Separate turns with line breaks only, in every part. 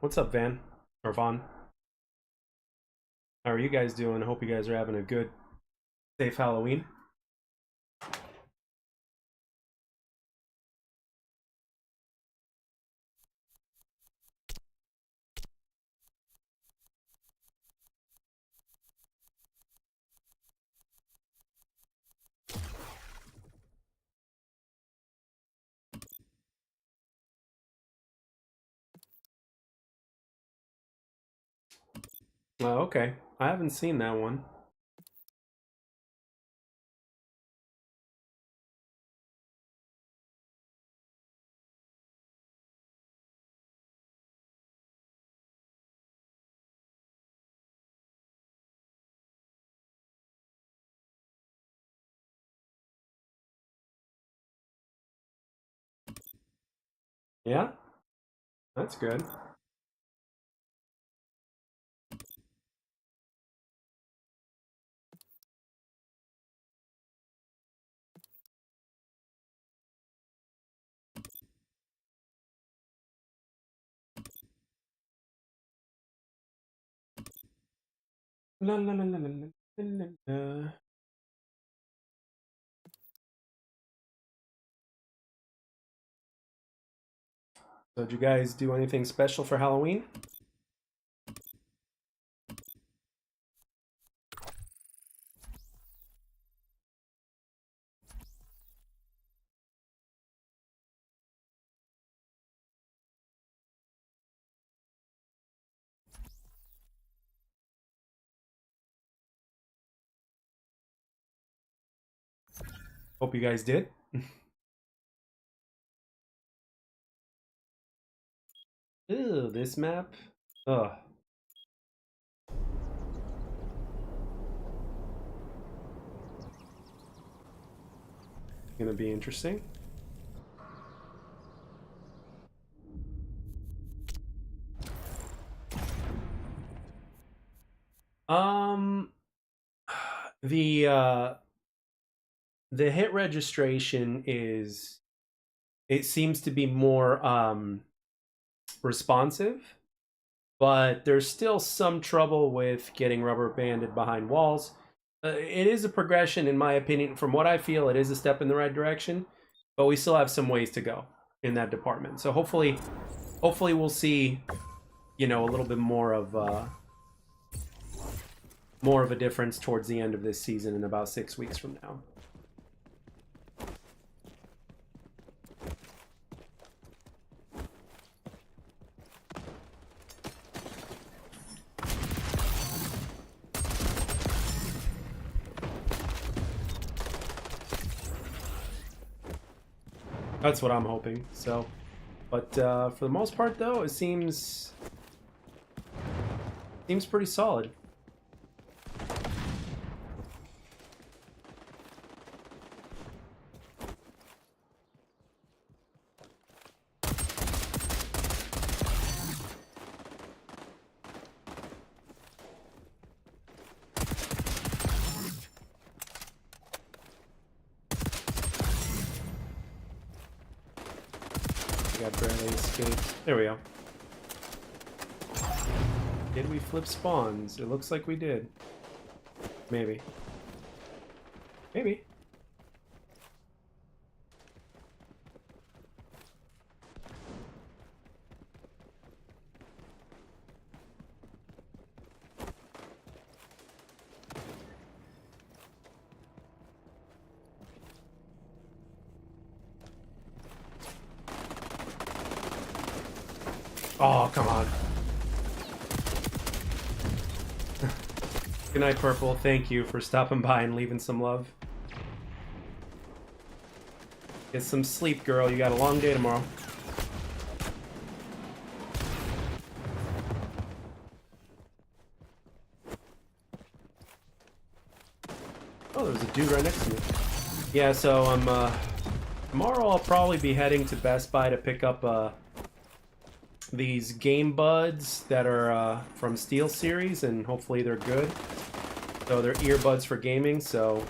What's up, Van? Or Vaughn? How are you guys doing? Hope you guys are having a good, safe Halloween. Oh, okay. I haven't seen that one. Yeah? That's good. La, la, la, la, la, la, la, la. So did you guys do anything special for Halloween? Hope you guys did. Ew, this map? Ugh. Gonna be interesting. Um, the uh, the hit registration is, it seems to be more responsive, but there's still some trouble with getting rubber banded behind walls. It is a progression, in my opinion. From what I feel, it is a step in the right direction, but we still have some ways to go in that department. So hopefully we'll see, a little bit more of a difference towards the end of this season in about 6 weeks from now. That's what I'm hoping. So, but for the most part, though, it seems pretty solid. I got barely escaped. There we go. Did we flip spawns? It looks like we did. Maybe. Maybe. Oh, come on. Good night, Purple. Thank you for stopping by and leaving some love. Get some sleep, girl. You got a long day tomorrow. Oh, there's a dude right next to me. Yeah, so tomorrow I'll probably be heading to Best Buy to pick up these Game Buds that are from Steel Series, and hopefully they're good. So they're earbuds for gaming, so...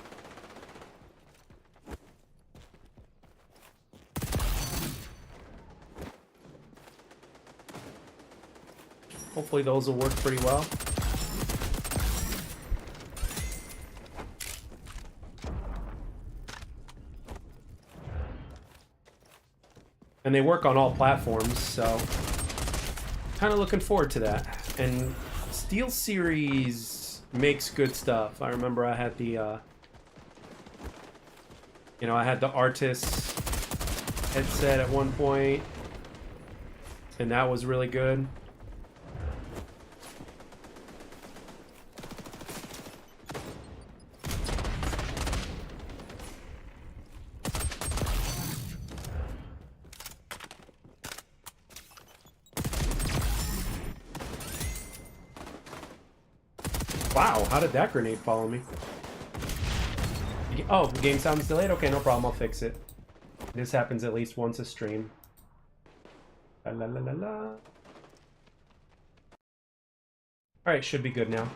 Hopefully those will work pretty well. And they work on all platforms, so kind of looking forward to that. And SteelSeries makes good stuff. I remember I had the, you know, I had the Artis headset at one point, and that was really good. Wow, how did that grenade follow me? Oh, the game sounds delayed? Okay, no problem, I'll fix it. This happens at least once a stream. La la la la la. Alright, should be good now.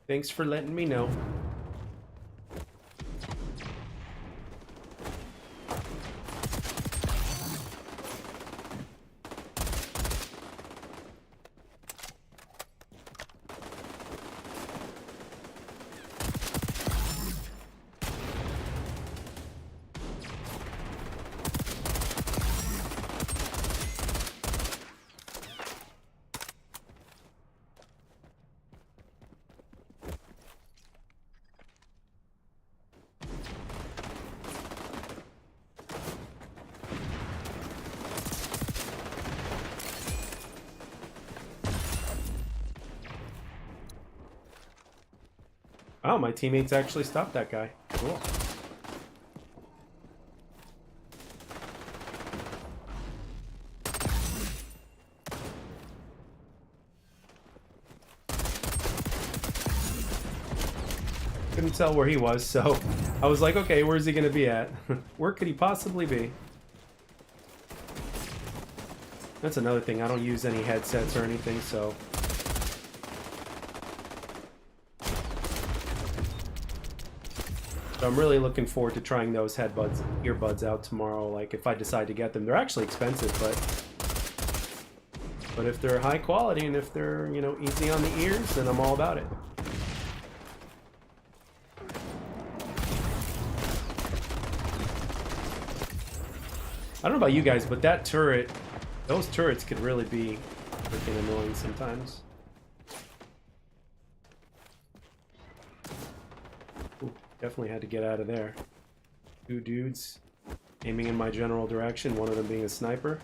Thanks for letting me know. Oh, my teammates actually stopped that guy. Cool. Couldn't tell where he was, so I was like, okay, where's he gonna be at? Where could he possibly be? That's another thing. I don't use any headsets or anything, so I'm really looking forward to trying those earbuds out tomorrow. Like, if I decide to get them, they're actually expensive, but if they're high quality and if they're, you know, easy on the ears, then I'm all about it. I don't know about you guys, but that turret, those turrets could really be freaking annoying sometimes. Ooh, definitely had to get out of there. Two dudes aiming in my general direction, one of them being a sniper.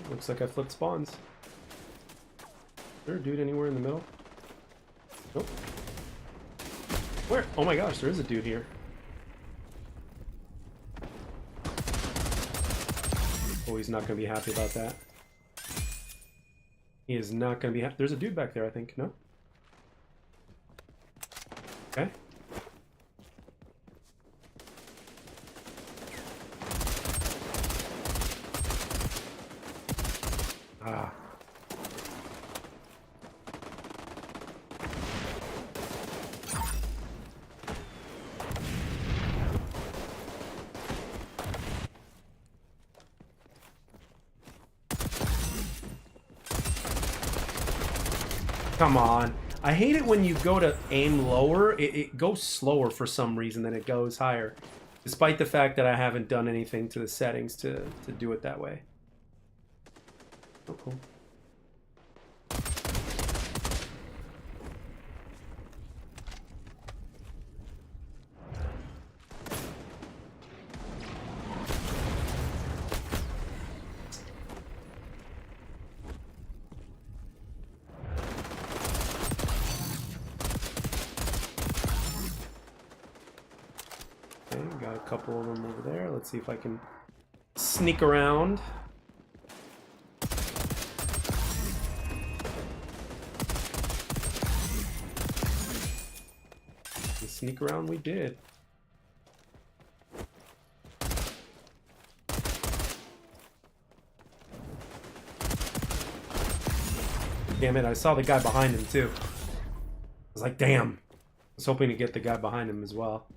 Looks like I flipped spawns. Is there a dude anywhere in the middle? Nope. Where? Oh my gosh, there is a dude here. Oh, he's not going to be happy about that. He is not going to be happy. There's a dude back there, I think. No? Okay. Ah. Come on. I hate it when you go to aim lower, it goes slower for some reason than it goes higher. Despite the fact that I haven't done anything to the settings to do it that way. Oh, cool. Okay, got a couple of them over there. Let's see if I can sneak around. sneak around we did. Damn it, I saw the guy behind him too. I was like, damn. I was hoping to get the guy behind him as well.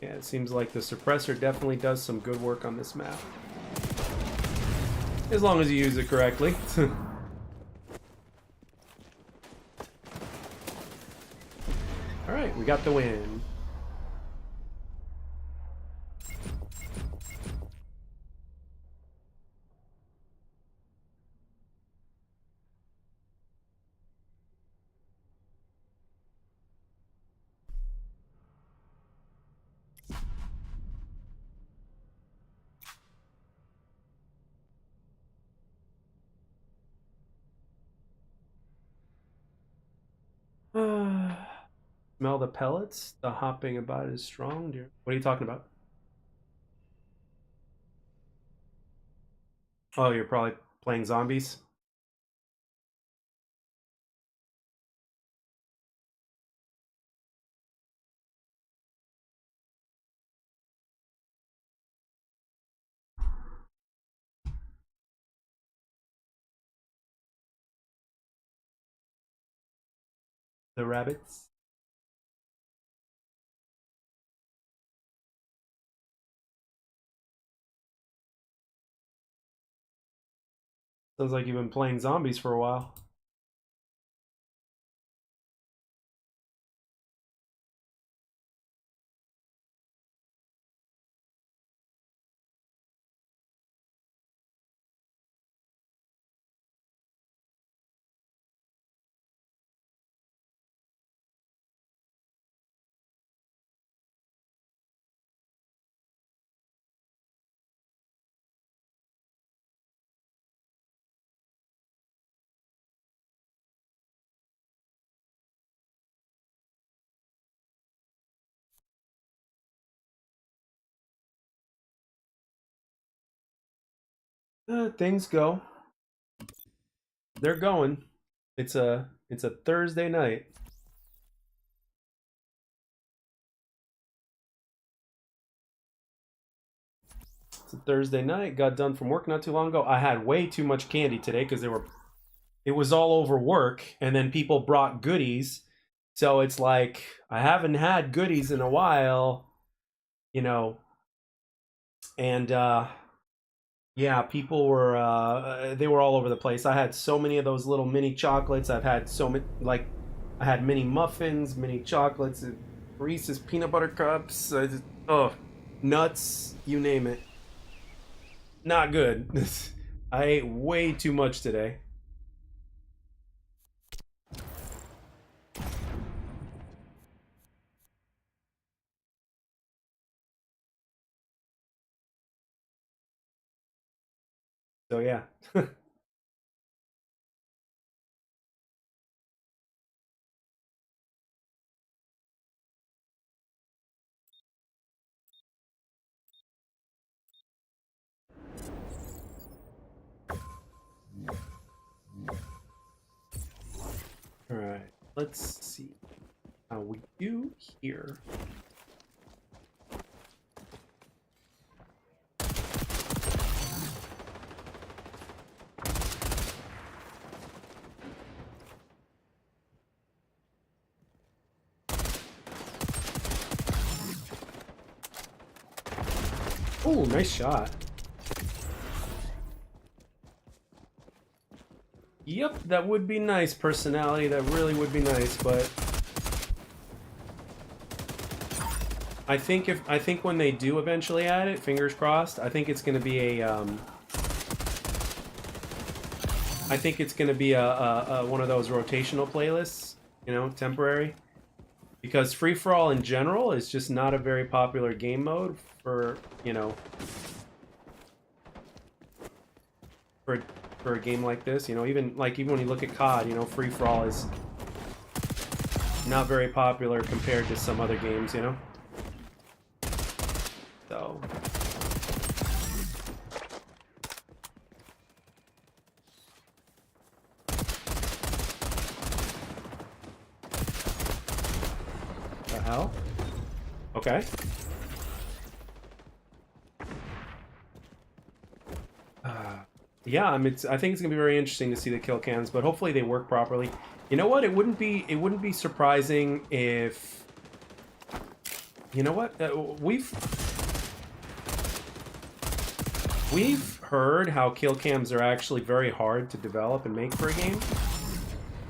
Yeah, it seems like the suppressor definitely does some good work on this map. As long as you use it correctly. Alright, we got the win. Smell the pellets? The hopping about is strong, dear. What are you talking about? Oh, you're probably playing zombies? The rabbits? Sounds like you've been playing zombies for a while. Things go. They're going. It's a Thursday night. It's a Thursday night. Got done from work not too long ago. I had way too much candy today because it was all over work, and then people brought goodies. So it's like I haven't had goodies in a while, you know. And yeah, people were they were all over the place. I had so many of those little mini chocolates. I've had so many, like I had mini muffins, mini chocolates, Reese's peanut butter cups, nuts, you name it. Not good. I ate way too much today. So yeah. All right. Let's see how we do here. Oh, nice shot. Yep, that would be nice, personality. That really would be nice, but I think when they do eventually add it, fingers crossed, I think it's going to be a I think it's going to be a one of those rotational playlists, you know, temporary. Because free for all in general is just not a very popular game mode for, you know, for a game like this, you know, even when you look at COD, you know, free for all is not very popular compared to some other games, you know. So hell? Okay. Yeah, I think it's gonna be very interesting to see the kill cams, but hopefully they work properly. You know what? It wouldn't be surprising if. You know what? We've heard how kill cams are actually very hard to develop and make for a game.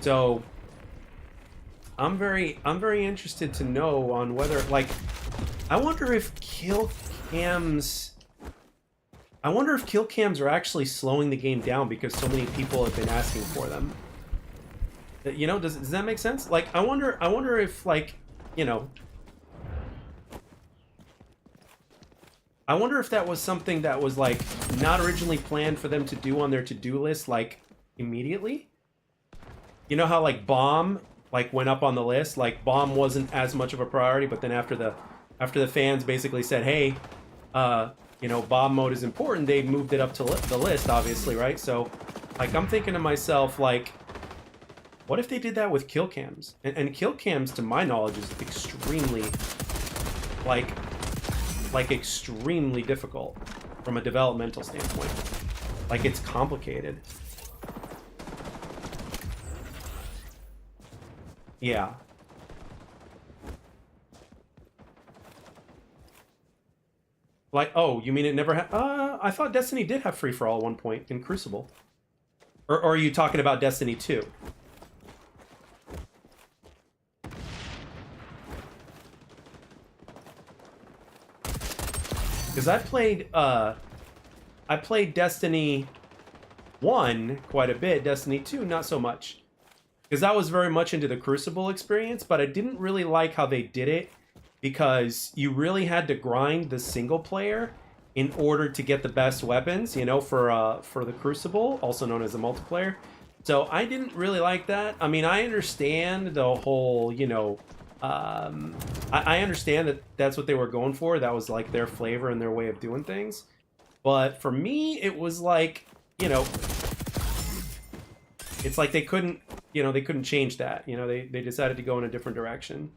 So I'm very interested to know on whether, like, I wonder if kill cams are actually slowing the game down because so many people have been asking for them. You know, does that make sense? Like, I wonder if, like, you know, I wonder if that was something that was, like, not originally planned for them to do on their to-do list, like, immediately. You know how, like, bomb, like, went up on the list? Like, bomb wasn't as much of a priority, but then after the fans basically said, hey, you know, bomb mode is important, they moved it up to the list, obviously, right? So, like, I'm thinking to myself, like, what if they did that with kill cams? And kill cams, to my knowledge, is extremely, like extremely difficult from a developmental standpoint. Like, it's complicated. Yeah. Like, oh, you mean it never had... I thought Destiny did have free-for-all at one point in Crucible. Or are you talking about Destiny 2? Because I played Destiny 1 quite a bit, Destiny 2 not so much. Because I was very much into the Crucible experience, but I didn't really like how they did it, because you really had to grind the single player in order to get the best weapons, you know, for the Crucible, also known as the multiplayer. So I didn't really like that. I mean, I understand the whole, you know, I understand that that's what they were going for. That was, like, their flavor and their way of doing things. But for me, it was like, you know, it's like they couldn't, you know, they couldn't change that. You know, they decided to go in a different direction.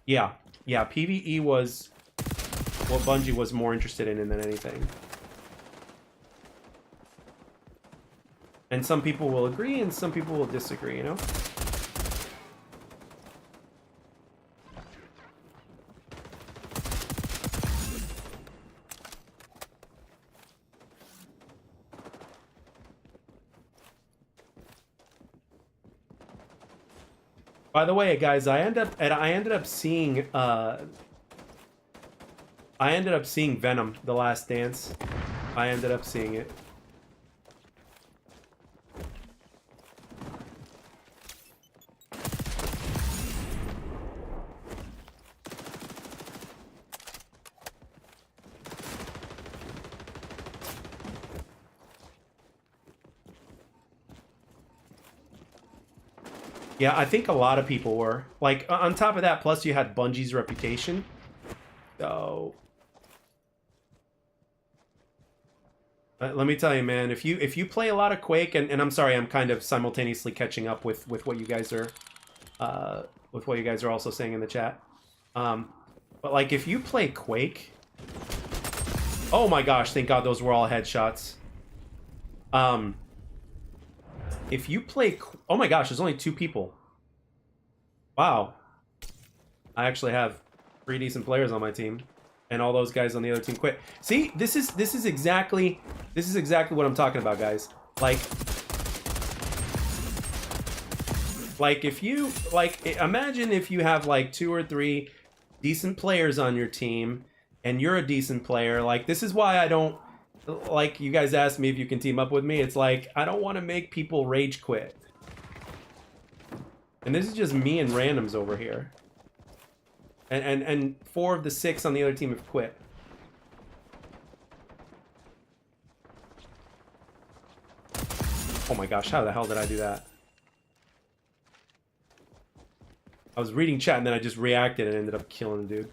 Yeah, PvE was what Bungie was more interested in than anything. And some people will agree and some people will disagree, you know? By the way, guys, I ended up seeing Venom: The Last Dance. I ended up seeing it. Yeah, I think a lot of people were. Like, on top of that, plus you had Bungie's reputation. So... let me tell you, man, if you play a lot of Quake, and I'm sorry, I'm kind of simultaneously catching up with what you guys are... with what you guys are also saying in the chat. But, like, if you play Quake... Oh my gosh, thank God those were all headshots. If you play... Oh my gosh, there's only 2 people. Wow. I actually have 3 decent players on my team. And all those guys on the other team quit. See, this is exactly what I'm talking about, guys. Like if you... Like, imagine if you have, like, 2 or 3 decent players on your team, and you're a decent player. Like, this is why I don't... Like, you guys asked me if you can team up with me. It's like, I don't want to make people rage quit. And this is just me and randoms over here. And 4 of the 6 on the other team have quit. Oh my gosh, how the hell did I do that? I was reading chat and then I just reacted and ended up killing the dude.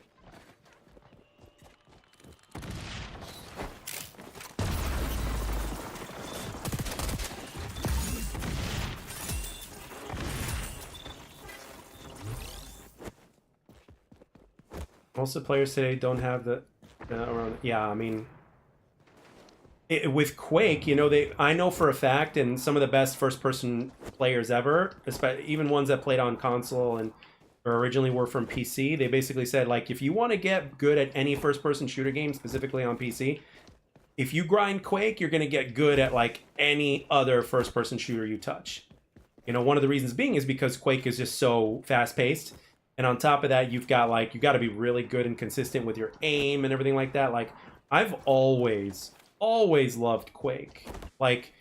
Most of the players today don't have the around. Yeah, I mean, with Quake, you know, I know for a fact, and some of the best first-person players ever, especially even ones that played on console and or originally were from PC, they basically said, like, if you want to get good at any first-person shooter game, specifically on PC, if you grind Quake, you're going to get good at, like, any other first-person shooter you touch. You know, one of the reasons being is because Quake is just so fast-paced, and on top of that, you've got, like, you got to be really good and consistent with your aim and everything like that. Like, I've always loved Quake. Like,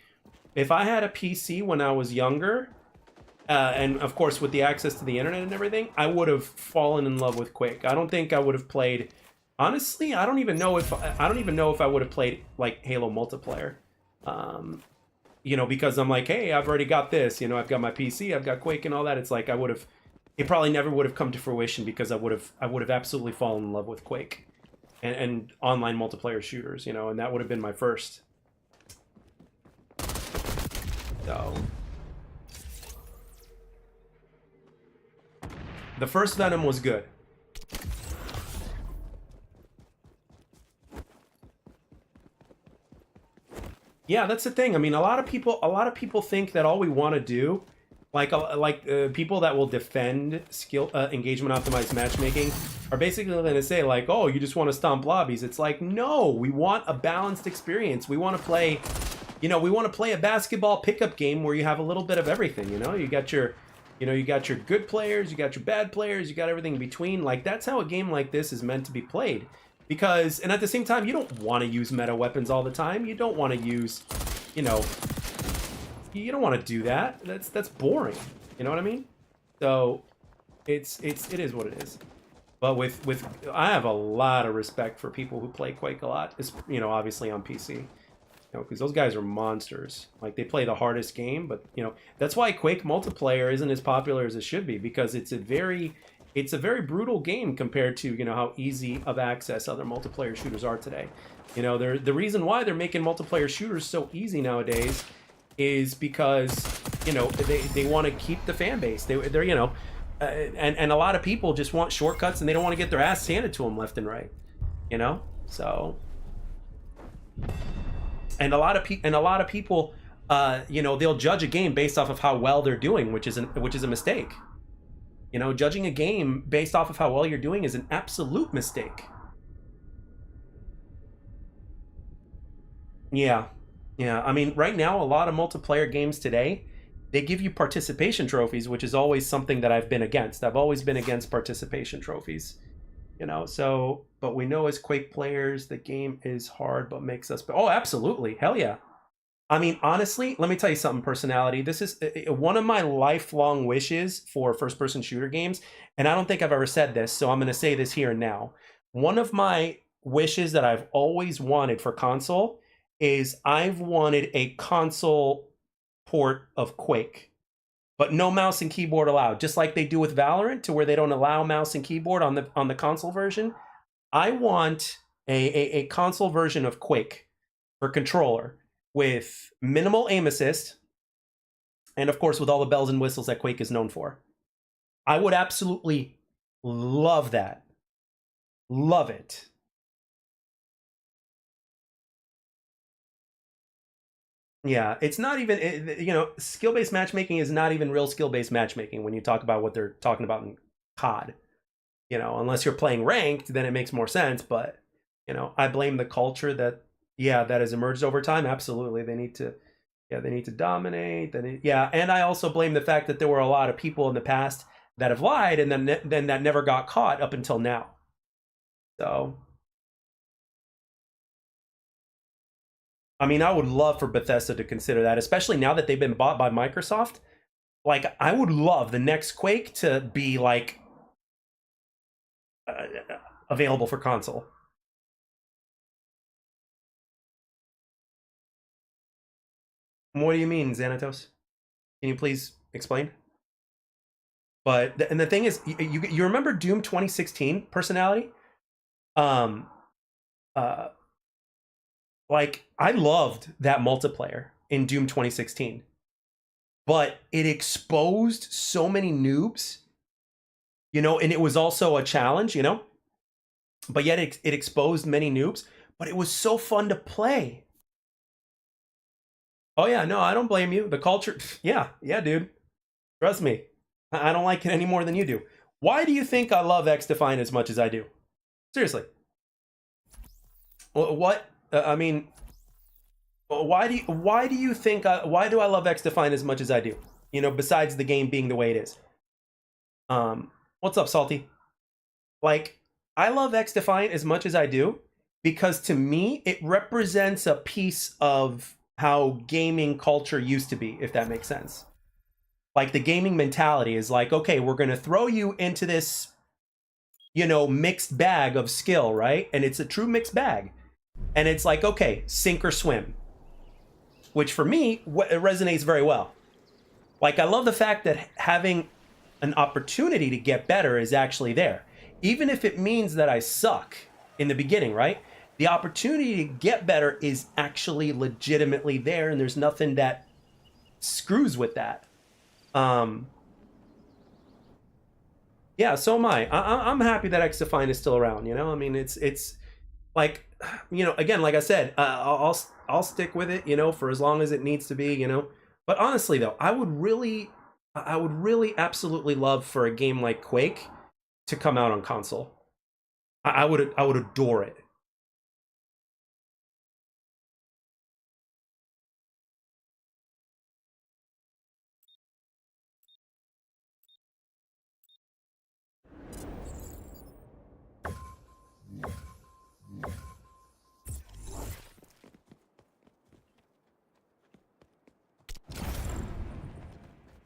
if I had a PC when I was younger, and of course with the access to the internet and everything, I would have fallen in love with Quake. I don't think I would have played. Honestly, I don't even know if I would have played like Halo multiplayer. You know, because I'm like, hey, I've already got this. You know, I've got my PC, I've got Quake and all that. It's like I would have. It probably never would have come to fruition because I would have absolutely fallen in love with Quake. And online multiplayer shooters, you know, and that would have been my first. So the first Venom was good. Yeah, that's the thing. I mean, a lot of people think that all we want to do, like people that will defend skill engagement optimized matchmaking, are basically going to say like, oh, you just want to stomp lobbies. It's like, no, we want a balanced experience. We want to play, you know, we want to play a basketball pickup game where you have a little bit of everything. You know, you got your good players, you got your bad players, you got everything in between. Like, that's how a game like this is meant to be played. Because, and at the same time, you don't want to use meta weapons all the time. You don't want to use, you know, you don't want to do that. That's boring. You know what I mean? So it is what it is. But with I have a lot of respect for people who play Quake a lot. It's, you know, obviously on PC. You know, because those guys are monsters. Like, they play the hardest game, but you know, that's why Quake multiplayer isn't as popular as it should be, because it's a very brutal game compared to, you know, how easy of access other multiplayer shooters are today. You know, the reason why they're making multiplayer shooters so easy nowadays is because, you know, they want to keep the fan base. They're you know, and a lot of people just want shortcuts and they don't want to get their ass handed to them left and right. You know, so and a lot of people, you know, they'll judge a game based off of how well they're doing, which is a mistake. You know, judging a game based off of how well you're doing is an absolute mistake. Yeah. Yeah. I mean, right now, a lot of multiplayer games today, they give you participation trophies, which is always something that I've been against. I've always been against participation trophies. You know, so, but we know as Quake players, the game is hard, but makes us. Oh, absolutely. Hell yeah. I mean, honestly, let me tell you something, personality. This is one of my lifelong wishes for first-person shooter games, and I don't think I've ever said this, so I'm going to say this here and now. One of my wishes that I've always wanted for console is I've wanted a console port of Quake, but no mouse and keyboard allowed, just like they do with Valorant, to where they don't allow mouse and keyboard on the console version. I want a console version of Quake for controller, with minimal aim assist, and of course with all the bells and whistles that Quake is known for. I would absolutely love that. Love it. Yeah, it's not even, you know, skill-based matchmaking is not even real skill-based matchmaking when you talk about what they're talking about in COD. You know, unless you're playing ranked, then it makes more sense, but, you know, I blame the culture that, yeah, that has emerged over time. Absolutely. They need to, yeah, they need to dominate. Yeah, and I also blame the fact that there were a lot of people in the past that have lied and then that never got caught up until now. So, I mean, I would love for Bethesda to consider that, especially now that they've been bought by Microsoft. Like, I would love the next Quake to be like available for console. What do you mean, Xanatos? Can you please explain? But and the thing is, you remember Doom 2016 personality? Um, uh, like, I loved that multiplayer in Doom 2016, but it exposed so many noobs, you know, and it was also a challenge, you know. but yet it exposed many noobs. But it was so fun to play. Oh yeah, no, I don't blame you. The culture, yeah, dude. Trust me, I don't like it any more than you do. Why do you think I love XDefiant as much as I do? Seriously. What? I mean, why do you think? Why do I love XDefiant as much as I do? You know, besides the game being the way it is. What's up, Salty? Like, I love XDefiant as much as I do because to me it represents a piece of how gaming culture used to be, if that makes sense. Like the gaming mentality is like, okay, we're gonna throw you into this, you know, mixed bag of skill, right? And it's a true mixed bag. And it's like, okay, sink or swim. Which for me, it resonates very well. Like, I love the fact that having an opportunity to get better is actually there. Even if it means that I suck in the beginning, right? The opportunity to get better is actually legitimately there, and there's nothing that screws with that. Yeah, so am I. I'm happy that XDefiant is still around, you know? I mean, it's like, you know, again, like I said, I'll stick with it, you know, for as long as it needs to be, you know? But honestly, though, I would really absolutely love for a game like Quake to come out on console. I would adore it.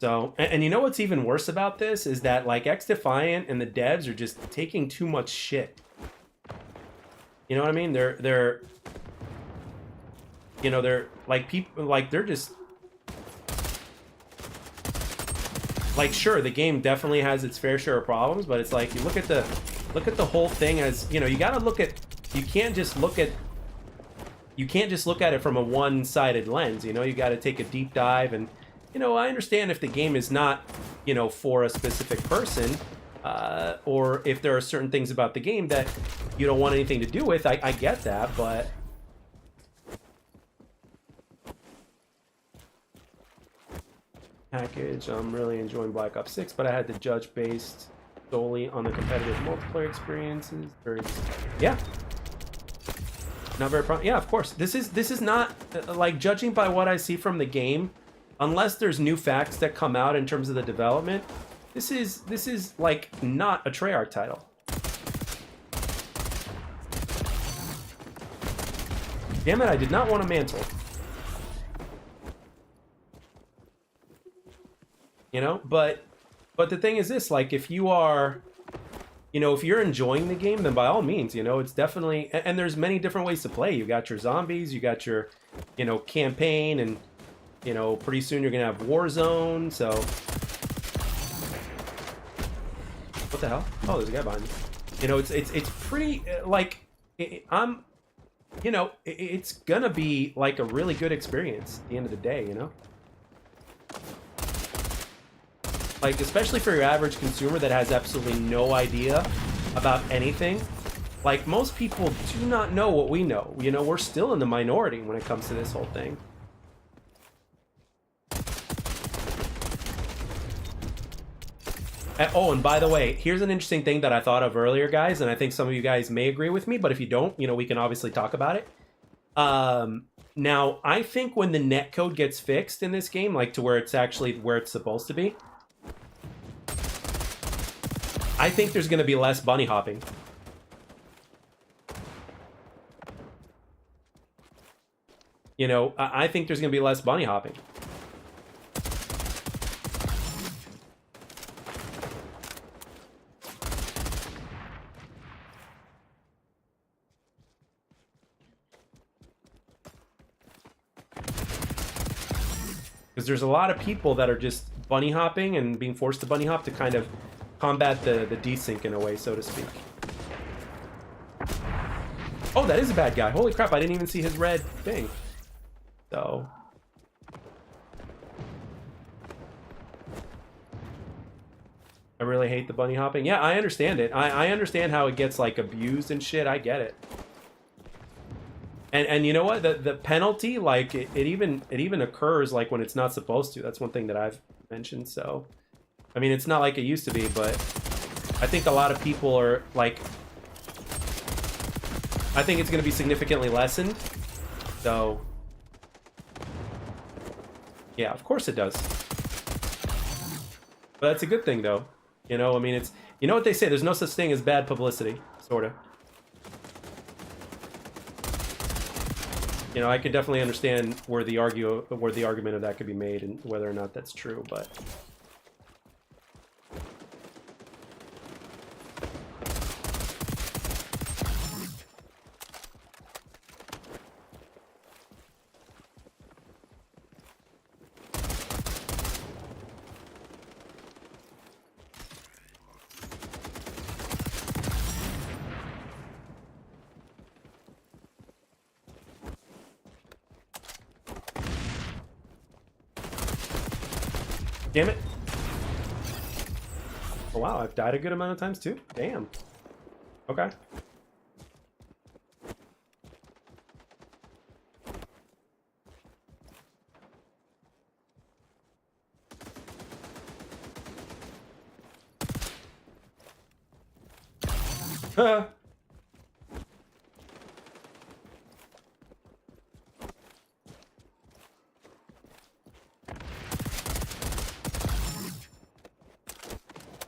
So, and you know what's even worse about this is that like XDefiant and the devs are just taking too much shit. You know what I mean? They're you know, they're like people like they're just like, sure, the game definitely has its fair share of problems, but it's like you look at the whole thing as, you know, you got to look at, you can't just look at it from a one-sided lens, you know? You got to take a deep dive. And you know, I understand if the game is not, you know, for a specific person, or if there are certain things about the game that you don't want anything to do with. I get that, but package, I'm really enjoying Black Ops 6, but I had to judge based solely on the competitive multiplayer experiences. Yeah, not very yeah, of course. This is not like judging by what I see from the game, unless there's new facts that come out in terms of the development. This is like not a Treyarch title. Damn it, I did not want a mantle. You know, but the thing is this, like, if you are, you know, if you're enjoying the game, then by all means, you know, it's definitely, and there's many different ways to play. You got your zombies, you got your, you know, campaign, and, you know, pretty soon you're gonna have Warzone, so. What the hell? Oh, there's a guy behind me. You know, it's pretty, like, I'm, you know, it's gonna be like a really good experience at the end of the day, you know? Like, especially for your average consumer that has absolutely no idea about anything. Like, most people do not know what we know. You know, we're still in the minority when it comes to this whole thing. Oh, and by the way, here's an interesting thing that I thought of earlier, guys, and I think some of you guys may agree with me, but if you don't, you know, we can obviously talk about it. Now, I think when the netcode gets fixed in this game, like to where it's actually where it's supposed to be, I think there's going to be less bunny hopping. You know, I think there's going to be less bunny hopping. Because there's a lot of people that are just bunny hopping and being forced to bunny hop to kind of combat the desync in a way, so to speak. Oh, that is a bad guy. Holy crap, I didn't even see his red thing. So. I really hate the bunny hopping. Yeah, I understand it. I understand how it gets like abused and shit. I get it. And you know what? The penalty, like it even occurs like when it's not supposed to. That's one thing that I've mentioned. So, I mean, it's not like it used to be, but I think a lot of people are like, I think it's going to be significantly lessened. So, yeah, of course it does. But that's a good thing, though. You know, I mean, it's, you know what they say, there's no such thing as bad publicity, sort of. You know, I can definitely understand where the argument of that could be made and whether or not that's true, but... Damn it. Oh wow, I've died a good amount of times too? Damn. Okay.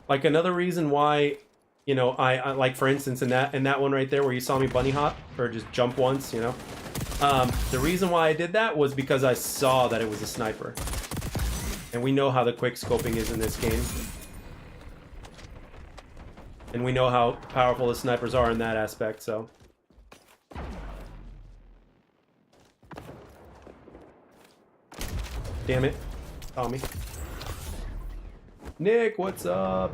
Like another reason why, you know, I like, for instance, in that one right there where you saw me bunny hop or just jump once, you know, the reason why I did that was because I saw that it was a sniper, and we know how the quick scoping is in this game, and we know how powerful the snipers are in that aspect. So, damn it, Tommy. Nick, what's up?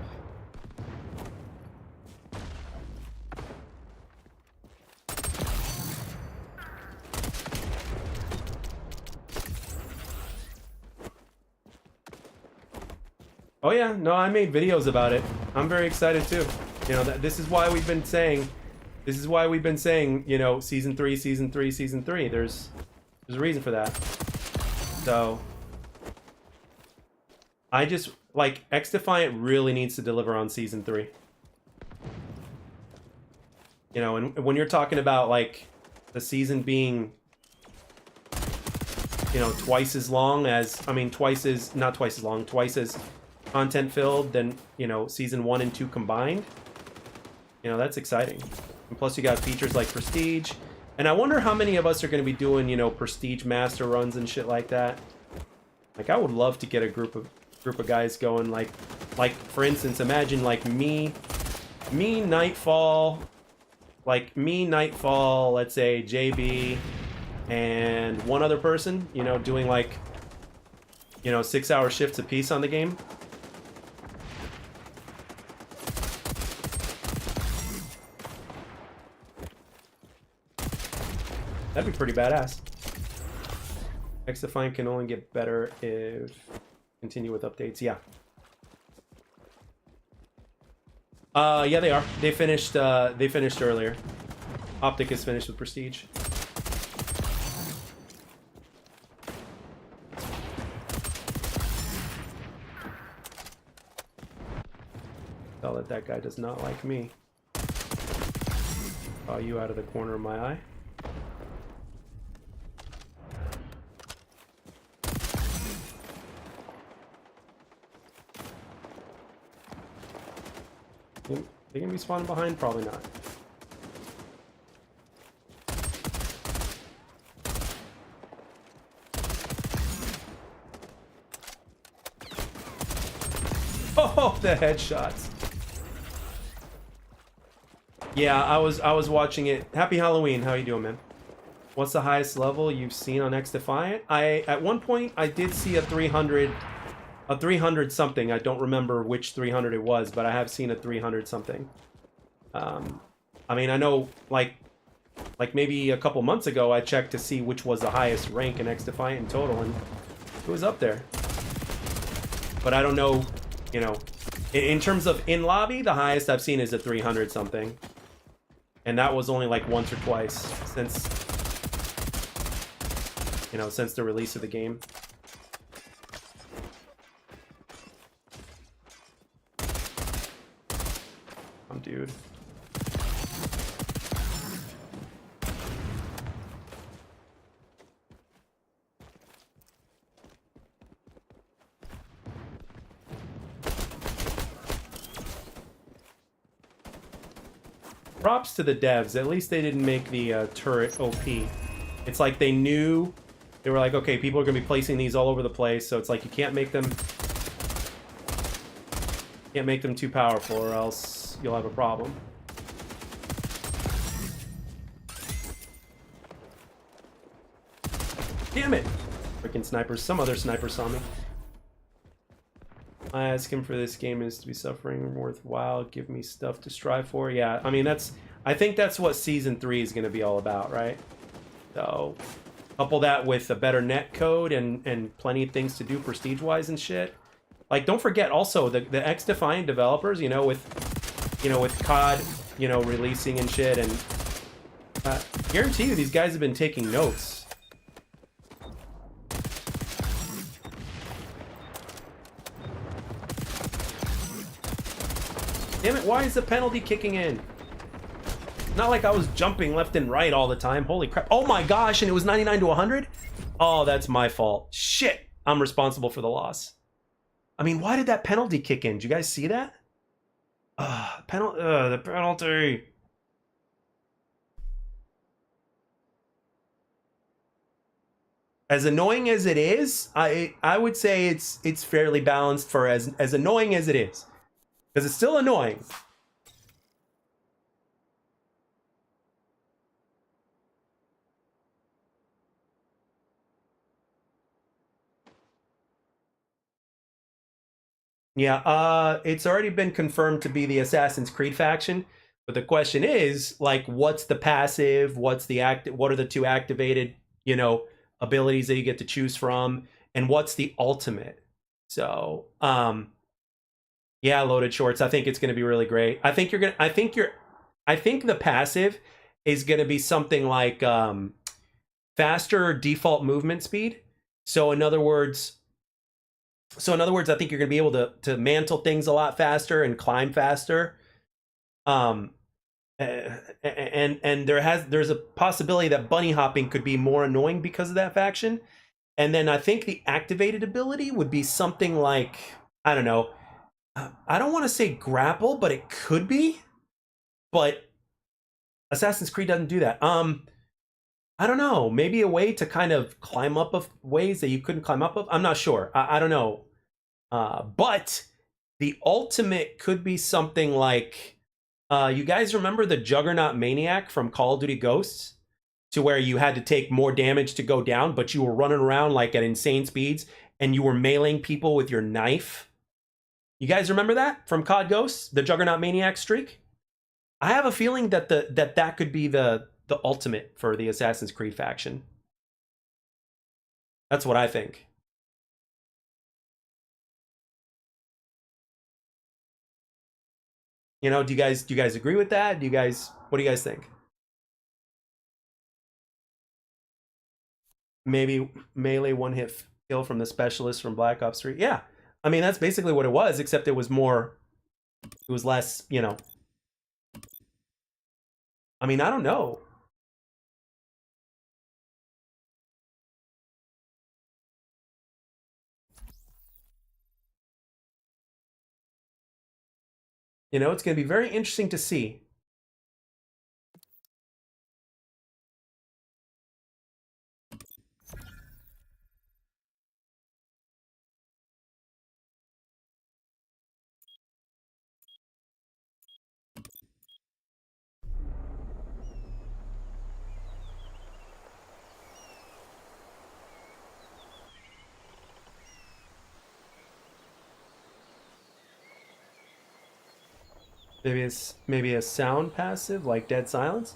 Oh yeah, no, I made videos about it. I'm very excited too. You know, this is why we've been saying, you know, season 3, season 3, season 3. There's a reason for that. So, I just, like, XDefiant really needs to deliver on season 3. You know, and when you're talking about, like, the season being, you know, twice as long as, I mean, twice as content filled than, you know, season 1 and 2 combined, you know, that's exciting. And plus you got features like Prestige. And I wonder how many of us are going to be doing, you know, Prestige master runs and shit like that. Like, I would love to get a group of guys going, like for instance, imagine like me Nightfall, let's say JB and one other person, you know, doing like, you know, 6-hour shifts apiece on the game. That'd be pretty badass. XDefiant can only get better if continue with updates. Yeah. Yeah, they are. They finished earlier. Optic is finished with Prestige. Tell that guy does not like me. Saw you out of the corner of my eye. They gonna be spawning behind? Probably not. Oh, the headshots. Yeah, I was watching it. Happy Halloween. How you doing, man? What's the highest level you've seen on XDefiant? At one point I did see a 300 something. I don't remember which 300 it was, but I have seen a 300 something. I mean, I know, like maybe a couple months ago, I checked to see which was the highest rank in XDefiant in total, and it was up there. But I don't know, you know, In terms of in lobby, the highest I've seen is a 300 something, and that was only like once or twice since, you know, since the release of the game. Dude. Props to the devs. At least they didn't make the turret OP. It's like they knew, they were like, okay, people are gonna be placing these all over the place, so it's like you can't make them too powerful, or else you'll have a problem. Damn it! Freaking snipers. Some other sniper saw me. I ask him for this game is to be suffering worthwhile. Give me stuff to strive for. Yeah, I mean, I think that's what Season 3 is going to be all about, right? So, couple that with a better net code and plenty of things to do prestige-wise and shit. Like, don't forget also the XDefiant developers, you know, with COD, you know, releasing and shit, and guarantee you these guys have been taking notes. Damn it, why is the penalty kicking in? Not like I was jumping left and right all the time. Holy crap. Oh my gosh, and it was 99 to 100? Oh, that's my fault. Shit, I'm responsible for the loss. I mean, why did that penalty kick in? Did you guys see that? The penalty. As annoying as it is, I would say it's fairly balanced for as annoying as it is. Because it's still annoying. Yeah, it's already been confirmed to be the Assassin's Creed faction. But the question is, like, what's the passive? What are the two activated, you know, abilities that you get to choose from? And what's the ultimate? So, yeah, loaded shorts. I think it's going to be really great. I think the passive is going to be something like faster default movement speed. So in other words, I think you're going to be able to mantle things a lot faster and climb faster. And there's a possibility that bunny hopping could be more annoying because of that faction. And then I think the activated ability would be something like, I don't know, I don't want to say grapple, but it could be. But Assassin's Creed doesn't do that. I don't know. Maybe a way to kind of climb up of ways that you couldn't climb up of. I'm not sure. I don't know. But the ultimate could be something like, you guys remember the Juggernaut Maniac from Call of Duty Ghosts? To where you had to take more damage to go down, but you were running around like at insane speeds, and you were meleeing people with your knife. You guys remember that from COD Ghosts, the Juggernaut Maniac streak? I have a feeling that that could be the ultimate for the Assassin's Creed faction. That's what I think. You know, do you guys agree with that? What do you guys think? Maybe melee one hit kill from the specialist from Black Ops 3. Yeah. I mean, that's basically what it was, except it was less, you know. I mean, I don't know. You know, it's going to be very interesting to see. Maybe a sound passive like Dead Silence.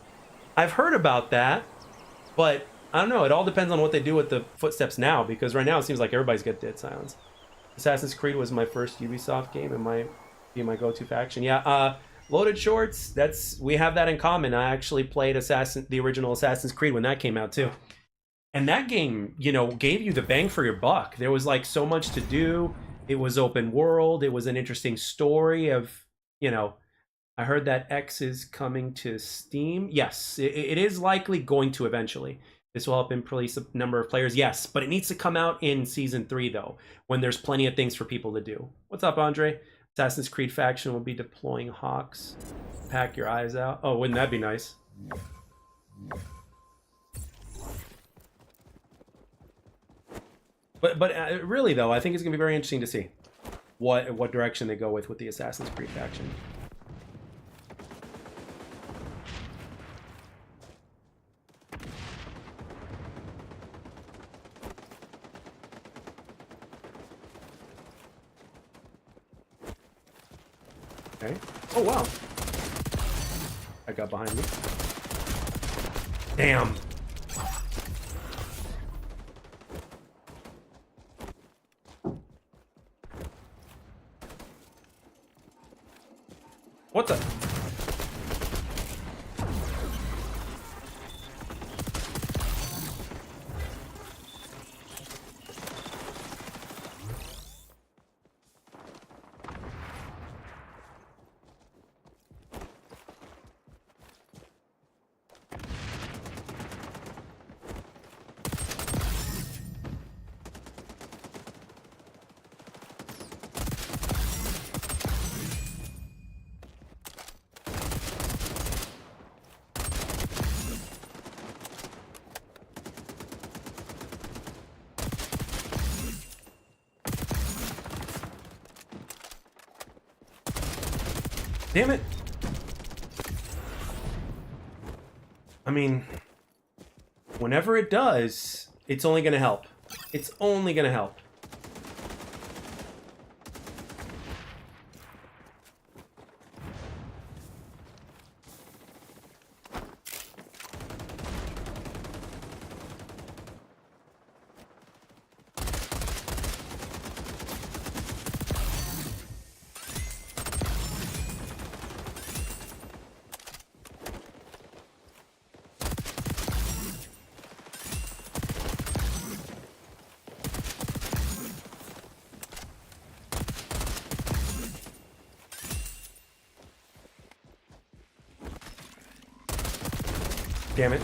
I've heard about that, but I don't know. It all depends on what they do with the footsteps now, because right now it seems like everybody's got Dead Silence. Assassin's Creed was my first Ubisoft game, and Be my go-to faction. Yeah, loaded shorts. We have that in common. I actually played the original Assassin's Creed when that came out too, and that game, you know, gave you the bang for your buck. There was like so much to do. It was open world. It was an interesting story of, you know. I heard that X is coming to Steam. Yes, it is likely going to eventually. This will help increase a number of players. Yes, but it needs to come out in Season 3, though, when there's plenty of things for people to do. What's up, Andre? Assassin's Creed faction will be deploying Hawks. Pack your eyes out. Oh, wouldn't that be nice? But really, though, I think it's going to be very interesting to see what direction they go with the Assassin's Creed faction. Okay. Oh, wow. I got behind me. Damn. What the? Damn it. I mean, whenever it does, it's only going to help. It's only going to help. Damn it.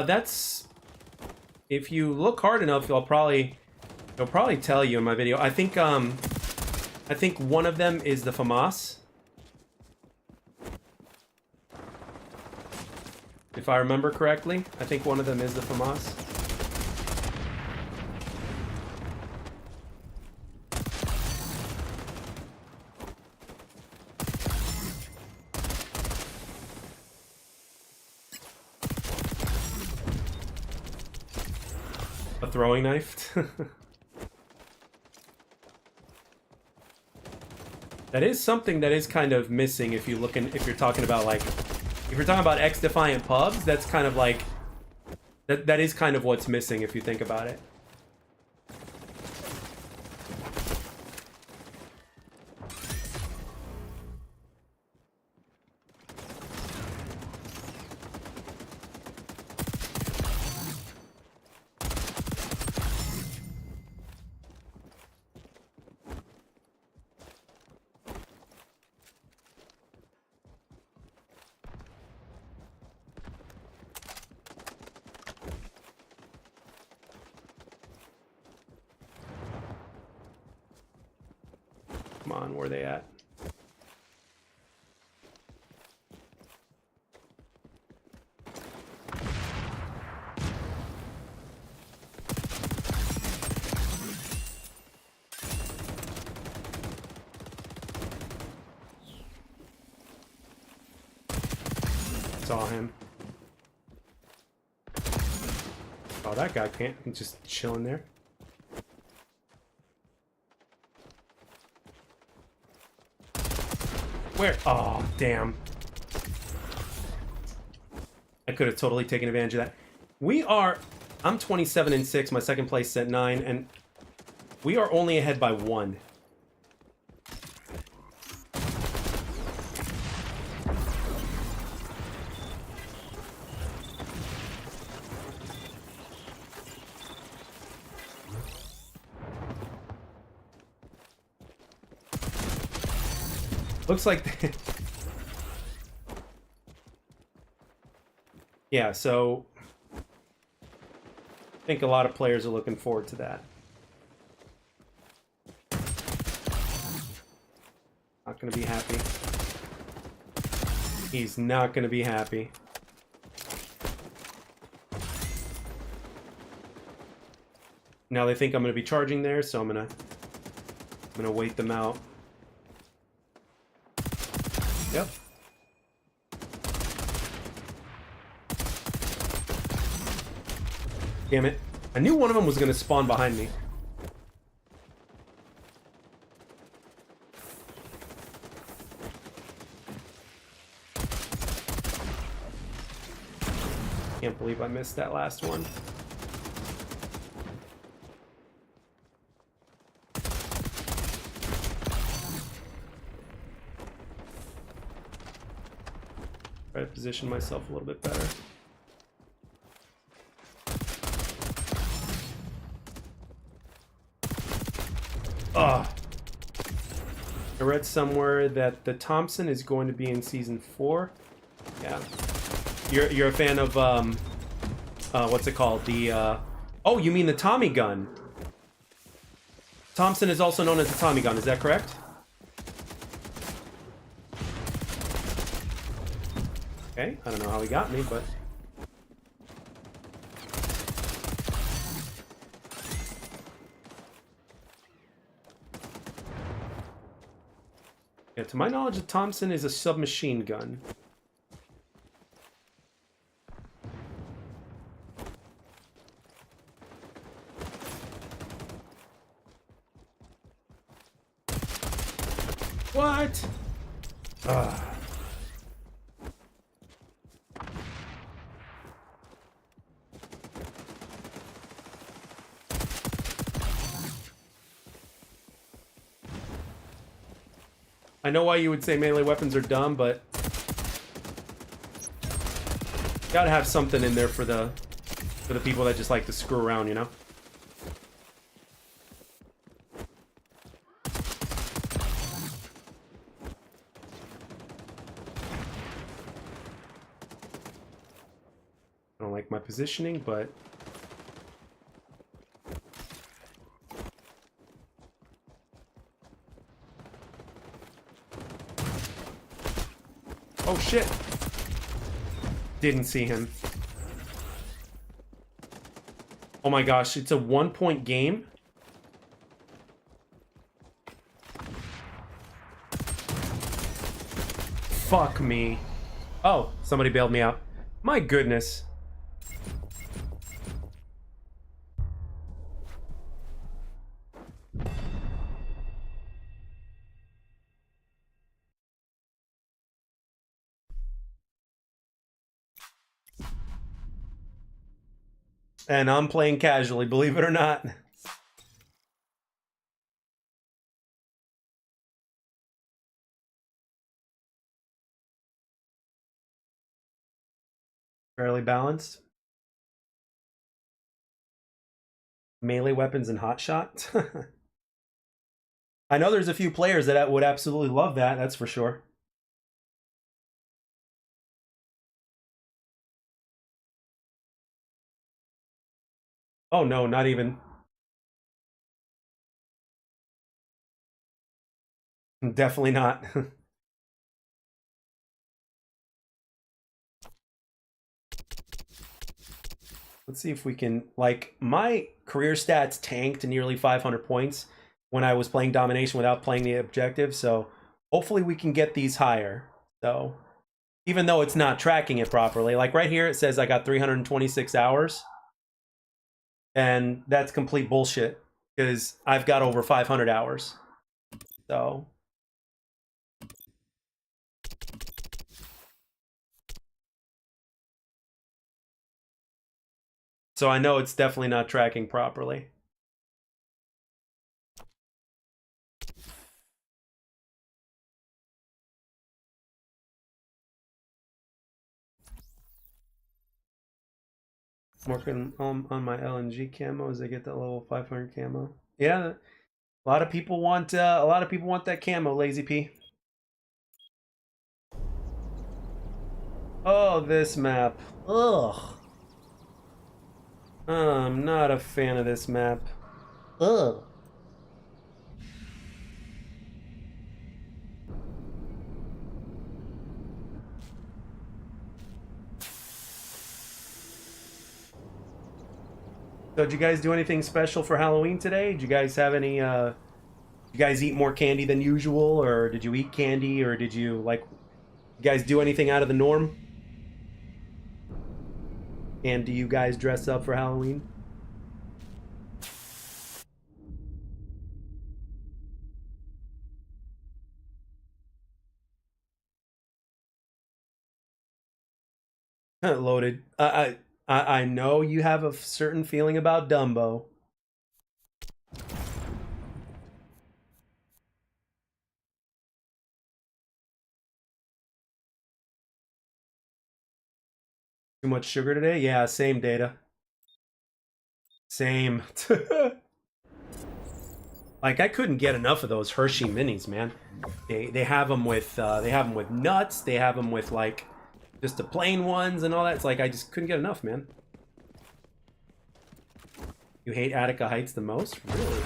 That's... If you look hard enough, it'll probably tell you in my video. I think one of them is the FAMAS. If I remember correctly, I think one of them is the FAMAS. A throwing knife. That is something that is kind of missing if you're talking about like, if you're talking about XDefiant pubs, that's kind of like, that is kind of what's missing if you think about it. Come on, where are they at? Saw him. Oh, that guy can't. He's just chilling there. Where? Oh, damn. I could have totally taken advantage of that. We are... I'm 27-6. My second place is at 9, and we are only ahead by 1. Looks like... Yeah, so... I think a lot of players are looking forward to that. Not gonna be happy. He's not gonna be happy. Now they think I'm gonna be charging there, so I'm gonna wait them out. Yep. Damn it. I knew one of them was gonna spawn behind me. Can't believe I missed that last one. Try to position myself a little bit better. Ugh. I read somewhere that the Thompson is going to be in season 4. Yeah. You're a fan of what's it called? The oh, you mean the Tommy gun? Thompson is also known as the Tommy gun. Is that correct? Okay, I don't know how he got me, but yeah, to my knowledge, the Thompson is a submachine gun. What? Ugh. I know why you would say melee weapons are dumb, but gotta have something in there for the people that just like to screw around, you know? I don't like my positioning, but oh shit! Didn't see him. Oh my gosh, it's a 1-point game? Fuck me. Oh, somebody bailed me out. My goodness. And I'm playing casually, believe it or not. Fairly balanced. Melee weapons and hotshot. I know there's a few players that would absolutely love that, that's for sure. Oh no, not even. Definitely not. Let's see if we can, like, my career stats tanked to nearly 500 points when I was playing domination without playing the objective, so hopefully we can get these higher. So even though it's not tracking it properly, like right here it says I got 326 hours, and that's complete bullshit because I've got over 500 hours. So So I know it's definitely not tracking properly. Working on my LNG camo as I get that level 500 camo. Yeah, a lot of people want that camo, Lazy P. Oh, this map. Ugh. I'm not a fan of this map. Ugh. So did you guys do anything special for Halloween today? Did you guys have any you guys eat more candy than usual, or did you eat candy, or did you you guys do anything out of the norm? And do you guys dress up for Halloween? Loaded. I know you have a certain feeling about Dumbo. Too much sugar today? Yeah, same data. Same. Like I couldn't get enough of those Hershey minis, man. They have them with nuts. They have them with like just the plain ones and all that. It's like I just couldn't get enough, man. You hate Attica Heights the most? Really?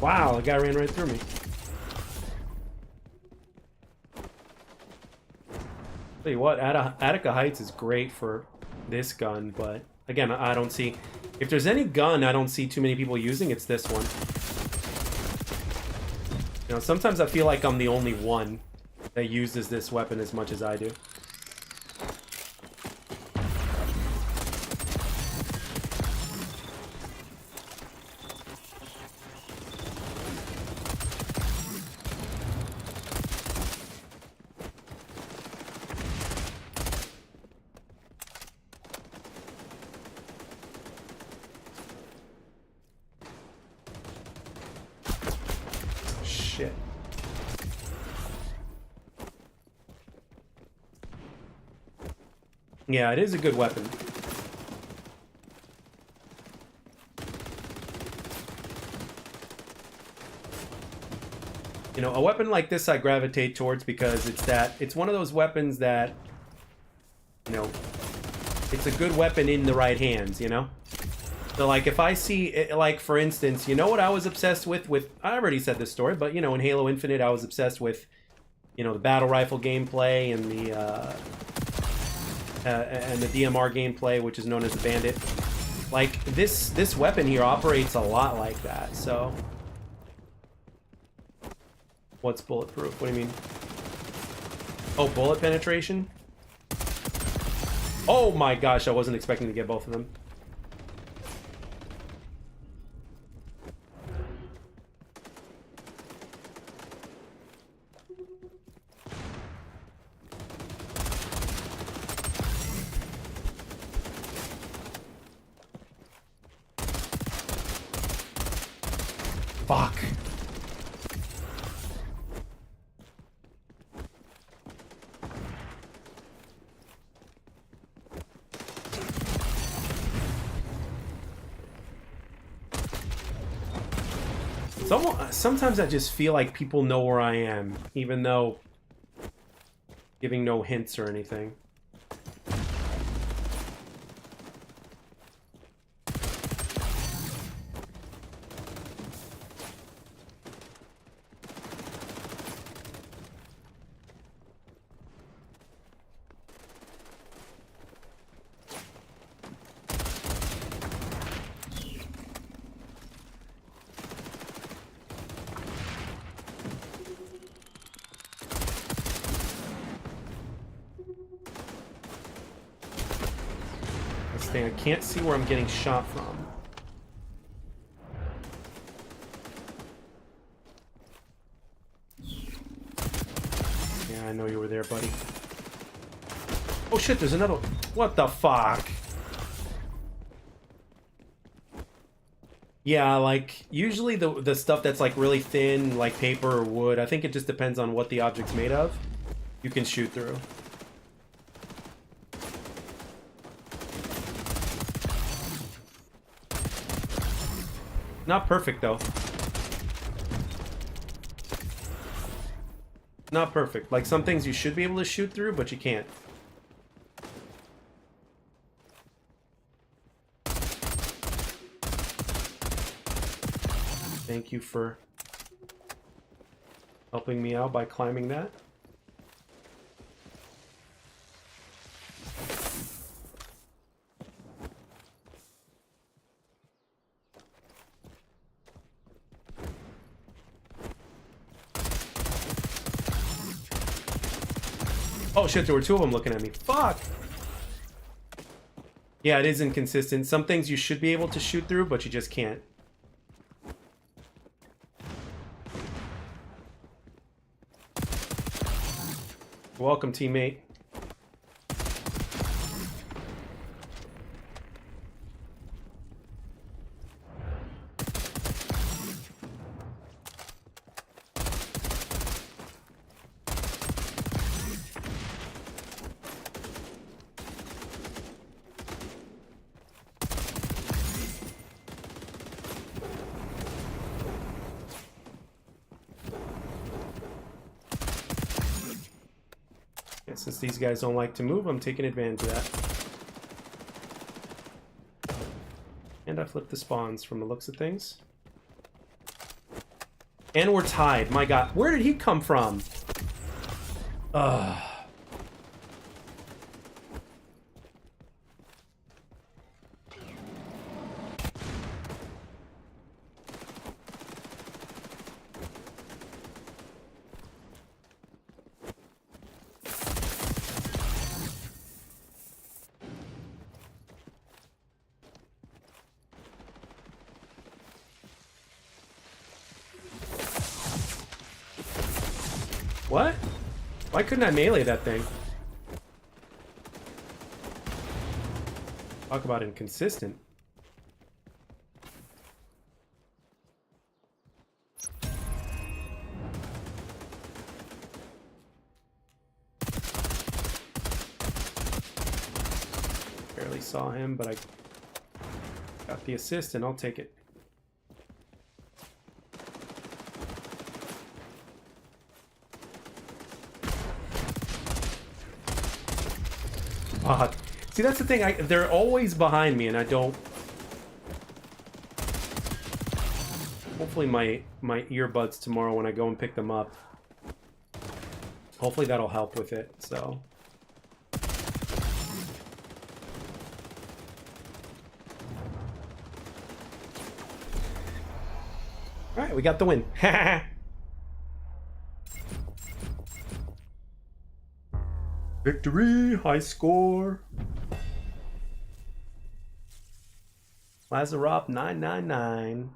Wow, the guy ran right through me. Tell you what, Attica Heights is great for this gun, but again, I don't see... If there's any gun I don't see too many people using, it's this one. You know, sometimes I feel like I'm the only one that uses this weapon as much as I do. Shit. Yeah, it is a good weapon. You know, a weapon like this I gravitate towards because it's one of those weapons that, you know, it's a good weapon in the right hands, you know? So, like, if I see, like, for instance, you know what I was obsessed with, I already said this story, but, you know, in Halo Infinite, I was obsessed with, you know, the battle rifle gameplay and the DMR gameplay, which is known as the Bandit. Like, this weapon here operates a lot like that, so... What's bulletproof? What do you mean? Oh, bullet penetration? Oh my gosh, I wasn't expecting to get both of them. Fuck. Sometimes I just feel like people know where I am, even though giving no hints or anything. I can't see where I'm getting shot from. Yeah, I know you were there, buddy. Oh shit, there's another one. What the fuck? Yeah, like, usually the stuff that's like really thin, like paper or wood, I think it just depends on what the object's made of. You can shoot through. Not perfect, though. Not perfect. Like, some things you should be able to shoot through, but you can't. Thank you for helping me out by climbing that. Oh shit, there were two of them looking at me. Fuck! Yeah, it is inconsistent. Some things you should be able to shoot through, but you just can't. Welcome, teammate. Since these guys don't like to move, I'm taking advantage of that. And I flipped the spawns from the looks of things. And we're tied. My god. Where did he come from? Ugh. What? Why couldn't I melee that thing? Talk about inconsistent. Barely saw him, but I got the assist and I'll take it. Fuck. See, that's the thing. They're always behind me, and I don't. Hopefully, my earbuds tomorrow when I go and pick them up. Hopefully, that'll help with it. So. All right, we got the win. Victory, high score. Lazarov 999.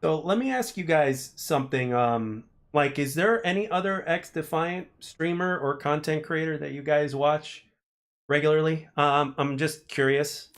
So let me ask you guys something. Like, is there any other XDefiant streamer or content creator that you guys watch regularly? I'm just curious.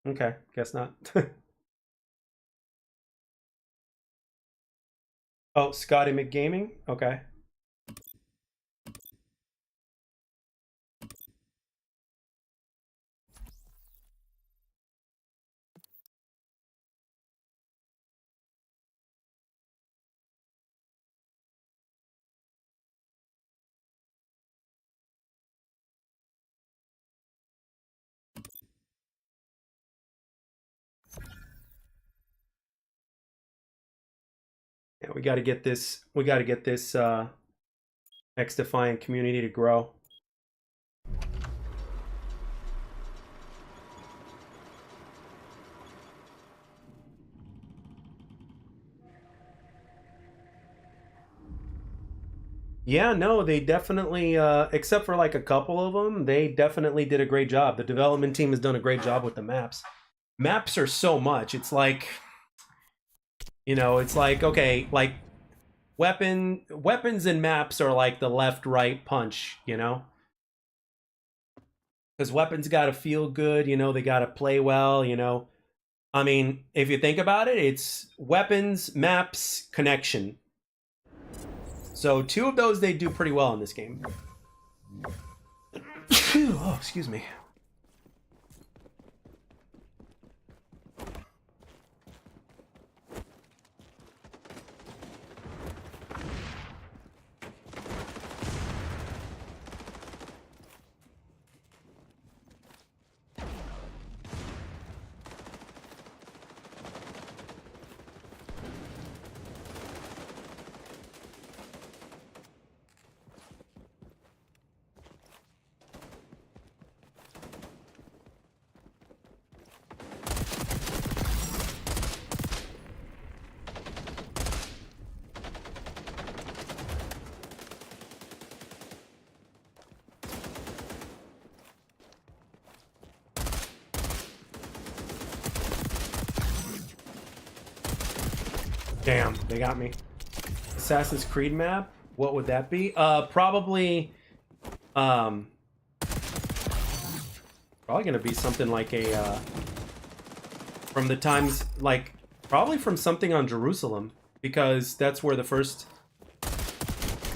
Okay, guess not. Oh, Scotty McGaming? Okay. Yeah, we got to get this. We got to get this XDefiant community to grow. Yeah, no, they definitely, except for like a couple of them, they definitely did a great job. The development team has done a great job with the maps. Maps are so much. It's like, it's like, okay, like weapons and maps are like the left right punch, because weapons got to feel good, they got to play well, I mean, if you think about it, it's weapons, maps, connection. So two of those they do pretty well in this game. Oh, excuse me. Damn, they got me. Assassin's Creed map? What would that be? Probably probably gonna be something like a from the times, like probably from something on Jerusalem, because that's where the first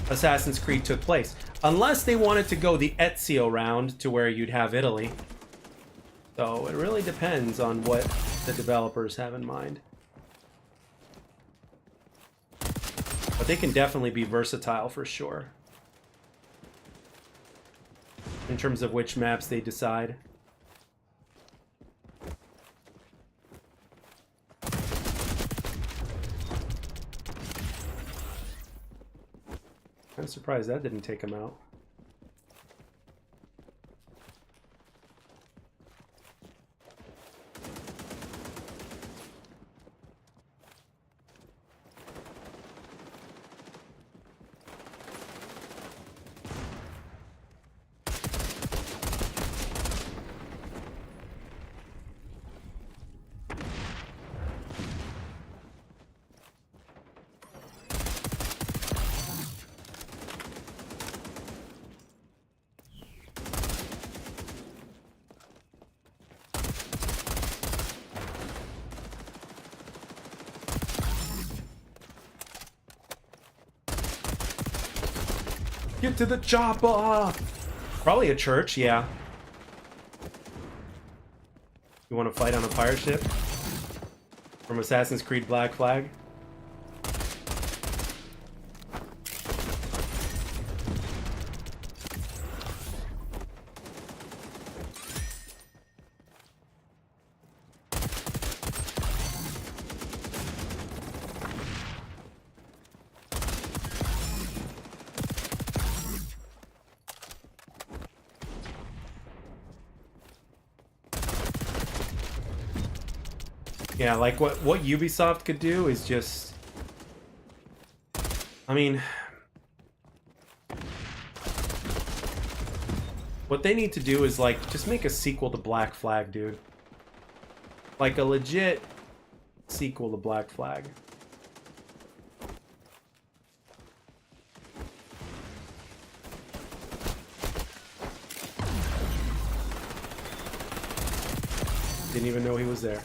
Assassin's Creed took place. Unless they wanted to go the Ezio round to where you'd have Italy. So it really depends on what the developers have in mind. But they can definitely be versatile for sure, in terms of which maps they decide. I'm surprised that didn't take him out. Get to the chopper! Probably a church, yeah. You want to fight on a pirate ship? From Assassin's Creed Black Flag? Yeah, like what Ubisoft could do is just, I mean, what they need to do is like just make a sequel to Black Flag, dude. Like a legit sequel to Black Flag. Didn't even know he was there.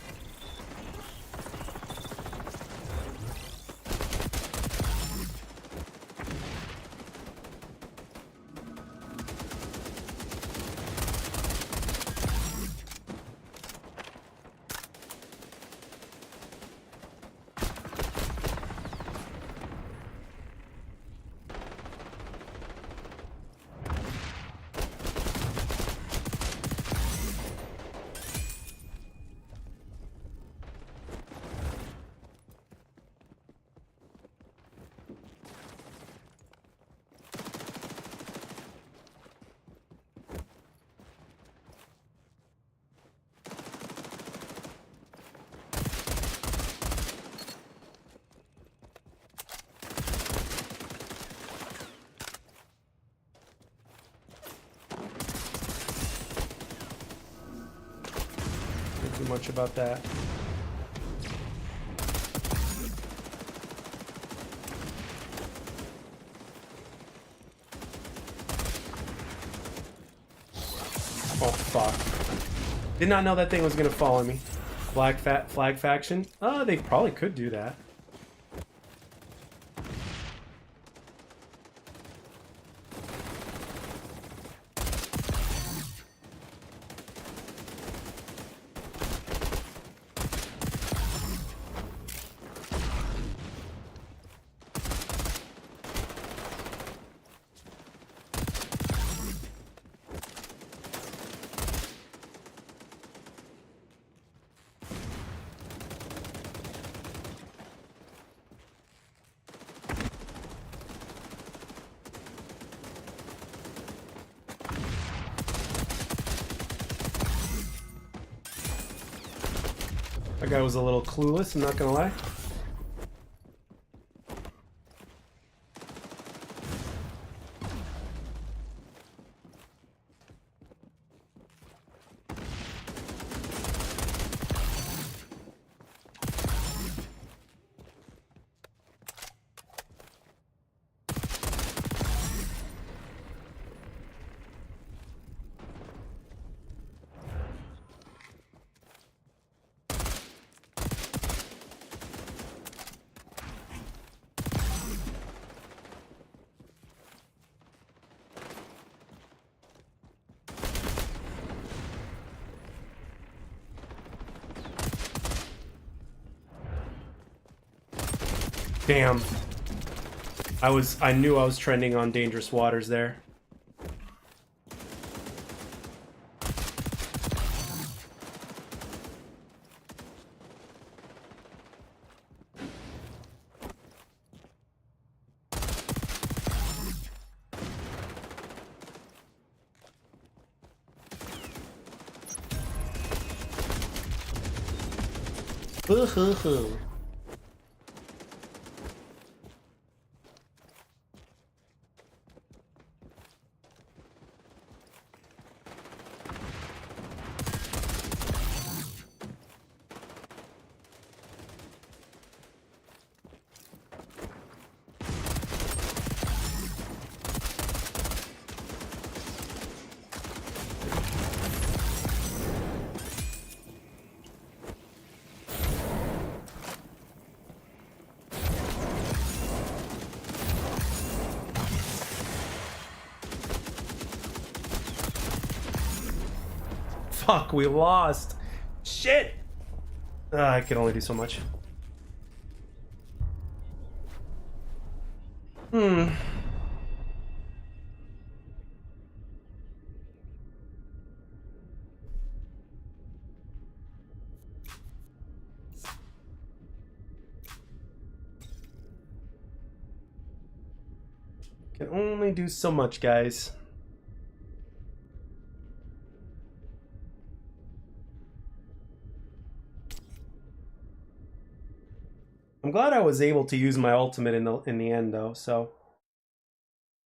Too much about that. Oh fuck. Did not know that thing was gonna follow me. Flag faction? Oh, they probably could do that. That guy was a little clueless, I'm not gonna lie. Damn. I knew I was trending on dangerous waters there. Hoo-hoo-hoo. Fuck, we lost. Shit! I can only do so much. Can only do so much, guys. I'm glad I was able to use my ultimate in the end, though. So,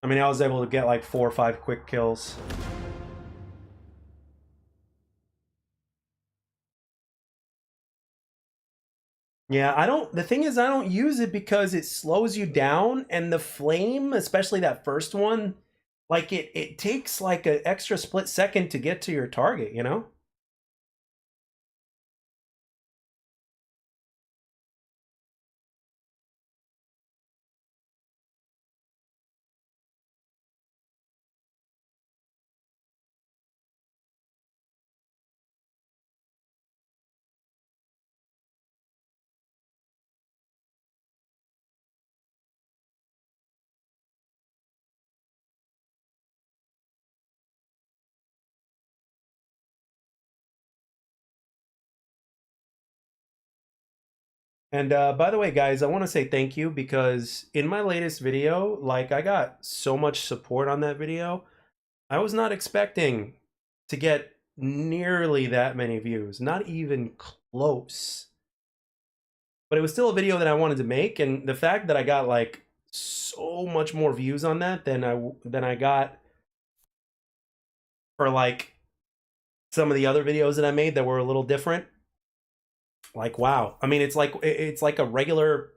I mean, I was able to get like 4 or 5 quick kills. Yeah, I don't. The thing is, I don't use it because it slows you down, and the flame, especially that first one, like it takes like an extra split second to get to your target. You know. And by the way, guys, I want to say thank you because in my latest video, like I got so much support on that video. I was not expecting to get nearly that many views, not even close. But it was still a video that I wanted to make, and the fact that I got like so much more views on that than I got for like some of the other videos that I made that were a little different. Like wow. I mean, it's like a regular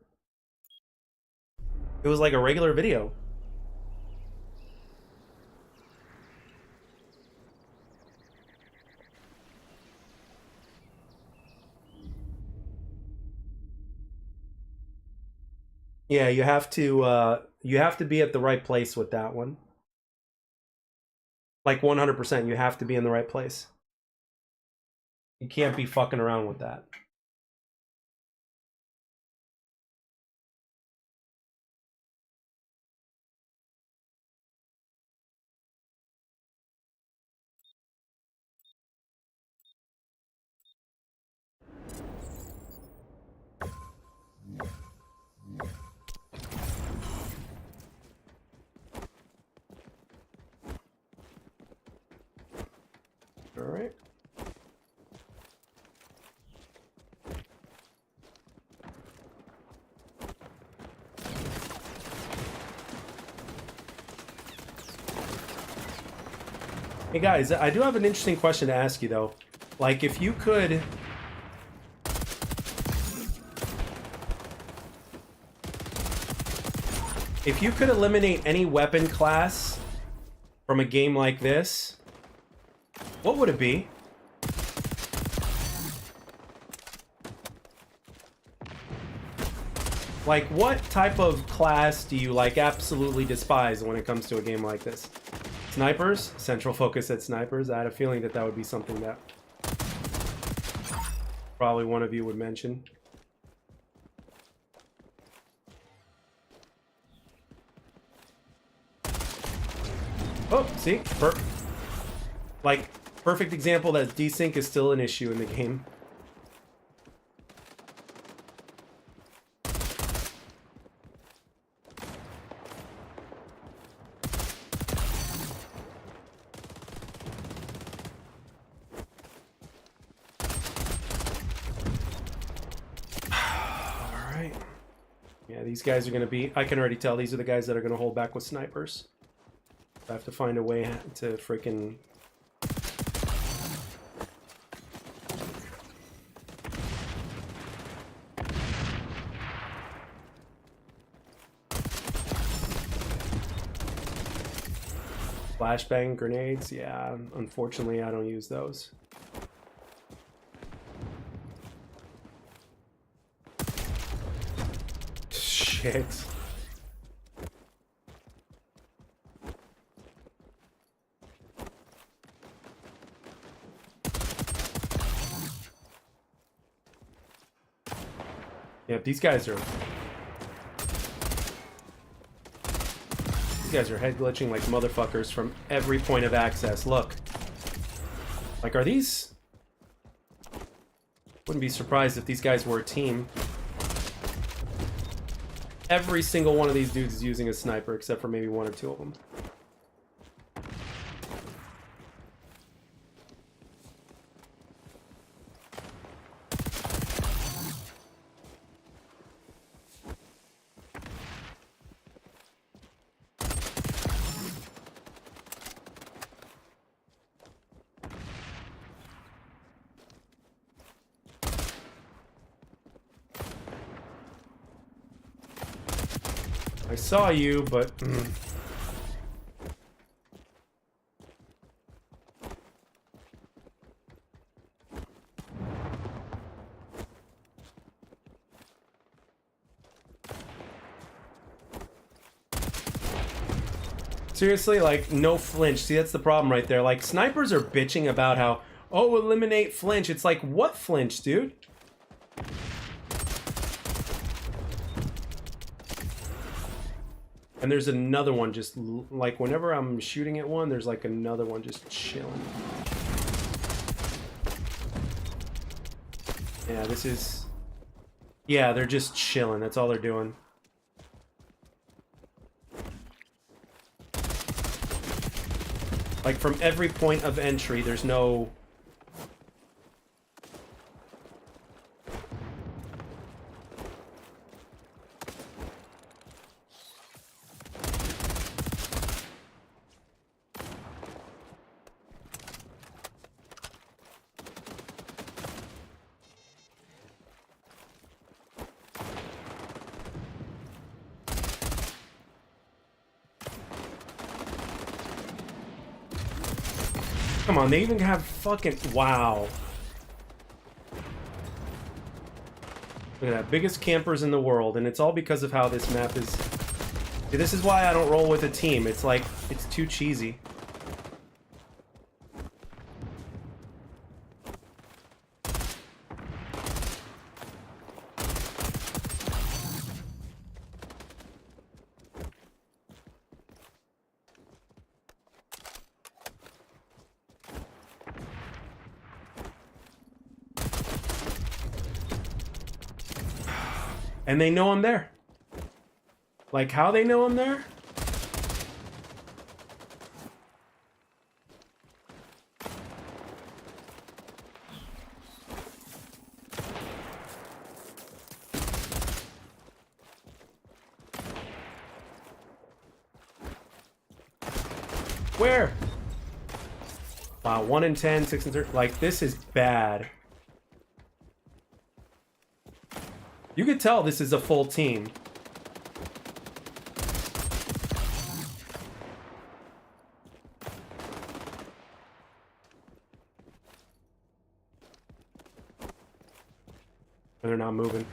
it was like a regular video. Yeah, you have to be at the right place with that one. Like 100%, you have to be in the right place. You can't be fucking around with that. All right. Hey guys, I do have an interesting question to ask you though. Like if you could eliminate any weapon class from a game like this, what would it be? Like what type of class do you like absolutely despise when it comes to a game like this? Snipers? Central focus at snipers? I had a feeling that that would be something that probably one of you would mention. Oh, see? Like, perfect example that desync is still an issue in the game. Alright. Yeah, these guys are going to be... I can already tell these are the guys that are going to hold back with snipers. I have to find a way to freaking... Flashbang grenades? Yeah, unfortunately I don't use those. Shit. Yeah, these guys are head glitching like motherfuckers from every point of access. Look. Like, are these... Wouldn't be surprised if these guys were a team. Every single one of these dudes is using a sniper, except for maybe one or two of them. I saw you, but... Seriously, like, no flinch. See, that's the problem right there. Like, snipers are bitching about how, oh, eliminate flinch. It's like, what flinch, dude? And there's another one just, like, whenever I'm shooting at one, there's, like, another one just chilling. Yeah, this is... Yeah, they're just chilling. That's all they're doing. Like, from every point of entry, there's no... Come on, they even have fucking... Wow. Look at that. Biggest campers in the world, and it's all because of how this map is... See, this is why I don't roll with a team. It's like, it's too cheesy. And they know I'm there. Like, how they know I'm there? Where? Wow, 1 in 10, 6 in 30. Like, this is bad. You could tell this is a full team. They're not moving.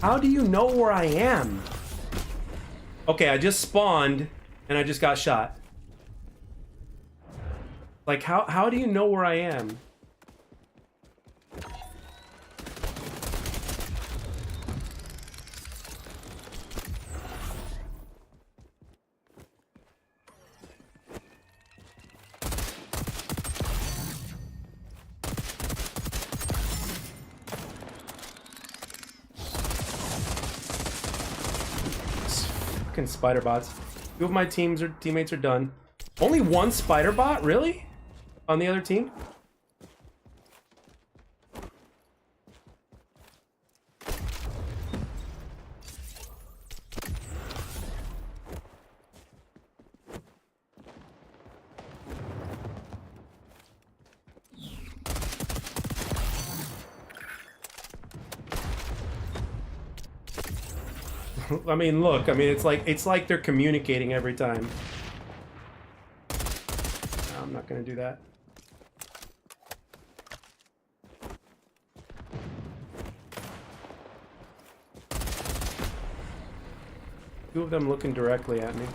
How do you know where I am? Okay, I just spawned and I just got shot. Like, how do you know where I am? Fucking spider bots. 2 of my teammates are done. Only 1 spider bot, really? On the other team? I mean, look, I mean, it's like they're communicating every time. No, I'm not gonna do that. Two of them looking directly at me.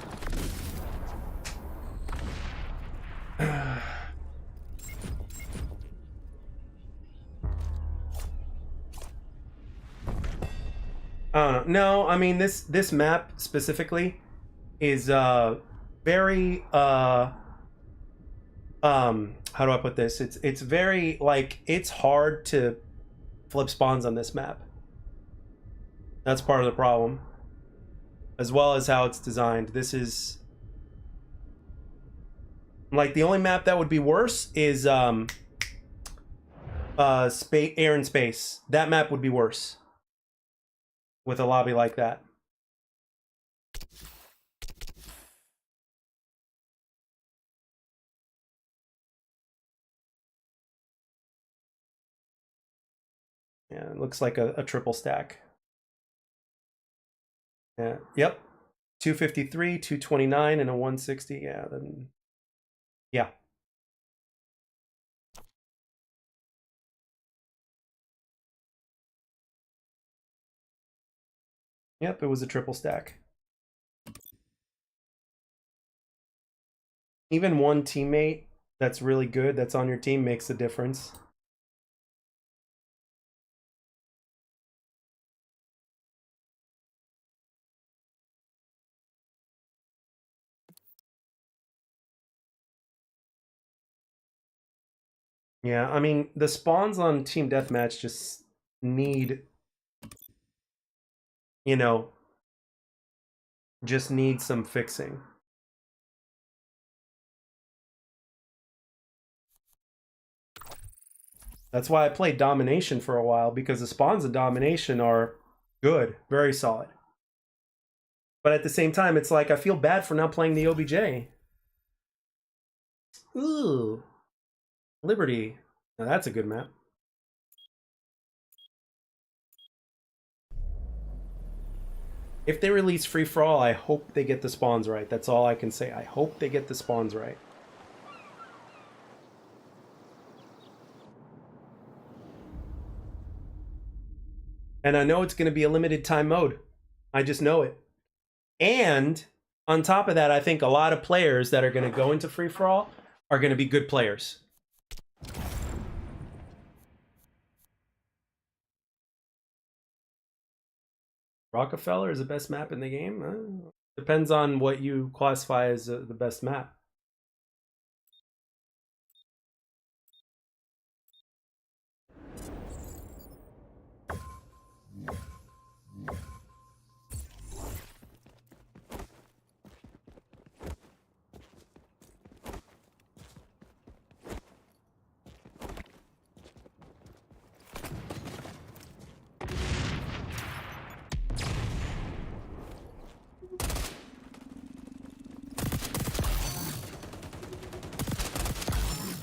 I don't know. No, I mean, this map specifically is very how do I put this? It's very, like, it's hard to flip spawns on this map. That's part of the problem, as well as how it's designed. This is like, the only map that would be worse is air and space. That map would be worse with a lobby like that. Yeah, it looks like a triple stack. Yeah. Yep. 253, 229, and a 160. Yeah. Then. Yeah. Yep. It was a triple stack. Even one teammate that's really good that's on your team makes a difference. Yeah, I mean, the spawns on Team Deathmatch just need, you know, just need some fixing. That's why I played Domination for a while, because the spawns in Domination are good, very solid. But at the same time, it's like I feel bad for not playing the OBJ. Ooh, Liberty. Now that's a good map. If they release Free For All, I hope they get the spawns right. That's all I can say. I hope they get the spawns right. And I know it's going to be a limited time mode. I just know it. And on top of that, I think a lot of players that are going to go into Free For All are going to be good players. Rockefeller is the best map in the game? Depends on what you classify as the best map.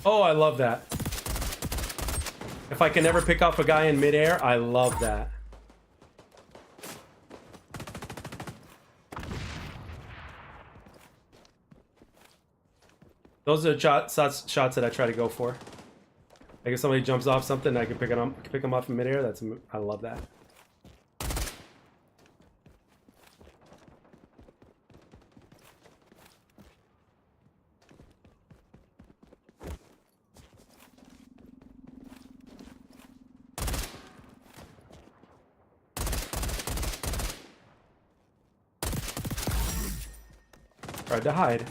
Oh, I love that. If I can never pick off a guy in midair, I love that. Those are shots that I try to go for. Like if somebody jumps off something, I can pick them off in midair. I love that. Tried to hide.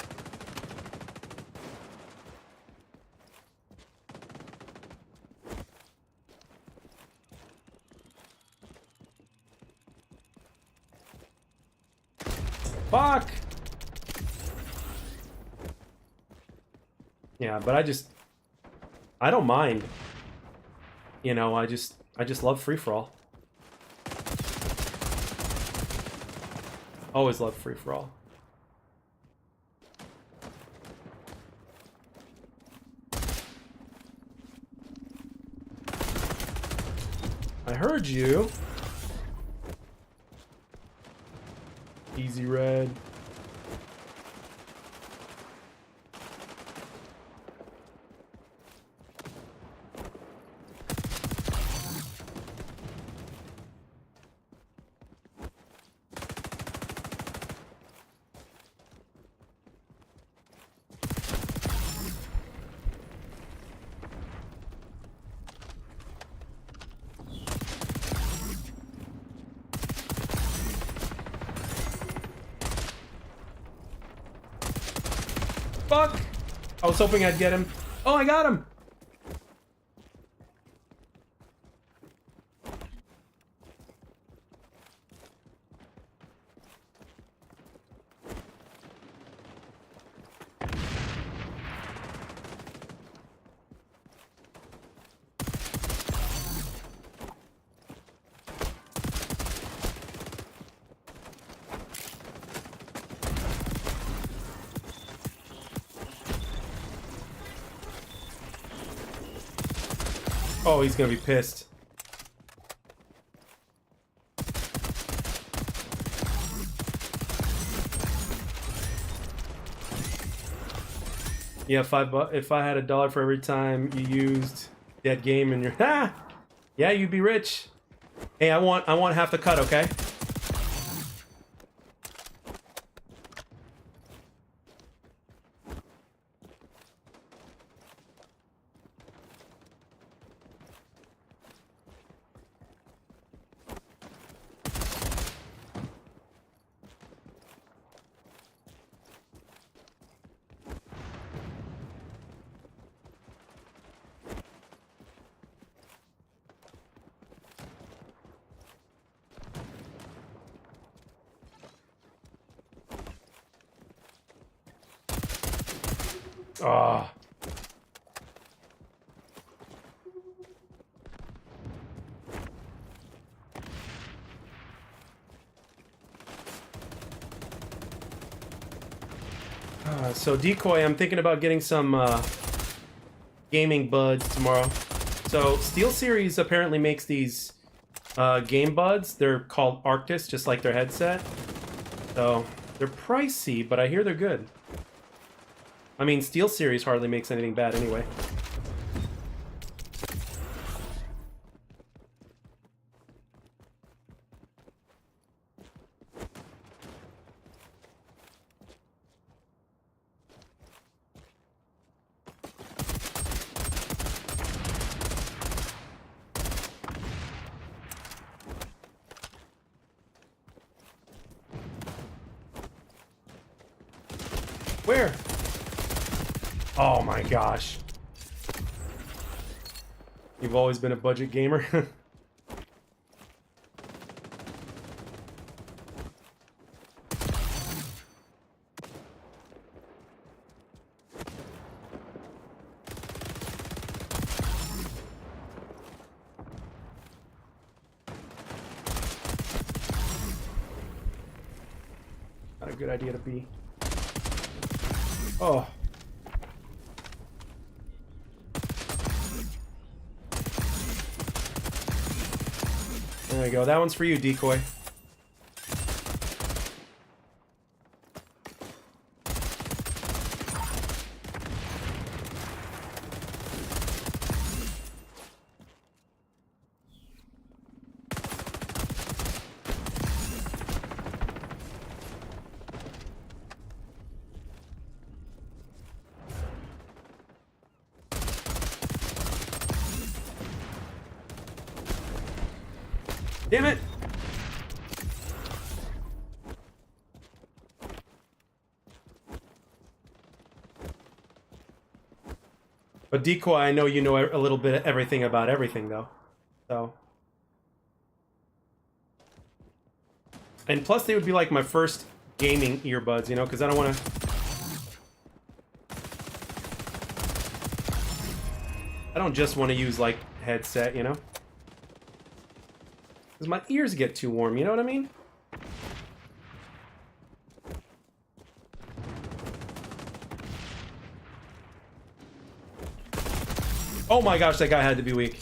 Fuck! Yeah, but I don't mind. You know, I just love free-for-all. Always love free-for-all. I heard you. Easy red. Fuck! I was hoping I'd get him. Oh, I got him! Oh, he's gonna be pissed. Yeah, $5. If I had $1 for every time you used dead game in your yeah, you'd be rich. Hey, I want half the cut, okay? Ah. So Decoy, I'm thinking about getting some gaming buds tomorrow. So SteelSeries apparently makes these game buds. They're called Arctis, just like their headset. So they're pricey, but I hear they're good. I mean, SteelSeries hardly makes anything bad anyway. Where? Oh my gosh. You've always been a budget gamer. Not a good idea to be. Oh. There you go. That one's for you, Decoy. Damn it! But Decoy, I know you know a little bit of everything about everything, though. So. And plus, they would be like my first gaming earbuds, you know, because I don't want to. I don't just want to use like headset, you know. Because my ears get too warm, you know what I mean? Oh my gosh, that guy had to be weak.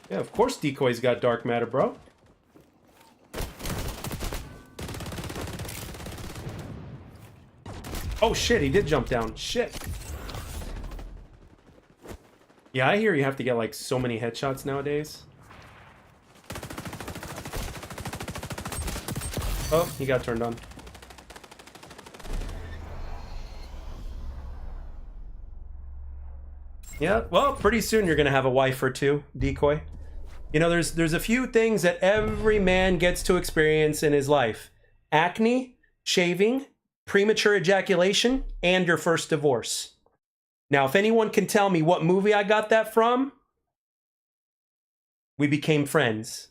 Yeah, of course Decoy's got dark matter, bro. Oh shit, he did jump down. Shit. Yeah, I hear you have to get like so many headshots nowadays. Oh, he got turned on. Yeah, well, pretty soon you're gonna have a wife or two, Decoy. You know, there's a few things that every man gets to experience in his life. Acne, shaving, premature ejaculation, and your first divorce. Now, if anyone can tell me what movie I got that from, We Became Friends.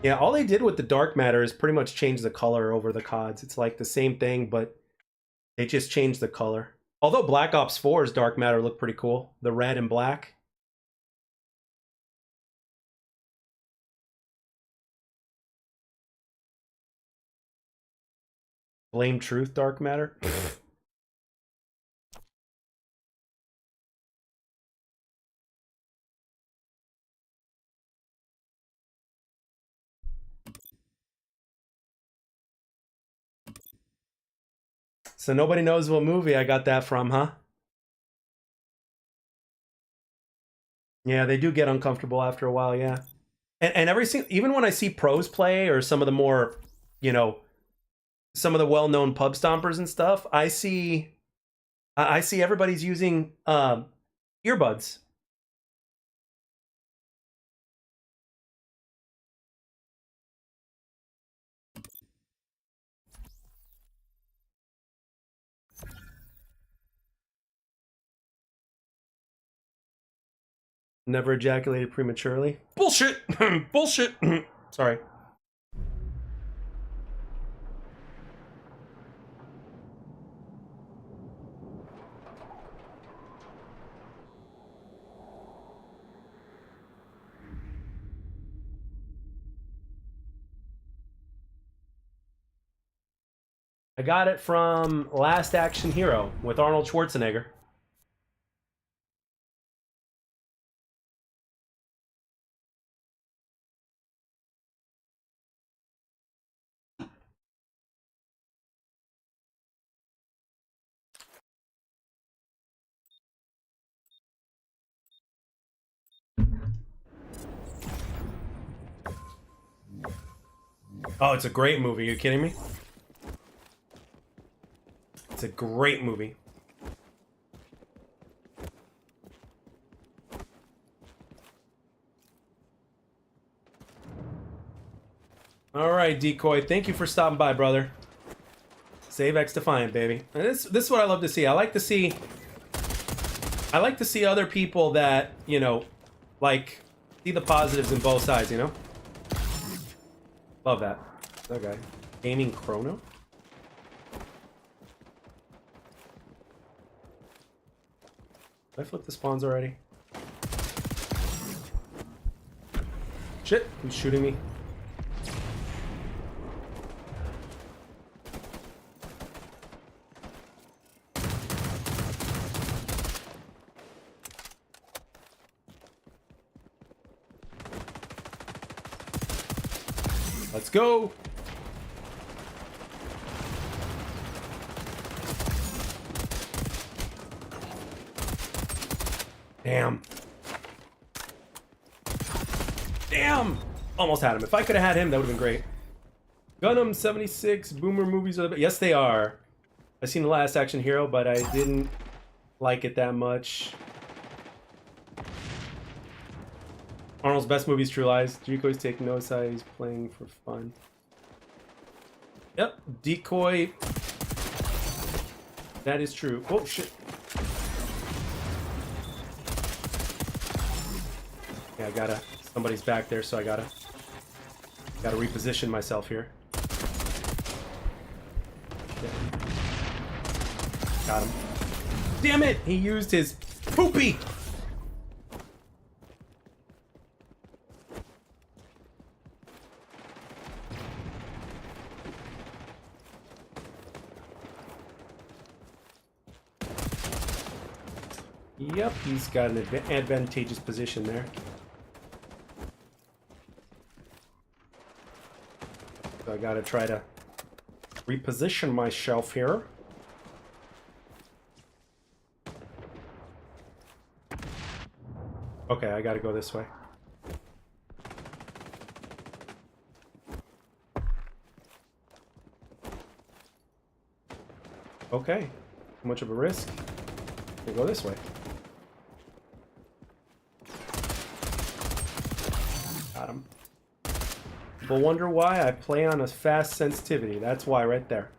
Yeah, all they did with the dark matter is pretty much change the color over the CODs. It's like the same thing, but they just changed the color. Although Black Ops 4's dark matter looked pretty cool. The red and black. Blame Truth dark matter. So nobody knows what movie I got that from, huh? Yeah, they do get uncomfortable after a while, yeah. And even when I see pros play or some of the more, you know, some of the well-known pub stompers and stuff, I see everybody's using earbuds. Never ejaculated prematurely. Bullshit. Bullshit. Sorry. I got it from Last Action Hero with Arnold Schwarzenegger. Oh, it's a great movie. Are you kidding me? It's a great movie. All right, Decoy. Thank you for stopping by, brother. Save XDefiant, baby. And this is what I love to see. I like to see other people that, you know, like, see the positives in both sides, you know? Love that. Okay. Gaming Chrono? Did I flip the spawns already? Shit, who's shooting me? Let's go! Damn. Damn! Almost had him. If I could have had him, that would have been great. Gundam 76 Boomer movies are the best. Yes, they are. I've seen The Last Action Hero, but I didn't like it that much. Arnold's best movie is True Lies. Decoy's taking no side. He's playing for fun. Yep, Decoy. That is true. Oh, shit. Yeah, I gotta... Somebody's back there, so I gotta reposition myself here. Yeah. Got him. Damn it! He used his poopy! Yep, he's got an advantageous position there. So I gotta try to reposition myself here. Okay, I gotta go this way. Okay, too much of a risk. We'll go this way. Got him. People wonder why I play on a fast sensitivity. That's why right there.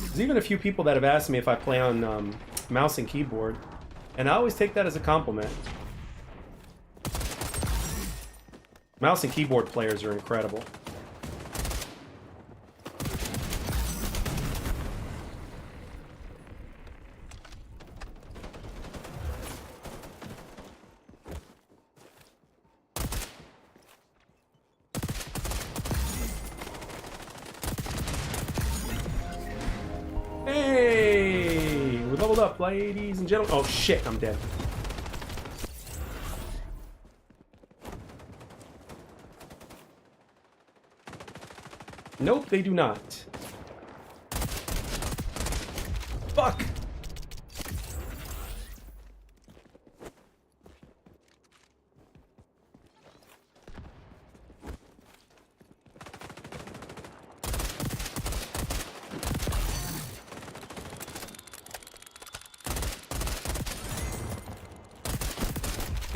There's even a few people that have asked me if I play on mouse and keyboard, and I always take that as a compliment. Mouse and keyboard players are incredible. Hey! We leveled up, ladies and gentlemen. Oh shit, I'm dead. Nope, they do not. Fuck!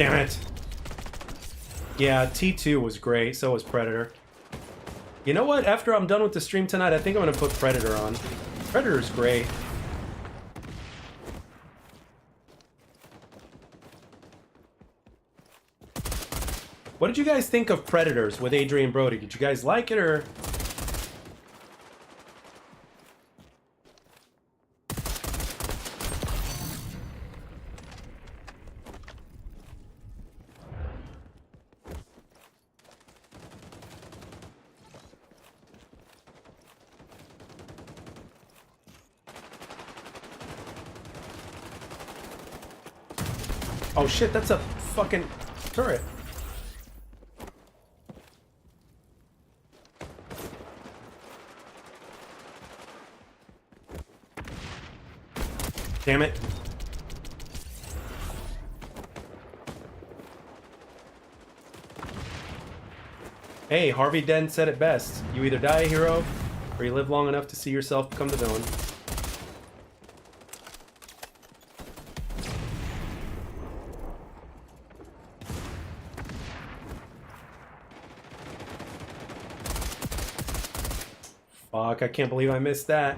Damn it. Yeah, T2 was great. So was Predator. You know what? After I'm done with the stream tonight, I think I'm going to put Predator on. Predator's great. What did you guys think of Predators with Adrian Brody? Did you guys like it or... Oh shit, that's a fucking turret. Damn it. Hey, Harvey Dent said it best. You either die a hero, or you live long enough to see yourself become the villain. Fuck, I can't believe I missed that.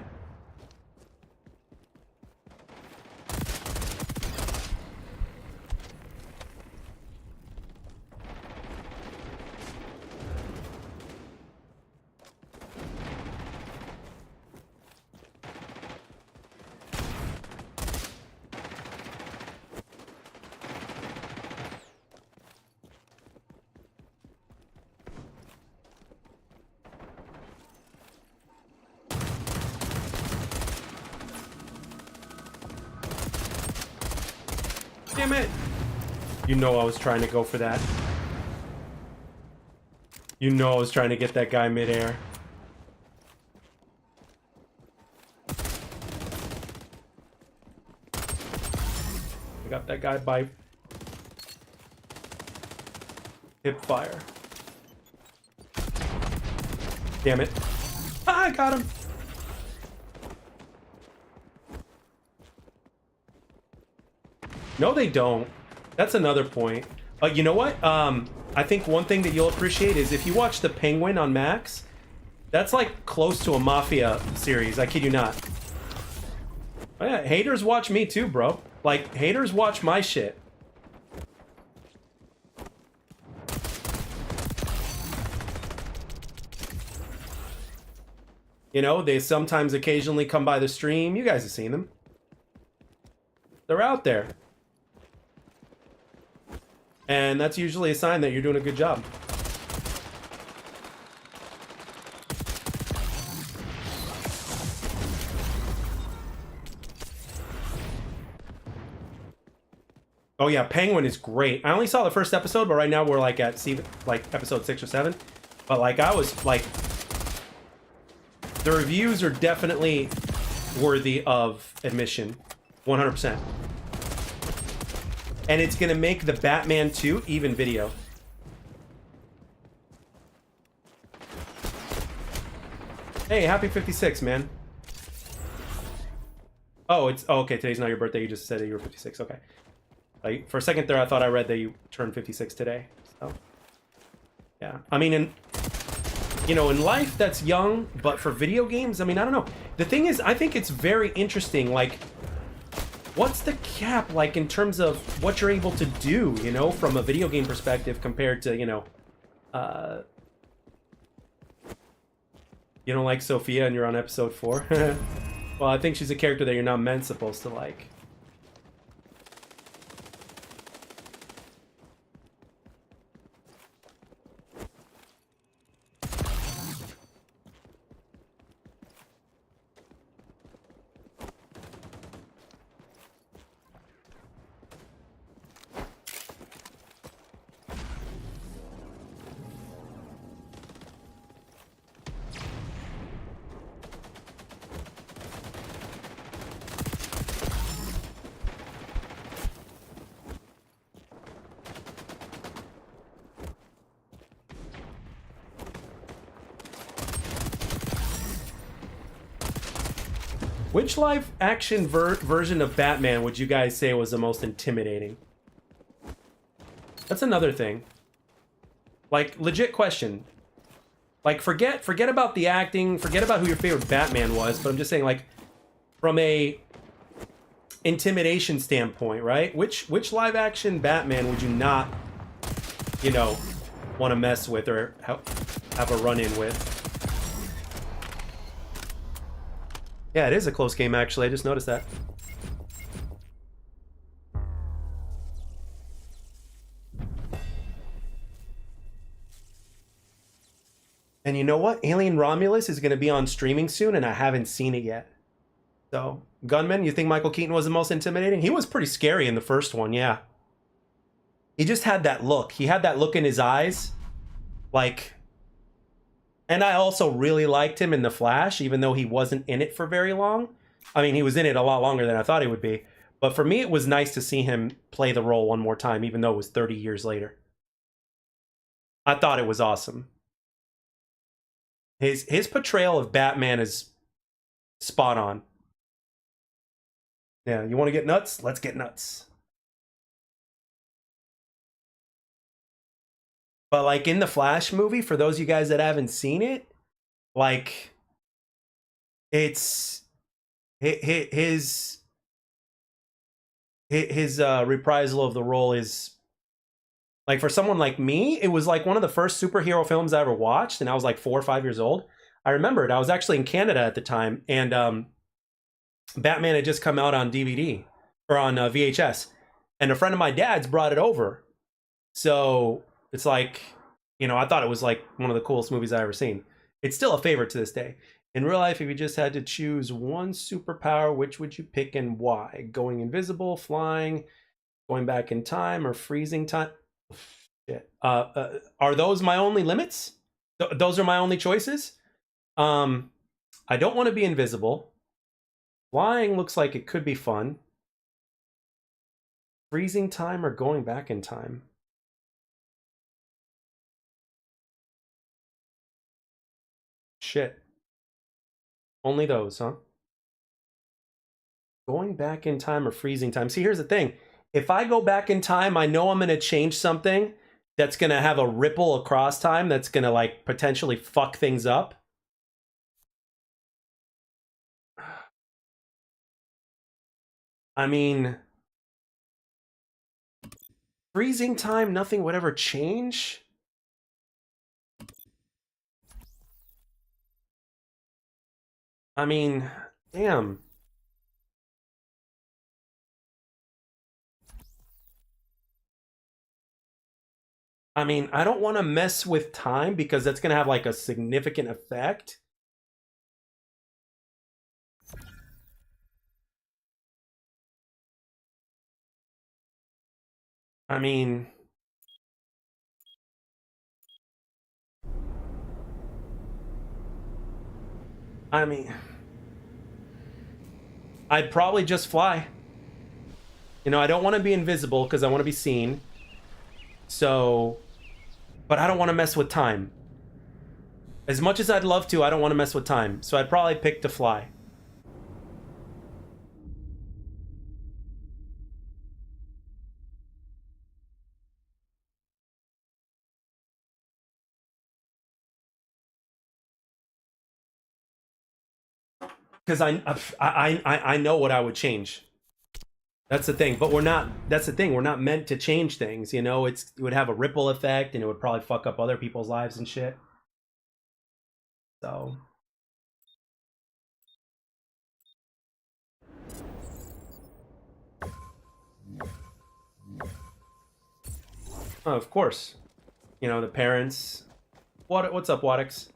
Damn it! You know I was trying to go for that. You know I was trying to get that guy midair. I got that guy by hip fire. Damn it. Ah, I got him! No, they don't. That's another point. You know what? I think one thing that you'll appreciate is if you watch The Penguin on Max, that's like close to a Mafia series. I kid you not. Oh, yeah, haters watch me too, bro. Like, haters watch my shit. You know, they sometimes occasionally come by the stream. You guys have seen them. They're out there. And that's usually a sign that you're doing a good job. Oh yeah, Penguin is great. I only saw the first episode, but right now we're like at episode 6 or 7. But like I was like, the reviews are definitely worthy of admission, 100%. And it's gonna make the Batman 2 even video. Hey, happy 56, man. Oh, okay, today's not your birthday. You just said that you were 56. Okay. Like, for a second there, I thought I read that you turned 56 today. So, yeah. I mean, in life, that's young, but for video games, I mean, I don't know. The thing is, I think it's very interesting, like, what's the cap, like, in terms of what you're able to do, you know, from a video game perspective compared to, you know, you don't like Sophia and you're on episode 4? Well, I think she's a character that you're not meant supposed to like. Which live-action version of Batman would you guys say was the most intimidating? That's another thing. Like, legit question. Like, forget about the acting, forget about who your favorite Batman was, but I'm just saying, like, from a intimidation standpoint, right? Which live action Batman would you not, you know, want to mess with or have a run-in with? Yeah, it is a close game, actually. I just noticed that. And you know what? Alien Romulus is going to be on streaming soon, and I haven't seen it yet. So, Gunman, you think Michael Keaton was the most intimidating? He was pretty scary in the first one, yeah. He just had that look. He had that look in his eyes. Like... And I also really liked him in The Flash, even though he wasn't in it for very long. I mean, he was in it a lot longer than I thought he would be. But for me, it was nice to see him play the role one more time, even though it was 30 years later. I thought it was awesome. His portrayal of Batman is spot on. Yeah, you want to get nuts? Let's get nuts. But like in the Flash movie, for those of you guys that haven't seen it, like it's his reprisal of the role is like, for someone like me, it was like one of the first superhero films I ever watched, and I was like 4 or 5 years old. I remember it. I was actually in Canada at the time, and Batman had just come out on DVD or on VHS, and a friend of my dad's brought it over. So it's like, you know, I thought it was like one of the coolest movies I've ever seen. It's still a favorite to this day. In real life, if you just had to choose one superpower, which would you pick and why? Going invisible, flying, going back in time, or freezing time? Shit. Are those my only limits? Those are my only choices? I don't want to be invisible. Flying looks like it could be fun. Freezing time or going back in time? Shit. Only those, huh? Going back in time or freezing time? See, here's the thing. If I go back in time, I know I'm going to change something that's going to have a ripple across time that's going to, like, potentially fuck things up. I mean, freezing time, nothing would ever change? I mean, damn. I mean, I don't want to mess with time because that's going to have like a significant effect. I mean, I'd probably just fly. You know, I don't want to be invisible because I want to be seen. So, but I don't want to mess with time. As much as I'd love to, I don't want to mess with time. So I'd probably pick to fly. Because I know what I would change. That's the thing. But we're not, that's the thing. We're not meant to change things, you know? It would have a ripple effect and it would probably fuck up other people's lives and shit. So. Oh, of course. You know, the parents. What's up, Wadix?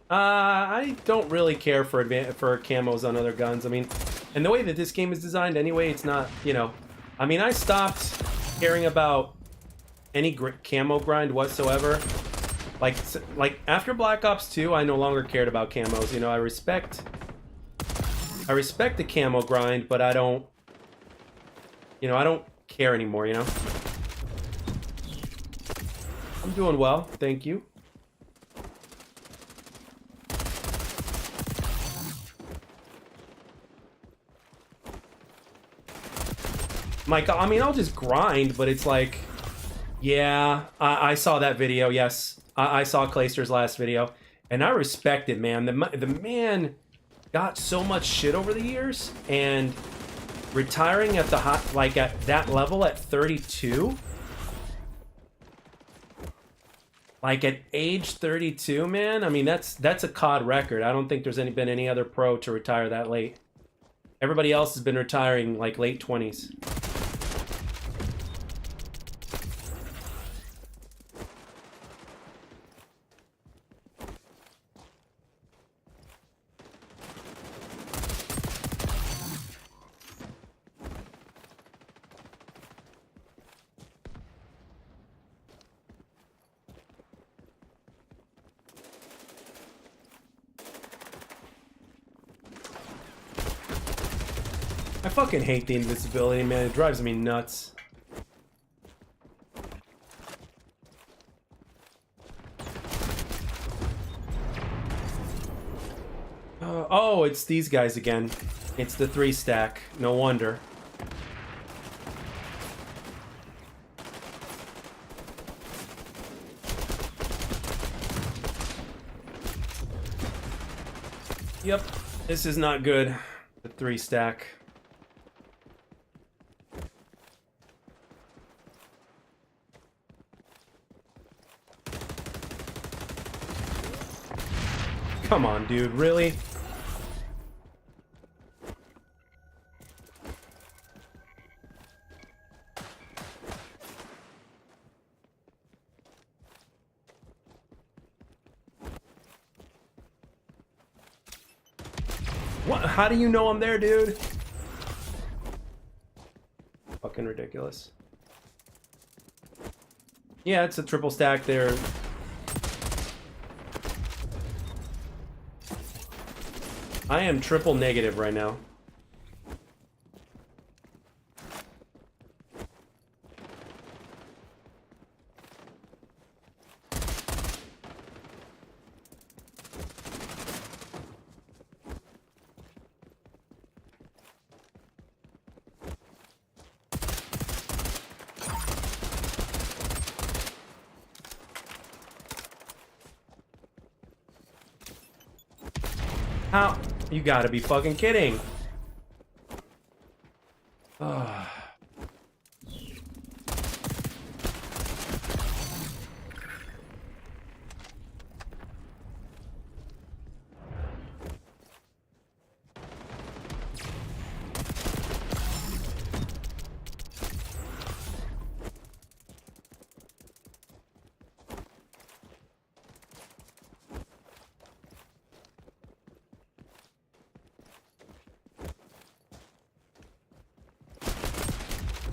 I don't really care for camos on other guns. I mean, and the way that this game is designed anyway, it's not, you know, I mean, I stopped caring about any camo grind whatsoever Like after Black Ops 2, I no longer cared about camos. You know, I respect the camo grind, but I don't, you know, I don't care anymore, you know? I'm doing well, thank you. Mike, I mean, I'll just grind, but it's like, yeah, I saw that video, yes. I saw Clayster's last video, and I respect it, man. The man got so much shit over the years, and retiring at the like at that level at 32, like at age 32, man. I mean, that's a COD record. I don't think there's been any other pro to retire that late. Everybody else has been retiring like late 20s. I fucking hate the invisibility, man. It drives me nuts. Oh, it's these guys again. It's the 3 stack. No wonder. Yep, this is not good. The 3 stack. Come on, dude, really? What? How do you know I'm there, dude? Fucking ridiculous. Yeah, it's a triple stack there. I am triple negative right now. How? You gotta be fucking kidding.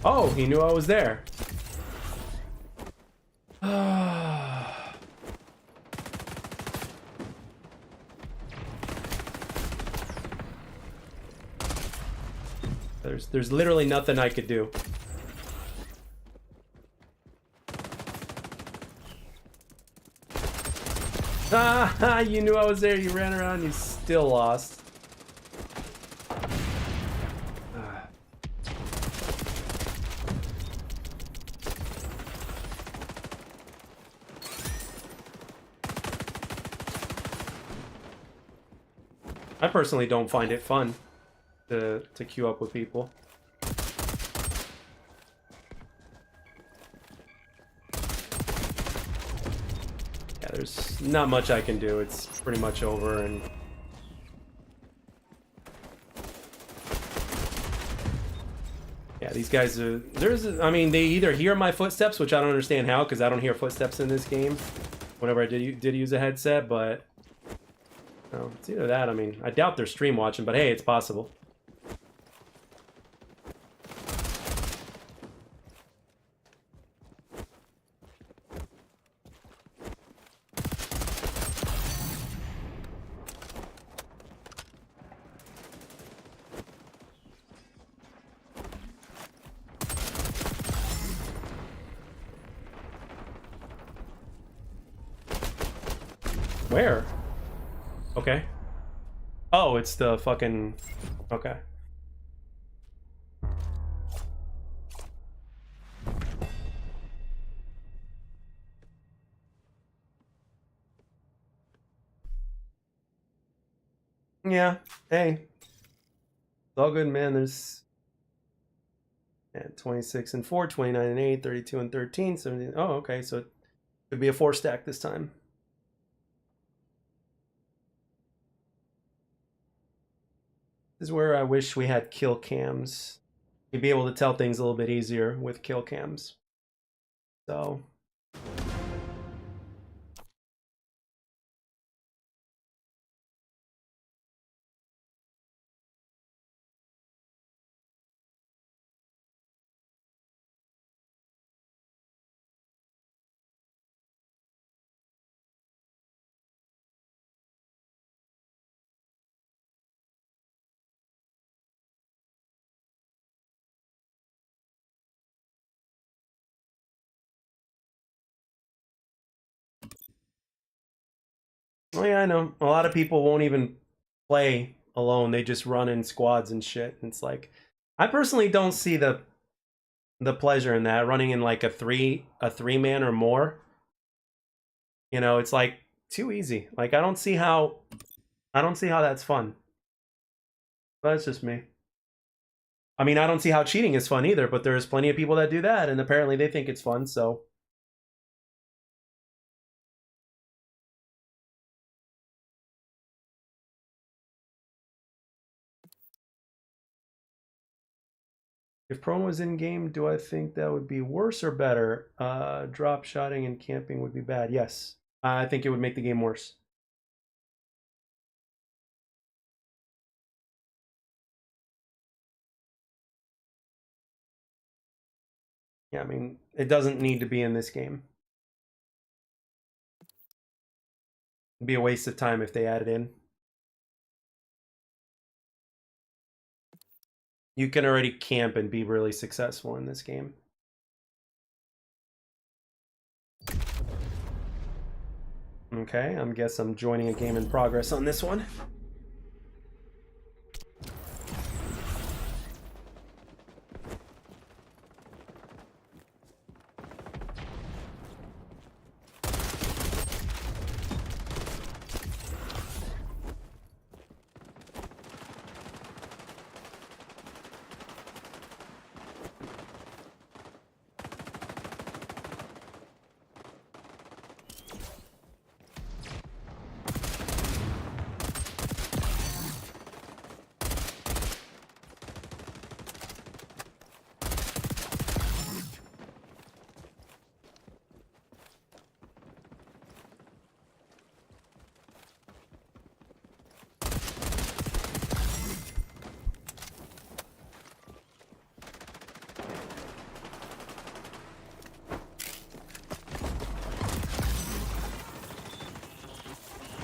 Oh, he knew I was there. There's literally nothing I could do. Ah, you knew I was there. You ran around. You still lost. I personally don't find it fun to queue up with people. Yeah, there's not much I can do. It's pretty much over, and yeah, these guys are, I mean, they either hear my footsteps, which I don't understand how, because I don't hear footsteps in this game whenever I did use a headset, but no, it's either that. I mean, I doubt they're stream watching, but hey, it's possible. Where? Okay. Oh, it's the fucking... Okay. Yeah. Hey. It's all good, man. There's... Yeah, 26 and 4, 29 and 8, 32 and 13, 17... Oh, okay. So it could be a 4 stack this time. This is where I wish we had kill cams. You'd be able to tell things a little bit easier with kill cams. So... Oh yeah, I know. A lot of people won't even play alone. They just run in squads and shit. It's like I personally don't see the pleasure in that, running in like a three man or more. You know, it's like too easy. Like I don't see how that's fun. That's just me. I mean, I don't see how cheating is fun either, but there's plenty of people that do that and apparently they think it's fun, so if prone was in game, do I think that would be worse or better? Drop shotting and camping would be bad. Yes. I think it would make the game worse. Yeah, I mean, it doesn't need to be in this game. It'd be a waste of time if they add it in. You can already camp and be really successful in this game. Okay, I guess I'm joining a game in progress on this one.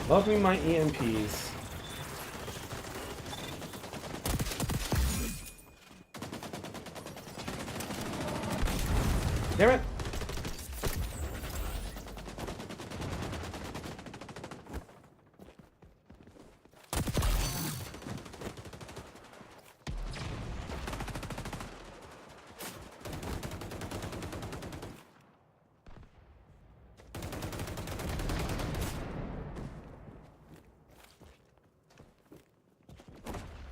Love me my EMPs. Damn it!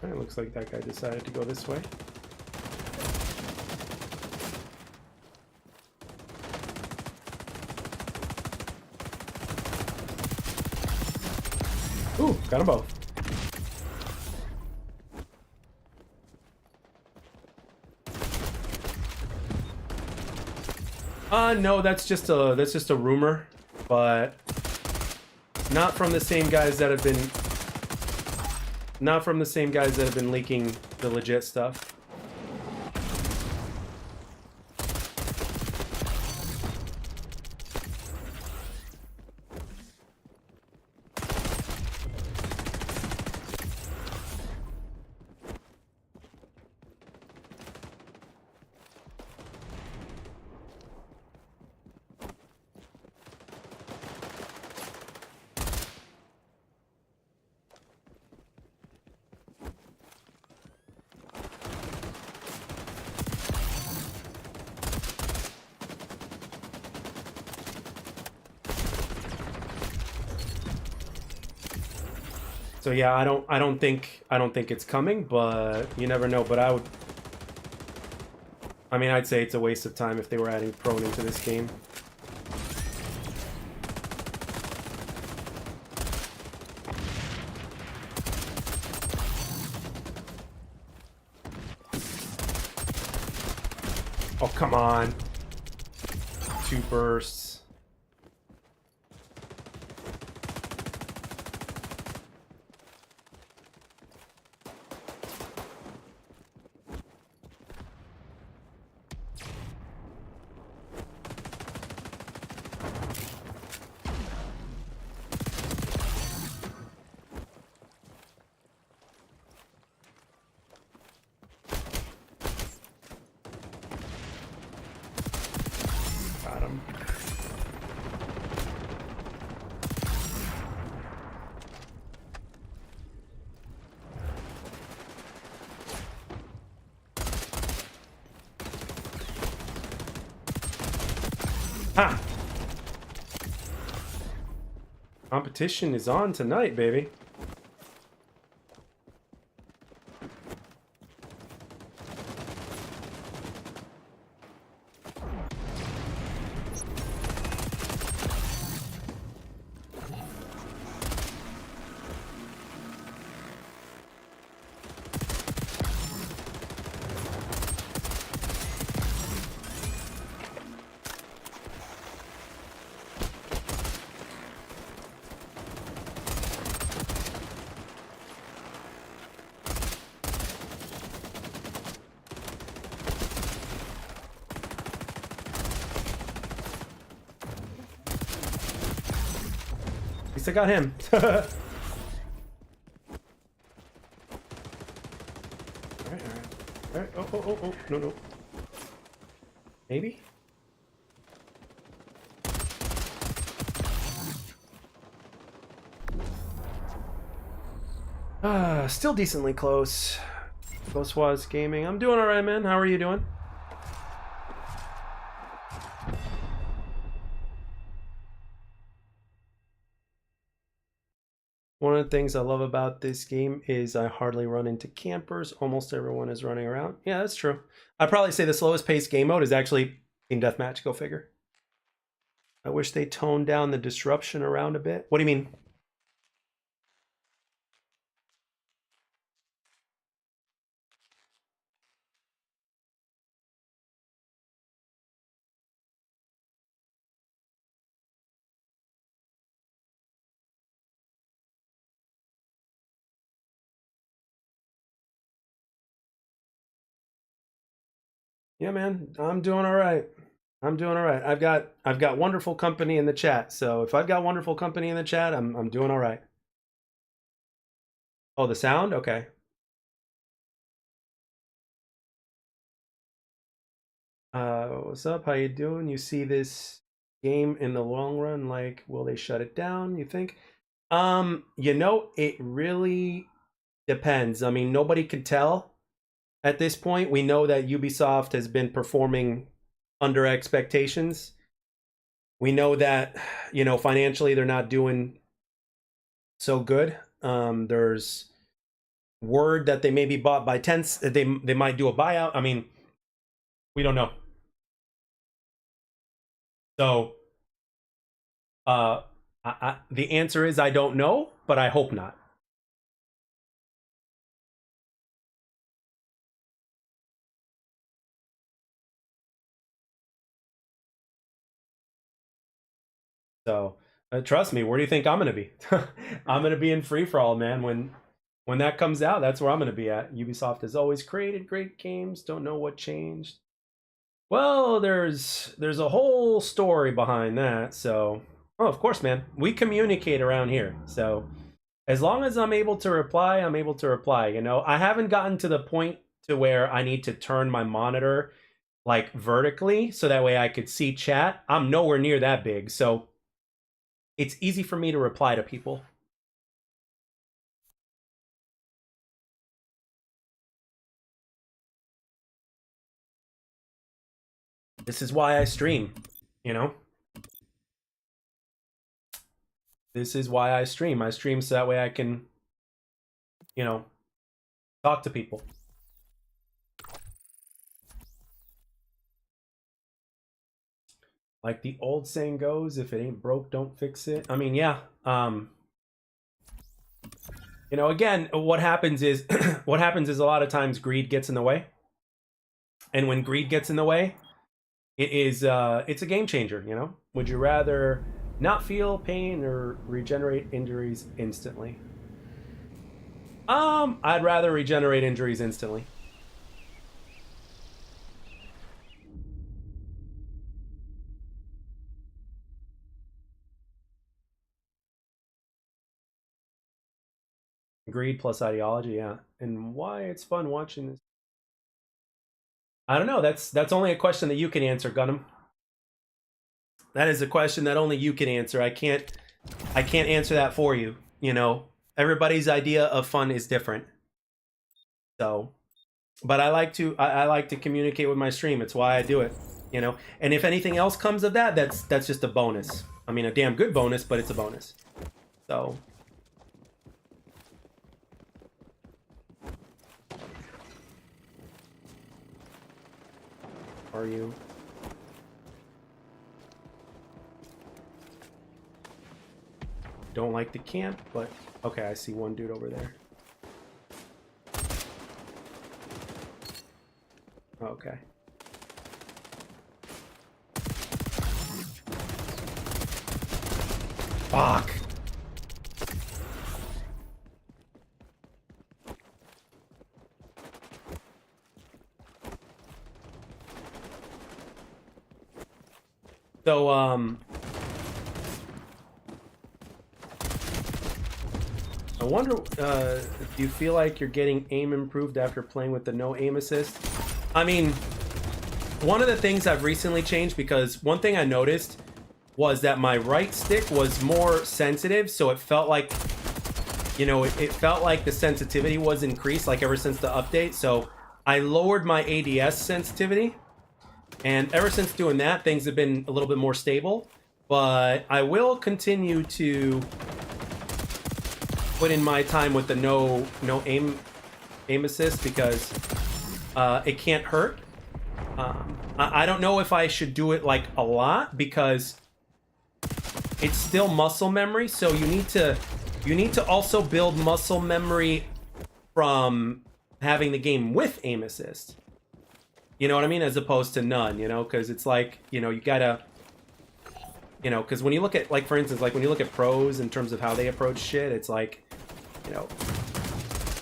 It looks like that guy decided to go this way. Ooh, got them both. No, that's just a rumor, but not from the same guys that have been leaking the legit stuff. So yeah, I don't think it's coming, but you never know. But I mean, I'd say it's a waste of time if they were adding prone into this game. Oh, come on. 2 bursts. Got him. Ha! Competition is on tonight, baby. At least I got him. Alright. Oh. No. Maybe? Still decently close. Close was gaming. I'm doing alright, man. How are you doing? One of the things I love about this game is I hardly run into campers. Almost everyone is running around. Yeah, that's true. I'd probably say the slowest paced game mode is actually Team Deathmatch. Go figure. I wish they toned down the disruption around a bit. What do you mean? Yeah, man, I'm doing all right. I'm doing all right. I've got wonderful company in the chat. So if I've got wonderful company in the chat, I'm doing all right. Oh, the sound? Okay. What's up? How you doing? You see this game in the long run? Like, will they shut it down? You think? You know, it really depends. I mean, nobody could tell at this point. We know that Ubisoft has been performing under expectations. We know that, you know, financially they're not doing so good. There's word that they may be bought by Tencent. They might do a buyout. I mean, we don't know. So, the answer is I don't know, but I hope not. So, trust me. Where do you think I'm gonna be? I'm gonna be in free for all, man. When that comes out, that's where I'm gonna be at. Ubisoft has always created great games. Don't know what changed. Well, there's a whole story behind that. So, oh, of course, man. We communicate around here. So, as long as I'm able to reply, I'm able to reply. You know, I haven't gotten to the point to where I need to turn my monitor like vertically so that way I could see chat. I'm nowhere near that big. So, it's easy for me to reply to people. This is why I stream, you know? This is why I stream. I stream so that way I can you know, talk to people. Like the old saying goes, if it ain't broke, don't fix it. I mean, yeah. You know, again, what happens is what happens is a lot of times greed gets in the way. And when greed gets in the way, it's a game changer, you know? Would you rather not feel pain or regenerate injuries instantly? I'd rather regenerate injuries instantly. Greed plus ideology, yeah. And why it's fun watching this. I don't know. That's only a question that you can answer, Gunham. That is a question that only you can answer. I can't answer that for you. You know, everybody's idea of fun is different. So, but I like to communicate with my stream. It's why I do it. You know, and if anything else comes of that, that's just a bonus. I mean, a damn good bonus, but it's a bonus. So. Are you? Don't like the camp, but okay, I see one dude over there. Okay. Fuck. So, I wonder, do you feel like you're getting aim improved after playing with the no aim assist? I mean, one of the things I've recently changed, because one thing I noticed was that my right stick was more sensitive, so it felt like, you know, it felt like the sensitivity was increased, like ever since the update, so I lowered my ADS sensitivity. And ever since doing that, things have been a little bit more stable. But I will continue to put in my time with the no aim assist, because it can't hurt. I don't know if I should do it like a lot, because it's still muscle memory. So you need to also build muscle memory from having the game with aim assist. You know what I mean? As opposed to none, you know, because it's like, you know, you gotta, you know, because when you look at, like, for instance, like when you look at pros in terms of how they approach shit, it's like, you know,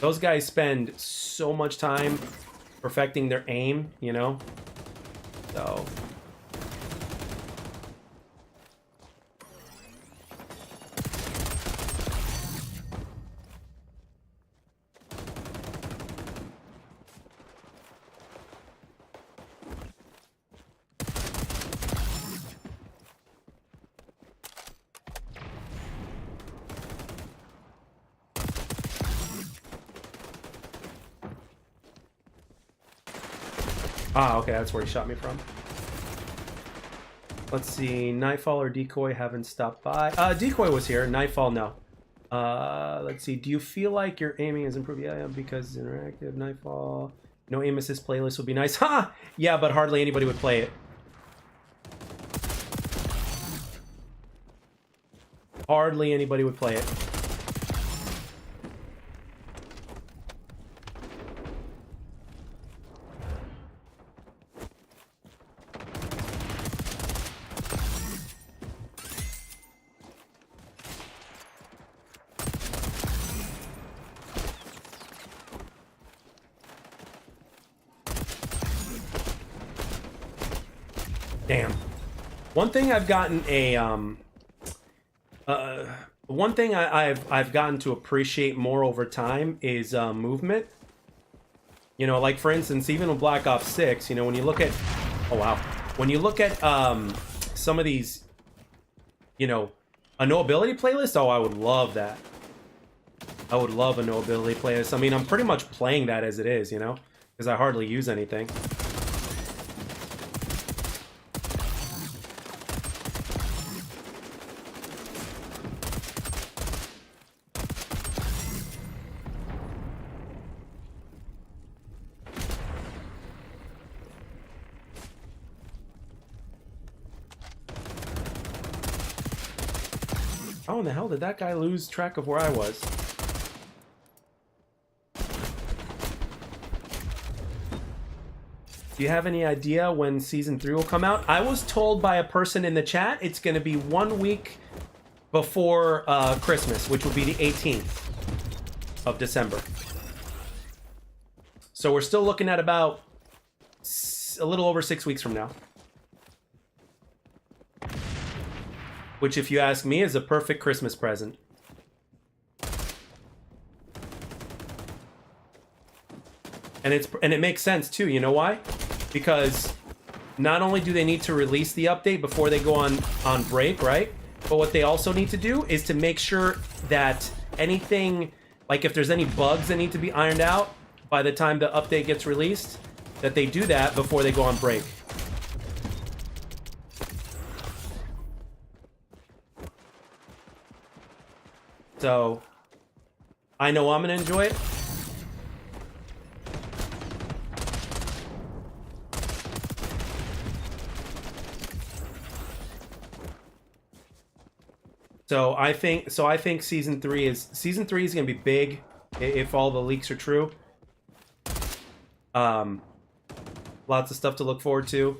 those guys spend so much time perfecting their aim, you know? So. Ah, okay, that's where he shot me from. Let's see, Nightfall or Decoy haven't stopped by. Decoy was here, Nightfall, no. Let's see, do you feel like your aiming has improved? Yeah, because interactive, Nightfall, no aim assist playlist would be nice. Ha! Yeah, but hardly anybody would play it. Hardly anybody would play it. Damn. One thing I've gotten a one thing I've gotten to appreciate more over time is movement. You know, like for instance, even with Black Ops 6, you know, when you look at, oh wow, when you look at some of these, you know, a no ability playlist, oh, I would love that. I would love a no ability playlist. I mean, I'm pretty much playing that as it is, you know, because I hardly use anything. How in the hell did that guy lose track of where I was? Do you have any idea when Season 3 will come out? I was told by a person in the chat it's going to be 1 week before Christmas, which would be the 18th of December. So we're still looking at about a little over 6 weeks from now. Which, if you ask me, is a perfect Christmas present. And it makes sense too. You know why? Because not only do they need to release the update before they go on break, right? But what they also need to do is to make sure that anything, like if there's any bugs that need to be ironed out by the time the update gets released, that they do that before they go on break. So I know I'm gonna enjoy it. So I think season 3 is gonna be big if all the leaks are true. Lots of stuff to look forward to.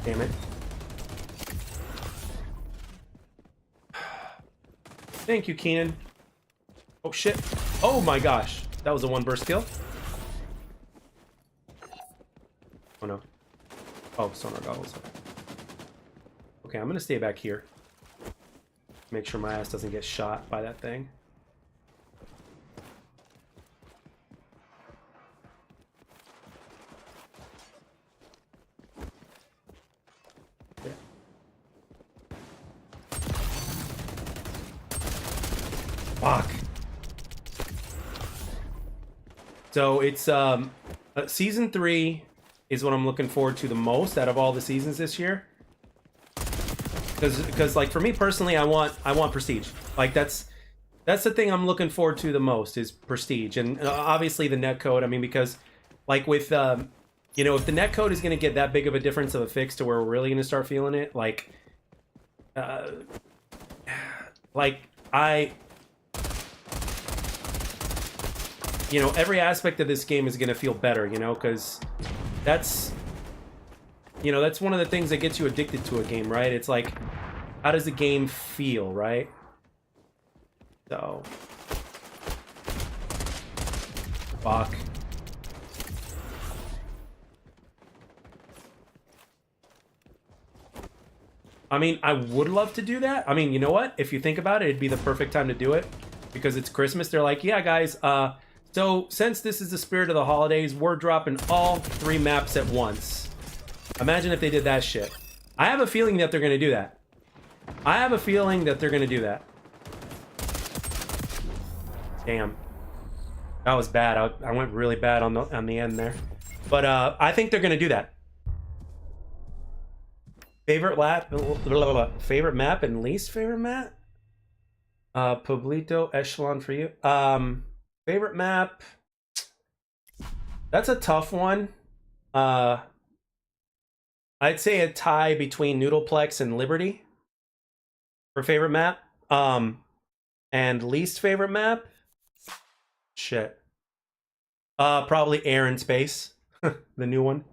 Damn it. Thank you, Keenan. Oh shit. Oh my gosh. That was a one burst kill. Oh no. Oh, sonar goggles. Okay, I'm gonna stay back here. Make sure my ass doesn't get shot by that thing. Yeah. Fuck. So it's season 3 is what I'm looking forward to the most out of all the seasons this year. Because like for me personally, I want prestige. Like that's the thing I'm looking forward to the most is prestige, and obviously the netcode. I mean, because like with you know, if the netcode is going to get that big of a difference of a fix to where we're really going to start feeling it, like you know, every aspect of this game is going to feel better, you know, because that's, you know, that's one of the things that gets you addicted to a game, right? It's like, how does the game feel, right? So, fuck. I mean, I would love to do that. I mean, you know what? If you think about it, it'd be the perfect time to do it because it's Christmas. They're like, yeah, guys, so since this is the spirit of the holidays, we're dropping all 3 maps at once. Imagine if they did that shit. I have a feeling that they're going to do that. Damn. That was bad. I went really bad on the end there. But I think they're going to do that. Favorite map and least favorite map? Pueblito Echelon for you. Favorite map? That's a tough one. I'd say a tie between Noodleplex and Liberty for favorite map. And least favorite map? Shit. Probably Air and Space, the new one.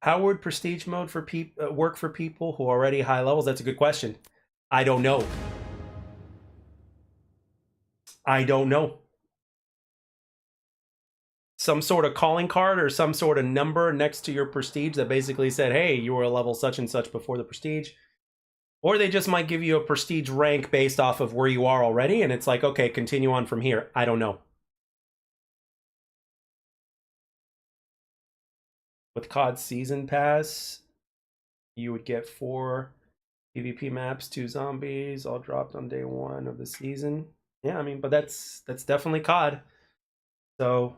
How would prestige mode for work for people who are already high levels? That's a good question. I don't know. Some sort of calling card or some sort of number next to your prestige that basically said, hey, you were a level such and such before the prestige. Or they just might give you a prestige rank based off of where you are already, and it's like, okay, continue on from here. I don't know. With COD Season Pass, you would get 4 PvP maps, 2 zombies, all dropped on day 1 of the season. Yeah, I mean, but that's definitely COD. So,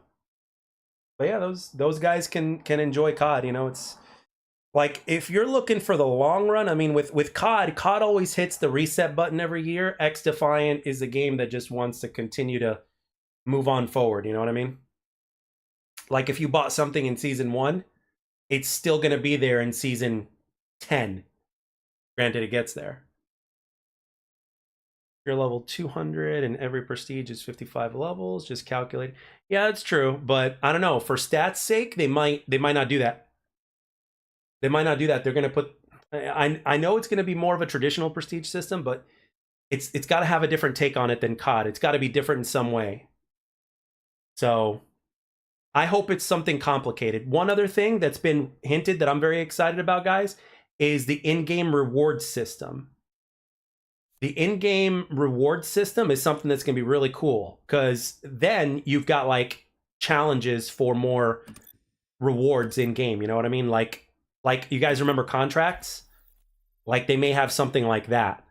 but yeah, those guys can enjoy COD. You know, it's like if you're looking for the long run. I mean, with COD always hits the reset button every year. XDefiant is a game that just wants to continue to move on forward. You know what I mean? Like if you bought something in season 1, it's still going to be there in season 10. Granted, it gets there. You're level 200 and every prestige is 55 levels. Just calculate. Yeah, that's true. But I don't know. For stats' sake, they might not do that. They might not do that. They're going to put... I know it's going to be more of a traditional prestige system, but it's got to have a different take on it than COD. It's got to be different in some way. So I hope it's something complicated. One other thing that's been hinted that I'm very excited about, guys, is the in-game reward system. The in-game reward system is something that's going to be really cool, because then you've got like challenges for more rewards in-game. You know what I mean? Like you guys remember contracts? Like they may have something like that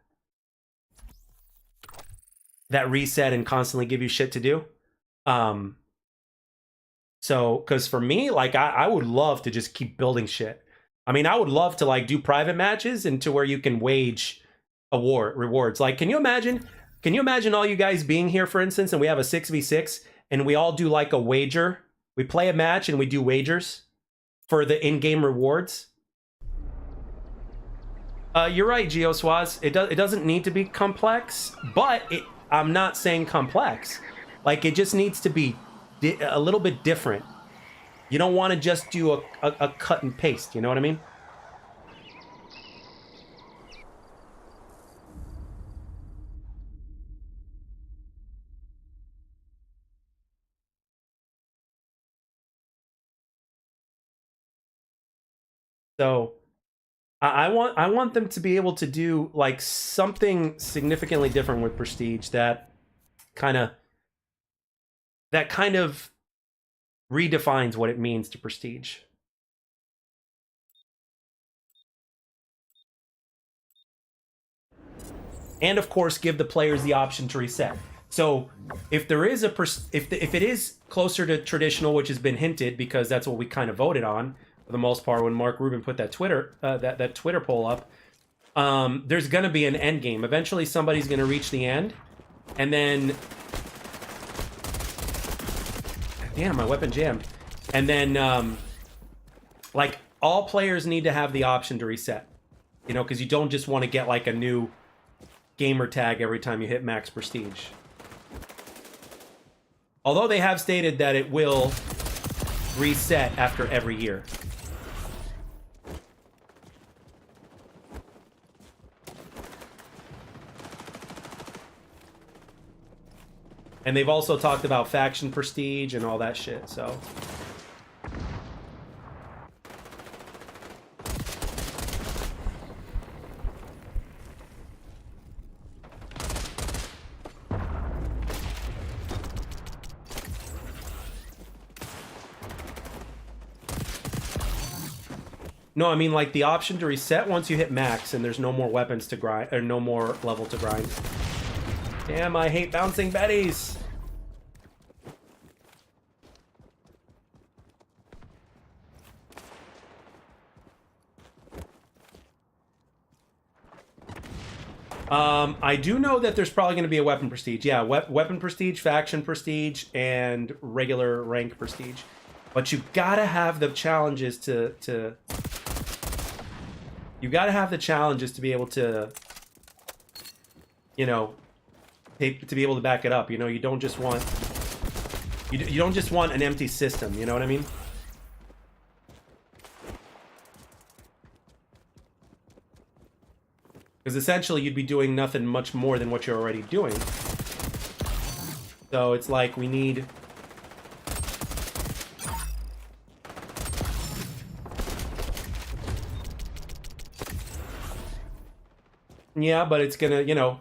reset and constantly give you shit to do. So, because for me, like I would love to just keep building shit. I mean, I would love to like do private matches into where you can wage rewards. Like, can you imagine all you guys being here, for instance, and we have a 6v6 and we all do like a wager. We play a match and we do wagers for the in-game rewards. You're right, GeoSwaz. It doesn't need to be complex, but I'm not saying complex. Like, it just needs to be a little bit different. You don't want to just do a cut and paste, you know what I mean? So I want them to be able to do like something significantly different with Prestige that kind of redefines what it means to Prestige. And of course, give the players the option to reset. So if there is if it is closer to traditional, which has been hinted because that's what we kind of voted on for the most part when Mark Rubin put that Twitter that Twitter poll up, there's going to be an end game. Eventually, somebody's going to reach the end, and then damn, my weapon jammed. And then like all players need to have the option to reset, you know, because you don't just want to get like a new gamer tag every time you hit max prestige. Although they have stated that it will reset after every year. And they've also talked about faction prestige and all that shit, so... No, I mean like the option to reset once you hit max and there's no more weapons to grind, or no more level to grind. Damn, I hate bouncing betties. I do know that there's probably going to be a weapon prestige. Yeah, weapon prestige, faction prestige, and regular rank prestige. But you gotta have the challenges to you gotta have the challenges to be able to, you know, to be able to back it up. You know, you don't just want you don't just want an empty system. You know what I mean? Because essentially you'd be doing nothing much more than what you're already doing. So it's like we need... Yeah, but it's gonna, you know...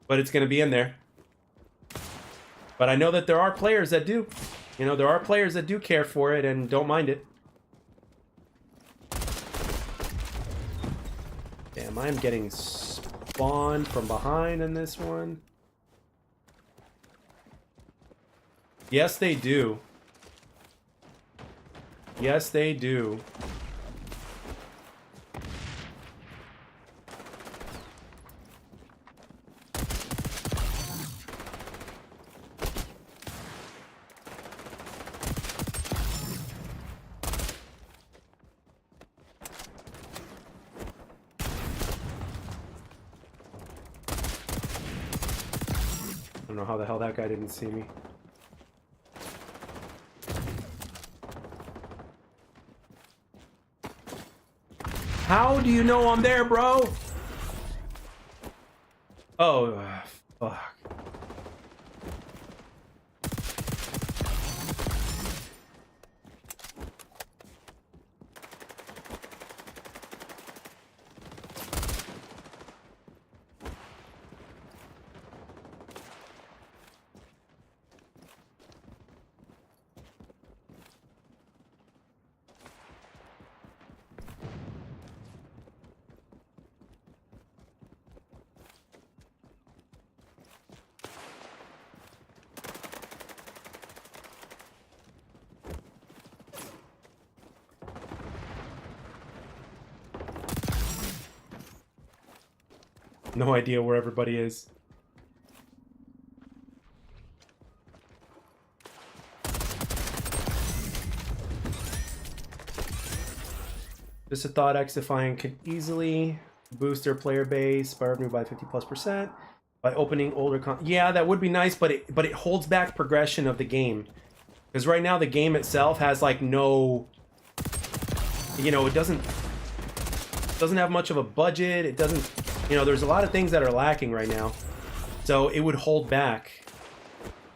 But it's gonna be in there. But I know that there are players that do. You know, there are players that do care for it and don't mind it. Damn, I'm getting spawned from behind in this one. Yes, they do. Yes, they do. don't know how the hell that guy didn't see me. How do you know I'm there, bro? Oh, fuck. No idea where everybody is. Just a thought, XDefiant could easily boost their player base by revenue by 50+% by opening older yeah, that would be nice, but it holds back progression of the game. Because right now the game itself has like no, you know, it doesn't have much of a budget. It doesn't, you know, there's a lot of things that are lacking right now. So it would hold back,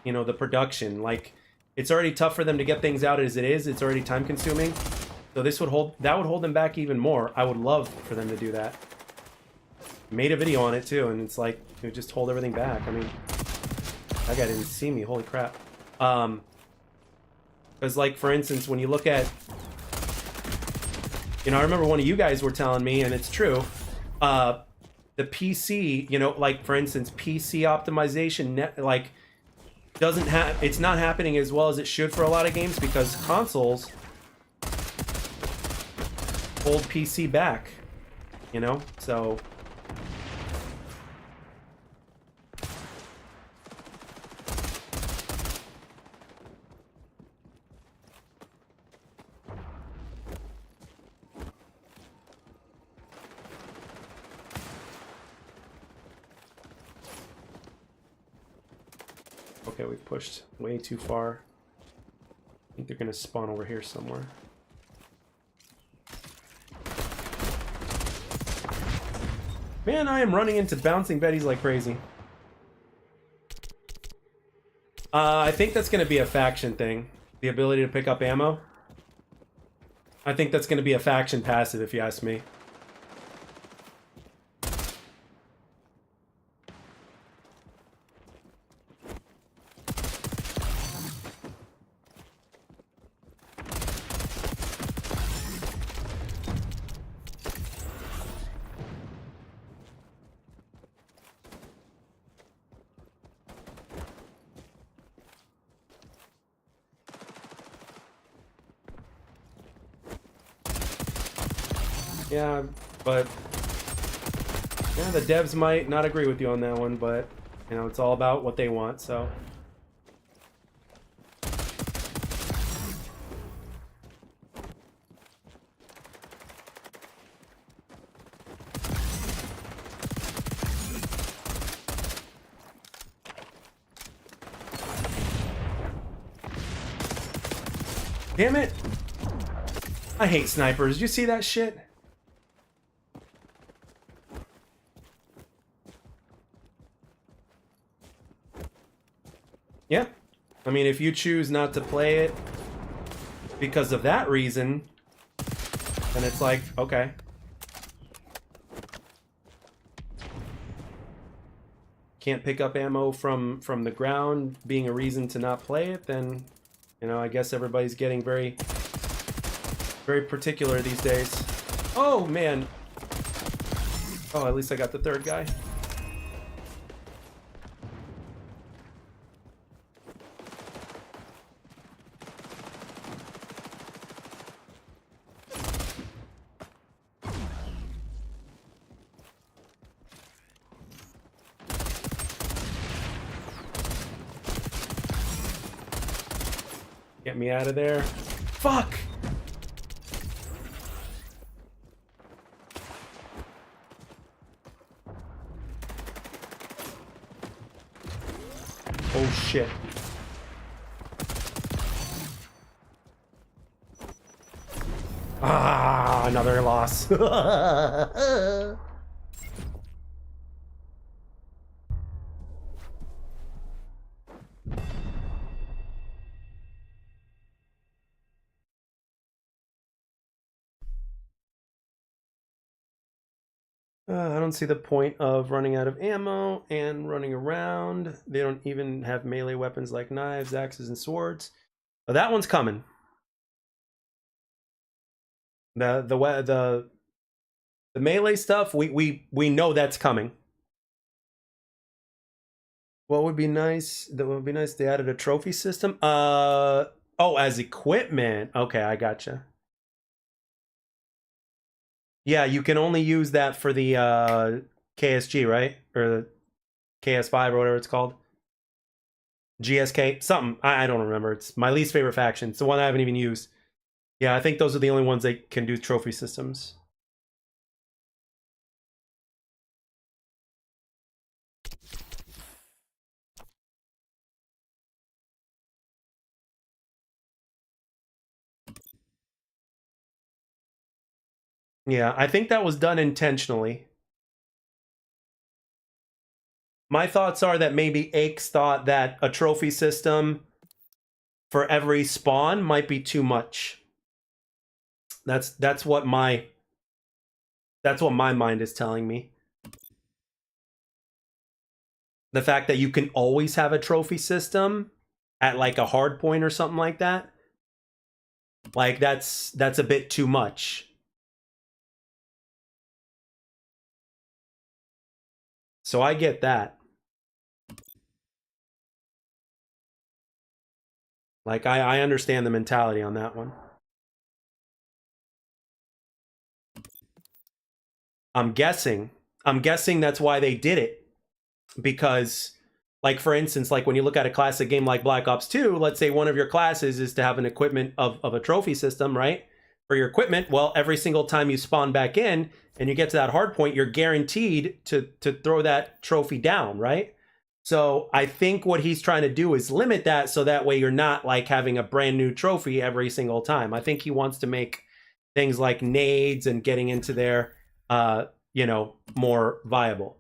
you know, the production. Like, it's already tough for them to get things out as it is. It's already time consuming. So this would hold them back even more. I would love for them to do that. Made a video on it too, and it's like, it would just hold everything back. I mean, that guy didn't see me, holy crap. Because like, for instance, when you look at, you know, I remember one of you guys were telling me, and it's true, the PC, you know, like for instance, PC optimization, like, doesn't have, it's not happening as well as it should for a lot of games because consoles hold PC back, you know, so. Okay, we pushed way too far. I think they're gonna spawn over here somewhere. Man, I am running into bouncing betties like crazy. I think that's gonna be a faction thing. The ability to pick up ammo. I think that's gonna be a faction passive, if you ask me. Yeah, but yeah, the devs might not agree with you on that one, but you know, it's all about what they want, so. Damn it! I hate snipers. Did you see that shit? Yeah. I mean, if you choose not to play it because of that reason, then it's like, okay. Can't pick up ammo from the ground being a reason to not play it, then, you know, I guess everybody's getting very, very particular these days. Oh, man. Oh, at least I got the third guy. Get me out of there. Fuck! Oh shit. Ah, another loss. I don't see the point of running out of ammo and running around. They don't even have melee weapons like knives, axes, and swords. But that one's coming. The melee stuff, we know that's coming. What would be nice? That would be nice. They added a trophy system. Oh, as equipment. Okay, I gotcha. Yeah, you can only use that for the KSG, right? Or the KS5 or whatever it's called. GSK, something. I don't remember. It's my least favorite faction. It's the one I haven't even used. Yeah, I think those are the only ones that can do trophy systems. Yeah, I think that was done intentionally. My thoughts are that maybe Aches thought that a trophy system for every spawn might be too much. That's what my mind is telling me. The fact that you can always have a trophy system at like a hard point or something like that, like that's a bit too much. So I get that. Like I understand the mentality on that one. I'm guessing that's why they did it. Because, like, for instance, like when you look at a classic game like Black Ops 2, let's say one of your classes is to have an equipment of a trophy system, right? For your equipment, well, every single time you spawn back in and you get to that hard point, you're guaranteed to throw that trophy down, right? So I think what he's trying to do is limit that so that way you're not like having a brand new trophy every single time. I think he wants to make things like nades and getting into there, more viable.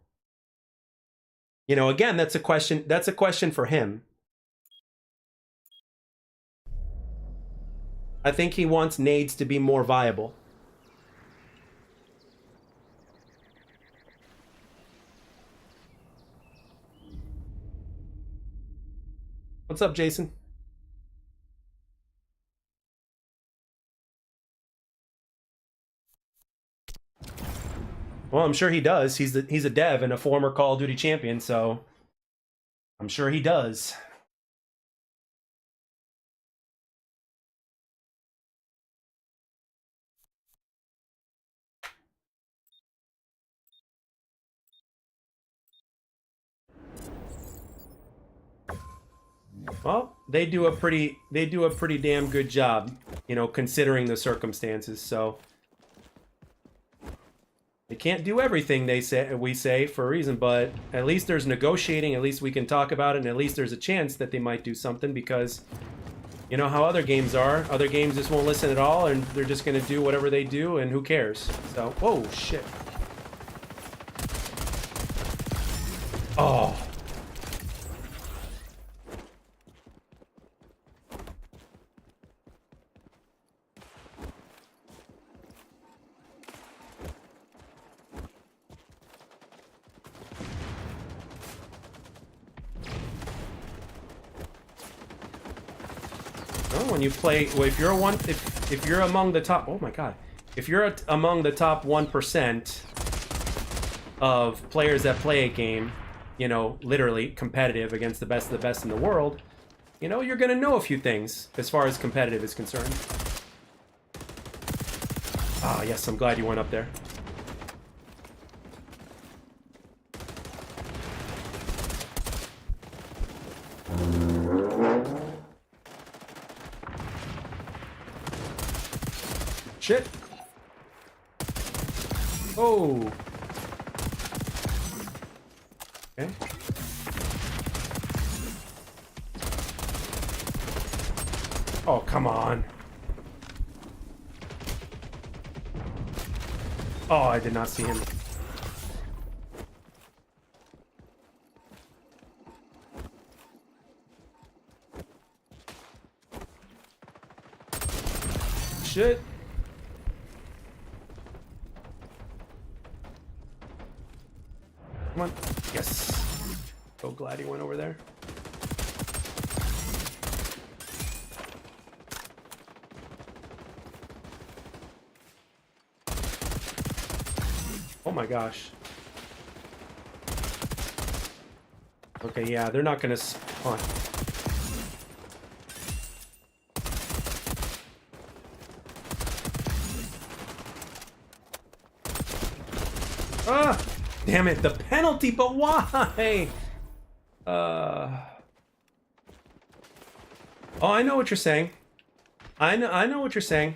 Again, that's a question for him. I think he wants nades to be more viable. What's up, Jason? Well, I'm sure he does. He's a dev and a former Call of Duty champion, so I'm sure he does. Well, they do a pretty damn good job, considering the circumstances. So they can't do everything we say for a reason, but at least there's negotiating. At least we can talk about it, and at least there's a chance that they might do something, because you know how other games are. Other games just won't listen at all, and they're just going to do whatever they do, and who cares? So, whoa, shit. Oh. When you play, well, if you're among the top, oh my god, if you're among the top 1% of players that play a game, literally competitive against the best of the best in the world, you're gonna know a few things as far as competitive is concerned. Ah, yes, I'm glad you went up there. Shit. Oh. Okay. Oh, come on. Oh, I did not see him. Shit. Come on. Yes. So glad he went over there. Oh my gosh. Okay, yeah, they're not gonna spawn. Ah! Damn it, the penalty, but why? Oh, I know what you're saying. I know what you're saying.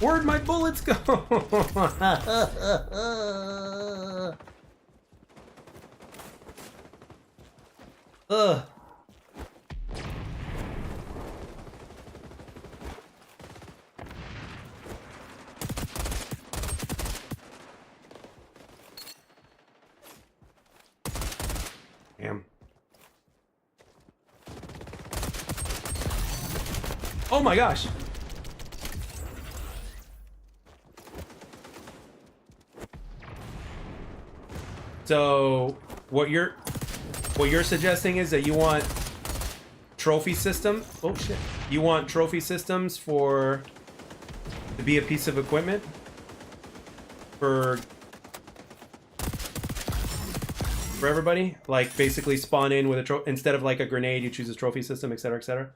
Where'd my bullets go? Ugh. Damn. Oh my gosh. So what you're suggesting is that you want trophy system? Oh shit. You want trophy systems to be a piece of equipment for everybody? Like basically spawn in with a instead of like a grenade, you choose a trophy system, etc., etc.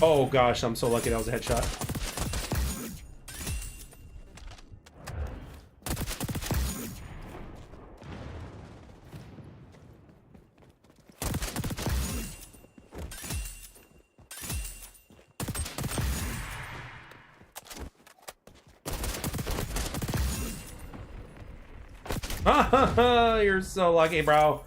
Oh gosh, I'm so lucky that was a headshot. You're so lucky, bro.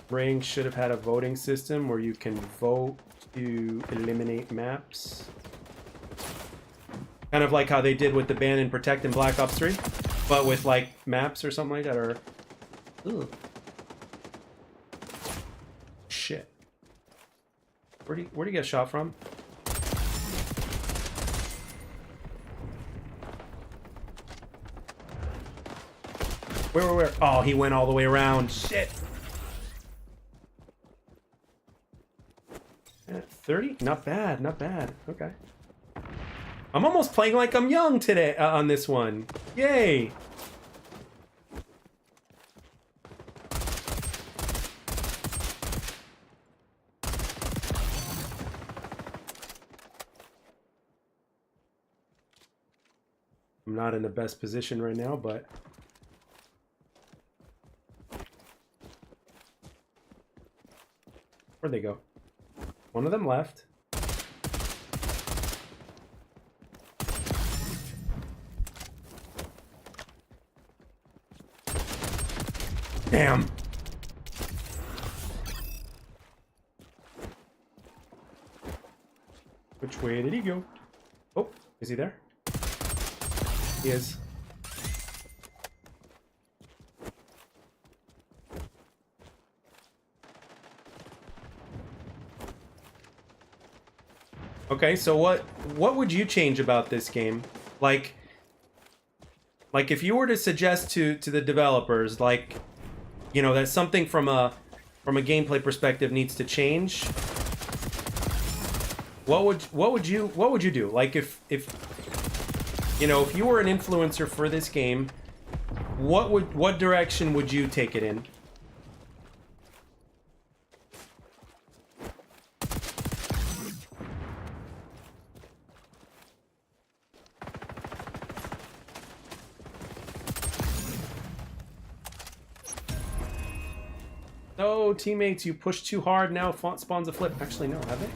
Ring should have had a voting system where you can vote to eliminate maps. Kind of like how they did with the ban and protect in Black Ops 3, but with like maps or something like that, or... Ugh. Shit. Where'd he get shot from? Where? Oh, he went all the way around. Shit. 30? Not bad, not bad. Okay. I'm almost playing like I'm young today on this one. Yay! I'm not in the best position right now, but... Where'd they go? One of them left. Damn. Which way did he go? Oh, is he there? He is. Okay, so what would you change about this game? Like if you were to suggest to the developers, like, you know, that something from a gameplay perspective needs to change, what would you do? Like if you know, if you were an influencer for this game, What direction would you take it in? Oh, teammates, you pushed too hard. Now font spawns a flip. Actually, no, have they?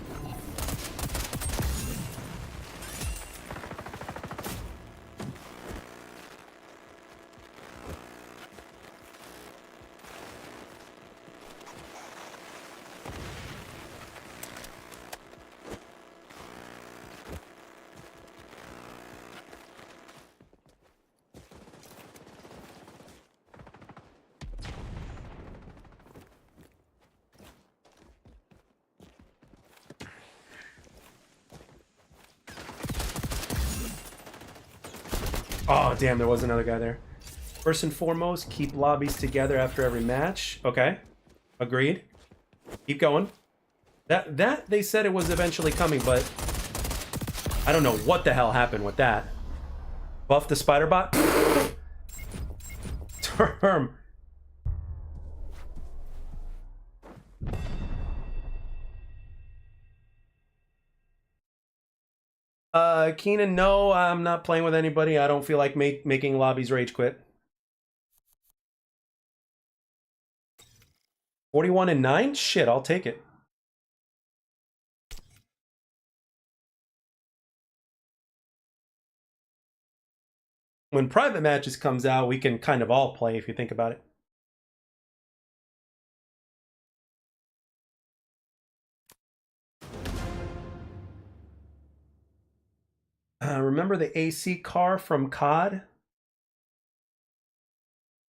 Oh, damn, there was another guy there. First and foremost, keep lobbies together after every match. Okay. Agreed. Keep going. That they said it was eventually coming, but I don't know what the hell happened with that. Buff the spider bot. Term. Keenan, no, I'm not playing with anybody. I don't feel like making lobbies rage quit. 41-9? Shit, I'll take it. When private matches comes out, we can kind of all play if you think about it. Remember the AC car from COD?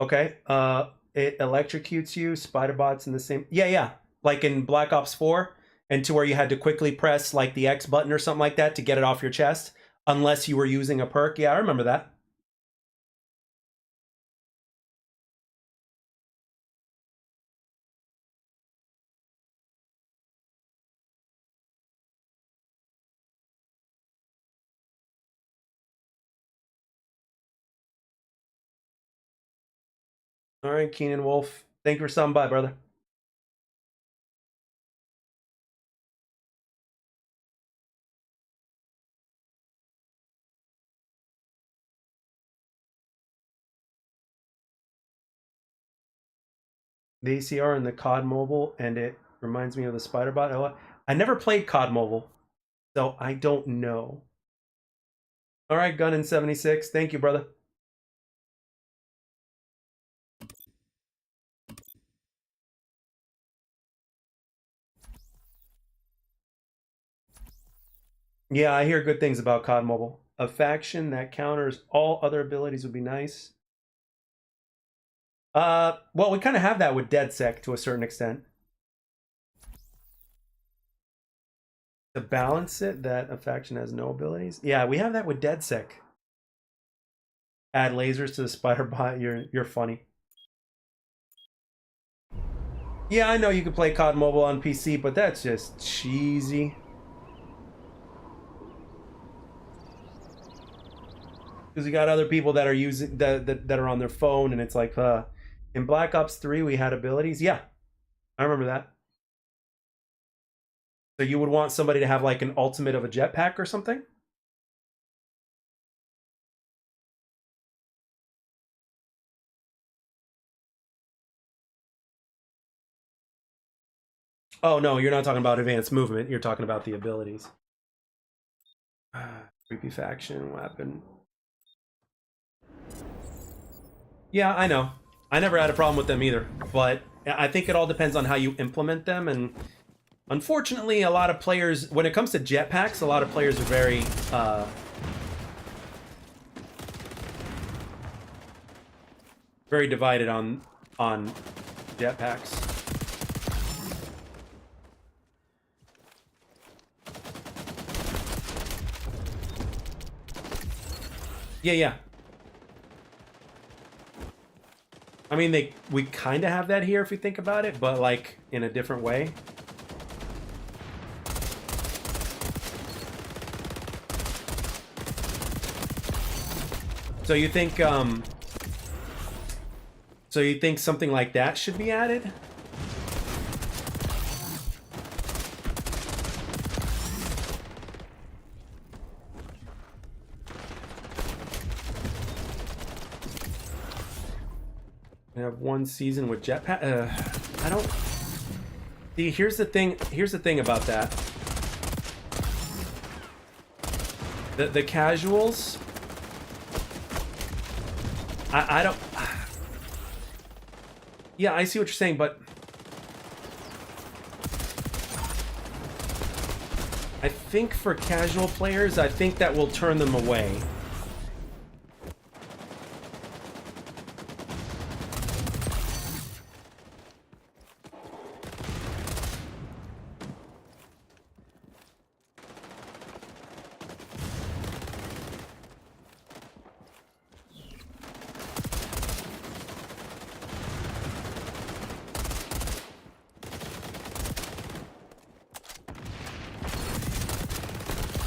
Okay. It electrocutes you, spider bots in the same... Yeah. Like in Black Ops 4, and to where you had to quickly press like the X button or something like that to get it off your chest, unless you were using a perk. Yeah, I remember that. All right, Keenan Wolf. Thank you for stopping by, brother. The ACR in the COD Mobile, and it reminds me of the spider bot. Oh, I never played COD Mobile, so I don't know. All right, Gun in 76. Thank you, brother. Yeah, I hear good things about COD Mobile. A faction that counters all other abilities would be nice. Well, we kind of have that with DeadSec to a certain extent. To balance it, that a faction has no abilities. Yeah, we have that with DeadSec. Add lasers to the spider bot. You're funny. Yeah, I know you can play COD Mobile on PC, but that's just cheesy. Because you got other people that are using that are on their phone, and it's like, in Black Ops 3 we had abilities. Yeah, I remember that. So you would want somebody to have like an ultimate of a jetpack or something? Oh no, you're not talking about advanced movement. You're talking about the abilities. Creepy faction weapon. Yeah, I know. I never had a problem with them either, but I think it all depends on how you implement them, and unfortunately, a lot of players, when it comes to jetpacks, a lot of players are very divided on jetpacks. Yeah. I mean, we kind of have that here if you think about it, but like in a different way. So you think So you think something like that should be added? We have one season with jetpack. I don't. See, here's the thing. Here's the thing about that. The casuals. I don't. Yeah, I see what you're saying, but I think for casual players, I think that will turn them away.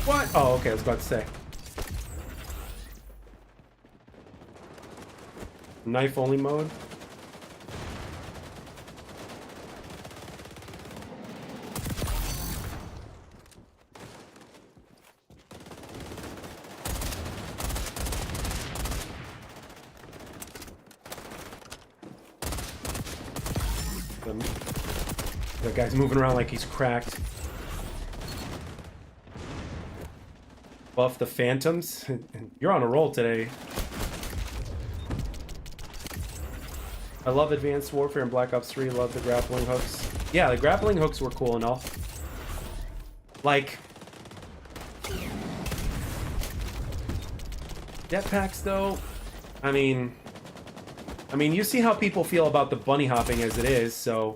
What? Oh, okay, I was about to say. Knife only mode? The guy's moving around like he's cracked. Buff the phantoms. You're on a roll today. I love Advanced Warfare and Black Ops 3. Love the grappling hooks. Yeah, the grappling hooks were cool and all. Like, jetpacks though. I mean, you see how people feel about the bunny hopping as it is, so.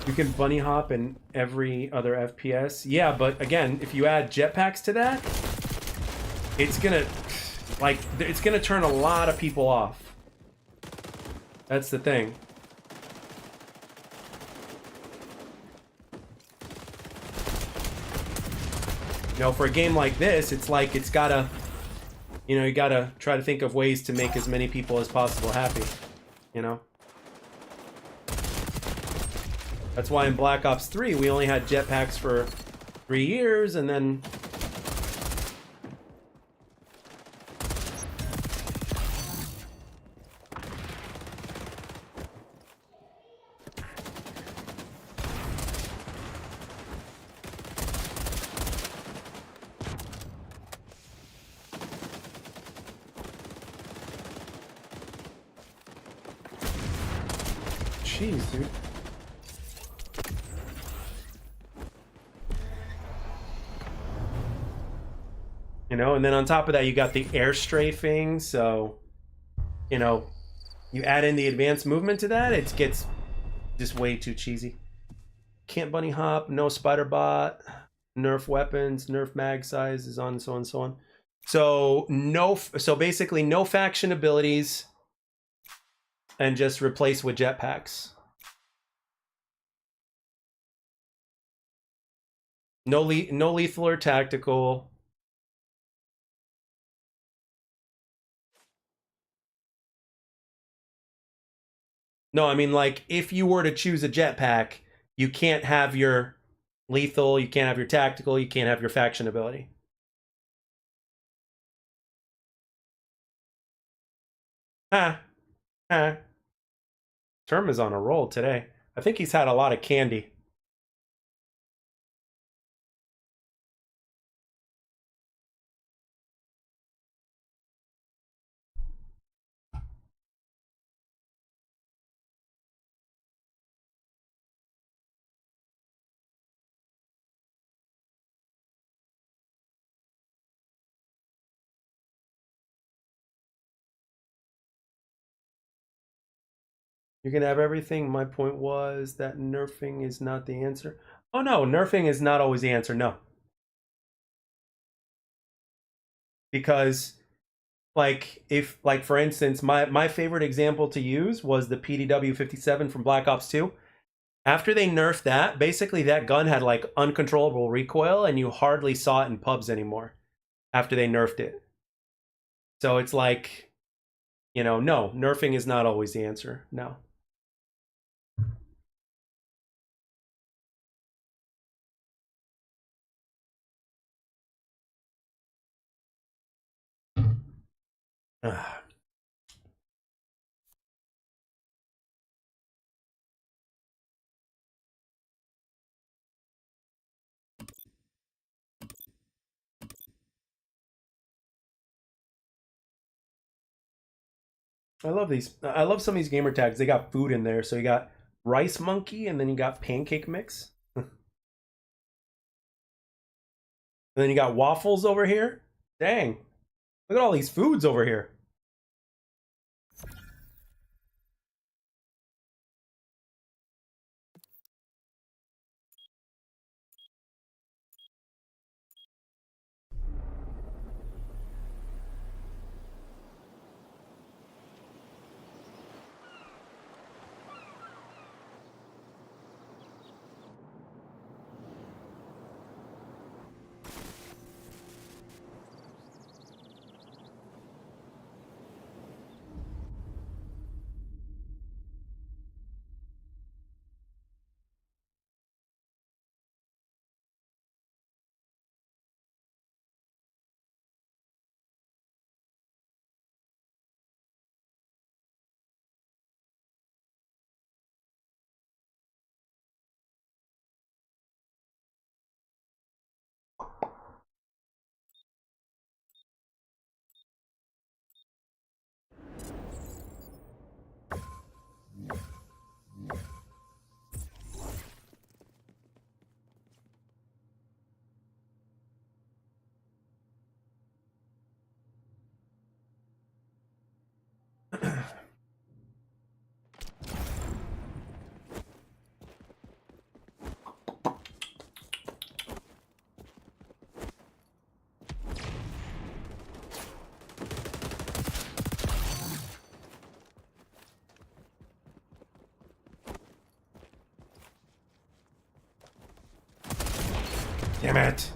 You can bunny hop in every other FPS. Yeah, but again, if you add jetpacks to that, it's gonna turn a lot of people off. That's the thing. You know, for a game like this, it's like it's gotta, you know, you gotta try to think of ways to make as many people as possible happy, you know? That's why in Black Ops 3, we only had jetpacks for 3 years, and then... Jeez, dude. You know, and then on top of that, you got the air strafing, so, you know, you add in the advanced movement to that, it gets just way too cheesy. Can't bunny hop, no spider bot, nerf weapons, nerf mag sizes, on and so on and so on. So so basically no faction abilities, and just replace with jetpacks. No lethal or tactical. No, I mean, like, if you were to choose a jetpack, you can't have your lethal, you can't have your tactical, you can't have your faction ability. Ah, ah. Term is on a roll today. I think he's had a lot of candy. You can have everything. My point was that nerfing is not the answer. Oh no, nerfing is not always the answer. No. Because like if like for instance, my favorite example to use was the PDW 57 from Black Ops 2. After they nerfed that, basically that gun had like uncontrollable recoil and you hardly saw it in pubs anymore after they nerfed it. So it's like, you know, no, nerfing is not always the answer. No. I love these. I love some of these gamer tags. They got food in there. So you got rice monkey and then you got pancake mix. And then you got waffles over here. Dang. Look at all these foods over here. Damn it.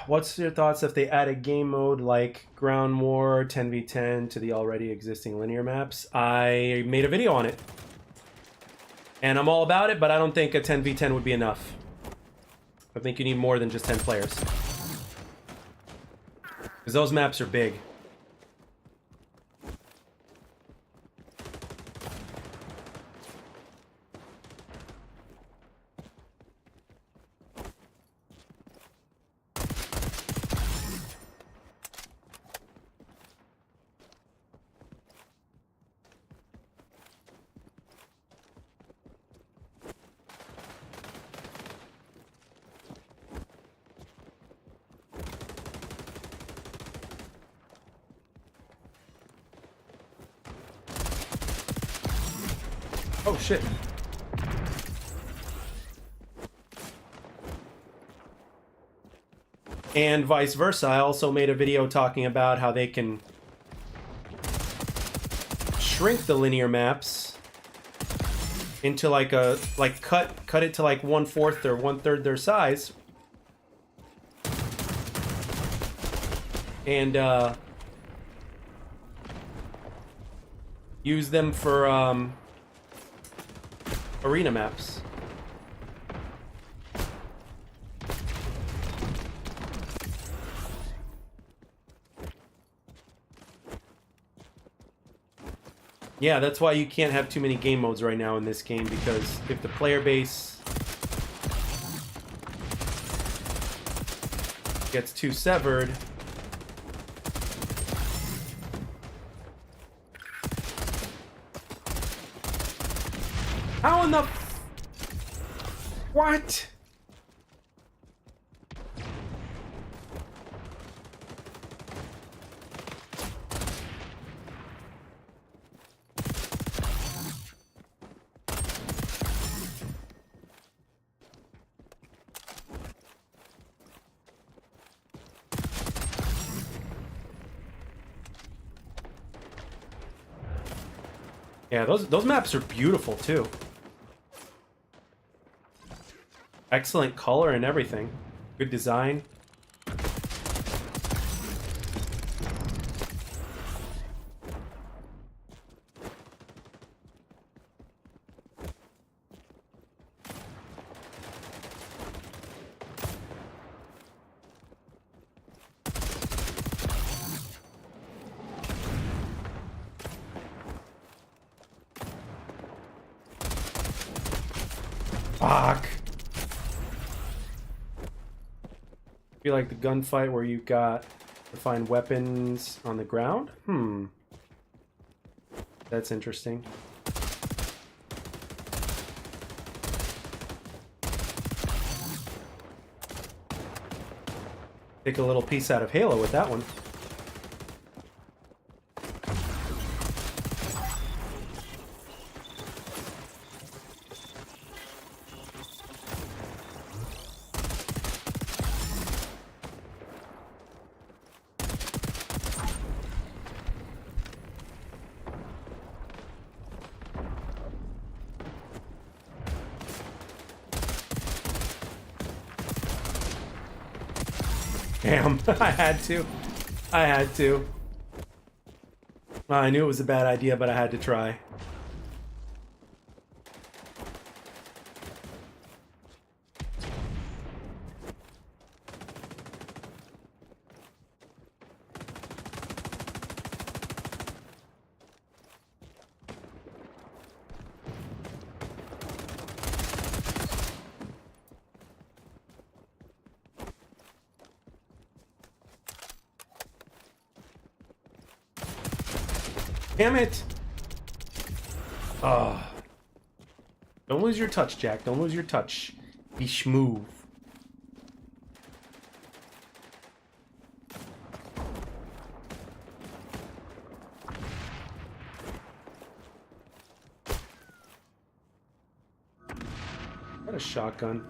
What's your thoughts if they add a game mode like Ground War 10v10 to the already existing linear maps? I made a video on it. And I'm all about it, but I don't think a 10v10 would be enough. I think you need more than just 10 players. Because those maps are big. Oh shit. And vice versa, I also made a video talking about how they can shrink the linear maps into like a cut it to like 1/4 or 1/3 their size. And use them for arena maps. Yeah, that's why you can't have too many game modes right now in this game, because if the player base gets too severed, how in the what? Yeah, those maps are beautiful too. Excellent color and everything. Good design. Fuck. Feel like the gunfight where you got to find weapons on the ground? That's interesting. Take a little piece out of Halo with that one. Damn, I had to. I had to. I knew it was a bad idea, but I had to try. Damn it! Oh. Don't lose your touch, Jack. Don't lose your touch. Be smooth. Got a shotgun.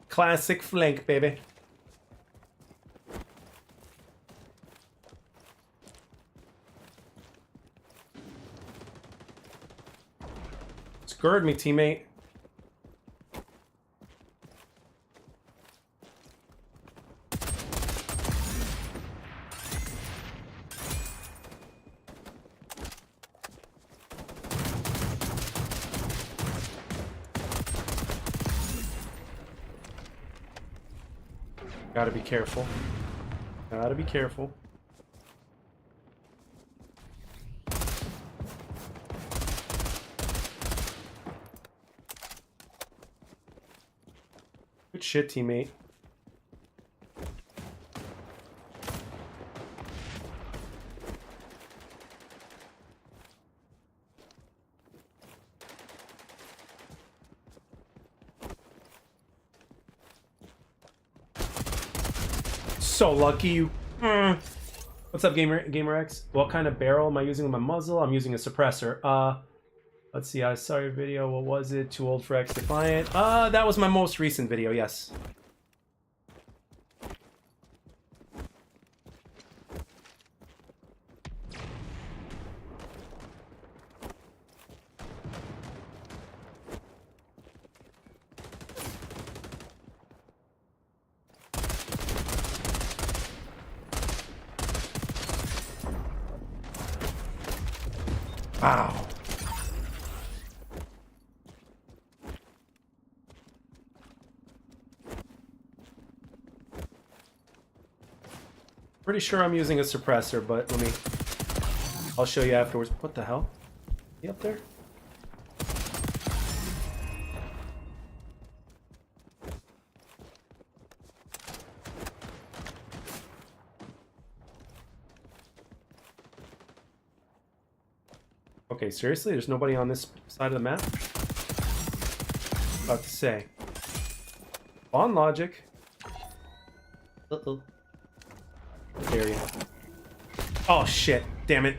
Classic flank, baby. Scored me, teammate. Gotta be careful. Gotta be careful. Good shit, teammate. So lucky you. What's up, Gamer X? What kind of barrel am I using with my muzzle? I'm using a suppressor. Let's see. I saw your video. What was it? Too old for XDefiant. That was my most recent video. Yes. Wow. Pretty sure I'm using a suppressor, but I'll show you afterwards. What the hell? You up there? Okay, seriously? There's nobody on this side of the map? About to say. On logic. Uh-oh. There you go. Oh, shit. Damn it.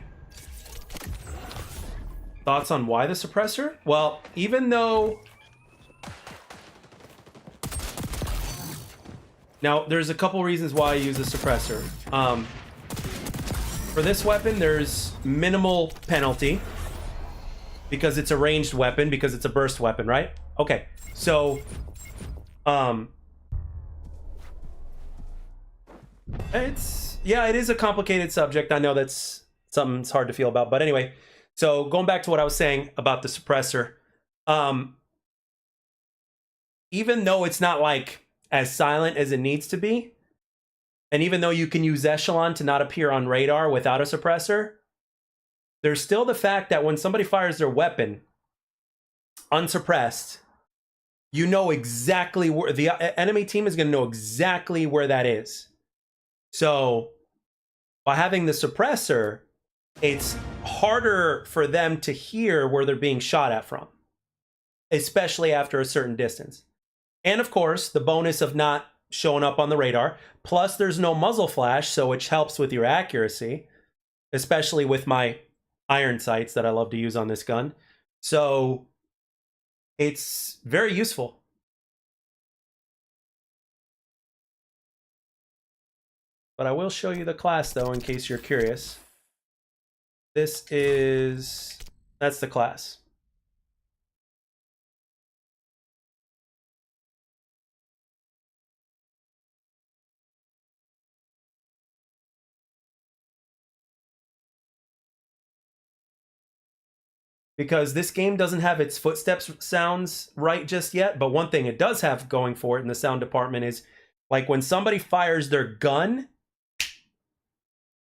Thoughts on why the suppressor? Well, even though... Now, there's a couple reasons why I use the suppressor. For this weapon, there's minimal penalty. Because it's a ranged weapon, because it's a burst weapon, right? Okay, so... It's... Yeah, it is a complicated subject. I know that's something that's hard to feel about. But anyway, so going back to what I was saying about the suppressor. Even though it's not, like, as silent as it needs to be, and even though you can use Echelon to not appear on radar without a suppressor, there's still the fact that when somebody fires their weapon unsuppressed, you know exactly where the enemy team is going to know exactly where that is. So by having the suppressor, it's harder for them to hear where they're being shot at from, especially after a certain distance. And of course, the bonus of not showing up on the radar. Plus, there's no muzzle flash, so which helps with your accuracy, especially with my iron sights that I love to use on this gun. So it's very useful. But I will show you the class, though, in case you're curious. That's the class. Because this game doesn't have its footsteps sounds right just yet, but one thing it does have going for it in the sound department is, like, when somebody fires their gun,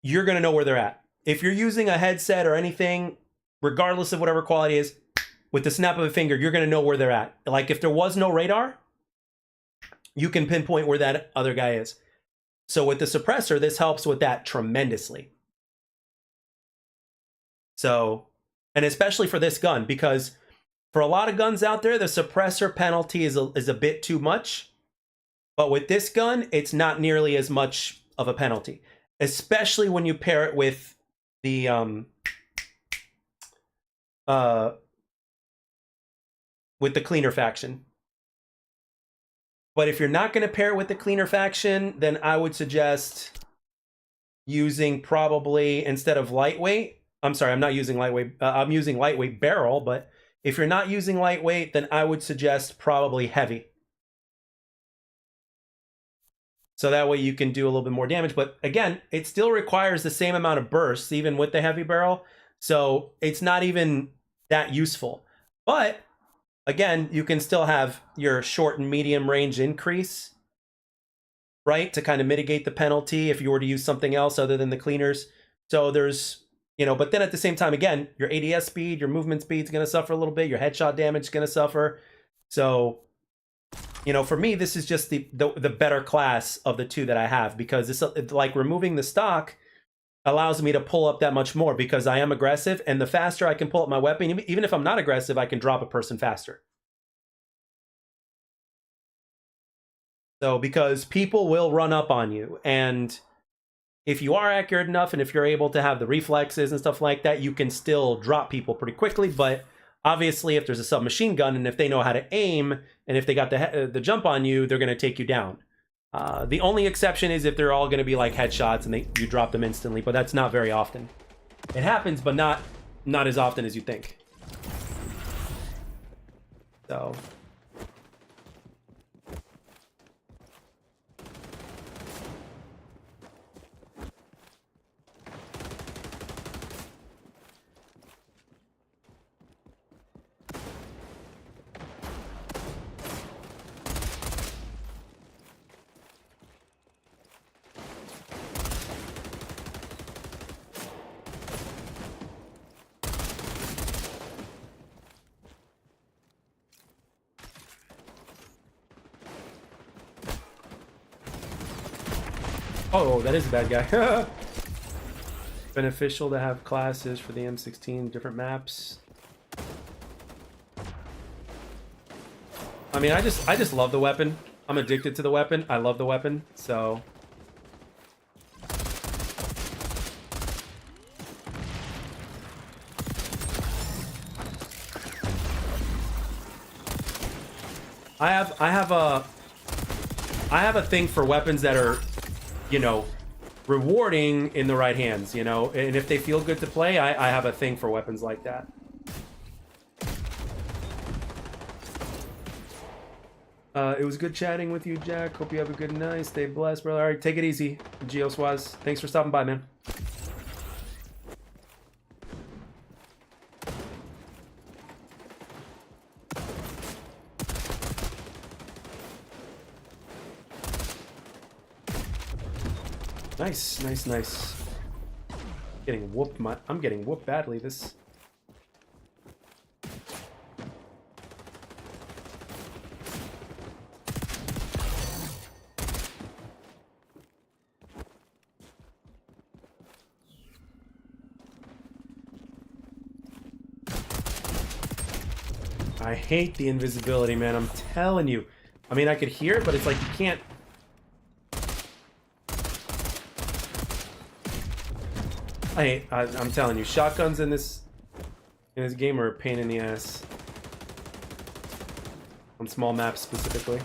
you're going to know where they're at. If you're using a headset or anything, regardless of whatever quality it is, with the snap of a finger, you're going to know where they're at. Like, if there was no radar, you can pinpoint where that other guy is. So with the suppressor, this helps with that tremendously. So... And especially for this gun, because for a lot of guns out there, the suppressor penalty is a bit too much. But with this gun, it's not nearly as much of a penalty. Especially when you pair it with the cleaner faction. But if you're not going to pair it with the cleaner faction, then I would suggest using probably, instead of lightweight, I'm sorry, I'm not using lightweight. I'm using lightweight barrel, but if you're not using lightweight, then I would suggest probably heavy. So that way you can do a little bit more damage. But again, it still requires the same amount of bursts, even with the heavy barrel. So it's not even that useful. But again, you can still have your short and medium range increase, right? To kind of mitigate the penalty if you were to use something else other than the cleaners. So there's... You know, but then at the same time, again, your ADS speed, your movement speed is going to suffer a little bit. Your headshot damage is going to suffer. So, you know, for me, this is just the better class of the two that I have, because it's like removing the stock allows me to pull up that much more because I am aggressive. And the faster I can pull up my weapon, even if I'm not aggressive, I can drop a person faster. So because people will run up on you, and if you are accurate enough and if you're able to have the reflexes and stuff like that, you can still drop people pretty quickly. But obviously, if there's a submachine gun and if they know how to aim and if they got the jump on you, they're going to take you down. The only exception is if they're all going to be like headshots and you drop them instantly, but that's not very often. It happens, but not as often as you think. So... Oh, that is a bad guy. Beneficial to have classes for the M16, different maps. I mean, I just love the weapon. I'm addicted to the weapon. I love the weapon, so. I have a thing for weapons that are, you know, rewarding in the right hands, you know, and if they feel good to play, I have a thing for weapons like that. It was good chatting with you, Jack. Hope you have a good night. Stay blessed, brother. All right, take it easy, Geoswaz. Thanks for stopping by, man. Nice, nice, nice. Getting whooped. I'm getting whooped badly. This. I hate the invisibility, man. I'm telling you. I mean, I could hear it, but it's like you can't. I'm telling you, shotguns in this game are a pain in the ass. On small maps specifically.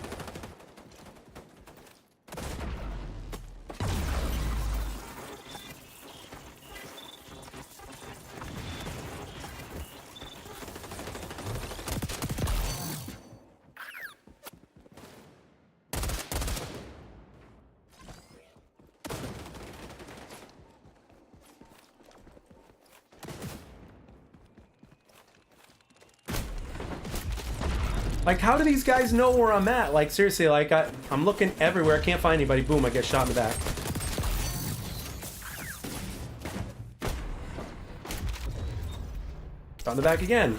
Like, how do these guys know where I'm at? Like, seriously, like, I'm looking everywhere. I can't find anybody. Boom, I get shot in the back. Shot in the back again.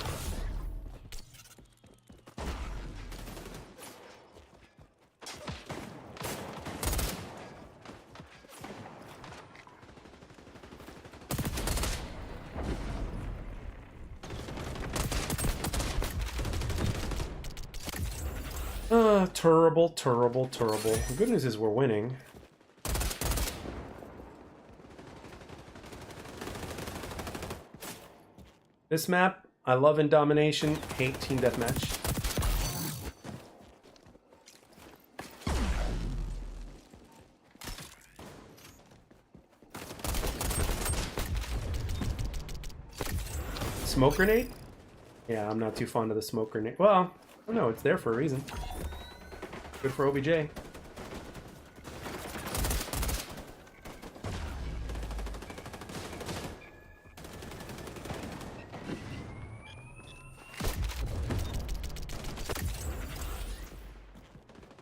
Terrible, terrible, terrible. The good news is we're winning. This map, I love in domination, hate team deathmatch. Smoke grenade? Yeah, I'm not too fond of the smoke grenade. Well, no, it's there for a reason. Good for OBJ.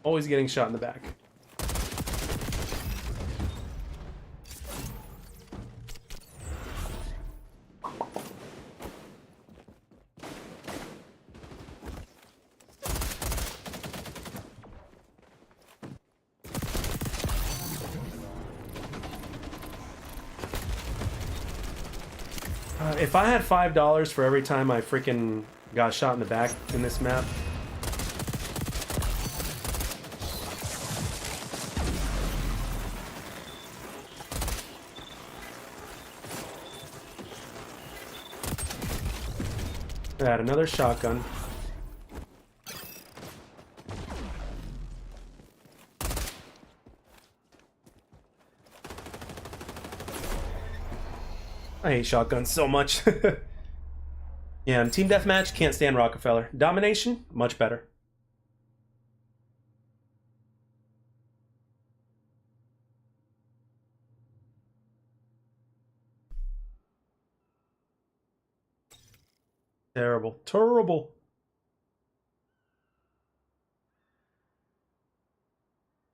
Always getting shot in the back. If I had $5 for every time I freaking got shot in the back in this map, I had another shotgun. I hate shotguns so much. Yeah, and team deathmatch, can't stand Rockefeller. Domination, much better. Terrible. Terrible.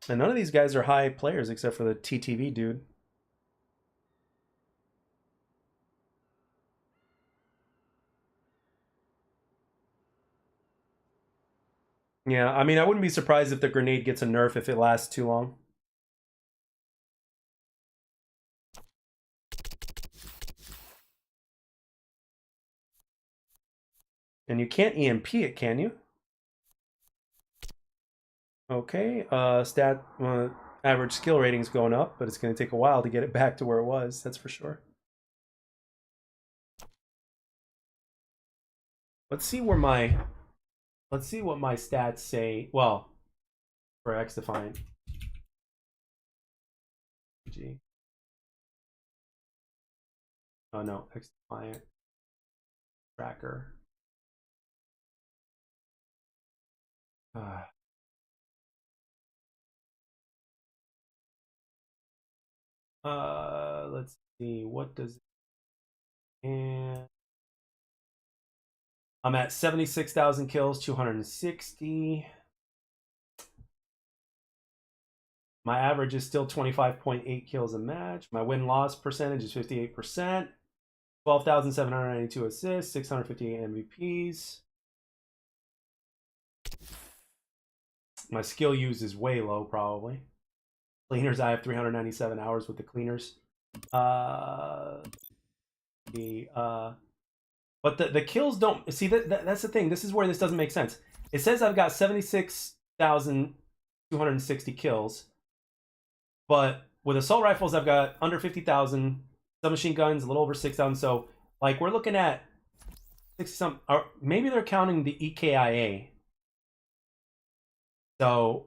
And none of these guys are high players except for the TTV dude. Yeah, I mean, I wouldn't be surprised if the grenade gets a nerf if it lasts too long. And you can't EMP it, can you? Okay, average skill rating's going up, but it's going to take a while to get it back to where it was, that's for sure. Let's see what my stats say. Well, for XDefiant. Oh no, XDefiant tracker. Let's see, what does, and I'm at 76,000 kills, 260. My average is still 25.8 kills a match. My win-loss percentage is 58%. 12,792 assists, 658 MVPs. My skill use is way low, probably. Cleaners, I have 397 hours with the cleaners. But the kills don't see that's the thing. This is where this doesn't make sense. It says I've got 76,260 kills, but with assault rifles I've got under 50,000. Submachine guns a little over 6,000. So like we're looking at 60 some, or maybe they're counting the EKIA. So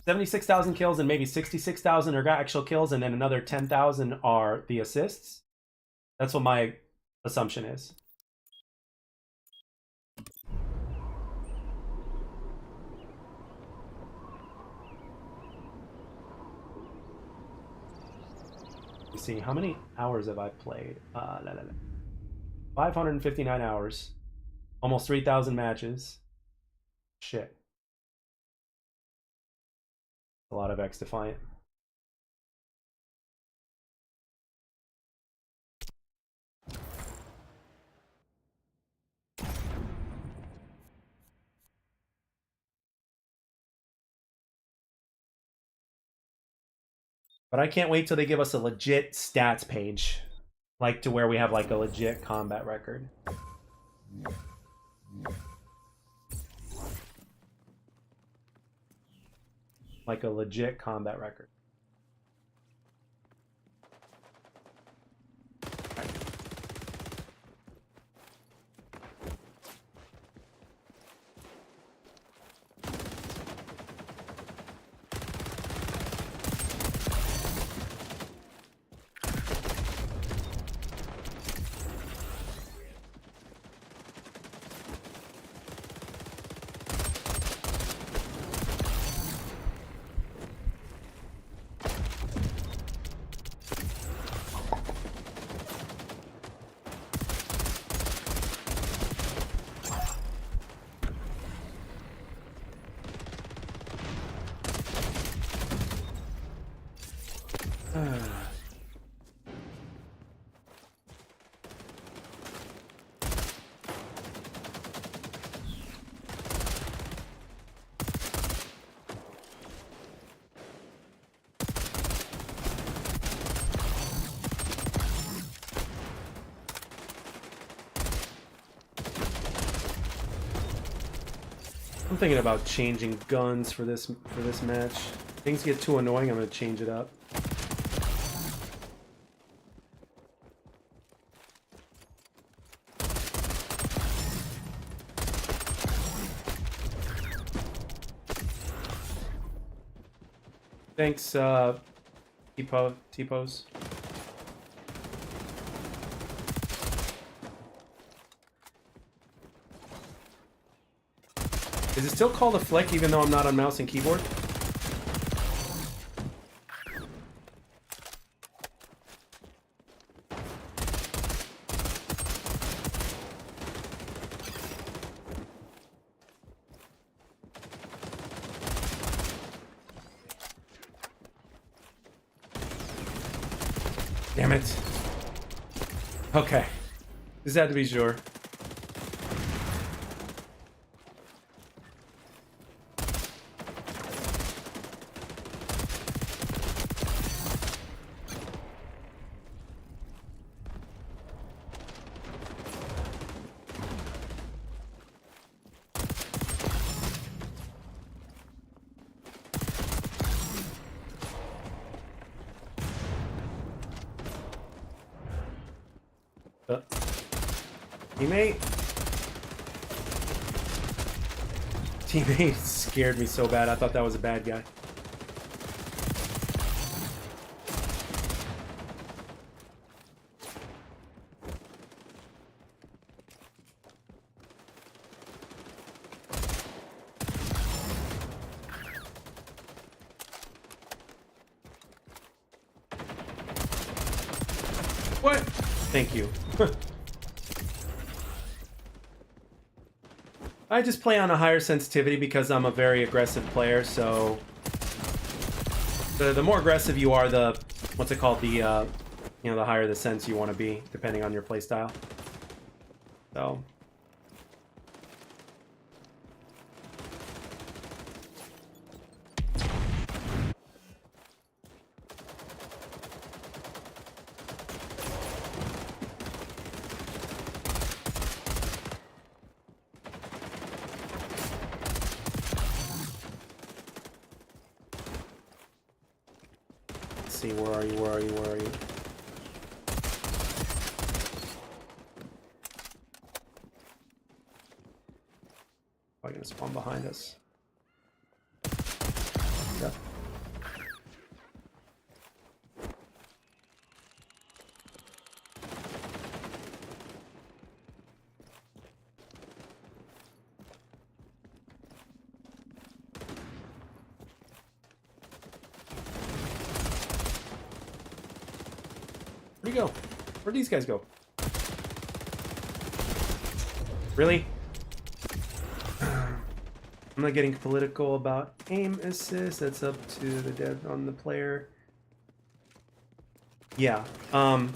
76,000 kills and maybe 66,000 are actual kills, and then another 10,000 are the assists. That's what my assumption is. You see, how many hours have I played? 559 hours, almost 3,000 matches. Shit. A lot of XDefiant. But I can't wait till they give us a legit stats page, like to where we have like a legit combat record. Like a legit combat record. I'm thinking about changing guns for this match. Things get too annoying, I'm gonna change it up. Thanks, T-Pose. Is it still called a flick even though I'm not on mouse and keyboard? Damn it. Okay. Just had to be sure. Teammate? Teammate scared me so bad. I thought that was a bad guy. What? Thank you. I just play on a higher sensitivity because I'm a very aggressive player, so the more aggressive you are, the what's it called, the you know, the higher the sense you want to be, depending on your playstyle. So see, where are you? Where are you? Where are you? Probably gonna spawn behind us. Yeah. Where'd he go? Where'd these guys go? Really? I'm not getting political about aim assist. That's up to the dev on the player. Yeah. I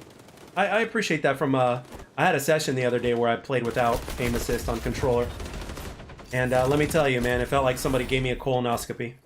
appreciate that from I had a session the other day where I played without aim assist on controller. And let me tell you, man, it felt like somebody gave me a colonoscopy.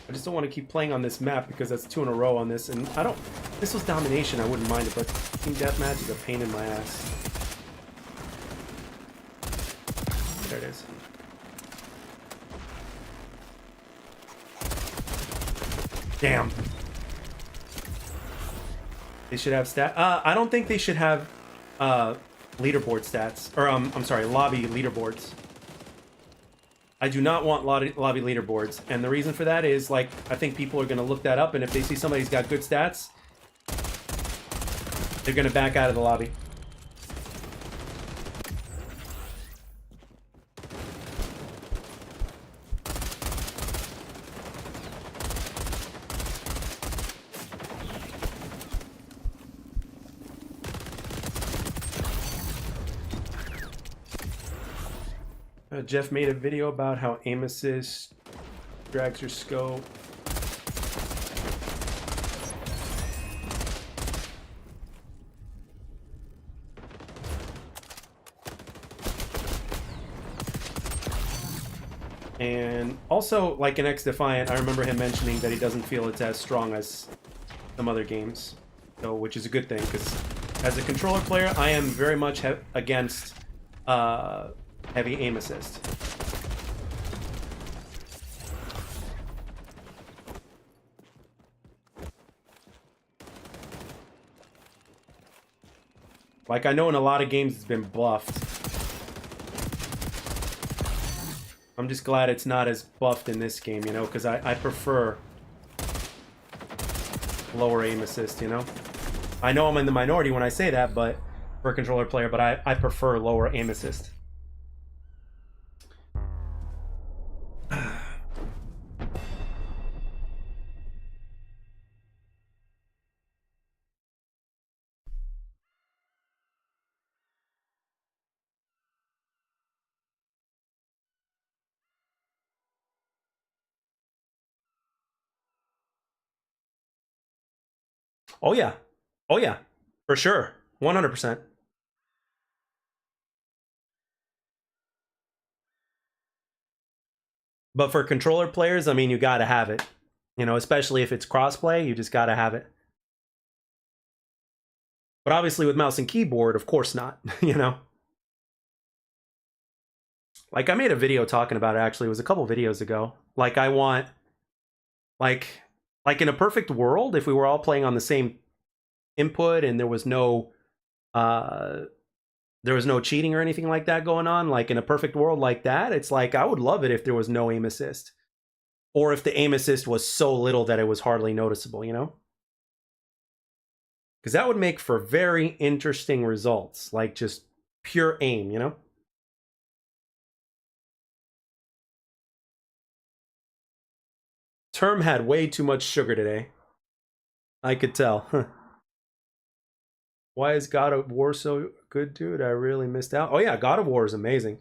I just don't want to keep playing on this map because that's 2 in a row on this, and I don't. This was domination, I wouldn't mind it, but team deathmatch is a pain in my ass. There it is. Damn. They should have stat. I don't think they should have leaderboard stats, or I'm sorry, lobby leaderboards. I do not want lobby leaderboards, and the reason for that is, like, I think people are going to look that up, and if they see somebody's got good stats, they're going to back out of the lobby. Jeff made a video about how aim assist drags your scope. And also, like in XDefiant, I remember him mentioning that he doesn't feel it's as strong as some other games, so which is a good thing, because as a controller player, I am very much against heavy aim assist. Like, I know in a lot of games it's been buffed. I'm just glad it's not as buffed in this game, you know, because I prefer lower aim assist, you know? I know I'm in the minority when I say that, but for a controller player, but I prefer lower aim assist. Oh yeah. Oh yeah. For sure. 100%. But for controller players, I mean, you gotta have it. You know, especially if it's crossplay, you just gotta have it. But obviously with mouse and keyboard, of course not, you know? Like I made a video talking about it, actually. It was a couple videos ago. Like I want, like in a perfect world, if we were all playing on the same input and there was no cheating or anything like that going on, like in a perfect world like that, it's like I would love it if there was no aim assist. Or if the aim assist was so little that it was hardly noticeable, you know? Because that would make for very interesting results, like just pure aim, you know? Term had way too much sugar today. I could tell. Why is God of War so good, dude? I really missed out. Oh yeah, God of War is amazing.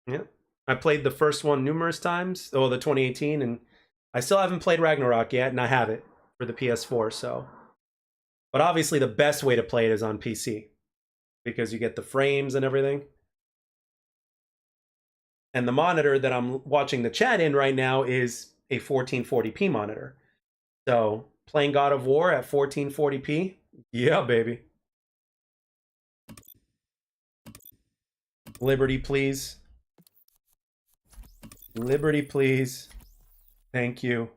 Yeah. I played the first one numerous times, oh, the 2018, and I still haven't played Ragnarok yet, and I have it for the PS4, so. But obviously the best way to play it is on PC, because you get the frames and everything. And the monitor that I'm watching the chat in right now is a 1440p monitor. So playing God of War at 1440p, yeah, baby. Liberty, please. Liberty, please. Thank you.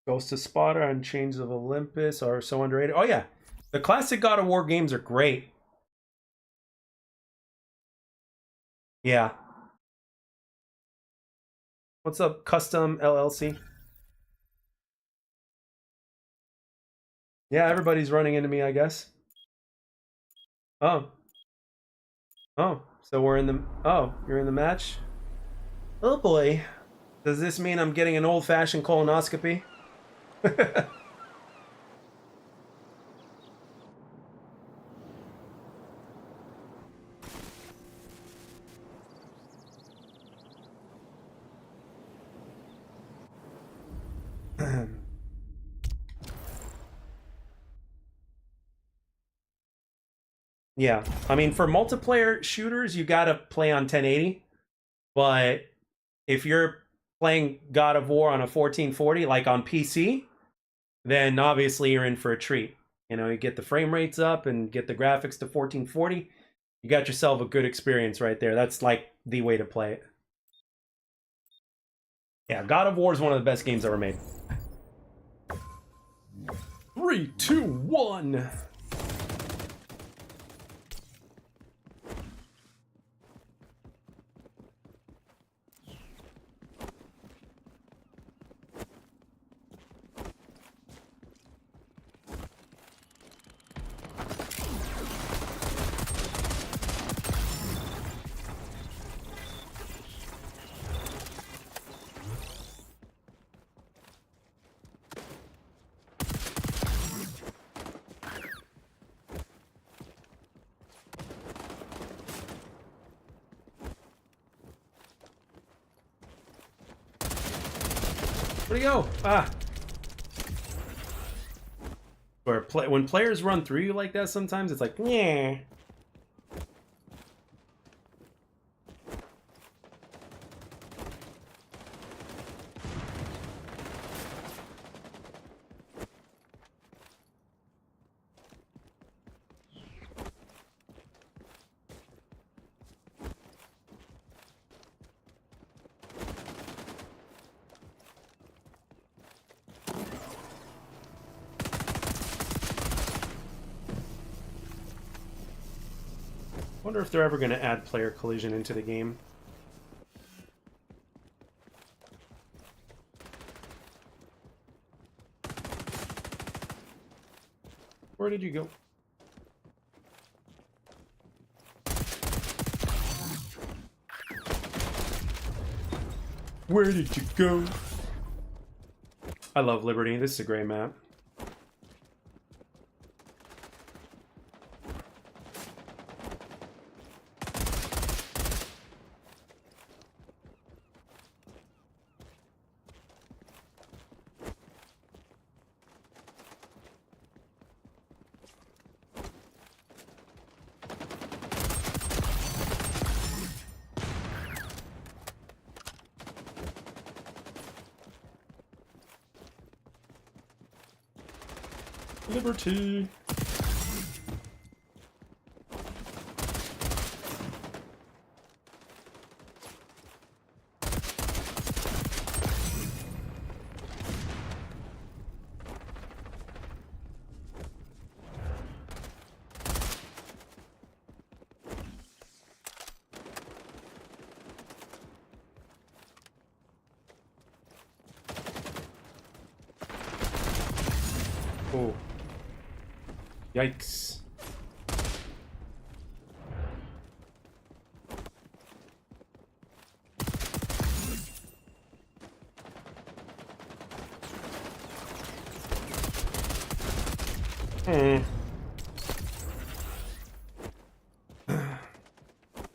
Ghost of Sparta and Chains of Olympus are so underrated. Oh yeah, the classic God of War games are great. Yeah. What's up, Custom LLC? Yeah, everybody's running into me, I guess. Oh. Oh, so we're in the... Oh, you're in the match? Oh boy. Does this mean I'm getting an old-fashioned colonoscopy? Yeah, I mean, for multiplayer shooters, you gotta play on 1080. But if you're playing God of War on a 1440, like on PC, then obviously you're in for a treat. You know, you get the frame rates up and get the graphics to 1440. You got yourself a good experience right there. That's like the way to play it. Yeah, God of War is one of the best games ever made. 3, 2, 1. Where'd he go? Ah. When players run through you like that, sometimes it's like, yeah. Wonder if they're ever going to add player collision into the game. Where did you go? Where did you go? I love Liberty. This is a great map. Liberty. Oh. Yikes.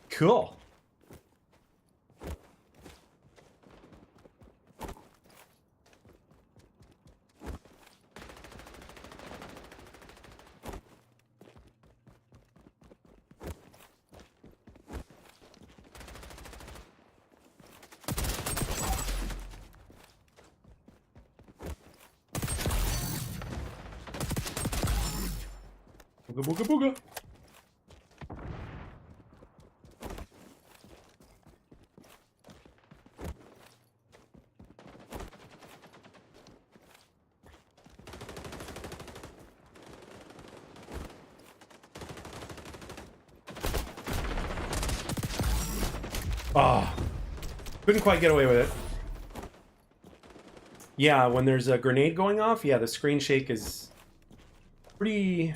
Cool. Booga booga booga. Oh, couldn't quite get away with it. Yeah, when there's a grenade going off, yeah, the screen shake is pretty...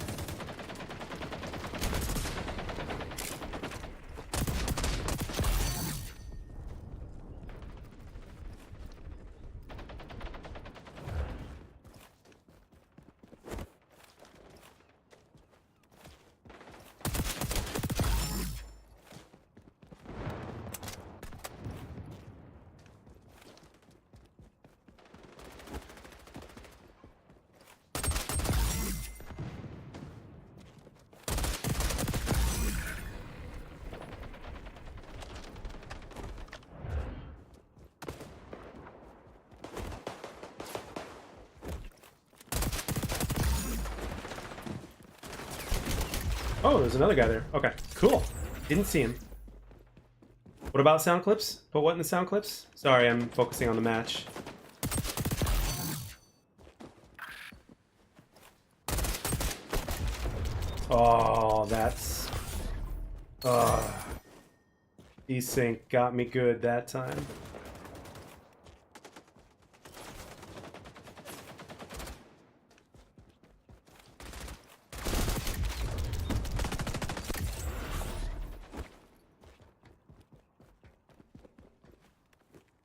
Oh, there's another guy there. Okay, cool. Didn't see him. What about sound clips? Put what in the sound clips? Sorry, I'm focusing on the match. Oh, that's... Desync got me good that time.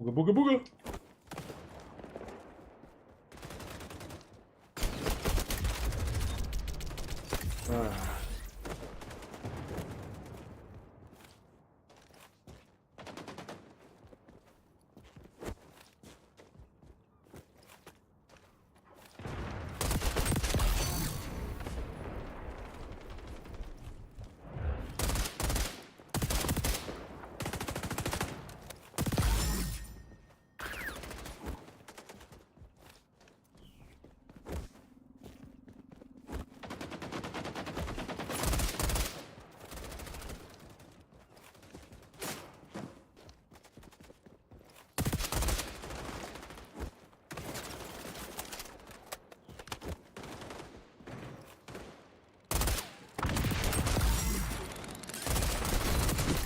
Booga booga booga.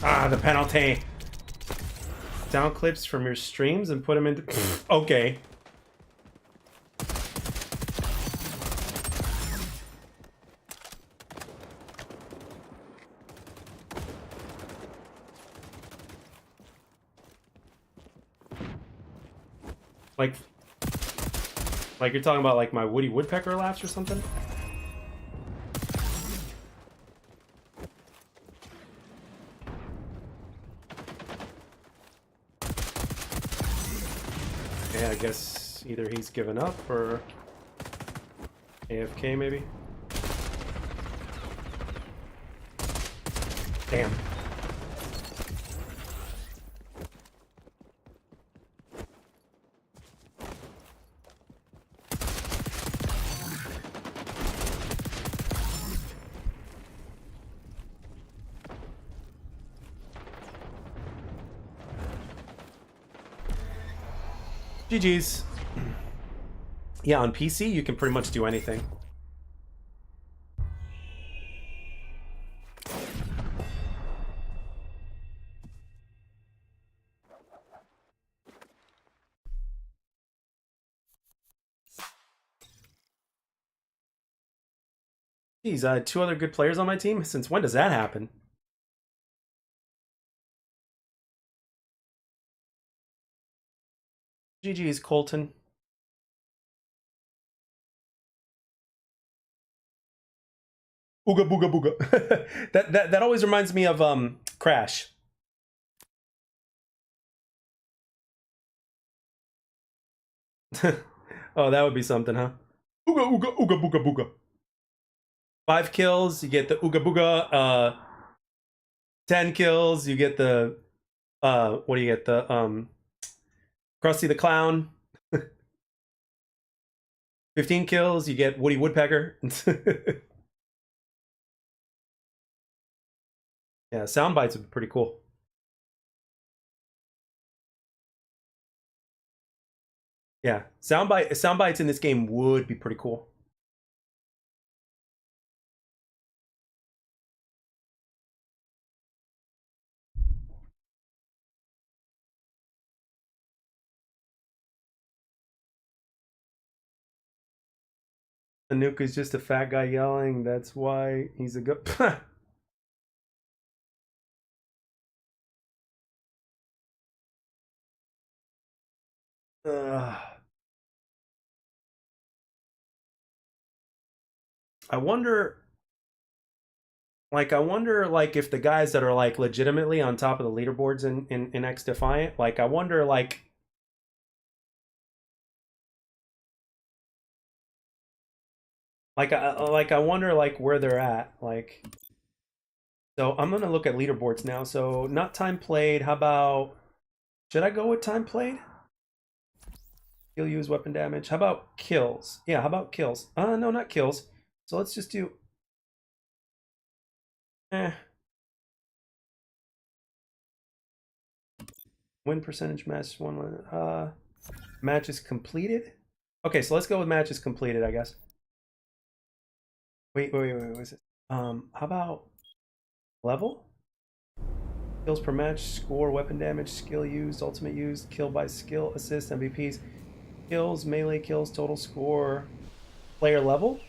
Ah, the penalty. Down clips from your streams and put them into... Okay. Like you're talking about like my Woody Woodpecker laughs or something? Yeah, I guess either he's given up or AFK maybe. Damn. GG's. Yeah, on PC, you can pretty much do anything. Geez, I had 2 other good players on my team? Since when does that happen? GG's, Colton. Ooga booga booga. that always reminds me of Crash. Oh, that would be something, huh? Ooga ooga ooga booga booga. 5 kills, you get the ooga booga. 10 kills, you get the what do you get? The Krusty the Clown. 15 kills, you get Woody Woodpecker. Yeah, sound bites would be pretty cool. Yeah, sound bites in this game would be pretty cool. The nuke is just a fat guy yelling. That's why he's a good. I wonder, like if the guys that are like legitimately on top of the leaderboards in XDefiant, like I wonder, I wonder like where they're at, like. So I'm gonna look at leaderboards now. So not time played. How about? Should I go with time played? Kill use weapon damage. How about kills? Yeah, how about kills? No, not kills. So let's just do. Win percentage match one. Matches completed. Okay, so let's go with matches completed, I guess. Wait. What is it? How about level? Kills per match, score, weapon damage, skill used, ultimate used, kill by skill, assist, MVPs, kills, melee kills, total score, player level.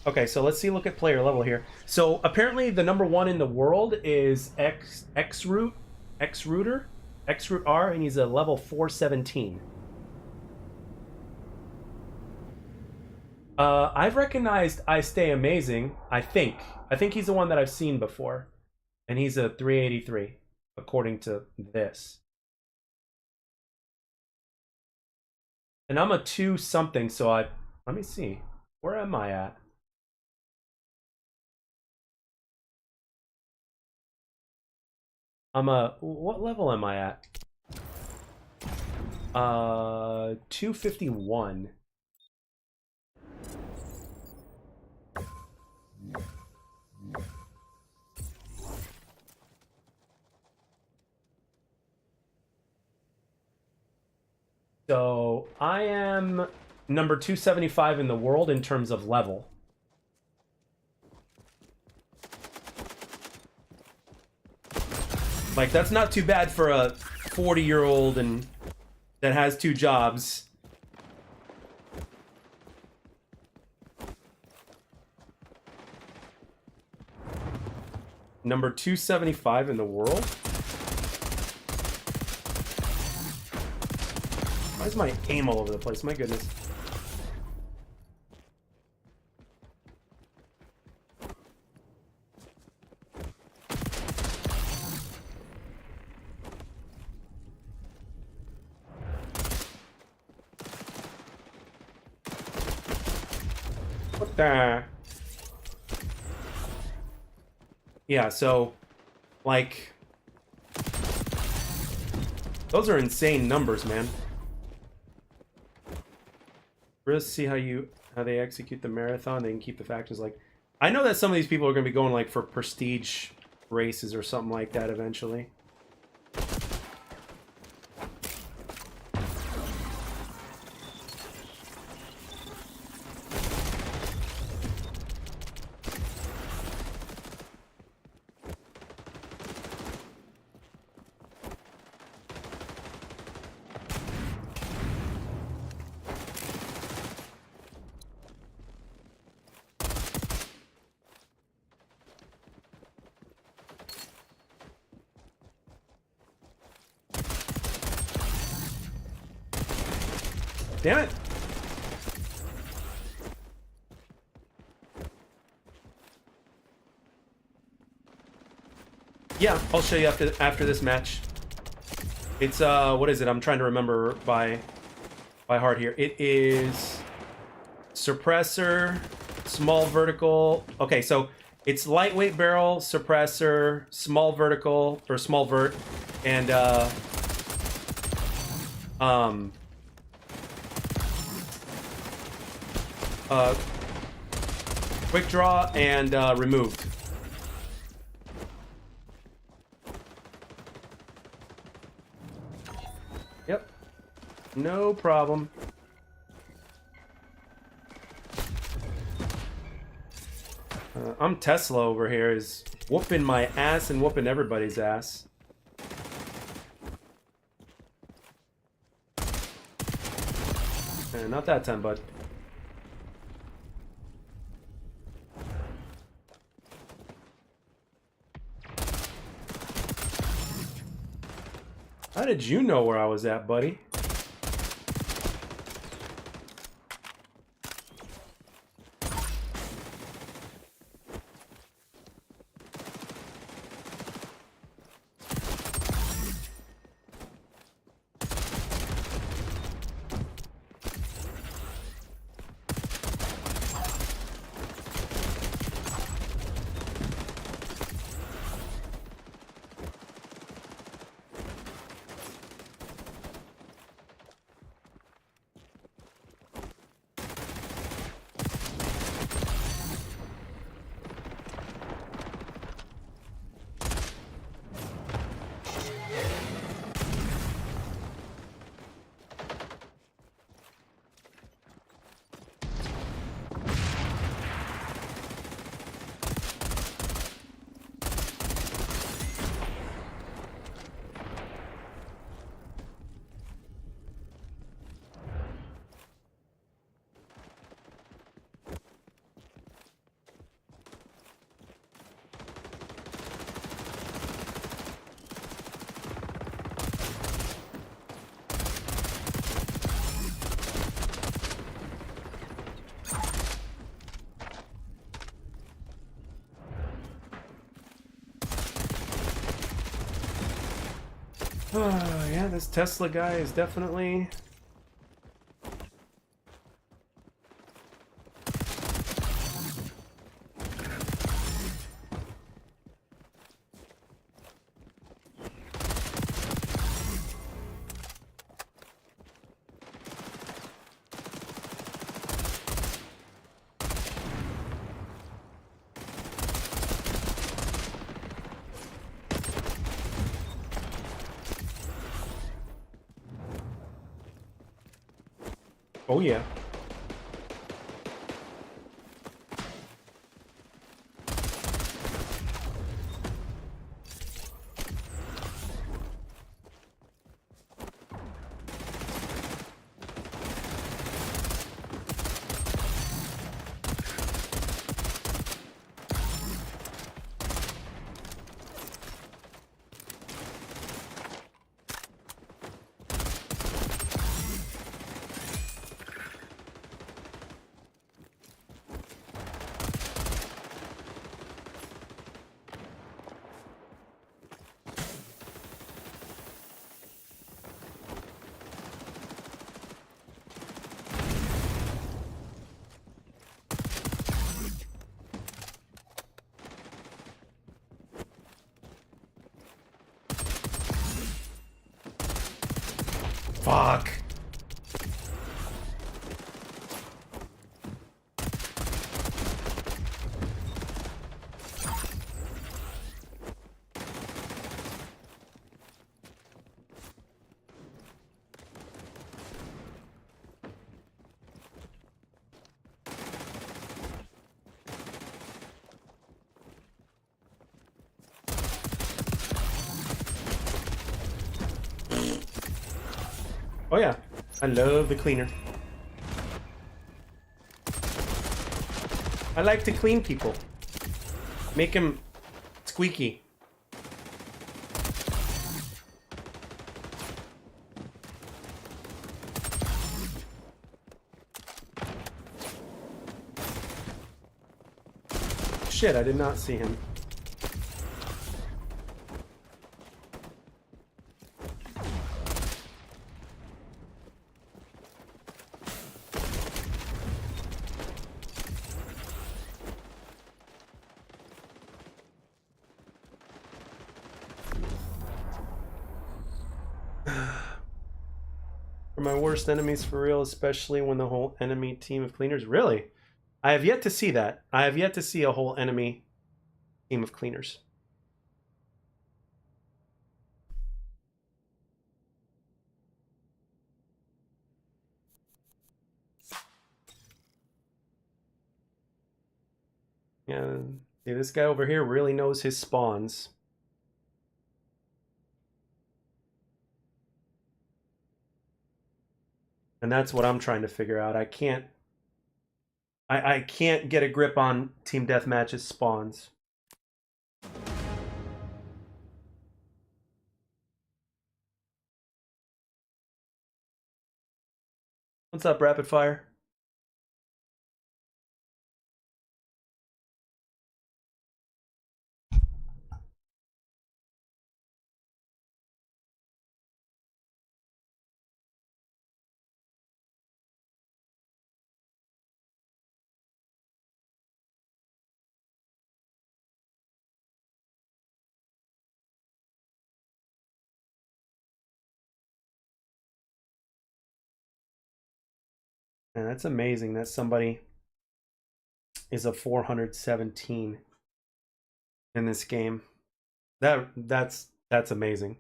Okay, so let's see. Look at player level here. So apparently, the #1 in the world is Xroot R, and he's a level 417. I've recognized I Stay Amazing. I think he's the one that I've seen before, and he's a 383 according to this. And I'm a 2 something, so let me see. Where am I at? What level am I at? 251. So I am number 275 in the world in terms of level. Like, that's not too bad for a 40-year-old and that has 2 jobs. Number 275 in the world? Why is my aim all over the place? My goodness. What the? Yeah, so, like, those are insane numbers, man. Let's see how they execute the marathon. They can keep the factions. Like, I know that some of these people are going to be going like for prestige races or something like that eventually. Damn it. Yeah, I'll show you after this match. It's what is it? I'm trying to remember by heart here. It is suppressor, small vertical. Okay, so it's lightweight barrel, suppressor, small vertical or small vert, and quick draw and removed. Yep, no problem. I'm Tesla over here, is whooping my ass and whooping everybody's ass. Not that time, bud. How did you know where I was at, buddy? Yeah, this Tesla guy is definitely... Oh yeah. Fuck. Oh yeah, I love the cleaner. I like to clean people. Make them squeaky. shit, I did not see him. My worst enemies for real, especially when the whole enemy team of cleaners. Really? I have yet to see that. I have yet to see a whole enemy team of cleaners. Yeah, see, this guy over here really knows his spawns. And that's what I'm trying to figure out. I can't get a grip on Team Deathmatch's spawns. What's up, Rapid Fire? Man, that's amazing that somebody is a 417 in this game. That's amazing.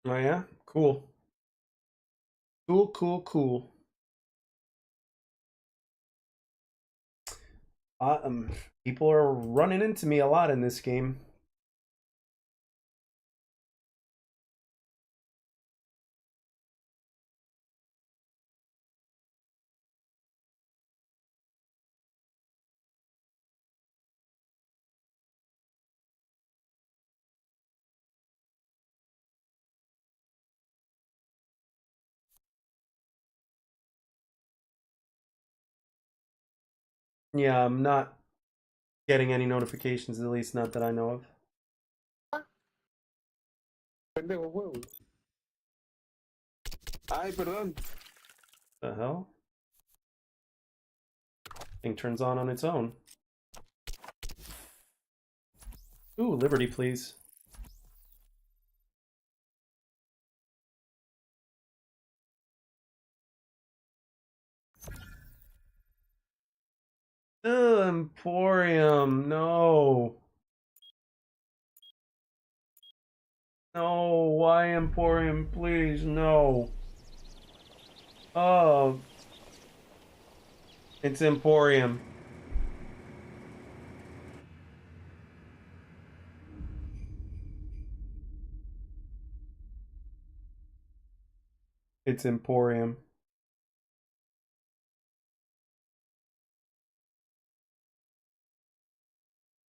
Oh yeah? Cool. Cool. People are running into me a lot in this game. Yeah, I'm not getting any notifications, at least not that I know of.
Pendejo juego. Ay, perdón.
The hell? Thing turns on its own. Ooh, Liberty, please. Ugh, Emporium, no. No, why Emporium, please, no. Oh. It's Emporium. It's Emporium.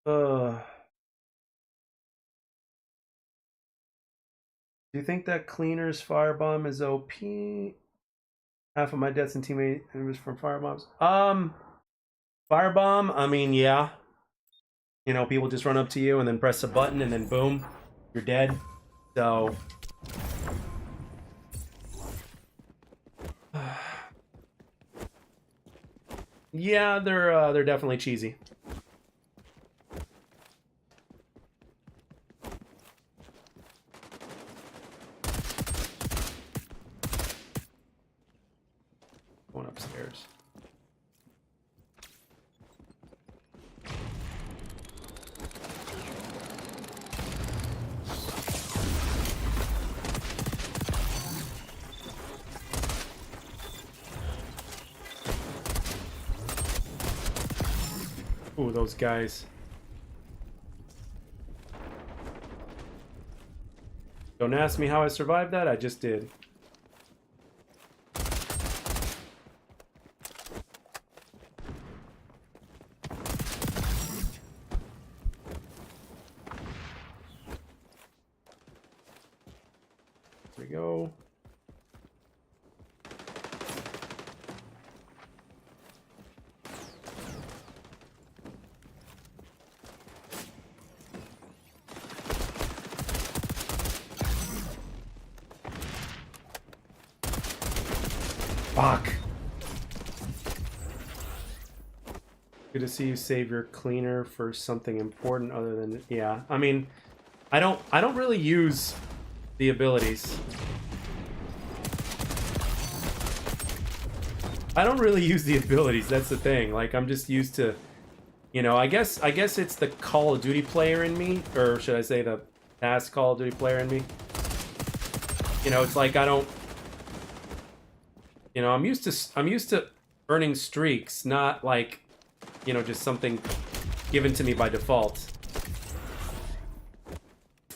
Ugh. Do you think that Cleaner's Firebomb is OP? Half of my deaths and teammate was from firebombs. Firebomb, I mean, yeah. You know, people just run up to you and then press a button and then boom, you're dead. So yeah, they're definitely cheesy. Going upstairs. Ooh, those guys. Don't ask me how I survived that, I just did. go. Fuck. Good to see you save your cleaner for something important other than, yeah. I mean, I don't really use the abilities. I don't really use the abilities. That's the thing. Like, I'm just used to, you know, I guess it's the Call of Duty player in me, or should I say the past Call of Duty player in me. You know, it's like I don't, you know, I'm used to earning streaks, not like, you know, just something given to me by default.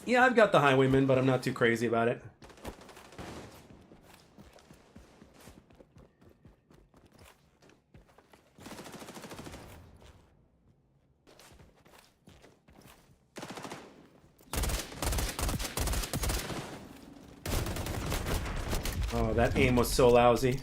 Yeah, I've got the Highwayman, but I'm not too crazy about it. Oh, that aim was so lousy.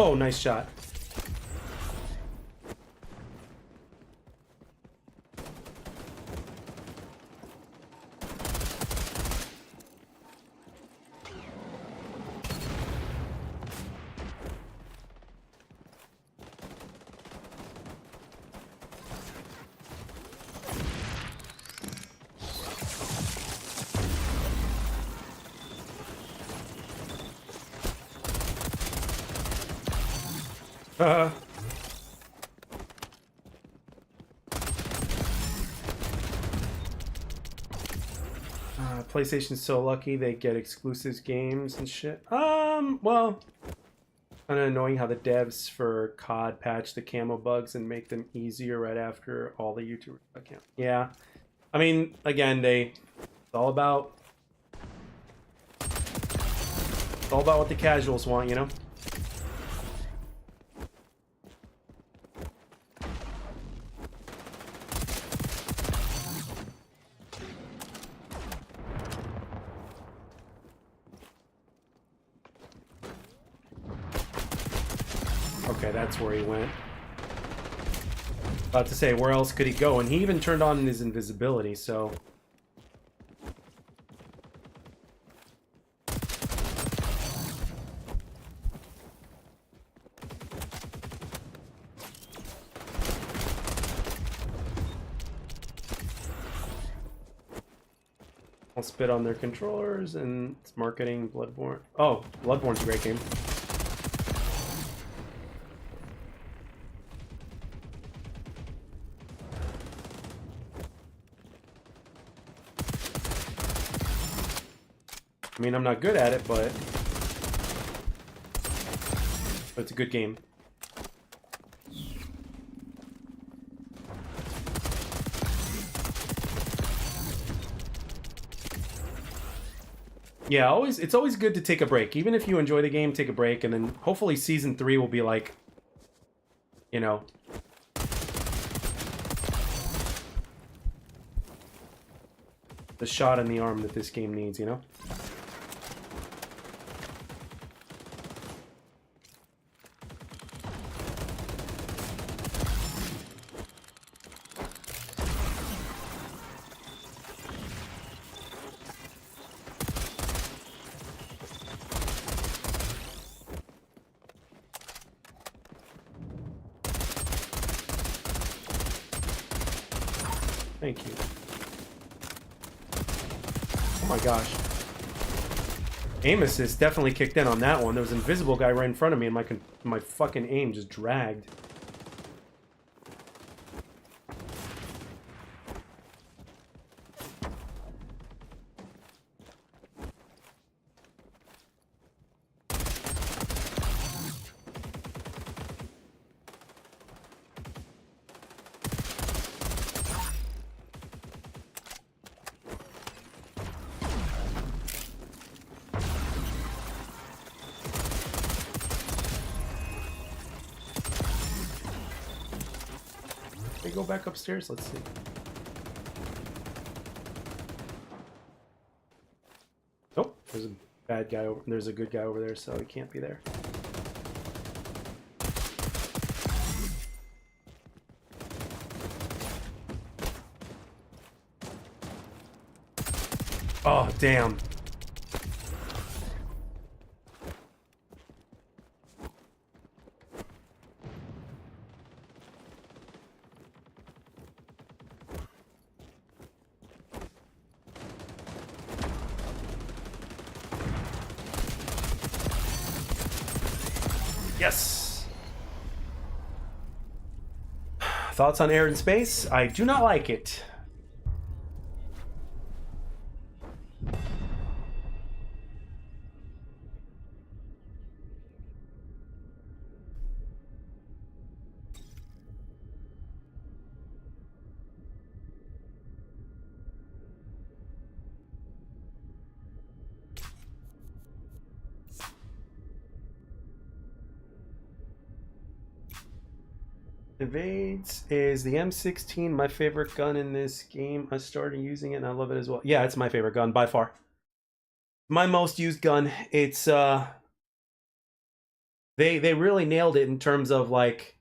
Oh, nice shot. PlayStation's so lucky they get exclusive games and shit. Well, kind of annoying how the devs for COD patch the camo bugs and make them easier right after all the YouTubers account. Yeah, I mean, again, it's all about what the casuals want, you know. Okay, that's where he went. About to say, where else could he go? And he even turned on his invisibility, so... I'll spit on their controllers, and it's marketing Bloodborne. Oh, Bloodborne's a great game. I mean, I'm not good at it, but it's a good game. Yeah, it's always good to take a break. Even if you enjoy the game, take a break, and then hopefully Season 3 will be like, you know... the shot in the arm that this game needs, you know? Thank you. Oh my gosh. Aim assist definitely kicked in on that one. There was an invisible guy right in front of me, and my fucking aim just dragged. They go back upstairs. Let's see. Oh, there's a bad guy over. There's a good guy over there, so he can't be there. Oh, damn. Yes. Thoughts on air and space? I do not like it. Evades is the M16 my favorite gun in this game. I started using it and I love it as well. Yeah, it's my favorite gun by far. My most used gun. It's they really nailed it in terms of like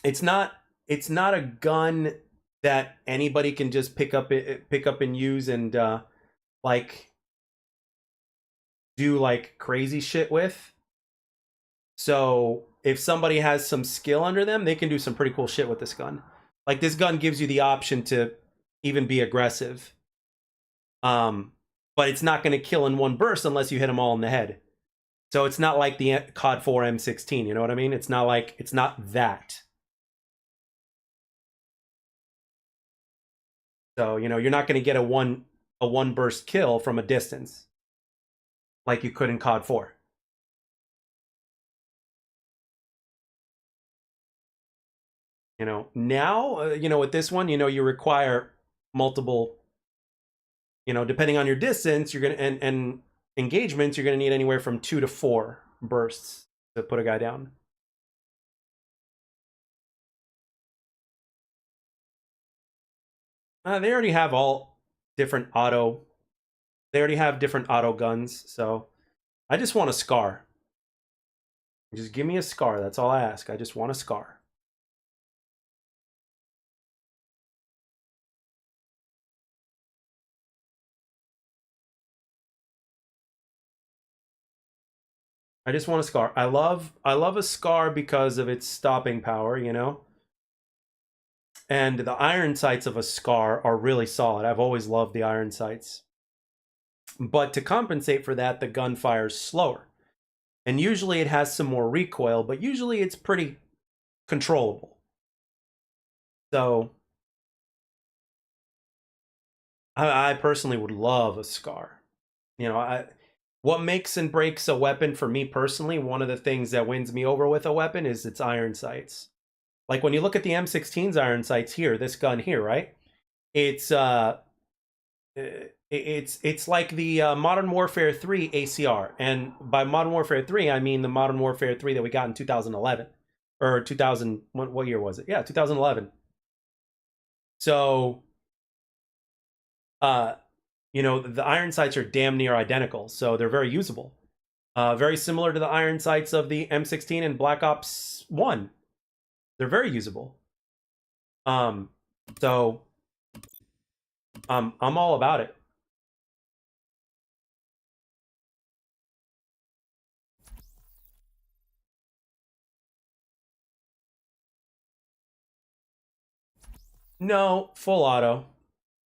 it's not a gun that anybody can just pick up and use and like do like crazy shit with. So if somebody has some skill under them, they can do some pretty cool shit with this gun. Like this gun gives you the option to even be aggressive. But it's not going to kill in one burst unless you hit them all in the head. So it's not like the COD 4 M16, you know what I mean? It's not that. So, you know, you're not going to get a one burst kill from a distance like you could in COD 4. You know, now, you know, with this one, you know, you require multiple, you know, depending on your distance, you're going to, and engagements, you're going to need anywhere from 2 to 4 bursts to put a guy down. They already have all different auto. They already have different auto guns, so I just want a scar. Just give me a scar. That's all I ask. I just want a scar. I just want a scar. I love a scar because of its stopping power, you know? And the iron sights of a scar are really solid. I've always loved the iron sights. But to compensate for that, the gun fires slower. And usually it has some more recoil, but usually it's pretty controllable. So I personally would love a scar. You know, what makes and breaks a weapon for me personally, one of the things that wins me over with a weapon is its iron sights. Like when you look at the M16's iron sights here, this gun here, right? It's it's like the Modern Warfare 3 ACR, and by Modern Warfare 3 I mean the Modern Warfare 3 that we got in 2011 or 2000. What year was it? Yeah, 2011. So, you know, the iron sights are damn near identical, so they're very usable. Very similar to the iron sights of the M16 and Black Ops 1. They're very usable. So I'm all about it. No, full auto.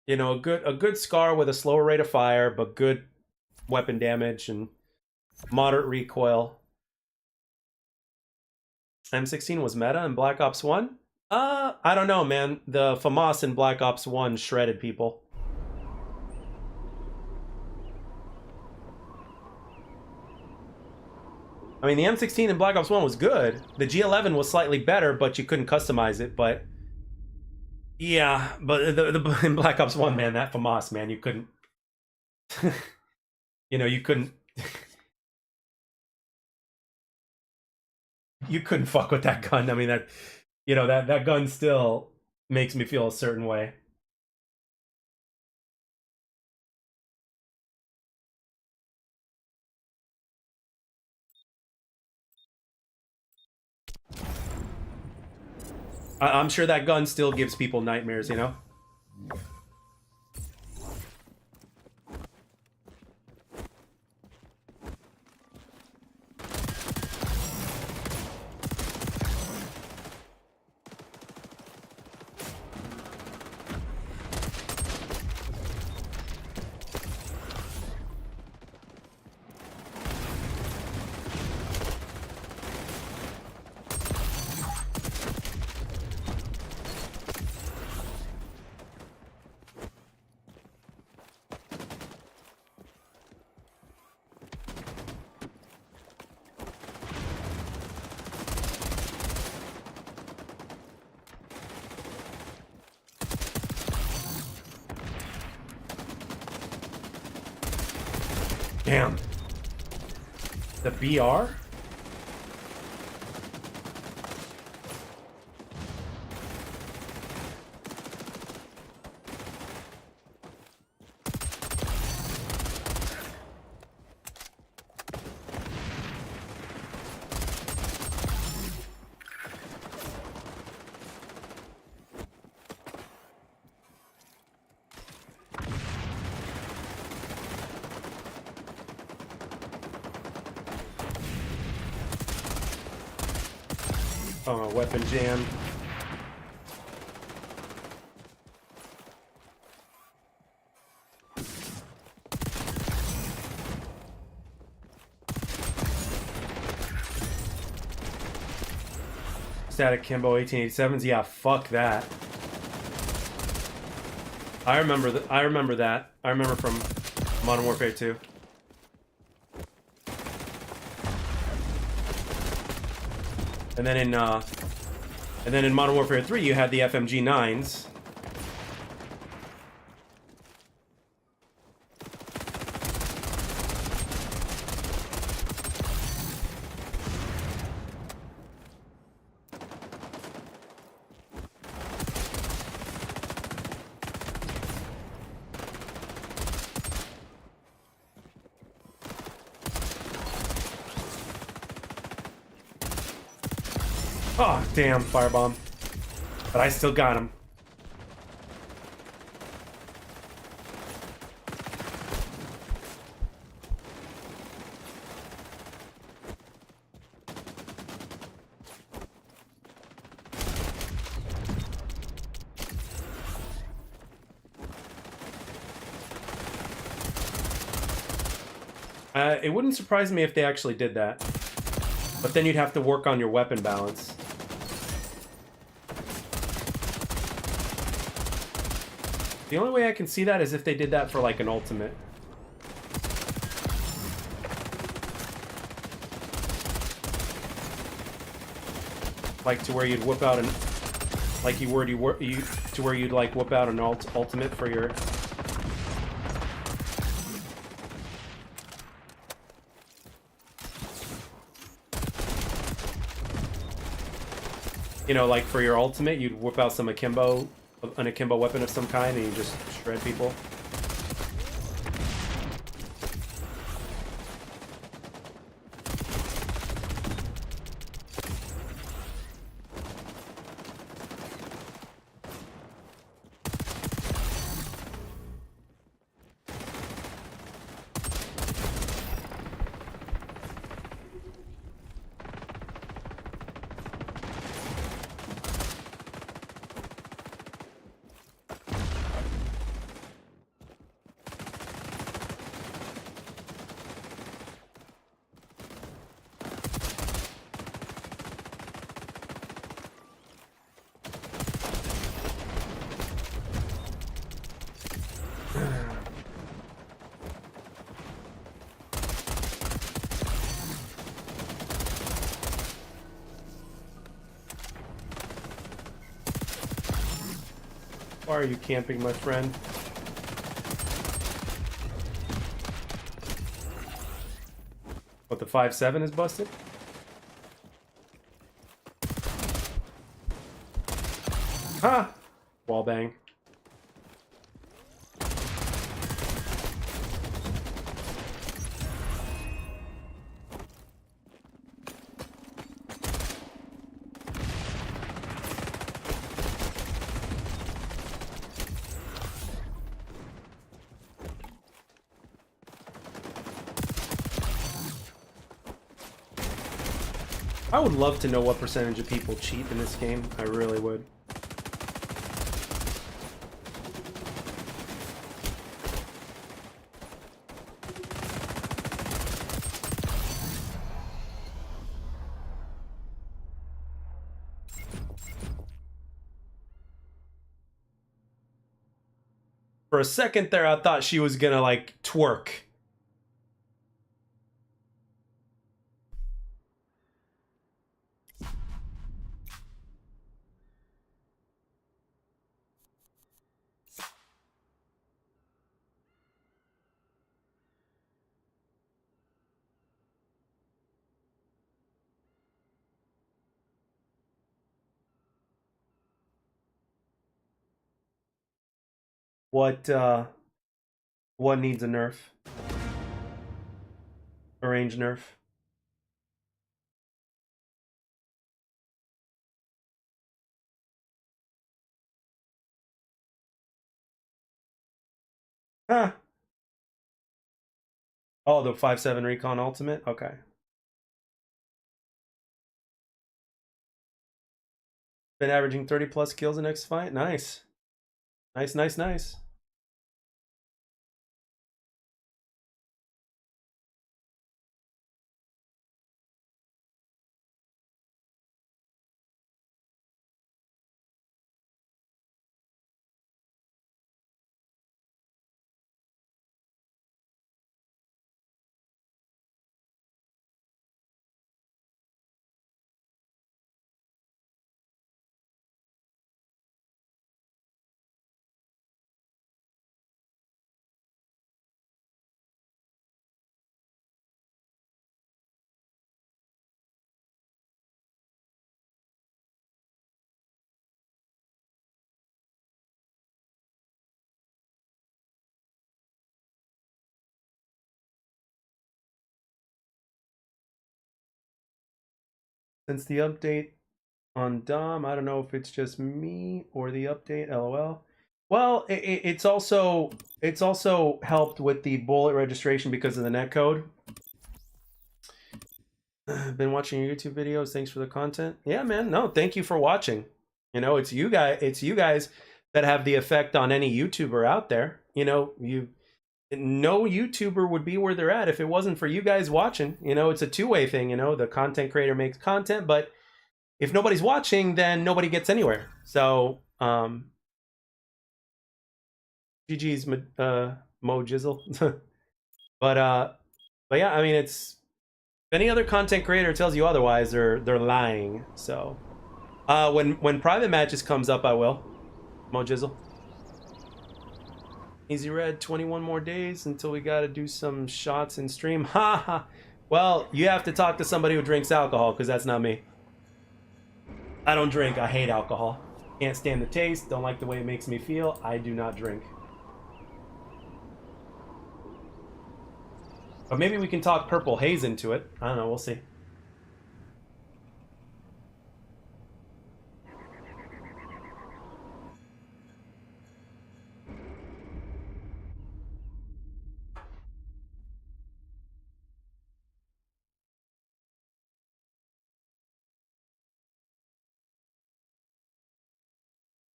You know, a good Scar with a slower rate of fire, but good weapon damage and moderate recoil. M16 was meta in Black Ops 1? I don't know, man. The FAMAS in Black Ops 1 shredded people. I mean, the M16 in Black Ops 1 was good. The G11 was slightly better, but you couldn't customize it. But yeah, but in Black Ops 1, man, that FAMAS, man, you couldn't. You couldn't. You couldn't fuck with that gun. I mean, that gun still makes me feel a certain way. I'm sure that gun still gives people nightmares, you know? Damn. The BR? Oh, weapon jam. Static Kimbo 1887s. Yeah, fuck that. I remember that. I remember from Modern Warfare 2. And then in Modern Warfare 3 you had the FMG 9s. Oh, damn, firebomb. But I still got him. It wouldn't surprise me if they actually did that. But then you'd have to work on your weapon balance. The only way I can see that is if they did that for like an ultimate. Like to where you'd whip out an to where you'd like whip out an ultimate for your like for your ultimate, you'd whip out an akimbo weapon of some kind, and you just shred people. Why are you camping, my friend? What, the 5.7 is busted? Ha! Wall bang. I would love to know what percentage of people cheat in this game. I really would. For a second there, I thought she was gonna, like, twerk. What needs a nerf? A range nerf? Huh. Oh, the 5.7 Recon Ultimate? Okay. Been averaging 30 plus kills in XDefiant? Nice. Nice, nice, nice. Since the update on Dom, I don't know if it's just me or the update, LOL. Well, it's also helped with the bullet registration because of the netcode. Been watching your YouTube videos. Thanks for the content. Yeah, man. No, thank you for watching. You know, it's you guys that have the effect on any YouTuber out there. You know, no YouTuber would be where they're at if it wasn't for you guys watching. You know, it's a two-way thing. You know, the content creator makes content, but if nobody's watching, then nobody gets anywhere. So, GG's Mo Jizzle. but yeah, I mean, it's if any other content creator tells you otherwise, they're lying. So, when private matches comes up, I will. Mo Jizzle. Easy Red, 21 more days until we got to do some shots in stream. Ha ha. Well, you have to talk to somebody who drinks alcohol, because that's not me. I don't drink. I hate alcohol. Can't stand the taste. Don't like the way it makes me feel. I do not drink. But maybe we can talk Purple Haze into it. I don't know. We'll see.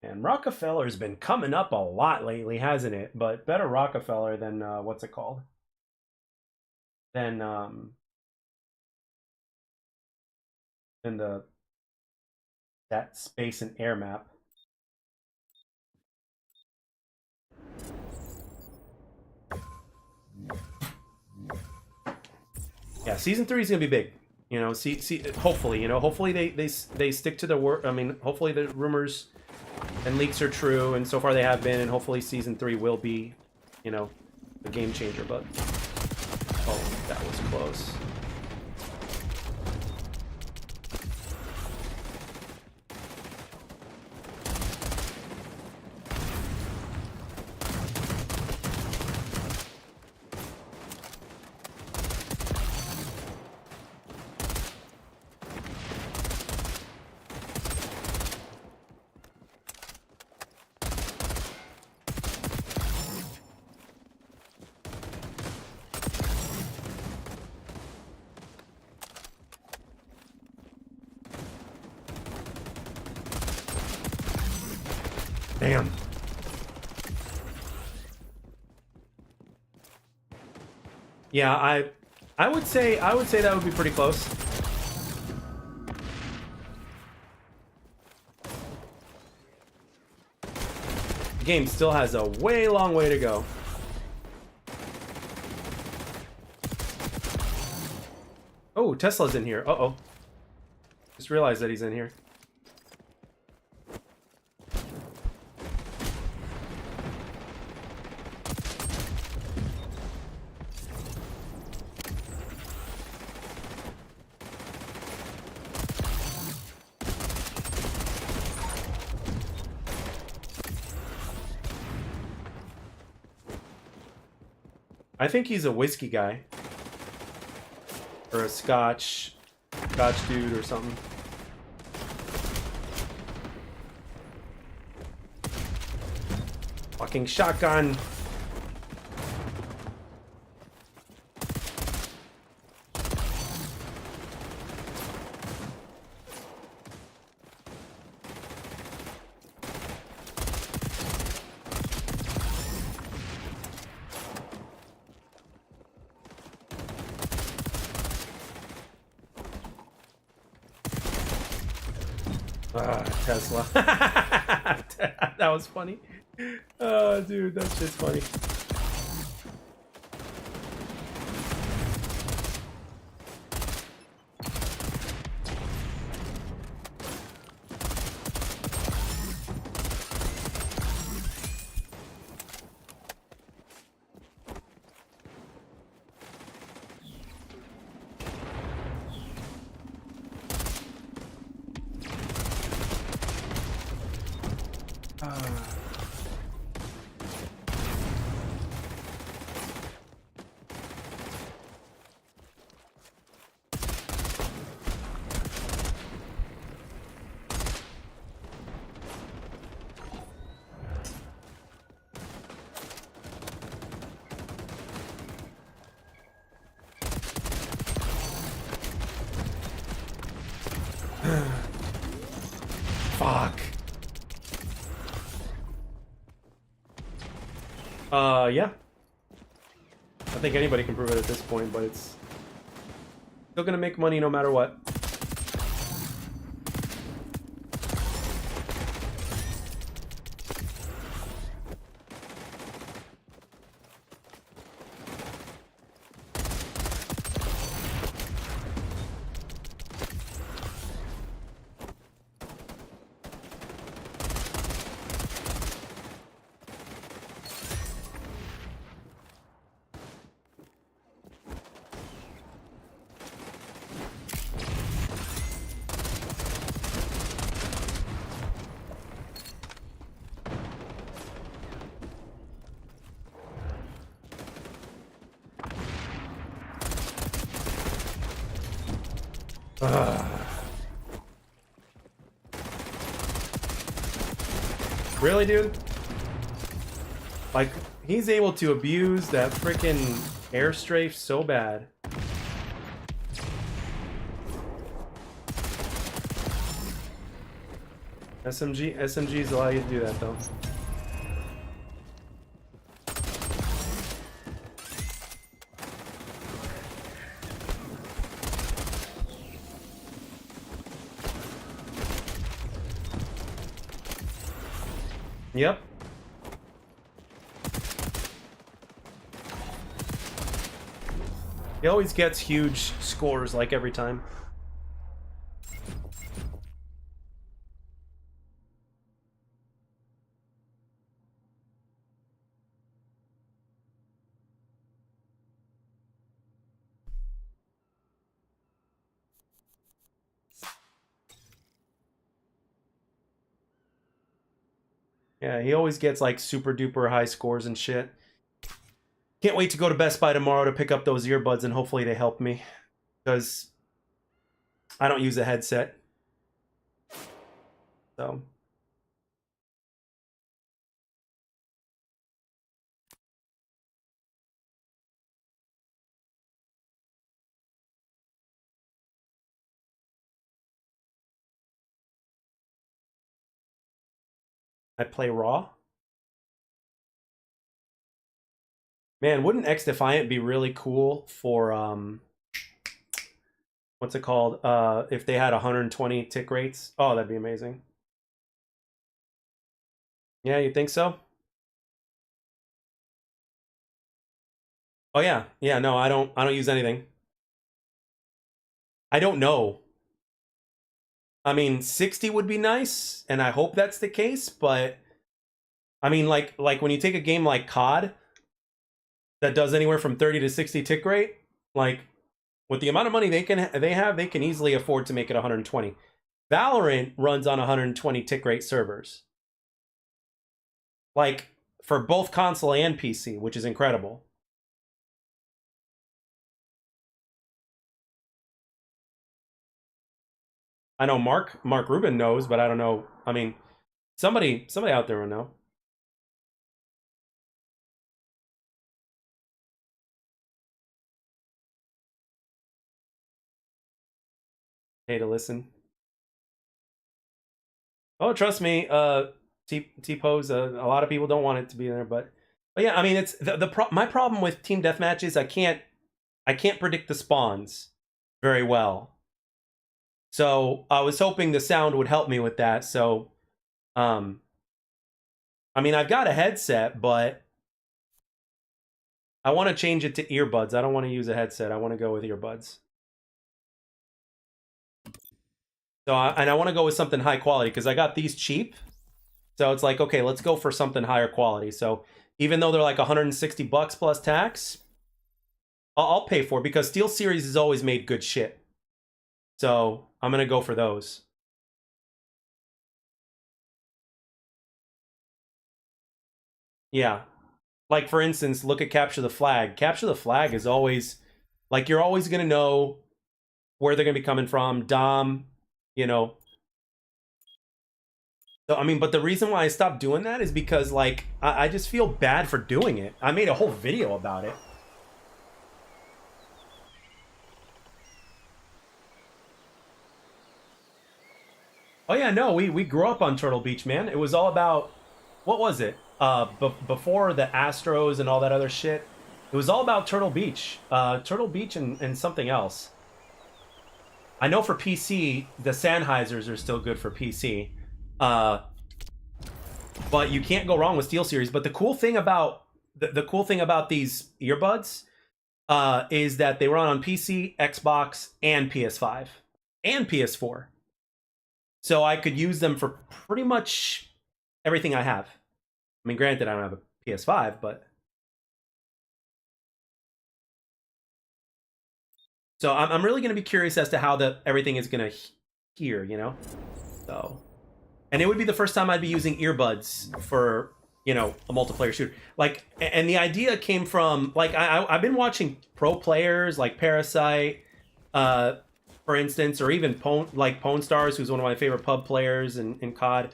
And Rockefeller's been coming up a lot lately, hasn't it? But better Rockefeller than what's it called? Than that space and air map. Yeah, season 3 is gonna be big. You know, hopefully, hopefully they stick to their word. I mean, hopefully the rumors and leaks are true, and so far they have been, and hopefully season 3 will be, you know, a game changer. But oh, that was close. Damn. Yeah, I would say that would be pretty close. The game still has a way long way to go. Oh, Tesla's in here. Uh-oh. Just realized that he's in here. I think he's a whiskey guy. Or a Scotch dude or something. Fucking shotgun. Tesla. That was funny. Oh, dude, that shit's funny. Fuck. Yeah. I think anybody can prove it at this point, but it's still gonna make money no matter what. Really, dude? Like, he's able to abuse that freaking airstrafe so bad. SMGs allow you to do that, though. Yep. He always gets huge scores, like, every time. Yeah, he always gets like super duper high scores and shit. Can't wait to go to Best Buy tomorrow to pick up those earbuds and hopefully they help me. Because I don't use a headset. So. I play Raw. Man, wouldn't XDefiant be really cool for what's it called? If they had 120 tick rates? Oh, that'd be amazing. Yeah, you think so? Oh yeah. Yeah, no, I don't use anything. I don't know. I mean, 60 would be nice, and I hope that's the case, but I mean like when you take a game like COD that does anywhere from 30 to 60 tick rate, like with the amount of money they can easily afford to make it 120. Valorant runs on 120 tick rate servers. Like for both console and PC, which is incredible. I know Mark Rubin knows, but I don't know. I mean, somebody out there will know. Hey, to listen. Oh, trust me. T-pose. A lot of people don't want it to be there, but yeah. I mean, it's my problem with team deathmatch is I can't predict the spawns very well. So I was hoping the sound would help me with that. So, um, I mean, I've got a headset, but I want to change it to earbuds. I don't want to use a headset. I want to go with earbuds. So, and I want to go with something high quality because I got these cheap. So it's like, okay, let's go for something higher quality. So even though they're like 160 bucks plus tax, I'll pay for it because SteelSeries has always made good shit. So I'm gonna go for those. Yeah. Like for instance, look at Capture the Flag. Capture the Flag is always like you're always gonna know where they're gonna be coming from. Dom, you know. So I mean, but the reason why I stopped doing that is because like I just feel bad for doing it. I made a whole video about it. Oh yeah, no, we grew up on Turtle Beach, man. It was all about what was it? Before the Astros and all that other shit. It was all about Turtle Beach. Turtle Beach and something else. I know for PC, the Sennheisers are still good for PC. Uh, but you can't go wrong with SteelSeries. But the cool thing about the cool thing about these earbuds is that they run on PC, Xbox, and PS5 and PS4. So I could use them for pretty much everything I have. I mean, granted, I don't have a PS5, but so I'm really going to be curious as to how everything is going to hear, you know. So, and it would be the first time I'd be using earbuds for a multiplayer shooter. Like, and the idea came from like I've been watching pro players like Parasite, for instance, or even Pwn Stars, who's one of my favorite pub players in COD.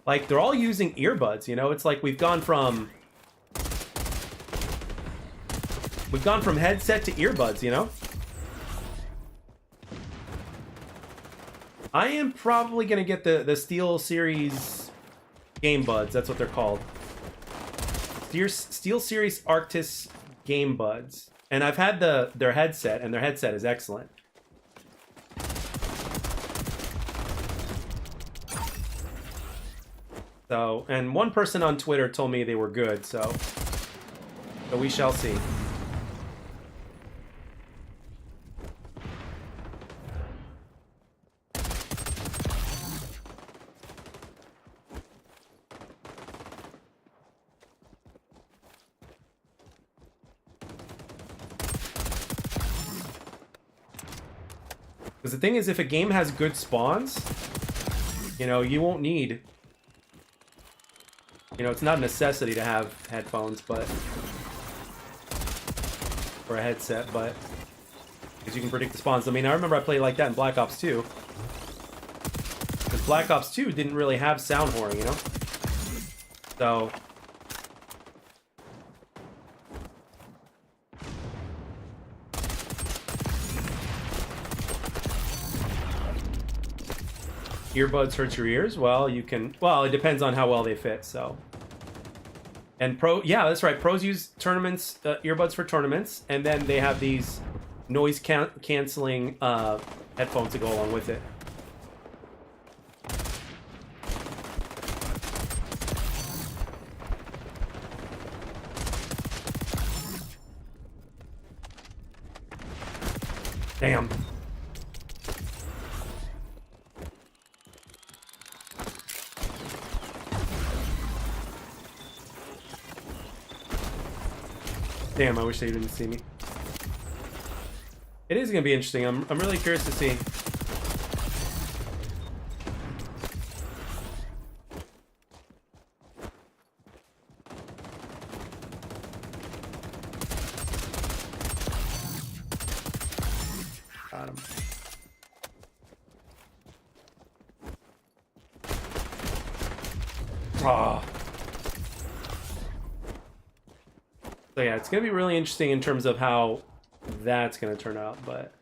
Like they're all using earbuds, you know. It's like we've gone from headset to earbuds, you know. I am probably gonna get the Steel Series Game Buds. That's what they're called. Steel Series Arctis Game Buds, and I've had their headset, and their headset is excellent. So, and one person on Twitter told me they were good, so we shall see. Because the thing is, if a game has good spawns, you won't need You know, it's not a necessity to have headphones, but or a headset, but because you can predict the spawns. I mean, I remember I played like that in Black Ops 2. Because Black Ops 2 didn't really have sound whoring, you know? So earbuds hurt your ears? Well, you can... Well, it depends on how well they fit, so... And yeah, that's right. Pros use tournaments, earbuds for tournaments, and then they have these noise canceling headphones to go along with it. Damn. Damn, I wish they didn't see me. It is going to be interesting. I'm really curious to see. Got him. Ah. So yeah, it's going to be really interesting in terms of how that's going to turn out, but...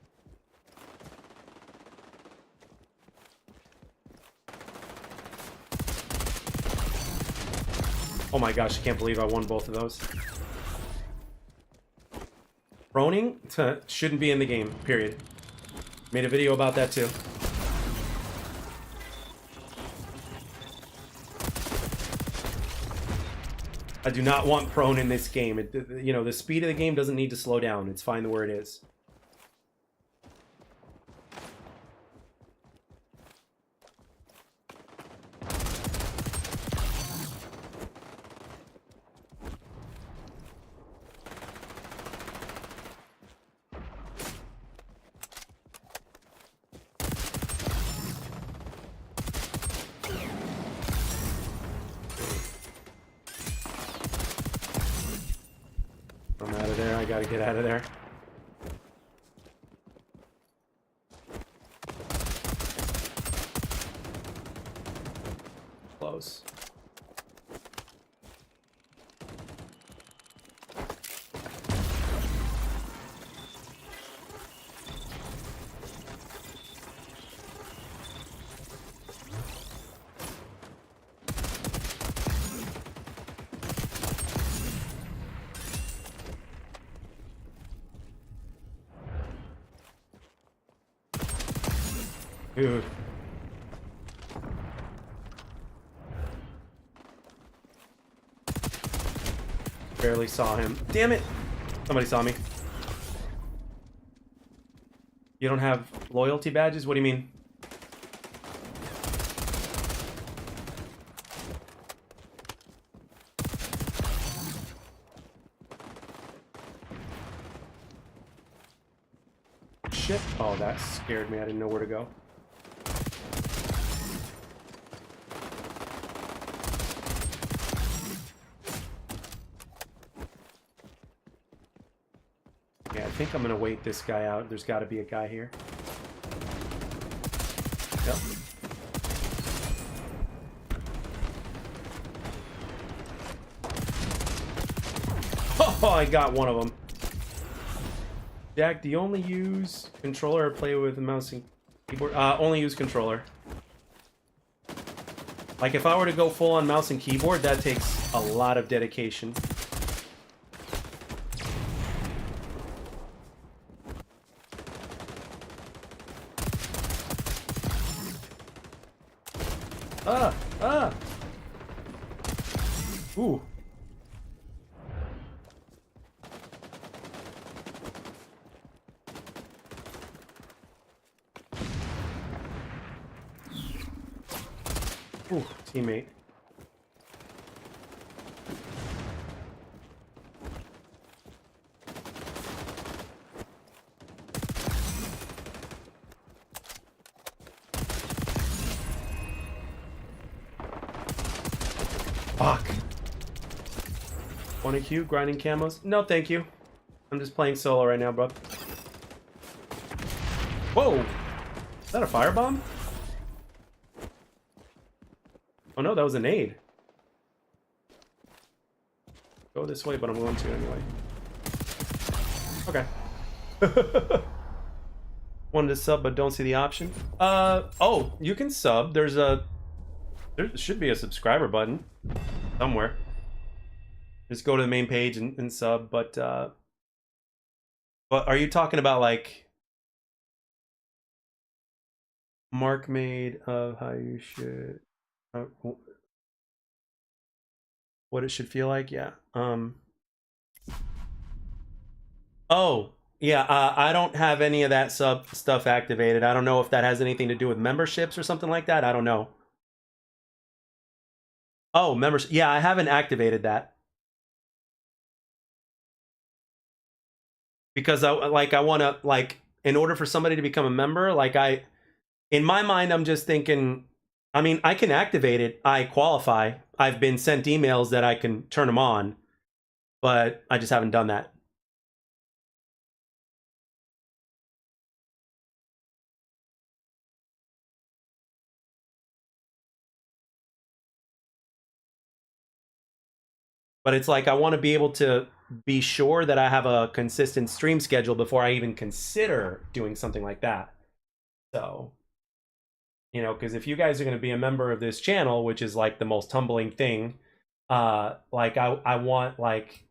Oh my gosh, I can't believe I won both of those. Proning shouldn't be in the game, period. Made a video about that too. I do not want prone in this game. You know, the speed of the game doesn't need to slow down. It's fine where it is. I'm out of there. I gotta get out of there. Close. Dude. Barely saw him. Damn it! Somebody saw me. You don't have loyalty badges? What do you mean? Shit. Oh, that scared me. I didn't know where to go. Yeah, I think I'm gonna wait this guy out. There's got to be a guy here. Yep. Oh, I got one of them. Jack, do you only use controller or play with mouse and keyboard? Only use controller. Like, if I were to go full on mouse and keyboard, that takes a lot of dedication. Ooh. Ooh, teammate. Fuck. Want a queue? Grinding camos? No, thank you. I'm just playing solo right now, bro. Whoa! Is that a firebomb? Oh no, that was a nade. Go this way, but I'm going to anyway. Okay. Wanted to sub, but don't see the option. Oh, you can sub. There should be a subscriber button somewhere. Just go to the main page and sub. But are you talking about like Mark made of how you should, what it should feel like? Yeah. Oh, yeah. I don't have any of that sub stuff activated. I don't know if that has anything to do with memberships or something like that. I don't know. Oh, members. Yeah, I haven't activated that. Because I want to, like, in order for somebody to become a member, like, in my mind, I'm just thinking, I mean, I can activate it. I qualify. I've been sent emails that I can turn them on, but I just haven't done that. But it's like, I want to be able to be sure that I have a consistent stream schedule before I even consider doing something like that. So, you know, because if you guys are going to be a member of this channel, which is like the most humbling thing, like I want, like,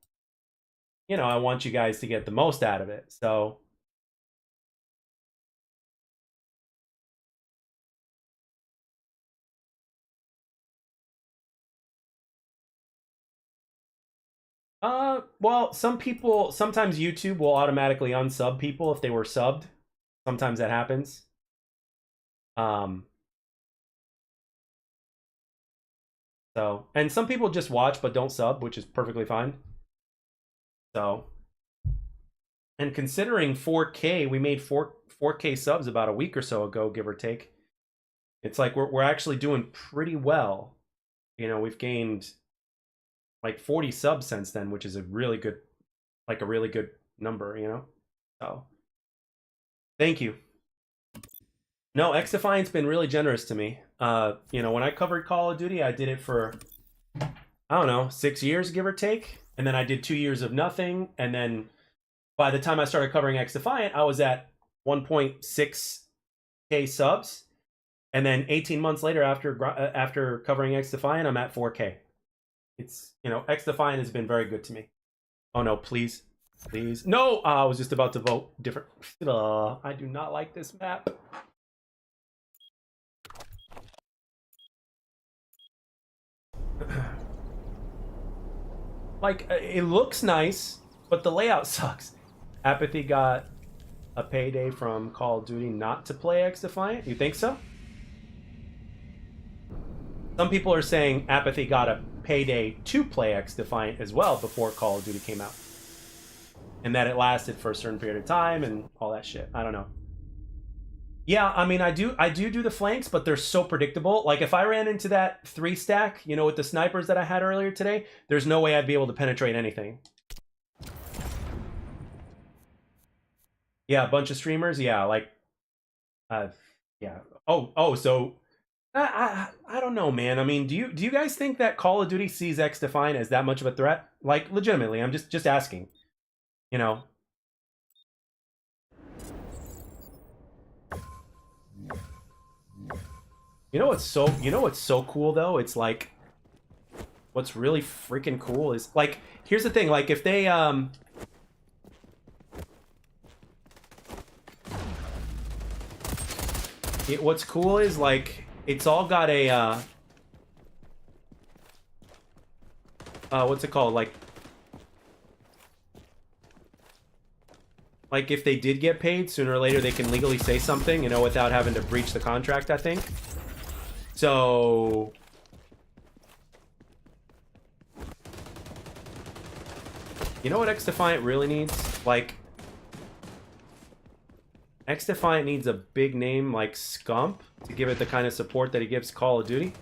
you know, I want you guys to get the most out of it. So well, some people, sometimes YouTube will automatically unsub people if they were subbed. Sometimes that happens. So, and some people just watch but don't sub, which is perfectly fine. So, and considering 4K, we made 4K subs about a week or so ago, give or take. It's like we're actually doing pretty well. You know, we've gained like 40 subs since then, which is a really good, like a really good number, you know? So, thank you. No, XDefiant's been really generous to me. You know, when I covered Call of Duty, I did it for, I don't know, 6 years, give or take. And then I did 2 years of nothing. And then by the time I started covering XDefiant, I was at 1.6K subs. And then 18 months later, after covering XDefiant, I'm at 4K. It's, you know, XDefiant has been very good to me. Oh no, please. Please. No! I was just about to vote different. I do not like this map. Like, it looks nice, but the layout sucks. Apathy got a payday from Call of Duty not to play XDefiant? You think so? Some people are saying Apathy got a payday to play XDefiant as well before Call of Duty came out. And that it lasted for a certain period of time and all that shit. I don't know. Yeah, I mean, I do the flanks, but they're so predictable. Like, if I ran into that 3-stack, you know, with the snipers that I had earlier today, there's no way I'd be able to penetrate anything. Yeah, a bunch of streamers. Yeah, like, yeah. So I don't know, man. I mean, do you guys think that Call of Duty sees XDefiant as that much of a threat? Like, legitimately, I'm just asking. You know. You know what's so cool though? It's like, what's really freaking cool is, like, here's the thing, like, if they what's cool is, like, it's all got a what's it called, like if they did get paid, sooner or later they can legally say something, you know, without having to breach the contract, I think. So you know what XDefiant really needs? Like, XDefiant needs a big name like Scump to give it the kind of support that he gives Call of Duty.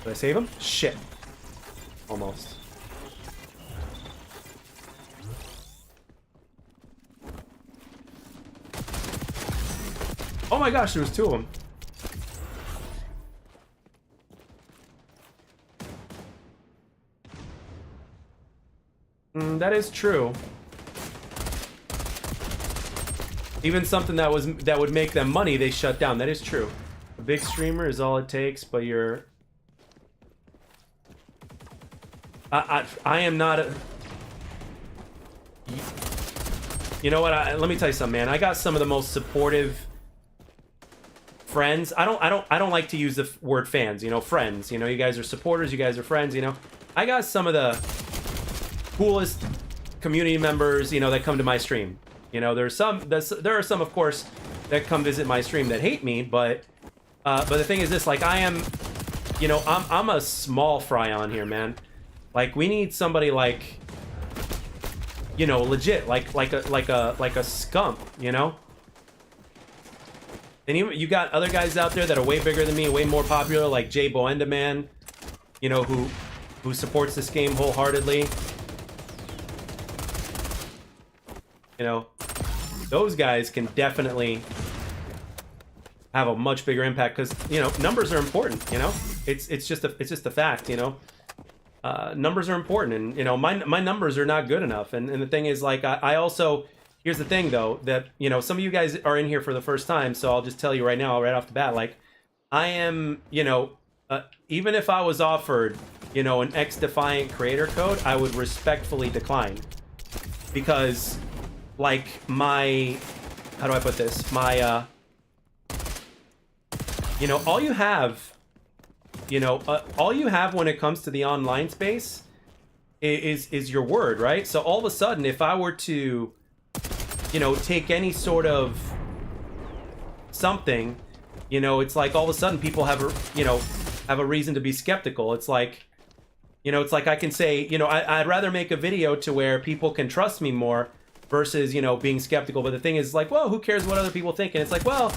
Did I save him? Shit. Almost. Oh my gosh, there was 2 of them. That is true. Even something that would make them money, they shut down. That is true. A big streamer is all it takes, but you're... I am not a... You know what? Let me tell you something, man. I got some of the most supportive friends. I don't like to use the word fans. You know, friends. You know, you guys are supporters. You guys are friends. You know, I got some of the coolest community members. You know, that come to my stream. You know, there are some, of course, that come visit my stream that hate me. But the thing is this: like, I am, you know, I'm a small fry on here, man. Like, we need somebody like, you know, legit, like a scump, you know. And you got other guys out there that are way bigger than me, way more popular, like Jay Boendaman, you know, who supports this game wholeheartedly. You know, those guys can definitely have a much bigger impact because, you know, numbers are important. You know, it's just a fact. You know. Numbers are important, and you know, my numbers are not good enough. And the thing is, like, I also, here's the thing though, that, you know, some of you guys are in here for the first time, so I'll just tell you right now, right off the bat, like, I am, you know, even if I was offered, you know, an XDefiant creator code, I would respectfully decline, because, like, my, how do I put this? My, you know, all you have. You know, all you have when it comes to the online space is your word, right? So all of a sudden, if I were to, you know, take any sort of something, you know, it's like all of a sudden people have a reason to be skeptical. It's like, you know, it's like I can say, you know, I'd rather make a video to where people can trust me more versus, you know, being skeptical. But the thing is, like, well, who cares what other people think? And it's like, well,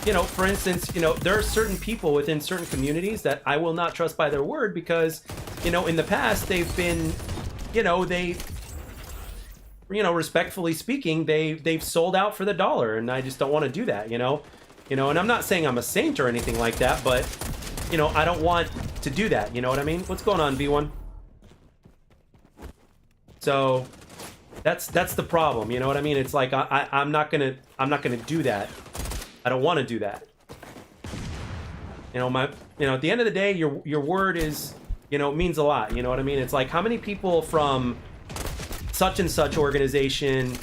you know, for instance, you know, there are certain people within certain communities that I will not trust by their word because, you know, in the past they've been, you know, respectfully speaking, they've sold out for the dollar, and I just don't want to do that, you know, and I'm not saying I'm a saint or anything like that, but, you know, I don't want to do that, you know what I mean? What's going on, V1? So that's the problem, you know what I mean? It's like I'm not gonna do that. I don't want to do that. You know, at the end of the day, your word is, you know, means a lot. You know what I mean? It's like, how many people from such and such organization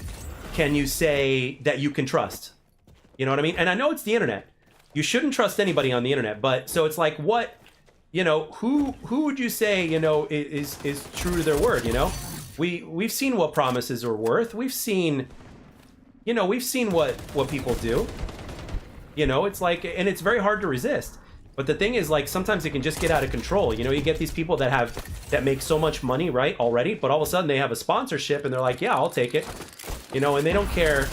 can you say that you can trust? You know what I mean? And I know it's the internet. You shouldn't trust anybody on the internet, but so it's like, what, you know, who would you say, you know, is true to their word? You know, we've seen what promises are worth. We've seen what people do. You know, it's like, and it's very hard to resist. But the thing is, like, sometimes it can just get out of control. You know, you get these people that make so much money, right, already, but all of a sudden they have a sponsorship and they're like, yeah, I'll take it. You know, and they don't care.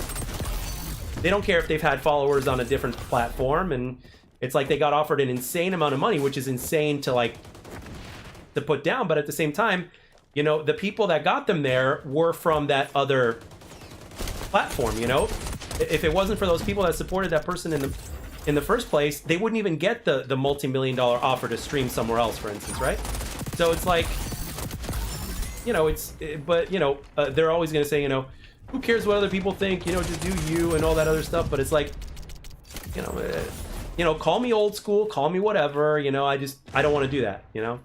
They don't care if they've had followers on a different platform, and it's like they got offered an insane amount of money, which is insane to put down. But at the same time, you know, the people that got them there were from that other platform, you know? If it wasn't for those people that supported that person in the first place, they wouldn't even get the multi-million-dollar offer to stream somewhere else, for instance, right? So it's like, you know, but, you know, they're always going to say, you know, who cares what other people think, you know, just do you and all that other stuff. But it's like, you know, call me old school, call me whatever, you know, I don't want to do that, you know?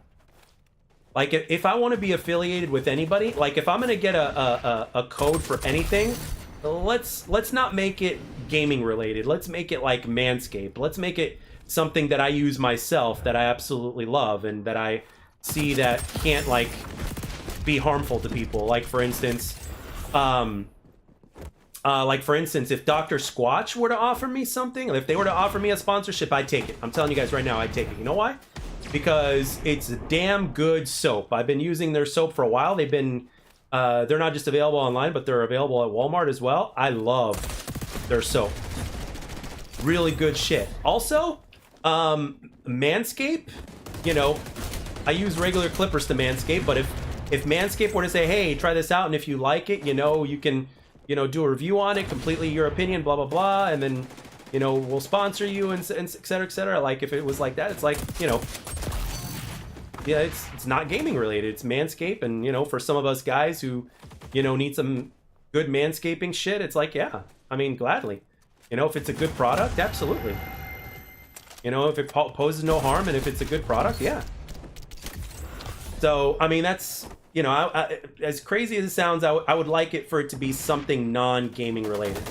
Like, if I want to be affiliated with anybody, like, if I'm going to get a code for anything, let's not make it gaming related. Let's make it like Manscaped. Let's make it something that I use myself, that I absolutely love, and that I see that can't, like, be harmful to people. Like, for instance, if Dr. Squatch were to offer me something, if they were to offer me a sponsorship, I'd take it. I'm telling you guys right now, I'd take it. You know why? Because it's a damn good soap. I've been using their soap for a while. They've been they're not just available online, but they're available at Walmart as well. I love their soap. Really good shit. Also, Manscaped, you know, I use regular clippers to Manscaped, but if Manscaped were to say, hey, try this out, and if you like it, you can, do a review on it, completely your opinion, blah, blah, blah, and then, we'll sponsor you, and et cetera, et cetera. Like, if it was like that, it's like, yeah, it's not gaming related. It's Manscaped, and, for some of us guys who, need some good manscaping shit, it's like, yeah, I mean, gladly. If it's a good product, absolutely. If it poses no harm and if it's a good product, yeah. So, I mean, that's, as crazy as it sounds, I would like it for it to be something non-gaming related,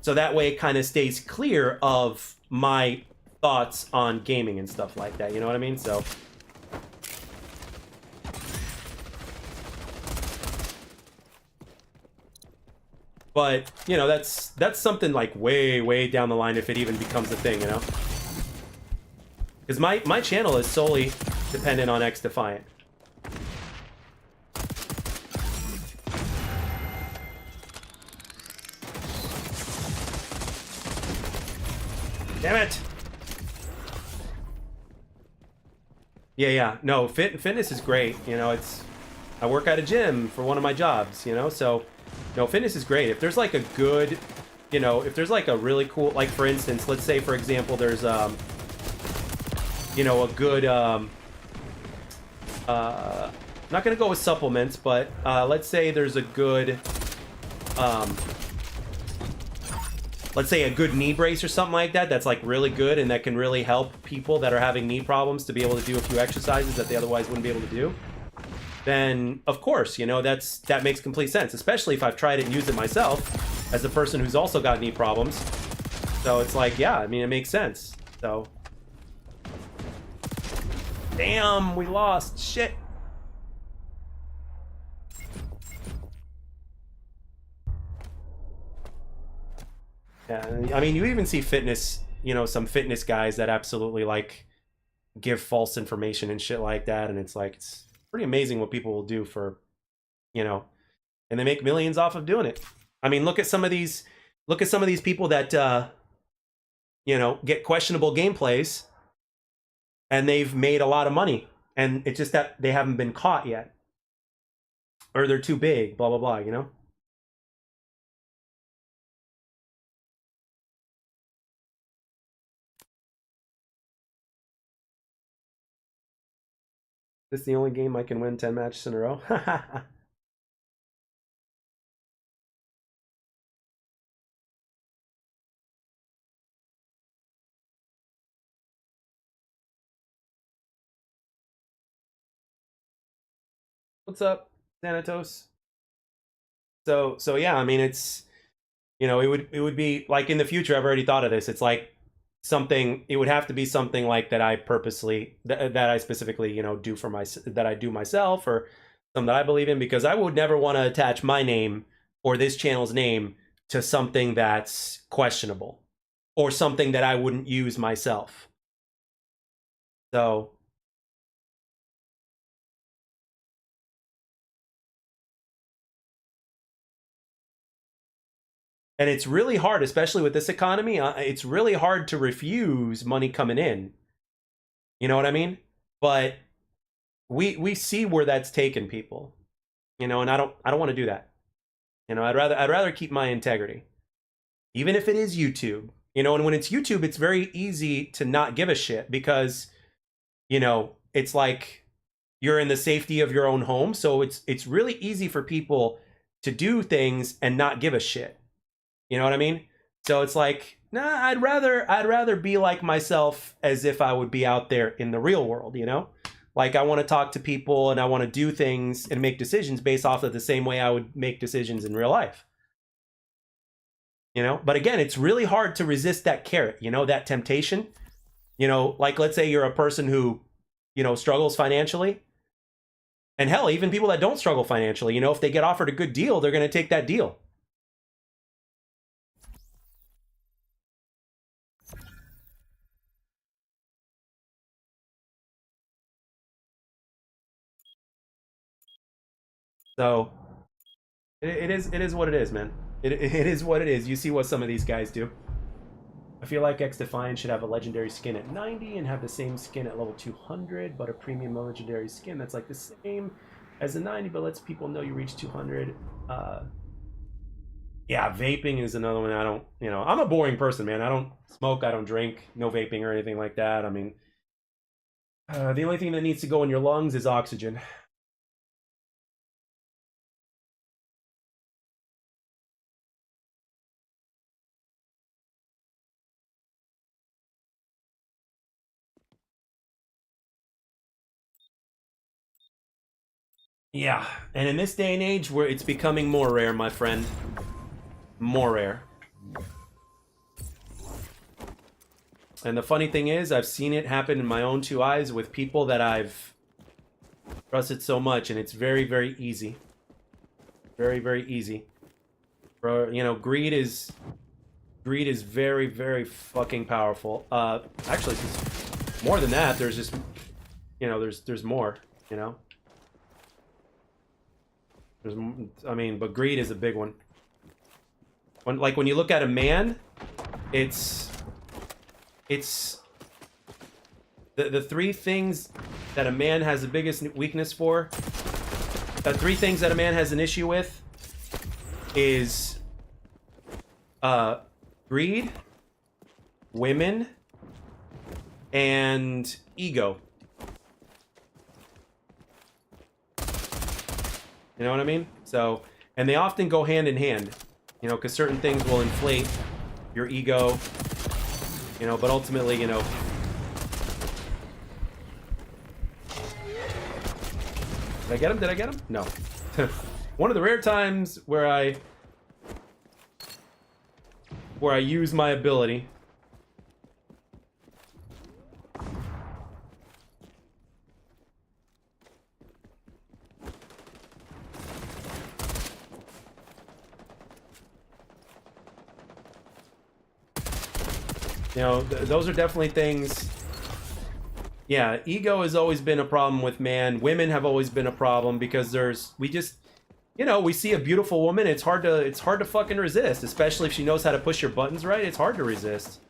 So that way it kind of stays clear of my thoughts on gaming and stuff like that, you know what I mean? So... But, that's something like way down the line if it even becomes a thing, Because my channel is solely dependent on XDefiant. Damn it! Yeah. No, fitness is great. I work at a gym for one of my jobs, so... No, fitness is great. If there's like a good, if there's like a really cool, like for instance, let's say for example, there's a good, not gonna go with supplements, but let's say there's a good, let's say a good knee brace or something like that. That's like really good and that can really help people that are having knee problems to be able to do a few exercises that they otherwise wouldn't be able to do. Then of course, that makes complete sense, especially if I've tried it and used it myself as a person who's also got knee problems. So it's like, yeah, I mean, it makes sense. So, damn, we lost. Shit. Yeah, I mean, you even see fitness, some fitness guys that absolutely like give false information and shit like that, and it's like, it's pretty amazing what people will do for, and they make millions off of doing it. I mean, look at some of these people that, get questionable gameplays and they've made a lot of money, and it's just that they haven't been caught yet, or they're too big, blah, blah, blah, This is the only game I can win 10 matches in a row. What's up, Thanatos? So yeah, I mean, it's, it would be like in the future, I've already thought of this. It's like something, it would have to be something like that I purposely, that I specifically, do for that I do myself, or something that I believe in, because I would never want to attach my name or this channel's name to something that's questionable or something that I wouldn't use myself. So, and it's really hard, especially with this economy, it's really hard to refuse money coming in. You know what I mean? But we see where that's taken people, and I don't want to do that. I'd rather keep my integrity, even if it is YouTube. And when it's YouTube, it's very easy to not give a shit because, it's like you're in the safety of your own home, so it's really easy for people to do things and not give a shit. You know what I mean? So it's like, nah, I'd rather be like myself as if I would be out there in the real world, Like, I want to talk to people and I want to do things and make decisions based off of the same way I would make decisions in real life. But again, it's really hard to resist that carrot, that temptation. Like, let's say you're a person who, struggles financially. And hell, even people that don't struggle financially, if they get offered a good deal, they're going to take that deal. So it is what it is, man. It is what it is. You see what some of these guys do. I feel like XDefiant should have a legendary skin at 90 and have the same skin at level 200, but a premium legendary skin that's like the same as a 90, but lets people know you reach 200. Yeah, vaping is another one. I don't, you know, I'm a boring person, man. I don't smoke, I don't drink, no vaping or anything like that. I mean, the only thing that needs to go in your lungs is oxygen. Yeah, and in this day and age where it's becoming more rare, my friend, more rare. And the funny thing is, I've seen it happen in my own two eyes with people that I've trusted so much, and it's very, very easy. Very, very easy. For, you know, greed is very, very fucking powerful. Actually, more than that, there's just, you know, there's more, you know. There's, I mean, but greed is a big one. When you look at a man, it's the three things that a man has the biggest weakness for. The three things that a man has an issue with is greed, women, and ego. You know what I mean? So, and they often go hand in hand, you know, because certain things will inflate your ego, you know, but ultimately, you know. Did I get him? Did I get him? No. One of the rare times where I use my ability. You know, those are definitely things. Yeah, ego has always been a problem with man. Women have always been a problem because we just, you know, we see a beautiful woman, it's hard to fucking resist, especially if she knows how to push your buttons right. It's hard to resist.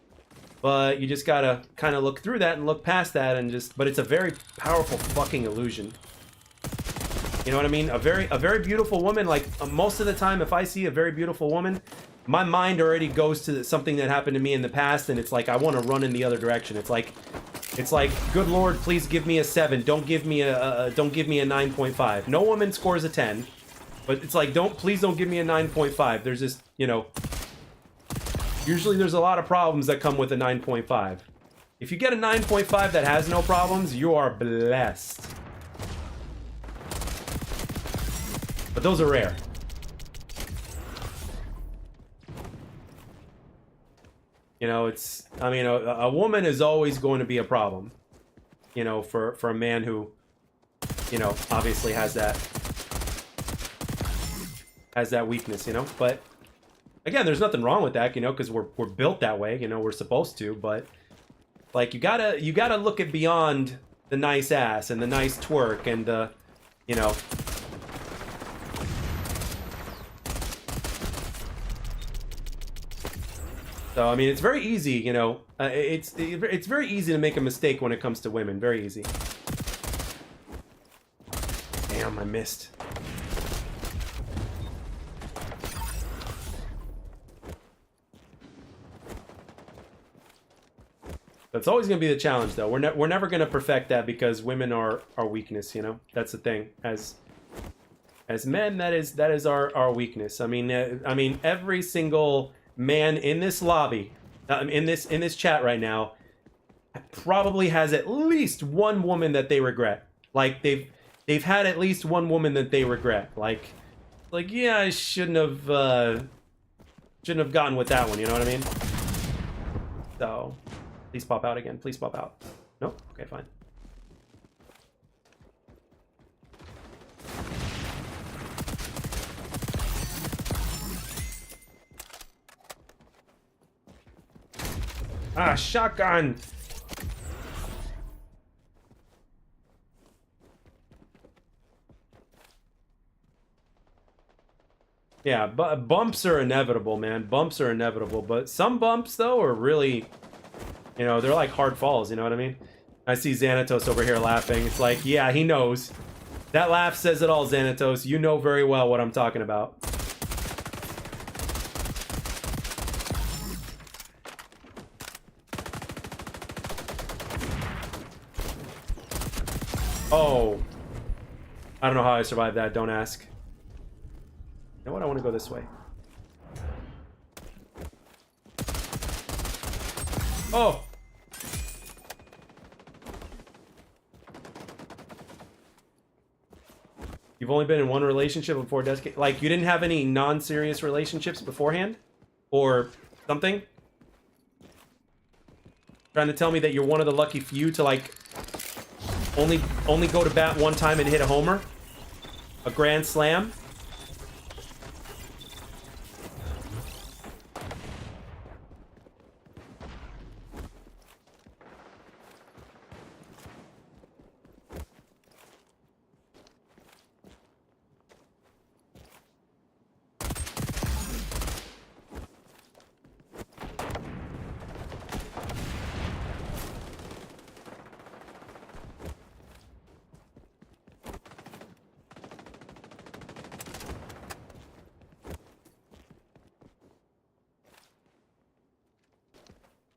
But you just gotta kind of look through that and look past that and just, but it's a very powerful fucking illusion. You know what I mean? A very beautiful woman, like most of the time if I see a very beautiful woman, my mind already goes to something that happened to me in the past, and it's like I want to run in the other direction. It's like, good Lord, please give me a 7. Don't give me a 9.5. No woman scores a 10, but it's like, please don't give me a 9.5. There's just, you know, usually there's a lot of problems that come with a 9.5. If you get a 9.5 that has no problems, you are blessed. But those are rare. You know, it's, I mean, a woman is always going to be a problem, you know, for a man who, you know, obviously has that weakness, you know. But again, there's nothing wrong with that, you know, because we're built that way, you know, we're supposed to. But like, you gotta look at beyond the nice ass and the nice twerk and the, you know. So, I mean, it's very easy, you know, it's very easy to make a mistake when it comes to women. Very easy. Damn, I missed. That's always going to be the challenge, though. We're never going to perfect that because women are our weakness, you know? That's the thing. As men, that is our weakness. I mean, every single man in this lobby, in this chat right now, probably has at least one woman that they regret. Like they've had at least one woman that they regret. Like yeah, I shouldn't have gotten with that one. You know what I mean? So please pop out again. Please pop out. Nope. Okay, fine. Ah, shotgun! Yeah, but bumps are inevitable, man. Bumps are inevitable. But some bumps, though, are really, you know, they're like hard falls, you know what I mean? I see Xanatos over here laughing. It's like, yeah, he knows. That laugh says it all, Xanatos. You know very well what I'm talking about. Oh. I don't know how I survived that. Don't ask. You know what? I want to go this way. Oh! You've only been in one relationship before decades? Like, you didn't have any non-serious relationships beforehand? Or something? Trying to tell me that you're one of the lucky few to, like, only go to bat one time and hit a homer? A grand slam?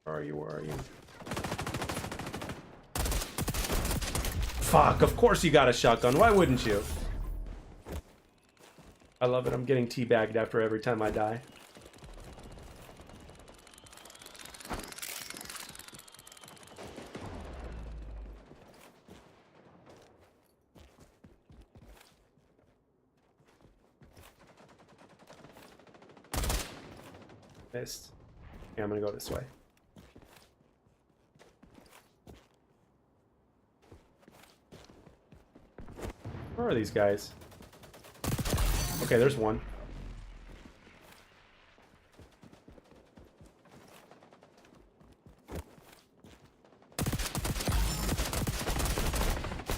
Where are you? Where are you? Fuck, of course you got a shotgun. Why wouldn't you? I love it. I'm getting teabagged after every time I die. Missed. Yeah, I'm gonna go this way. Where are these guys? Okay, there's one.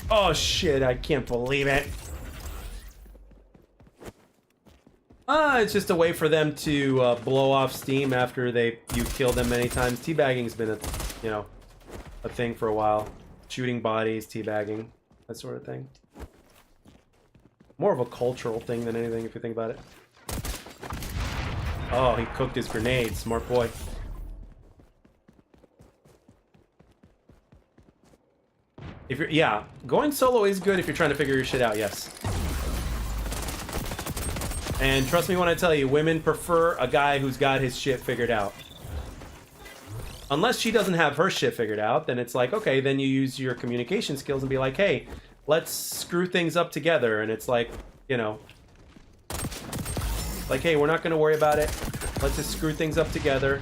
Oh shit, I can't believe it. It's just a way for them to blow off steam after you kill them many times. Teabagging's been a thing for a while. Shooting bodies, teabagging, that sort of thing. More of a cultural thing than anything, if you think about it. Oh, he cooked his grenade. Smart boy. If you're, yeah, going solo is good if you're trying to figure your shit out, yes. And trust me when I tell you, women prefer a guy who's got his shit figured out. Unless she doesn't have her shit figured out, then it's like, okay, then you use your communication skills and be like, hey, let's screw things up together. And it's like, you know, like, hey, we're not going to worry about it. Let's just screw things up together.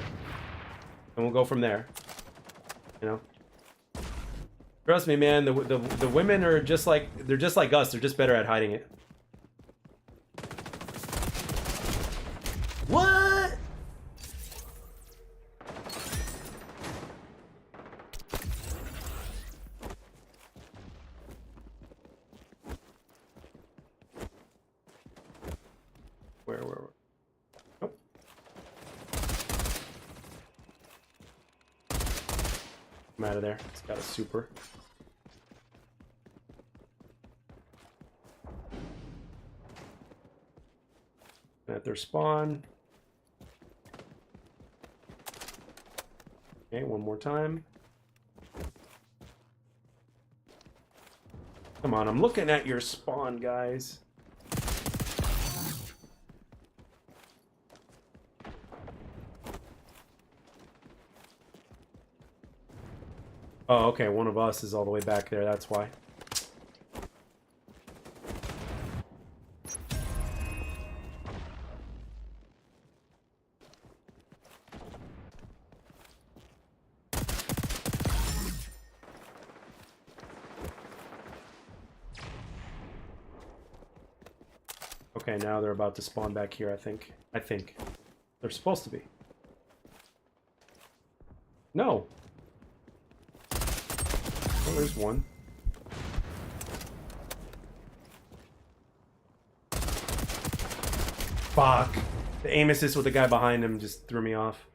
And we'll go from there. You know? Trust me, man, the women are just like, they're just like us. They're just better at hiding it. What? Where? Oh. I'm out of there. It's got a super. At their spawn. Okay, one more time. Come on, I'm looking at your spawn, guys. Oh, okay, one of us is all the way back there, that's why. Okay, now they're about to spawn back here, I think. They're supposed to be. No. Oh, there's one. Fuck. The aim assist with the guy behind him just threw me off.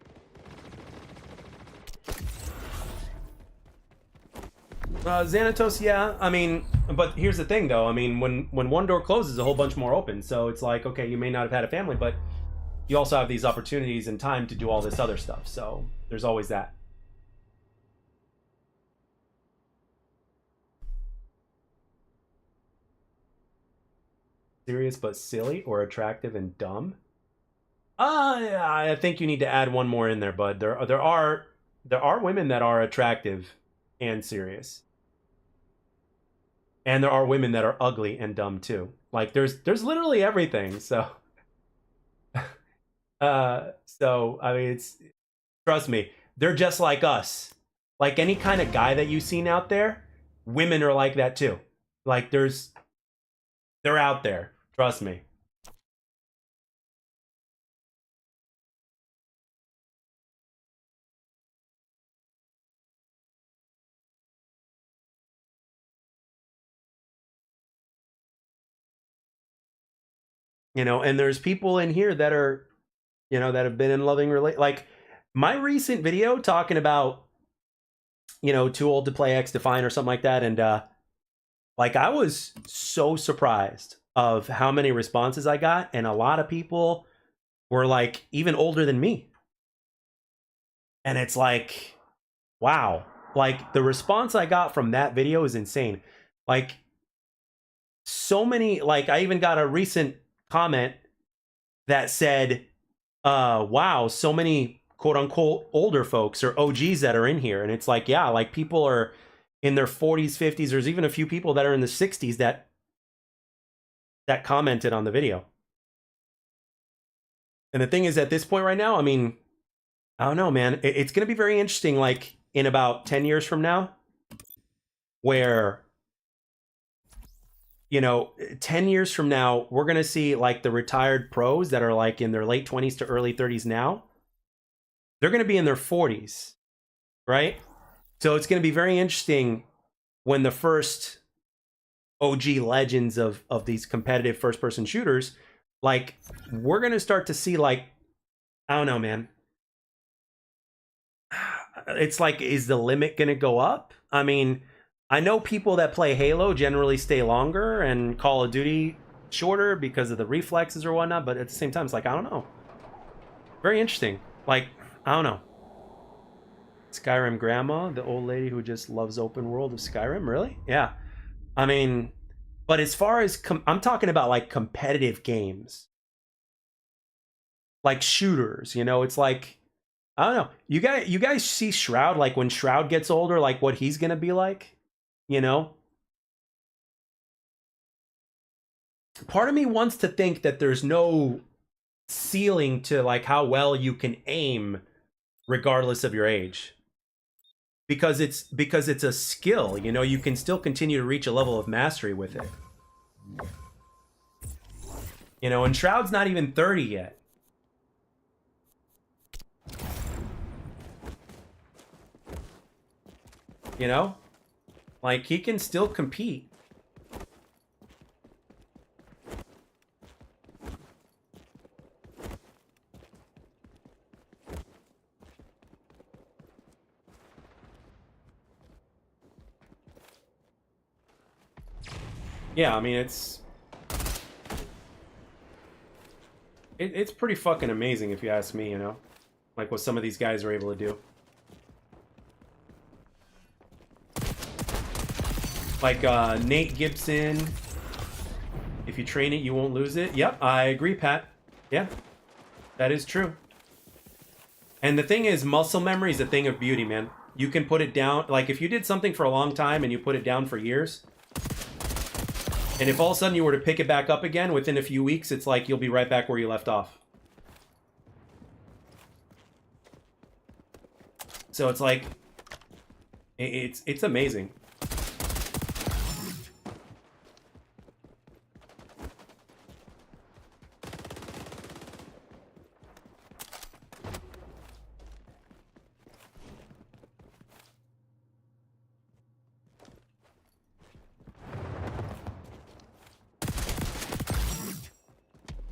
Xanatos, yeah. I mean, but here's the thing, though. I mean, when one door closes, a whole bunch more open. So it's like, okay, you may not have had a family, but you also have these opportunities and time to do all this other stuff. So there's always that. Serious but silly, or attractive and dumb? I think you need to add one more in there, bud. There are women that are attractive and serious, and there are women that are ugly and dumb too. Like there's literally everything. So, so I mean, it's trust me, they're just like us. Like any kind of guy that you've seen out there, women are like that too. Like they're out there. Trust me. You know, and there's people in here that are, you know, that have been in loving like my recent video talking about, you know, too old to play XDefiant or something like that, and like I was so surprised of how many responses I got, and a lot of people were like even older than me. And it's like, wow, like the response I got from that video is insane. Like so many, like I even got a recent comment that said, wow, so many quote unquote older folks or OGs that are in here. And it's like, yeah, like people are in their 40s, 50s. There's even a few people that are in the 60s that commented on the video. And the thing is, at this point right now, I mean, I don't know, man. It's going to be very interesting, like in about 10 years from now, where, you know, 10 years from now, we're going to see like the retired pros that are like in their late 20s to early 30s now. They're going to be in their 40s, right? So it's going to be very interesting when the first OG legends of these competitive first-person shooters, like, we're going to start to see, like, I don't know, man. It's like, is the limit going to go up? I mean, I know people that play Halo generally stay longer and Call of Duty shorter because of the reflexes or whatnot, but at the same time, it's like, I don't know. Very interesting. Like, I don't know. Skyrim grandma, the old lady who just loves open world of Skyrim, really? Yeah. I mean, but as far as I'm talking about like competitive games, like shooters, you know, it's like, I don't know. You guys see Shroud, like when Shroud gets older, like what he's gonna be like, you know? Part of me wants to think that there's no ceiling to like how well you can aim regardless of your age. Because it's a skill, you know, you can still continue to reach a level of mastery with it. You know, and Shroud's not even 30 yet. You know? Like, he can still compete. Yeah, I mean, it's pretty fucking amazing if you ask me, you know? Like what some of these guys are able to do. Like Nate Gibson, if you train it, you won't lose it. Yep, I agree, Pat. Yeah, that is true. And the thing is, muscle memory is a thing of beauty, man. You can put it down. Like, if you did something for a long time and you put it down for years, and if all of a sudden you were to pick it back up again within a few weeks, it's like you'll be right back where you left off. So it's like, it's amazing.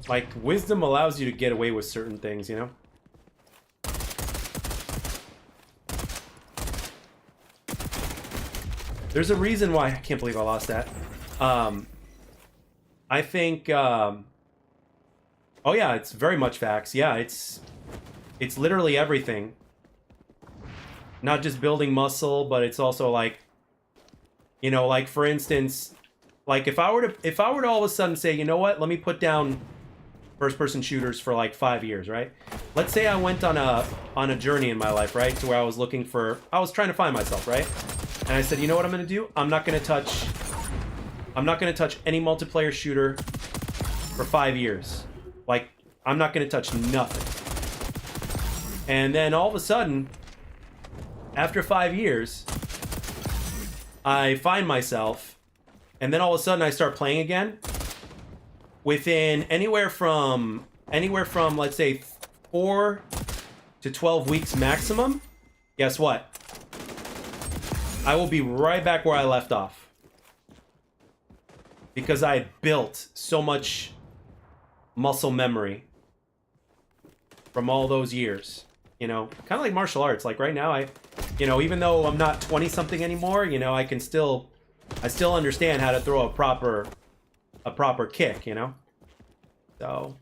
like, wisdom allows you to get away with certain things, you know? There's a reason why I can't believe I lost that. I think oh yeah, it's very much facts. Yeah, it's literally everything. Not just building muscle, but it's also like, you know, like for instance, like if I were to all of a sudden say, you know what, let me put down first person shooters for like 5 years, right? Let's say I went on a journey in my life, right? To where I was trying to find myself, right? And I said, you know what I'm gonna do? I'm not gonna touch any multiplayer shooter for 5 years. Like, I'm not gonna touch nothing. And then all of a sudden, after 5 years, I find myself, and then all of a sudden I start playing again. Within anywhere from let's say 4 to 12 weeks maximum, guess what? I will be right back where I left off. Because I had built so much muscle memory from all those years. You know, kind of like martial arts. Like right now, you know, even though I'm not 20-something anymore, you know, I still understand how to throw a proper kick, you know? So.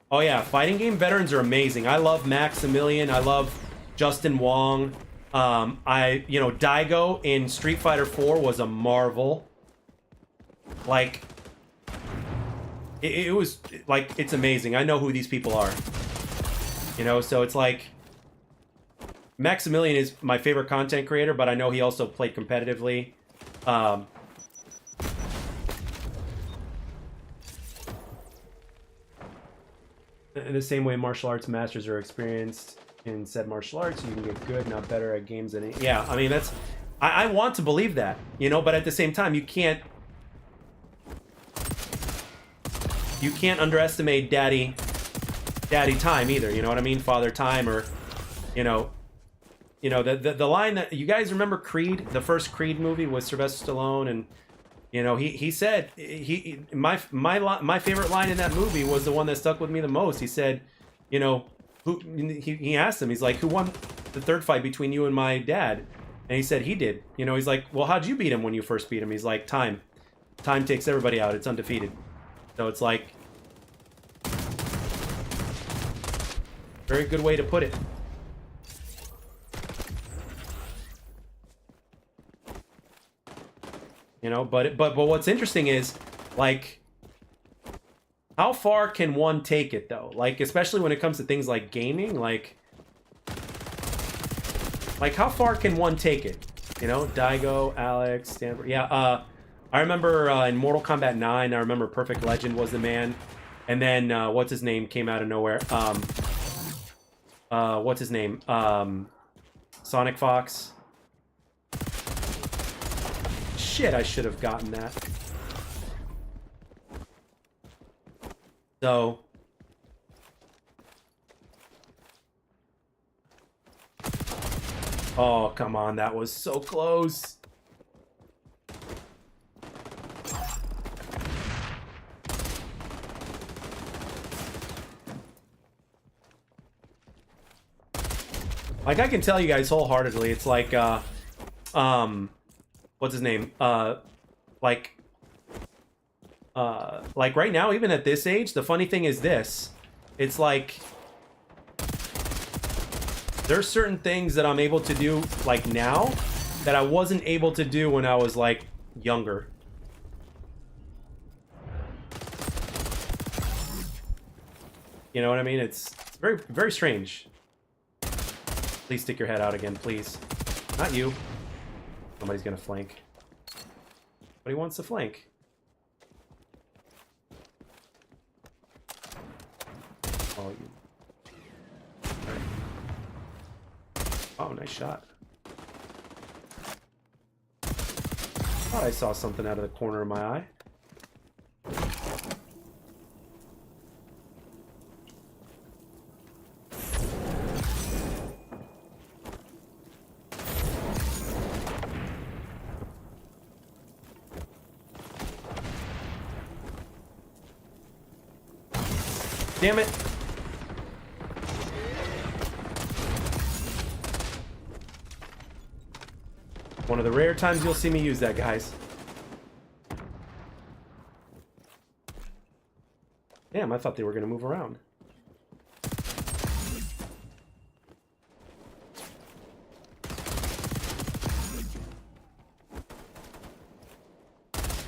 Oh yeah, fighting game veterans are amazing. I love Maximilian. I love Justin Wong. You know, Daigo in Street Fighter 4 was a marvel. Like, it was, like, it's amazing. I know who these people are. You know, so it's like, Maximilian is my favorite content creator, but I know he also played competitively. In the same way martial arts masters are experienced in said martial arts, you can get good, not better at games than it. Yeah, I mean, that's... I want to believe that, you know, but at the same time, you can't underestimate daddy time either, you know what I mean? Father time, or, you know, the line that... You guys remember Creed? The first Creed movie with Sylvester Stallone, and, you know, he said... My favorite line in that movie was the one that stuck with me the most. He said, you know... He asked him, he's like, who won the third fight between you and my dad? And he said he did. You know, he's like, well, how'd you beat him when you first beat him? He's like, time. Time takes everybody out. It's undefeated. So it's like... Very good way to put it. You know, but what's interesting is, like... How far can one take it, though? Like, especially when it comes to things like gaming, like, how far can one take it? You know, Daigo, Alex, Stanford. Yeah, I remember in Mortal Kombat 9, I remember Perfect Legend was the man. And then, what's his name came out of nowhere? What's his name? Sonic Fox. Shit, I should have gotten that. So, oh, come on, that was so close. Like, I can tell you guys wholeheartedly, it's like, what's his name? Like right now, even at this age, the funny thing is this. It's like, there's certain things that I'm able to do, like now, that I wasn't able to do when I was, like, younger. You know what I mean? It's very, very strange. Please stick your head out again, please. Not you. Somebody's gonna flank. But he wants to flank. Oh, you. Oh, nice shot. Thought I saw something out of the corner of my eye. Damn it. One of the rare times you'll see me use that, guys. Damn, I thought they were going to move around.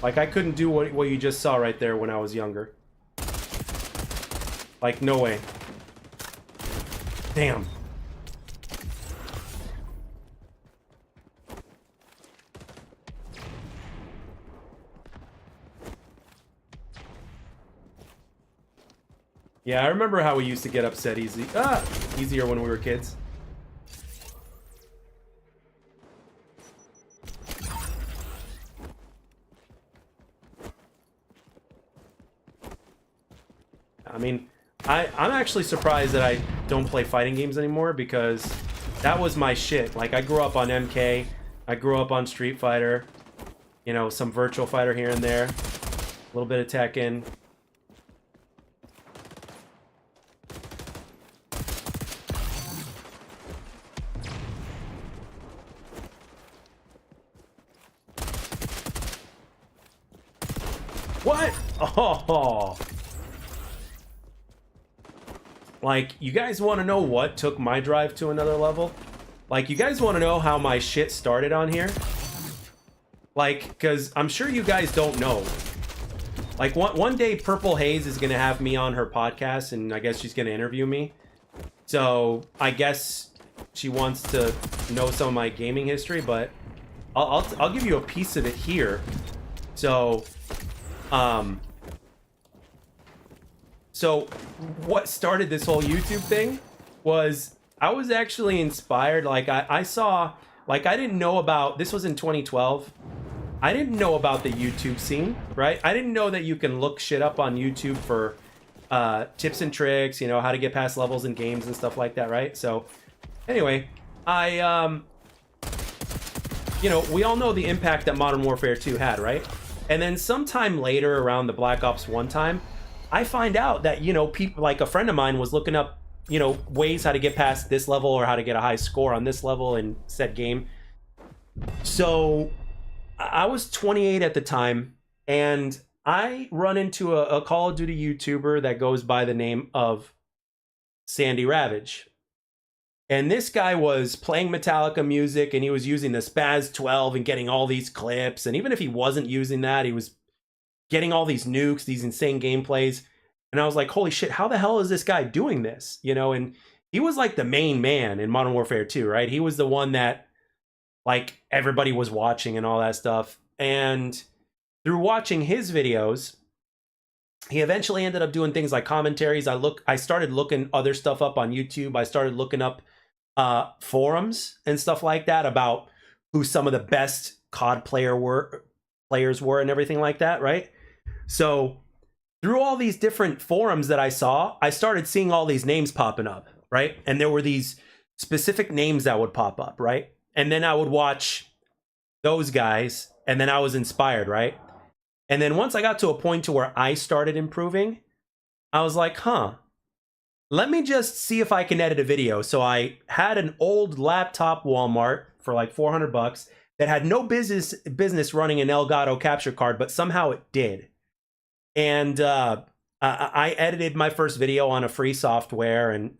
Like, I couldn't do what you just saw right there when I was younger. Like, no way. Damn. Yeah, I remember how we used to get upset easier when we were kids. I mean, I'm actually surprised that I don't play fighting games anymore, because that was my shit. Like, I grew up on MK, I grew up on Street Fighter, you know, some Virtual Fighter here and there, a little bit of Tekken. What? Oh. Like, you guys want to know what took my drive to another level? Like, you guys want to know how my shit started on here? Like, because I'm sure you guys don't know. Like, one day Purple Haze is going to have me on her podcast, and I guess she's going to interview me. So, I guess she wants to know some of my gaming history, but I'll give you a piece of it here. So, so what started this whole YouTube thing was I was actually inspired. Like, I saw, like, I didn't know about, this was in 2012. I didn't know about the YouTube scene, right? I didn't know that you can look shit up on YouTube for tips and tricks, you know, how to get past levels in games and stuff like that, right? So anyway, you know, we all know the impact that Modern Warfare 2 had, right? And then sometime later, around the Black Ops 1 time, I find out that, you know, people, like a friend of mine was looking up, you know, ways how to get past this level or how to get a high score on this level in said game. So I was 28 at the time, and I run into a Call of Duty YouTuber that goes by the name of Sandy Ravage. And this guy was playing Metallica music, and he was using the Spaz 12 and getting all these clips. And even if he wasn't using that, he was getting all these nukes, these insane gameplays. And I was like, holy shit, how the hell is this guy doing this? You know, and he was like the main man in Modern Warfare 2, right? He was the one that, like, everybody was watching and all that stuff. And through watching his videos, he eventually ended up doing things like commentaries. I started looking other stuff up on YouTube. I started looking up forums and stuff like that about who some of the best COD players were and everything like that, right? So through all these different forums that I saw, I started seeing all these names popping up, right? And there were these specific names that would pop up, right? And then I would watch those guys, and then I was inspired, right? And then once I got to a point to where I started improving, I was like, huh, let me just see if I can edit a video. So I had an old laptop Walmart for like $400 that had no business running an Elgato capture card, but somehow it did. And I edited my first video on a free software, and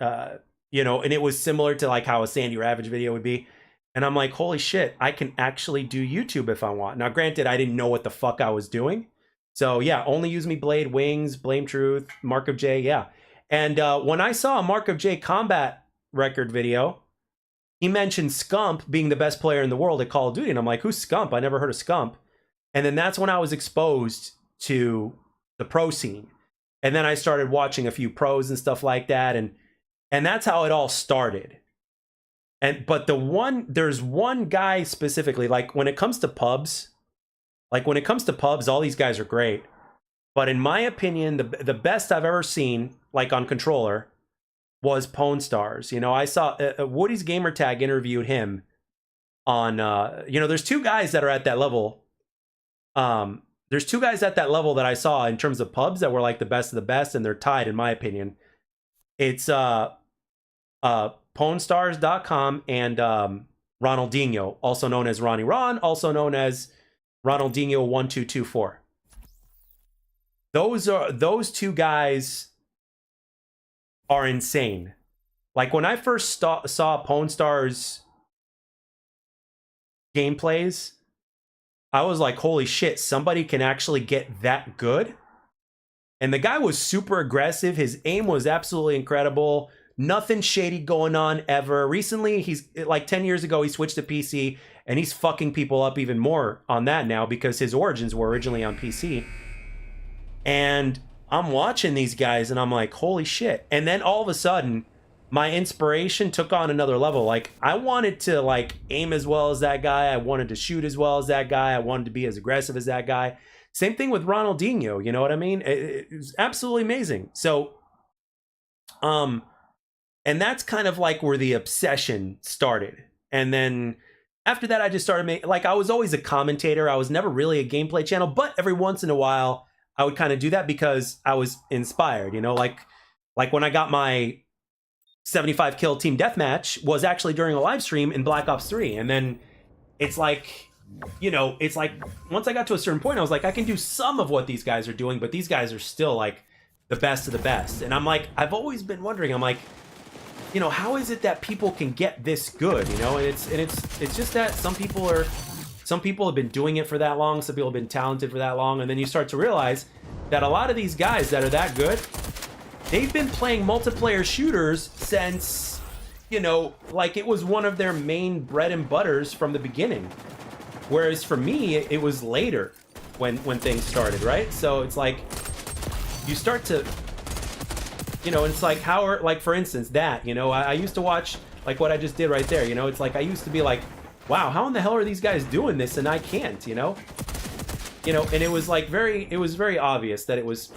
you know, and it was similar to like how a Sandy Ravage video would be. And I'm like, holy shit, I can actually do YouTube if I want. Now, granted, I didn't know what the fuck I was doing. So yeah, Only Use Me Blade, Wings, Blame Truth, Mark of J, yeah. And when I saw a Mark of J combat record video, he mentioned Scump being the best player in the world at Call of Duty. And I'm like, who's Scump? I never heard of Scump. And then that's when I was exposed to the pro scene. And then I started watching a few pros and stuff like that. And that's how it all started. But there's one guy specifically, like when it comes to pubs, all these guys are great. But in my opinion, the best I've ever seen, like on controller, was Pwn Stars. You know, I saw Woody's Gamertag interviewed him on, you know, there's two guys that are at that level. there's two guys at that level that I saw in terms of pubs that were like the best of the best, and they're tied in my opinion. It's PwnStars.com and Ronaldinho, also known as Ronnie Ron, also known as Ronaldinho1224. Those two guys are insane. Like when I first saw PwnStars gameplays, I was like, holy shit, somebody can actually get that good. And the guy was super aggressive. His aim was absolutely incredible. Nothing shady going on ever. Recently, he's like 10 years ago, he switched to PC and he's fucking people up even more on that now because his origins were originally on PC. And I'm watching these guys and I'm like, holy shit. And then all of a sudden, my inspiration took on another level. Like I wanted to like aim as well as that guy. I wanted to shoot as well as that guy. I wanted to be as aggressive as that guy. Same thing with Ronaldinho, you know what I mean? It was absolutely amazing. So, and that's kind of like where the obsession started. And then after that, I just started making, like I was always a commentator. I was never really a gameplay channel, but every once in a while, I would kind of do that because I was inspired, you know, like when I got my 75 kill team deathmatch was actually during a live stream in Black Ops 3. And then it's like, you know, it's like once I got to a certain point, I was like, I can do some of what these guys are doing, but these guys are still like the best of the best. And I'm like, I've always been wondering, I'm like, you know, how is it that people can get this good, you know? And it's just that some people have been doing it for that long, some people have been talented for that long, and then you start to realize that a lot of these guys that are that good, they've been playing multiplayer shooters since, you know, like it was one of their main bread and butters from the beginning. Whereas for me, it was later when things started, right? So it's like you start to, you know, it's like how are, like for instance, that, you know, I used to watch like what I just did right there, you know, it's like I used to be like, wow, how in the hell are these guys doing this and I can't, you know? You know, and it was like very obvious that it was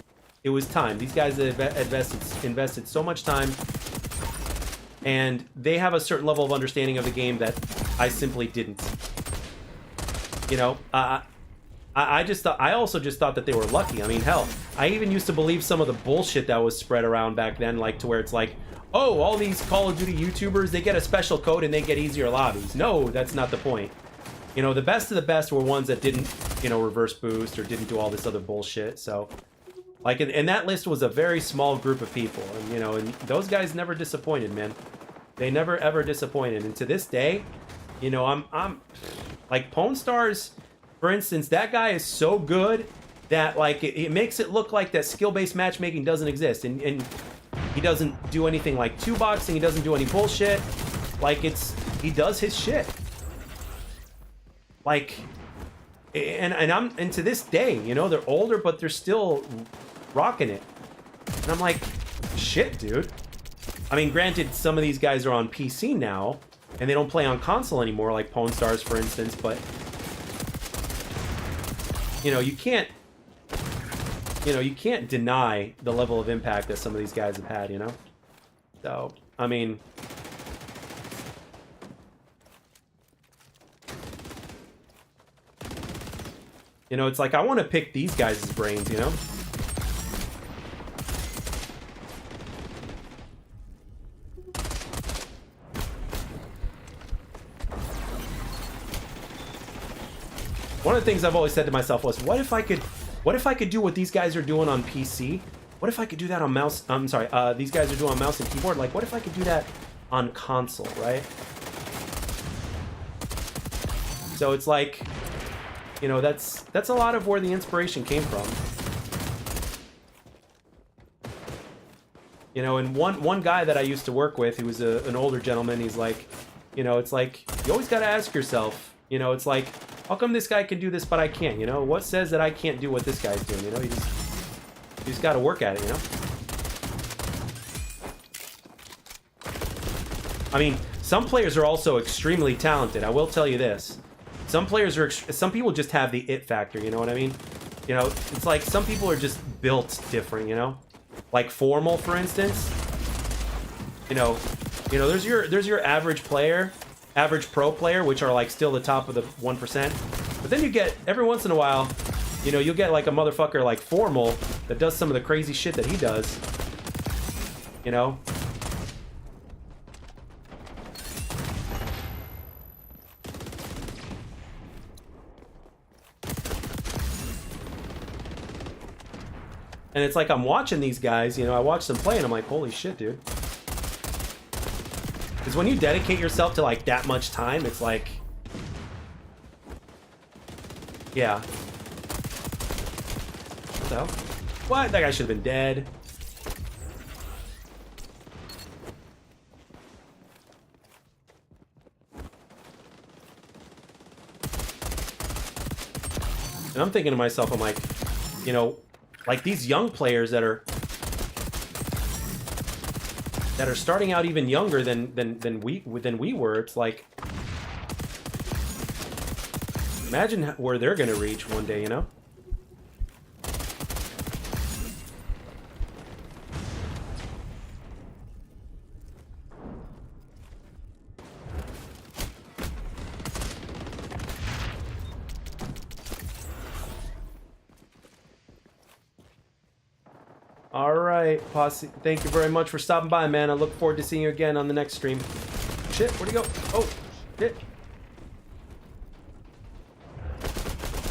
time. These guys invested so much time, and they have a certain level of understanding of the game that I simply didn't. You know, I also just thought that they were lucky. I mean, hell, I even used to believe some of the bullshit that was spread around back then, like to where it's like, oh, all these Call of Duty YouTubers, they get a special code and they get easier lobbies. No, that's not the point. You know, the best of the best were ones that didn't, you know, reverse boost or didn't do all this other bullshit. So, like, and that list was a very small group of people, and you know, and those guys never disappointed, man. They never ever disappointed, and to this day, you know, I'm like PwnStars, for instance, that guy is so good that like it makes it look like that skill-based matchmaking doesn't exist, and he doesn't do anything like two boxing. He doesn't do any bullshit. Like he does his shit. Like, and to this day, you know, they're older, but they're still rocking it. And I'm like, shit, dude. I mean, granted, some of these guys are on PC now, and they don't play on console anymore, like PwnStars, for instance. But you know, you can't deny the level of impact that some of these guys have had, you know? So, I mean, you know, it's like I want to pick these guys' brains, you know? One of the things I've always said to myself was, what if I could do what these guys are doing on PC? What if I could do that on mouse? I'm sorry, these guys are doing on mouse and keyboard. Like, what if I could do that on console, right? So it's like, you know, that's a lot of where the inspiration came from. You know, and one guy that I used to work with, he was an older gentleman. He's like, you know, it's like you always got to ask yourself, you know, it's like, how come this guy can do this but I can't? You know, what says that I can't do what this guy's doing? You know, you just got to work at it. You know. I mean, some players are also extremely talented. I will tell you this. Some people just have the it factor, you know what I mean? You know, it's like some people are just built different, you know? Like Formal, for instance. You know, there's your average player, average pro player, which are like still the top of the 1%. But then you get, every once in a while, You know, you'll get like a motherfucker like Formal that does some of the crazy shit that he does. You know? And it's like I'm watching these guys, you know, I watch them play and I'm like, holy shit, dude. Because when you dedicate yourself to like that much time, it's like... Yeah. What the hell? What? That guy should have been dead. And I'm thinking to myself, I'm like, you know, like these young players that are starting out even younger than we were. It's like, imagine where they're gonna reach one day, you know? All right, Posse. Thank you very much for stopping by, man. I look forward to seeing you again on the next stream. Shit, where'd he go? Oh, shit.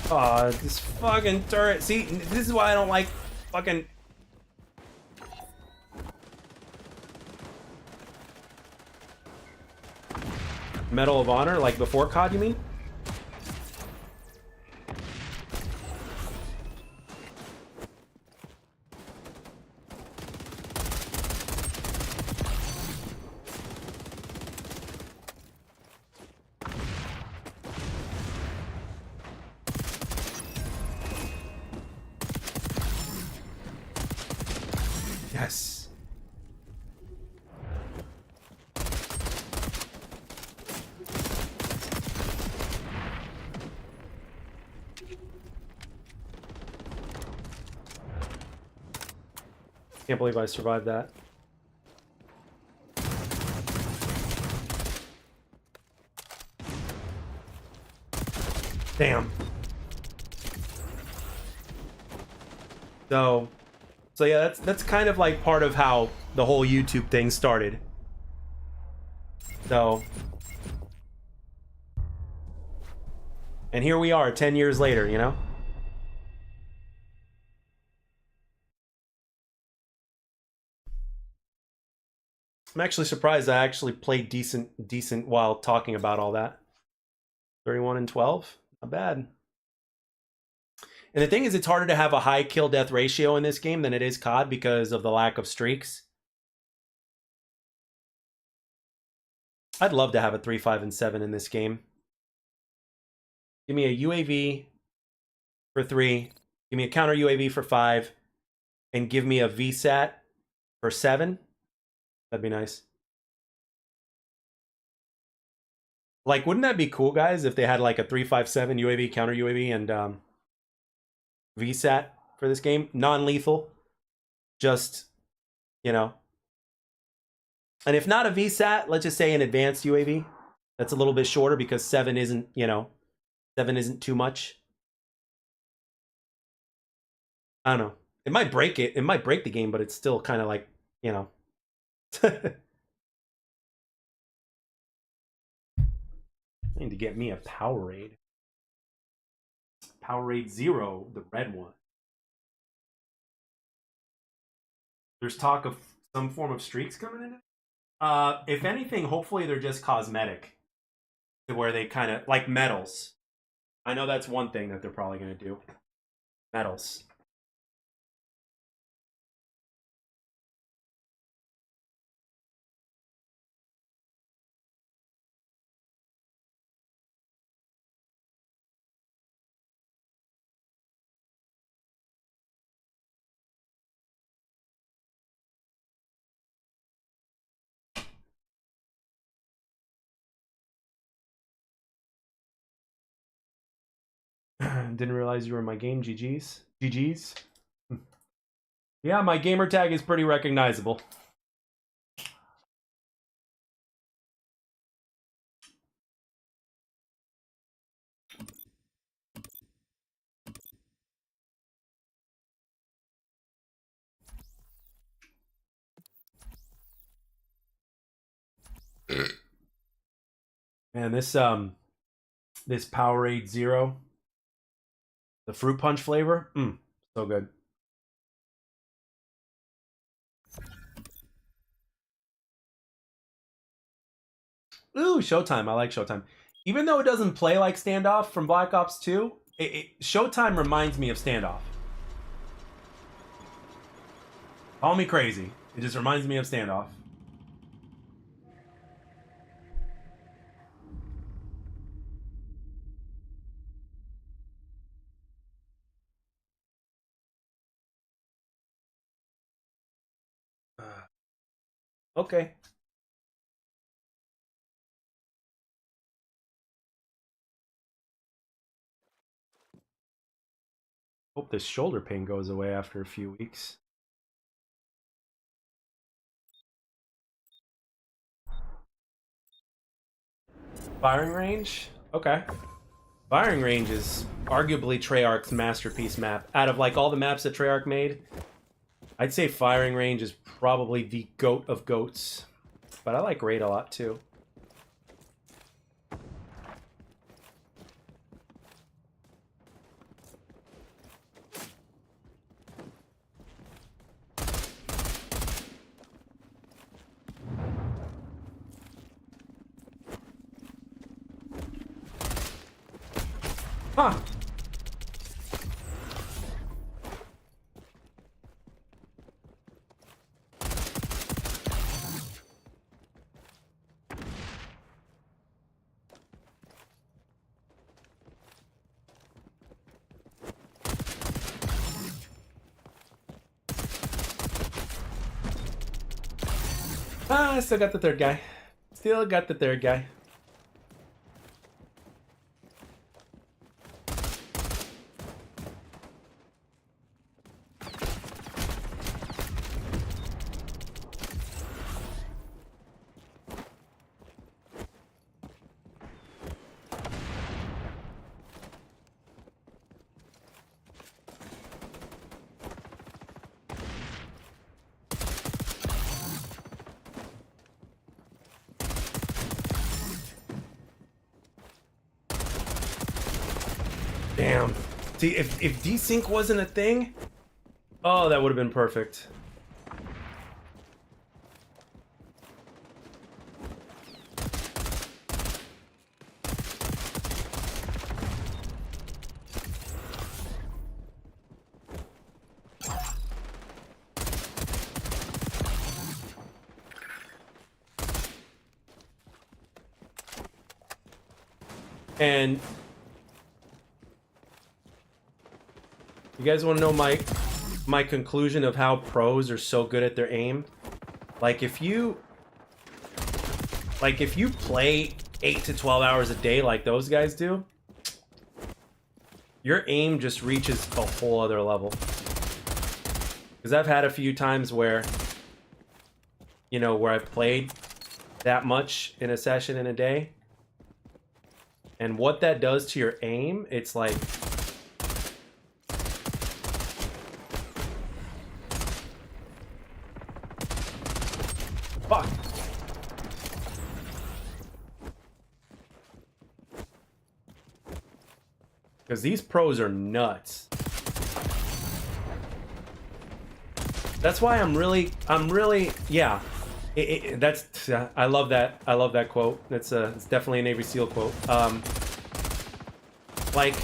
Aw, this fucking turret. See, this is why I don't like fucking... Medal of Honor? Like before COD, you mean? Yes. Can't believe I survived that. Damn. So yeah, that's kind of like part of how the whole YouTube thing started. So, and here we are 10 years later, you know? I'm actually surprised I actually played decent while talking about all that. 31 and 12, not bad. And the thing is, it's harder to have a high kill death ratio in this game than it is COD because of the lack of streaks. I'd love to have a 3, 5, and 7 in this game. Give me a UAV for 3, give me a counter UAV for 5, and give me a VSAT for 7. That'd be nice. Like, wouldn't that be cool, guys, if they had like a 357 UAV, counter UAV, and VSAT for this game? Non-lethal. Just, you know. And if not a VSAT, let's just say an advanced UAV. That's a little bit shorter because 7 isn't, you know, 7 isn't too much. I don't know. It might break it. It might break the game, but it's still kind of like, you know. I need to get me a Powerade. Powerade Zero, the red one. There's talk of some form of streaks coming in. If anything, hopefully they're just cosmetic, to where they kind of like medals. I know that's one thing that they're probably going to do. Medals. Didn't realize you were in my game. GG's. GG's. Yeah, my gamer tag is pretty recognizable. And this Powerade Zero, the fruit punch flavor, so good. Ooh, Showtime. I like Showtime. Even though it doesn't play like Standoff from Black Ops 2, Showtime reminds me of Standoff. Call me crazy. It just reminds me of Standoff. Okay. Hope this shoulder pain goes away after a few weeks. Firing range? Okay. Firing range is arguably Treyarch's masterpiece map. Out of like all the maps that Treyarch made, I'd say firing range is probably the goat of goats. But I like raid a lot too. Huh. I still got the third guy. Still got the third guy. Damn. See, if desync wasn't a thing, oh, that would have been perfect. And you guys want to know my conclusion of how pros are so good at their aim? Like if you play 8 to 12 hours a day like those guys do, your aim just reaches a whole other level. Because I've had a few times where, you know, where I've played that much in a session in a day, and what that does to your aim, it's like, fuck. Because these pros are nuts. That's why I'm really, yeah. That's I love that. I love that quote. It's definitely a Navy SEAL quote. Like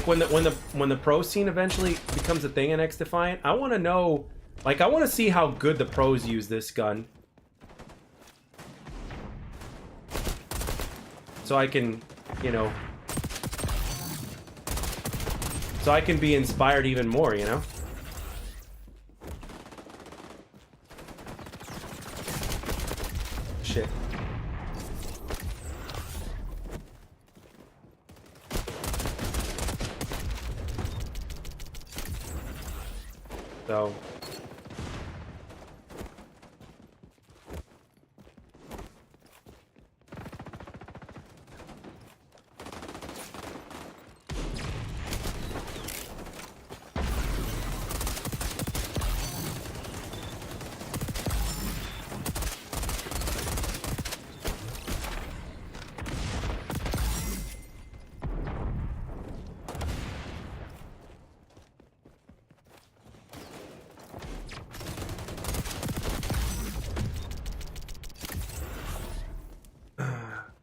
when the pro scene eventually becomes a thing in XDefiant, I want to know, like I want to see how good the pros use this gun, so I can, you know, so I can be inspired even more, you know. Shit. So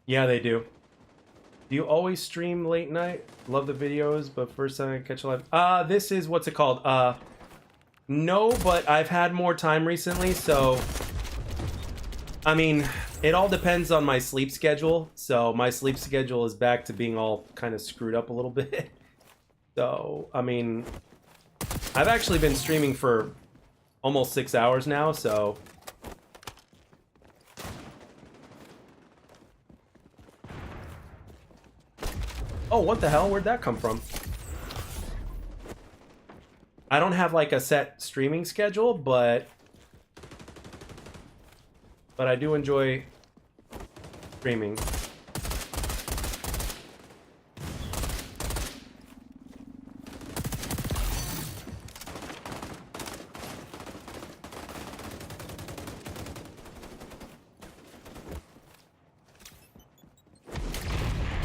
Yeah, they do. Do you always stream late night? Love the videos, but first time I catch a live. This is what's it called? No, but I've had more time recently, so I mean, it all depends on my sleep schedule. So my sleep schedule is back to being all kind of screwed up a little bit. So, I mean, I've actually been streaming for almost 6 hours now, so oh, what the hell? Where'd that come from? I don't have like a set streaming schedule, but I do enjoy streaming.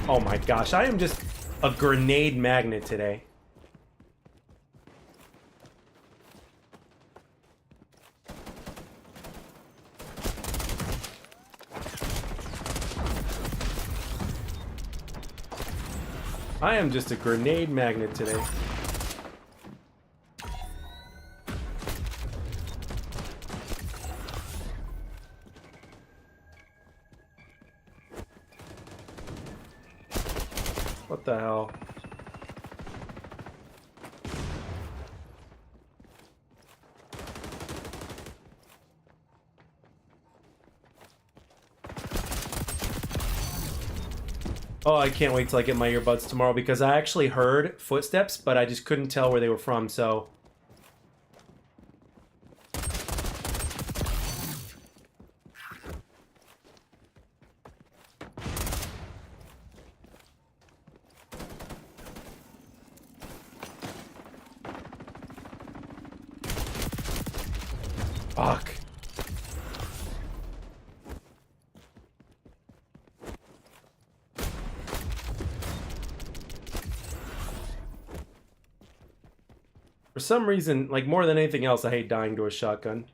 Oh my gosh, I am just a grenade magnet today. I am just a grenade magnet today. What the hell? Oh, I can't wait till I get my earbuds tomorrow because I actually heard footsteps, but I just couldn't tell where they were from, so... Fuck. For some reason, like more than anything else, I hate dying to a shotgun.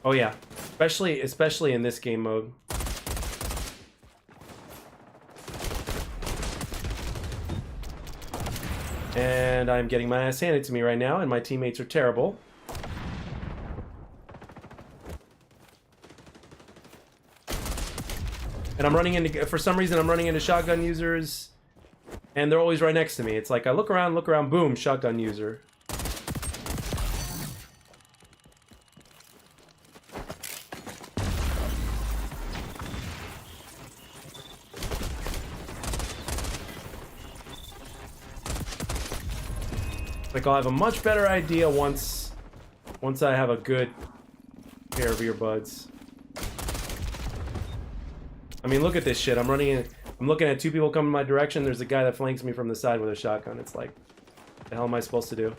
Oh yeah, especially in this game mode. And I'm getting my ass handed to me right now, and my teammates are terrible. And I'm running into, for some reason, I'm running into shotgun users, and they're always right next to me. It's like I look around, boom, shotgun user. Like I'll have a much better idea once I have a good pair of earbuds. I mean, look at this shit. I'm looking at two people coming my direction. There's a guy that flanks me from the side with a shotgun. It's like, what the hell am I supposed to do?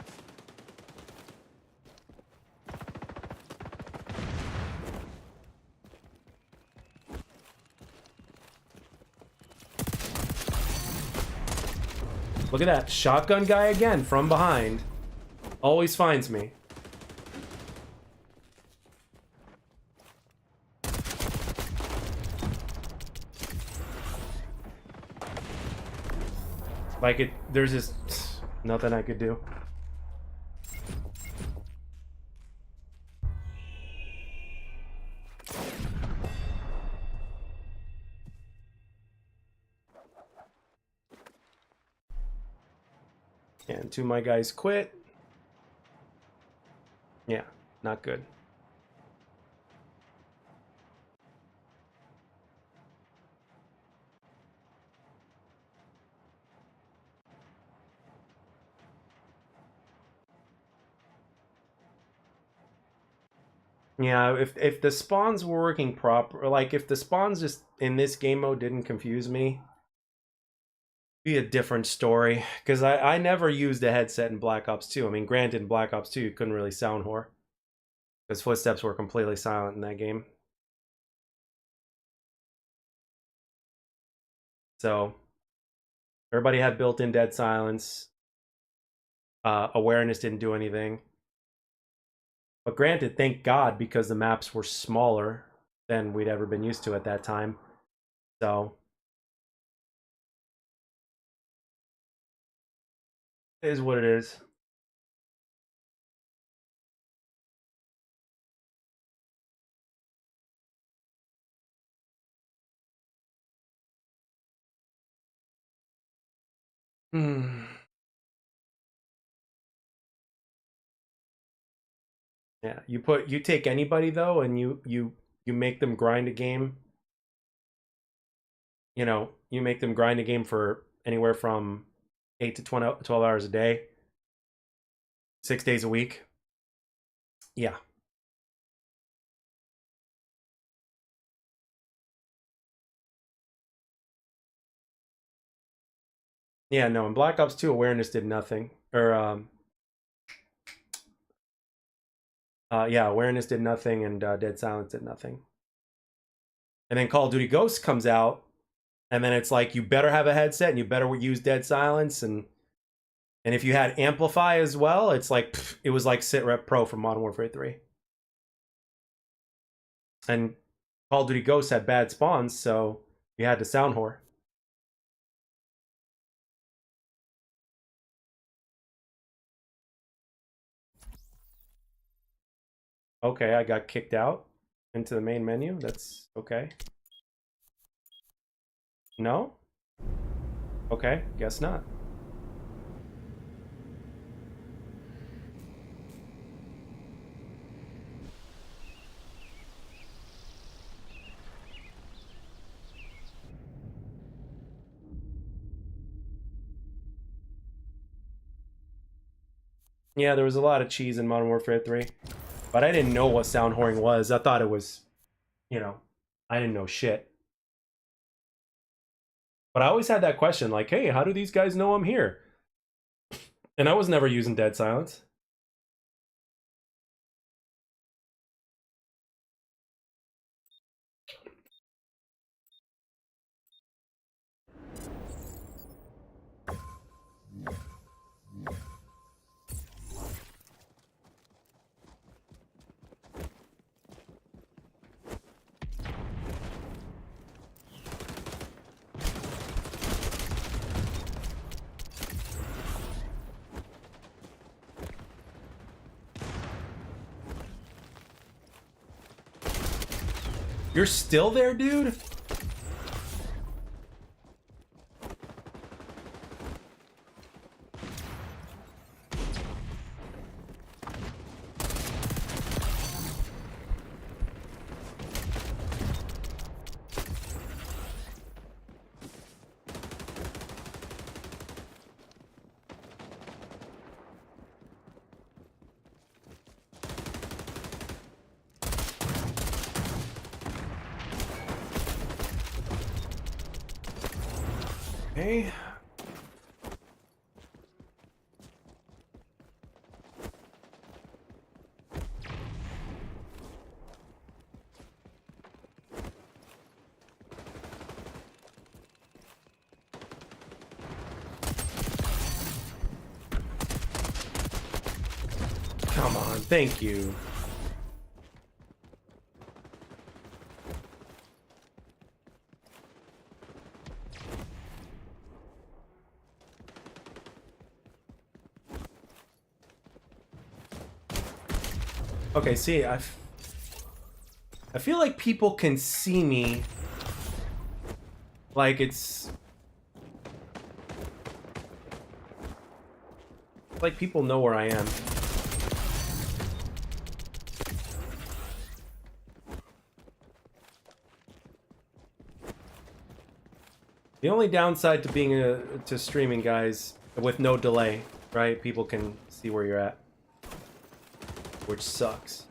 Look at that. Shotgun guy again from behind. Always finds me. Like there's just nothing I could do. And two of my guys quit. Yeah, not good. Yeah, if the spawns were working proper, like if the spawns just in this game mode didn't confuse me, be a different story. Because I never used a headset in Black Ops 2. I mean, granted, in Black Ops 2 you couldn't really sound whore. Because footsteps were completely silent in that game. So, everybody had built-in dead silence. Awareness didn't do anything. But granted, thank God, because the maps were smaller than we'd ever been used to at that time. So it is what it is. Hmm. Yeah, you take anybody though, and you make them grind a game. You know, you make them grind a game for anywhere from 8 to 12 hours a day, 6 days a week. Yeah, yeah. No, in Black Ops 2, awareness did nothing. Or yeah, awareness did nothing, and Dead Silence did nothing. And then Call of Duty Ghosts comes out, and then it's like you better have a headset and you better use Dead Silence, and if you had Amplify as well, it's like pff, it was like Sit Rep Pro from Modern Warfare 3. And Call of Duty Ghosts had bad spawns, so you had to sound whore. Okay, I got kicked out into the main menu. That's okay. No? Okay, guess not. Yeah, there was a lot of cheese in Modern Warfare 3, but I didn't know what sound whoring was. I thought it was, you know, I didn't know shit. But I always had that question, like, hey, how do these guys know I'm here? And I was never using Dead Silence. You're still there, dude? Okay. Come on, thank you. Okay, see, I feel like people can see me like it's like people know where I am. The only downside to being to streaming, guys, with no delay, right? People can see where you're at, which sucks.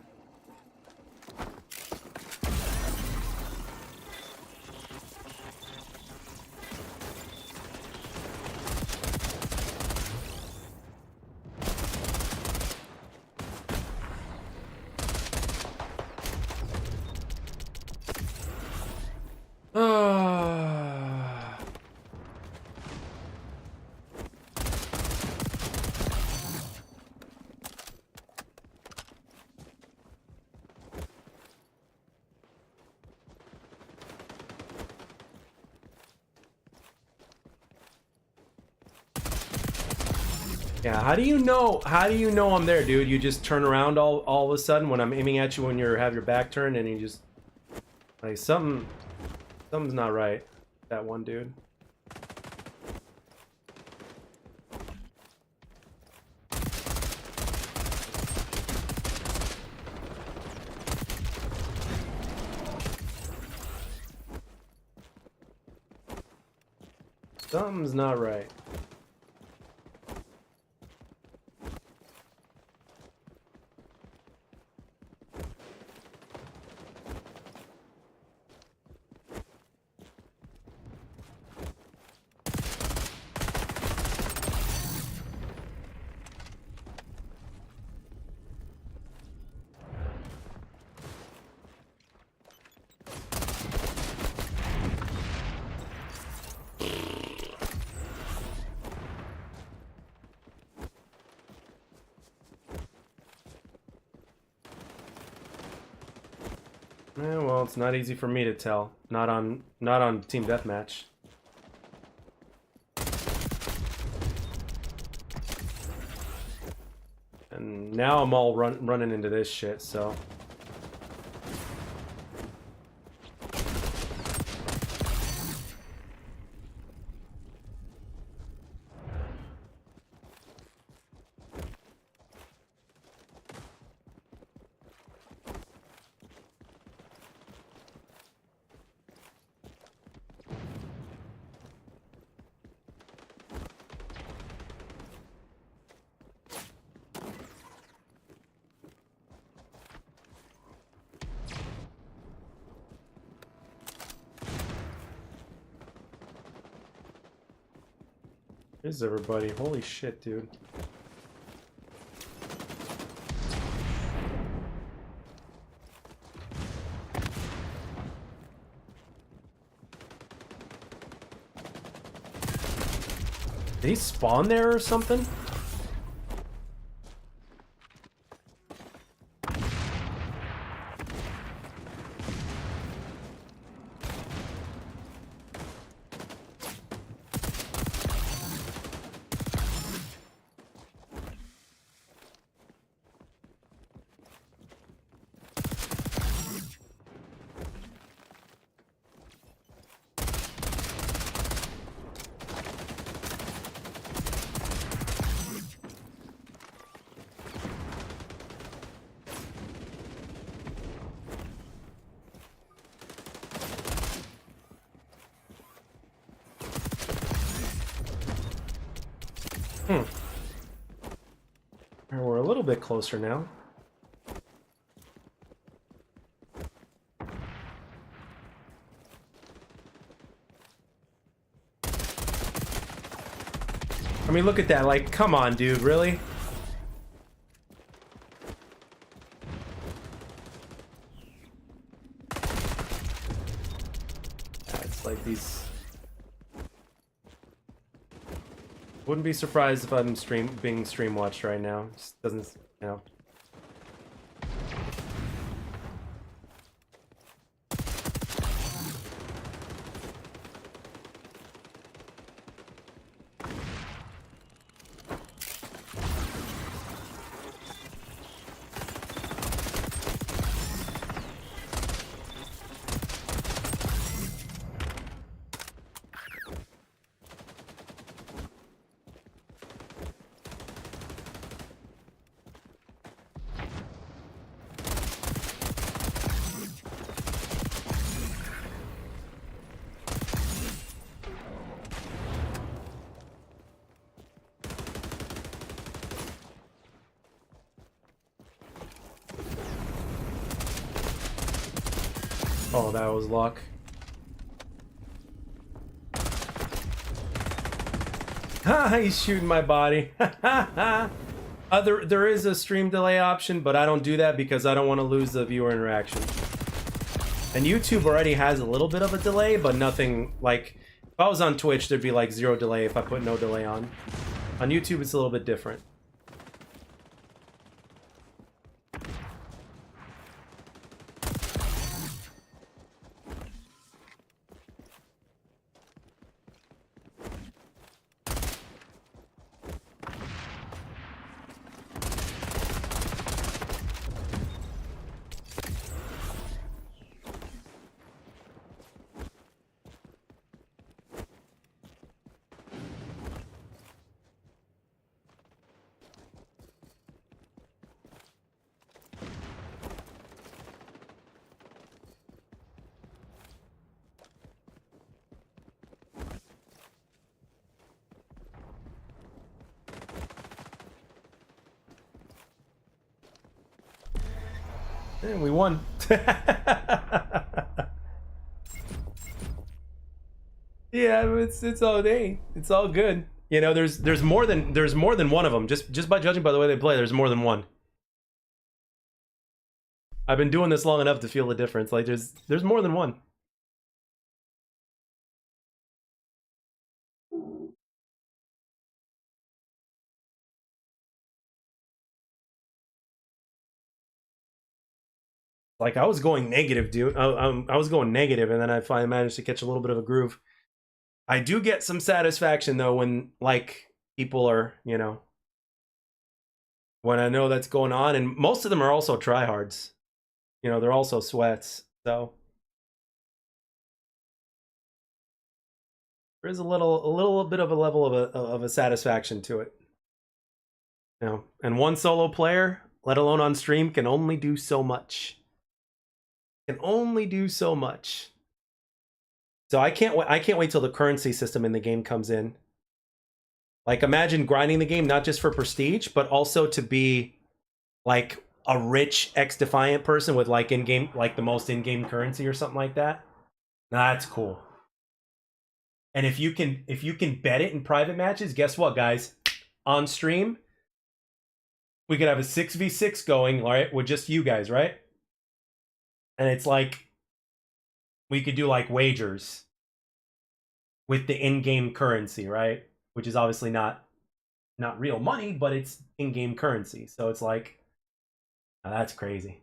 Ah. Yeah, how do you know? How do you know I'm there, dude? You just turn around all of a sudden when I'm aiming at you when you have your back turned, and you just like something's not right. That one dude. Something's not right. Yeah, well, it's not easy for me to tell. Not on Team Deathmatch. And now I'm all running into this shit, so. Here's everybody. Holy shit, dude. Did he spawn there or something? We're a little bit closer now. I mean, look at that. Like, come on, dude. Really? Yeah, it's like these... Wouldn't be surprised if I'm being stream watched right now. Just doesn't, you know. Oh, that was luck. Ha! He's shooting my body. There is a stream delay option, but I don't do that because I don't want to lose the viewer interaction. And YouTube already has a little bit of a delay, but nothing like... If I was on Twitch, there'd be like 0 delay if I put no delay on. On YouTube, it's a little bit different. And we won. Yeah, it's all day. It's all good. You know, there's more than one of them. Just by judging by the way they play, there's more than one. I've been doing this long enough to feel the difference. Like there's more than one. Like I was going negative, dude. I was going negative, and then I finally managed to catch a little bit of a groove. I do get some satisfaction though when like people are, you know, when I know that's going on, and most of them are also tryhards. You know, they're also sweats, so there is a little bit of a level of a satisfaction to it. You know, and one solo player, let alone on stream, can only do so much. Can only do so much. So I can't wait till the currency system in the game comes in. Like imagine grinding the game not just for prestige, but also to be like a rich XDefiant person with like in-game, like the most in-game currency or something like that. That's cool. And if you can bet it in private matches, guess what, guys? On stream, we could have a 6v6 going, all right, with just you guys, right? And it's like we could do like wagers with the in-game currency, right? Which is obviously not real money, but it's in-game currency. So it's like, oh, that's crazy.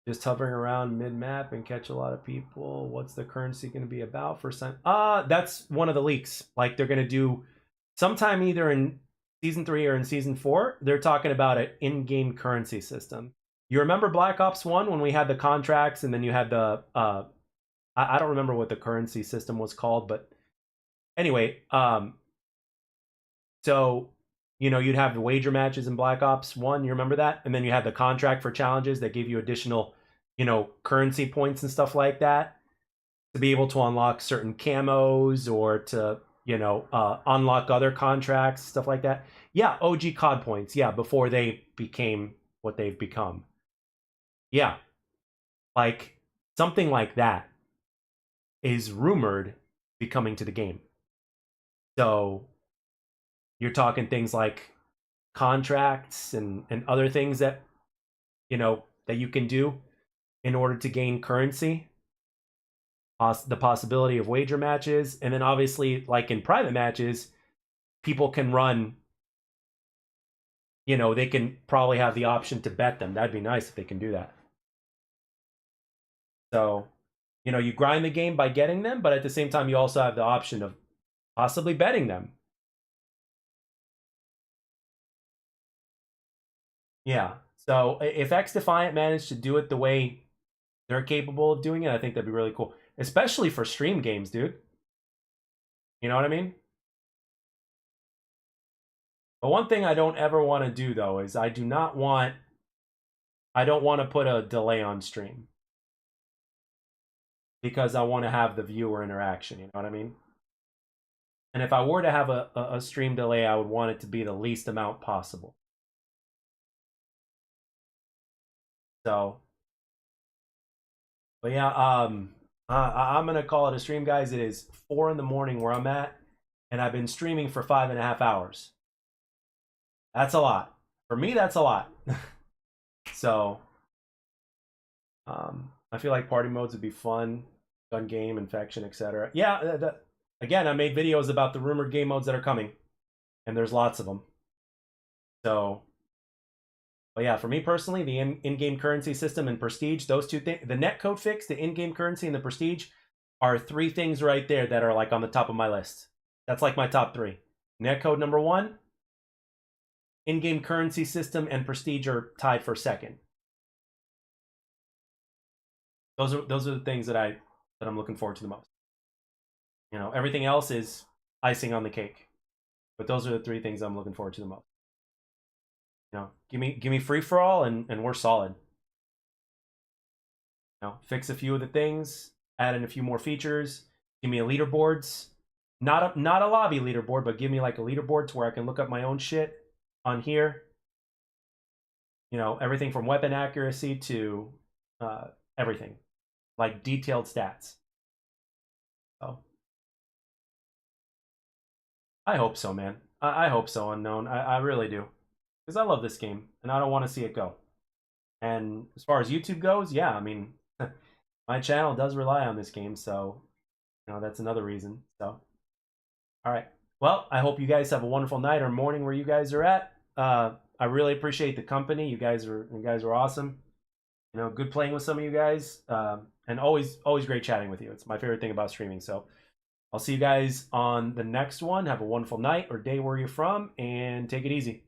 Just hovering around mid-map and catch a lot of people. What's the currency going to be about for some? That's one of the leaks. Like they're going to do sometime either in season 3 or in season 4. They're talking about an in-game currency system. You remember Black Ops 1 when we had the contracts and then you had the I don't remember what the currency system was called, but anyway, so you know you'd have the wager matches in Black Ops 1, you remember that? And then you had the contract for challenges that gave you additional, you know, currency points and stuff like that to be able to unlock certain camos or to, you know, unlock other contracts, stuff like that. Yeah, OG COD points, yeah, before they became what they've become. Yeah, like something like that is rumored be coming to the game. So you're talking things like contracts and other things that, you know, that you can do in order to gain currency. The possibility of wager matches, and then obviously, like in private matches, people can run. You know, they can probably have the option to bet them. That'd be nice if they can do that. So, you know, you grind the game by getting them, but at the same time, you also have the option of possibly betting them. Yeah. So if XDefiant managed to do it the way they're capable of doing it, I think that'd be really cool, especially for stream games, dude. You know what I mean? But one thing I don't ever want to do though is I don't want to put a delay on stream because I want to have the viewer interaction. You know what I mean? And if I were to have a stream delay, I would want it to be the least amount possible. So, but yeah, I'm gonna call it a stream, guys. It is 4 in the morning where I'm at, and I've been streaming for 5.5 hours. That's a lot for me. That's a lot. So, I feel like party modes would be fun, gun game, infection, etc. Yeah, again, I made videos about the rumored game modes that are coming, and there's lots of them. So, but yeah, for me personally, the in-game currency system and prestige, those two things, the netcode fix, the in-game currency, and the prestige are 3 things right there that are like on the top of my list. That's like my top 3. Netcode number 1, in-game currency system and prestige are tied for 2nd. Those are the things that I'm looking forward to the most. You know, everything else is icing on the cake. But those are the 3 things I'm looking forward to the most. You know, give me free for all and we're solid. You know, fix a few of the things, add in a few more features, give me a leaderboards. Not a lobby leaderboard, but give me like a leaderboard to where I can look up my own shit on here. you know, everything from weapon accuracy to everything, like detailed stats. So I hope so, man. I hope so, Unknown. I really do, because I love this game and I don't want to see it go. And as far as YouTube goes, yeah, I mean, my channel does rely on this game, so you know that's another reason. So, all right. Well, I hope you guys have a wonderful night or morning where you guys are at. I really appreciate the company. You guys are awesome. You know, good playing with some of you guys, and always great chatting with you. It's my favorite thing about streaming. So I'll see you guys on the next one. Have a wonderful night or day where you're from, and take it easy.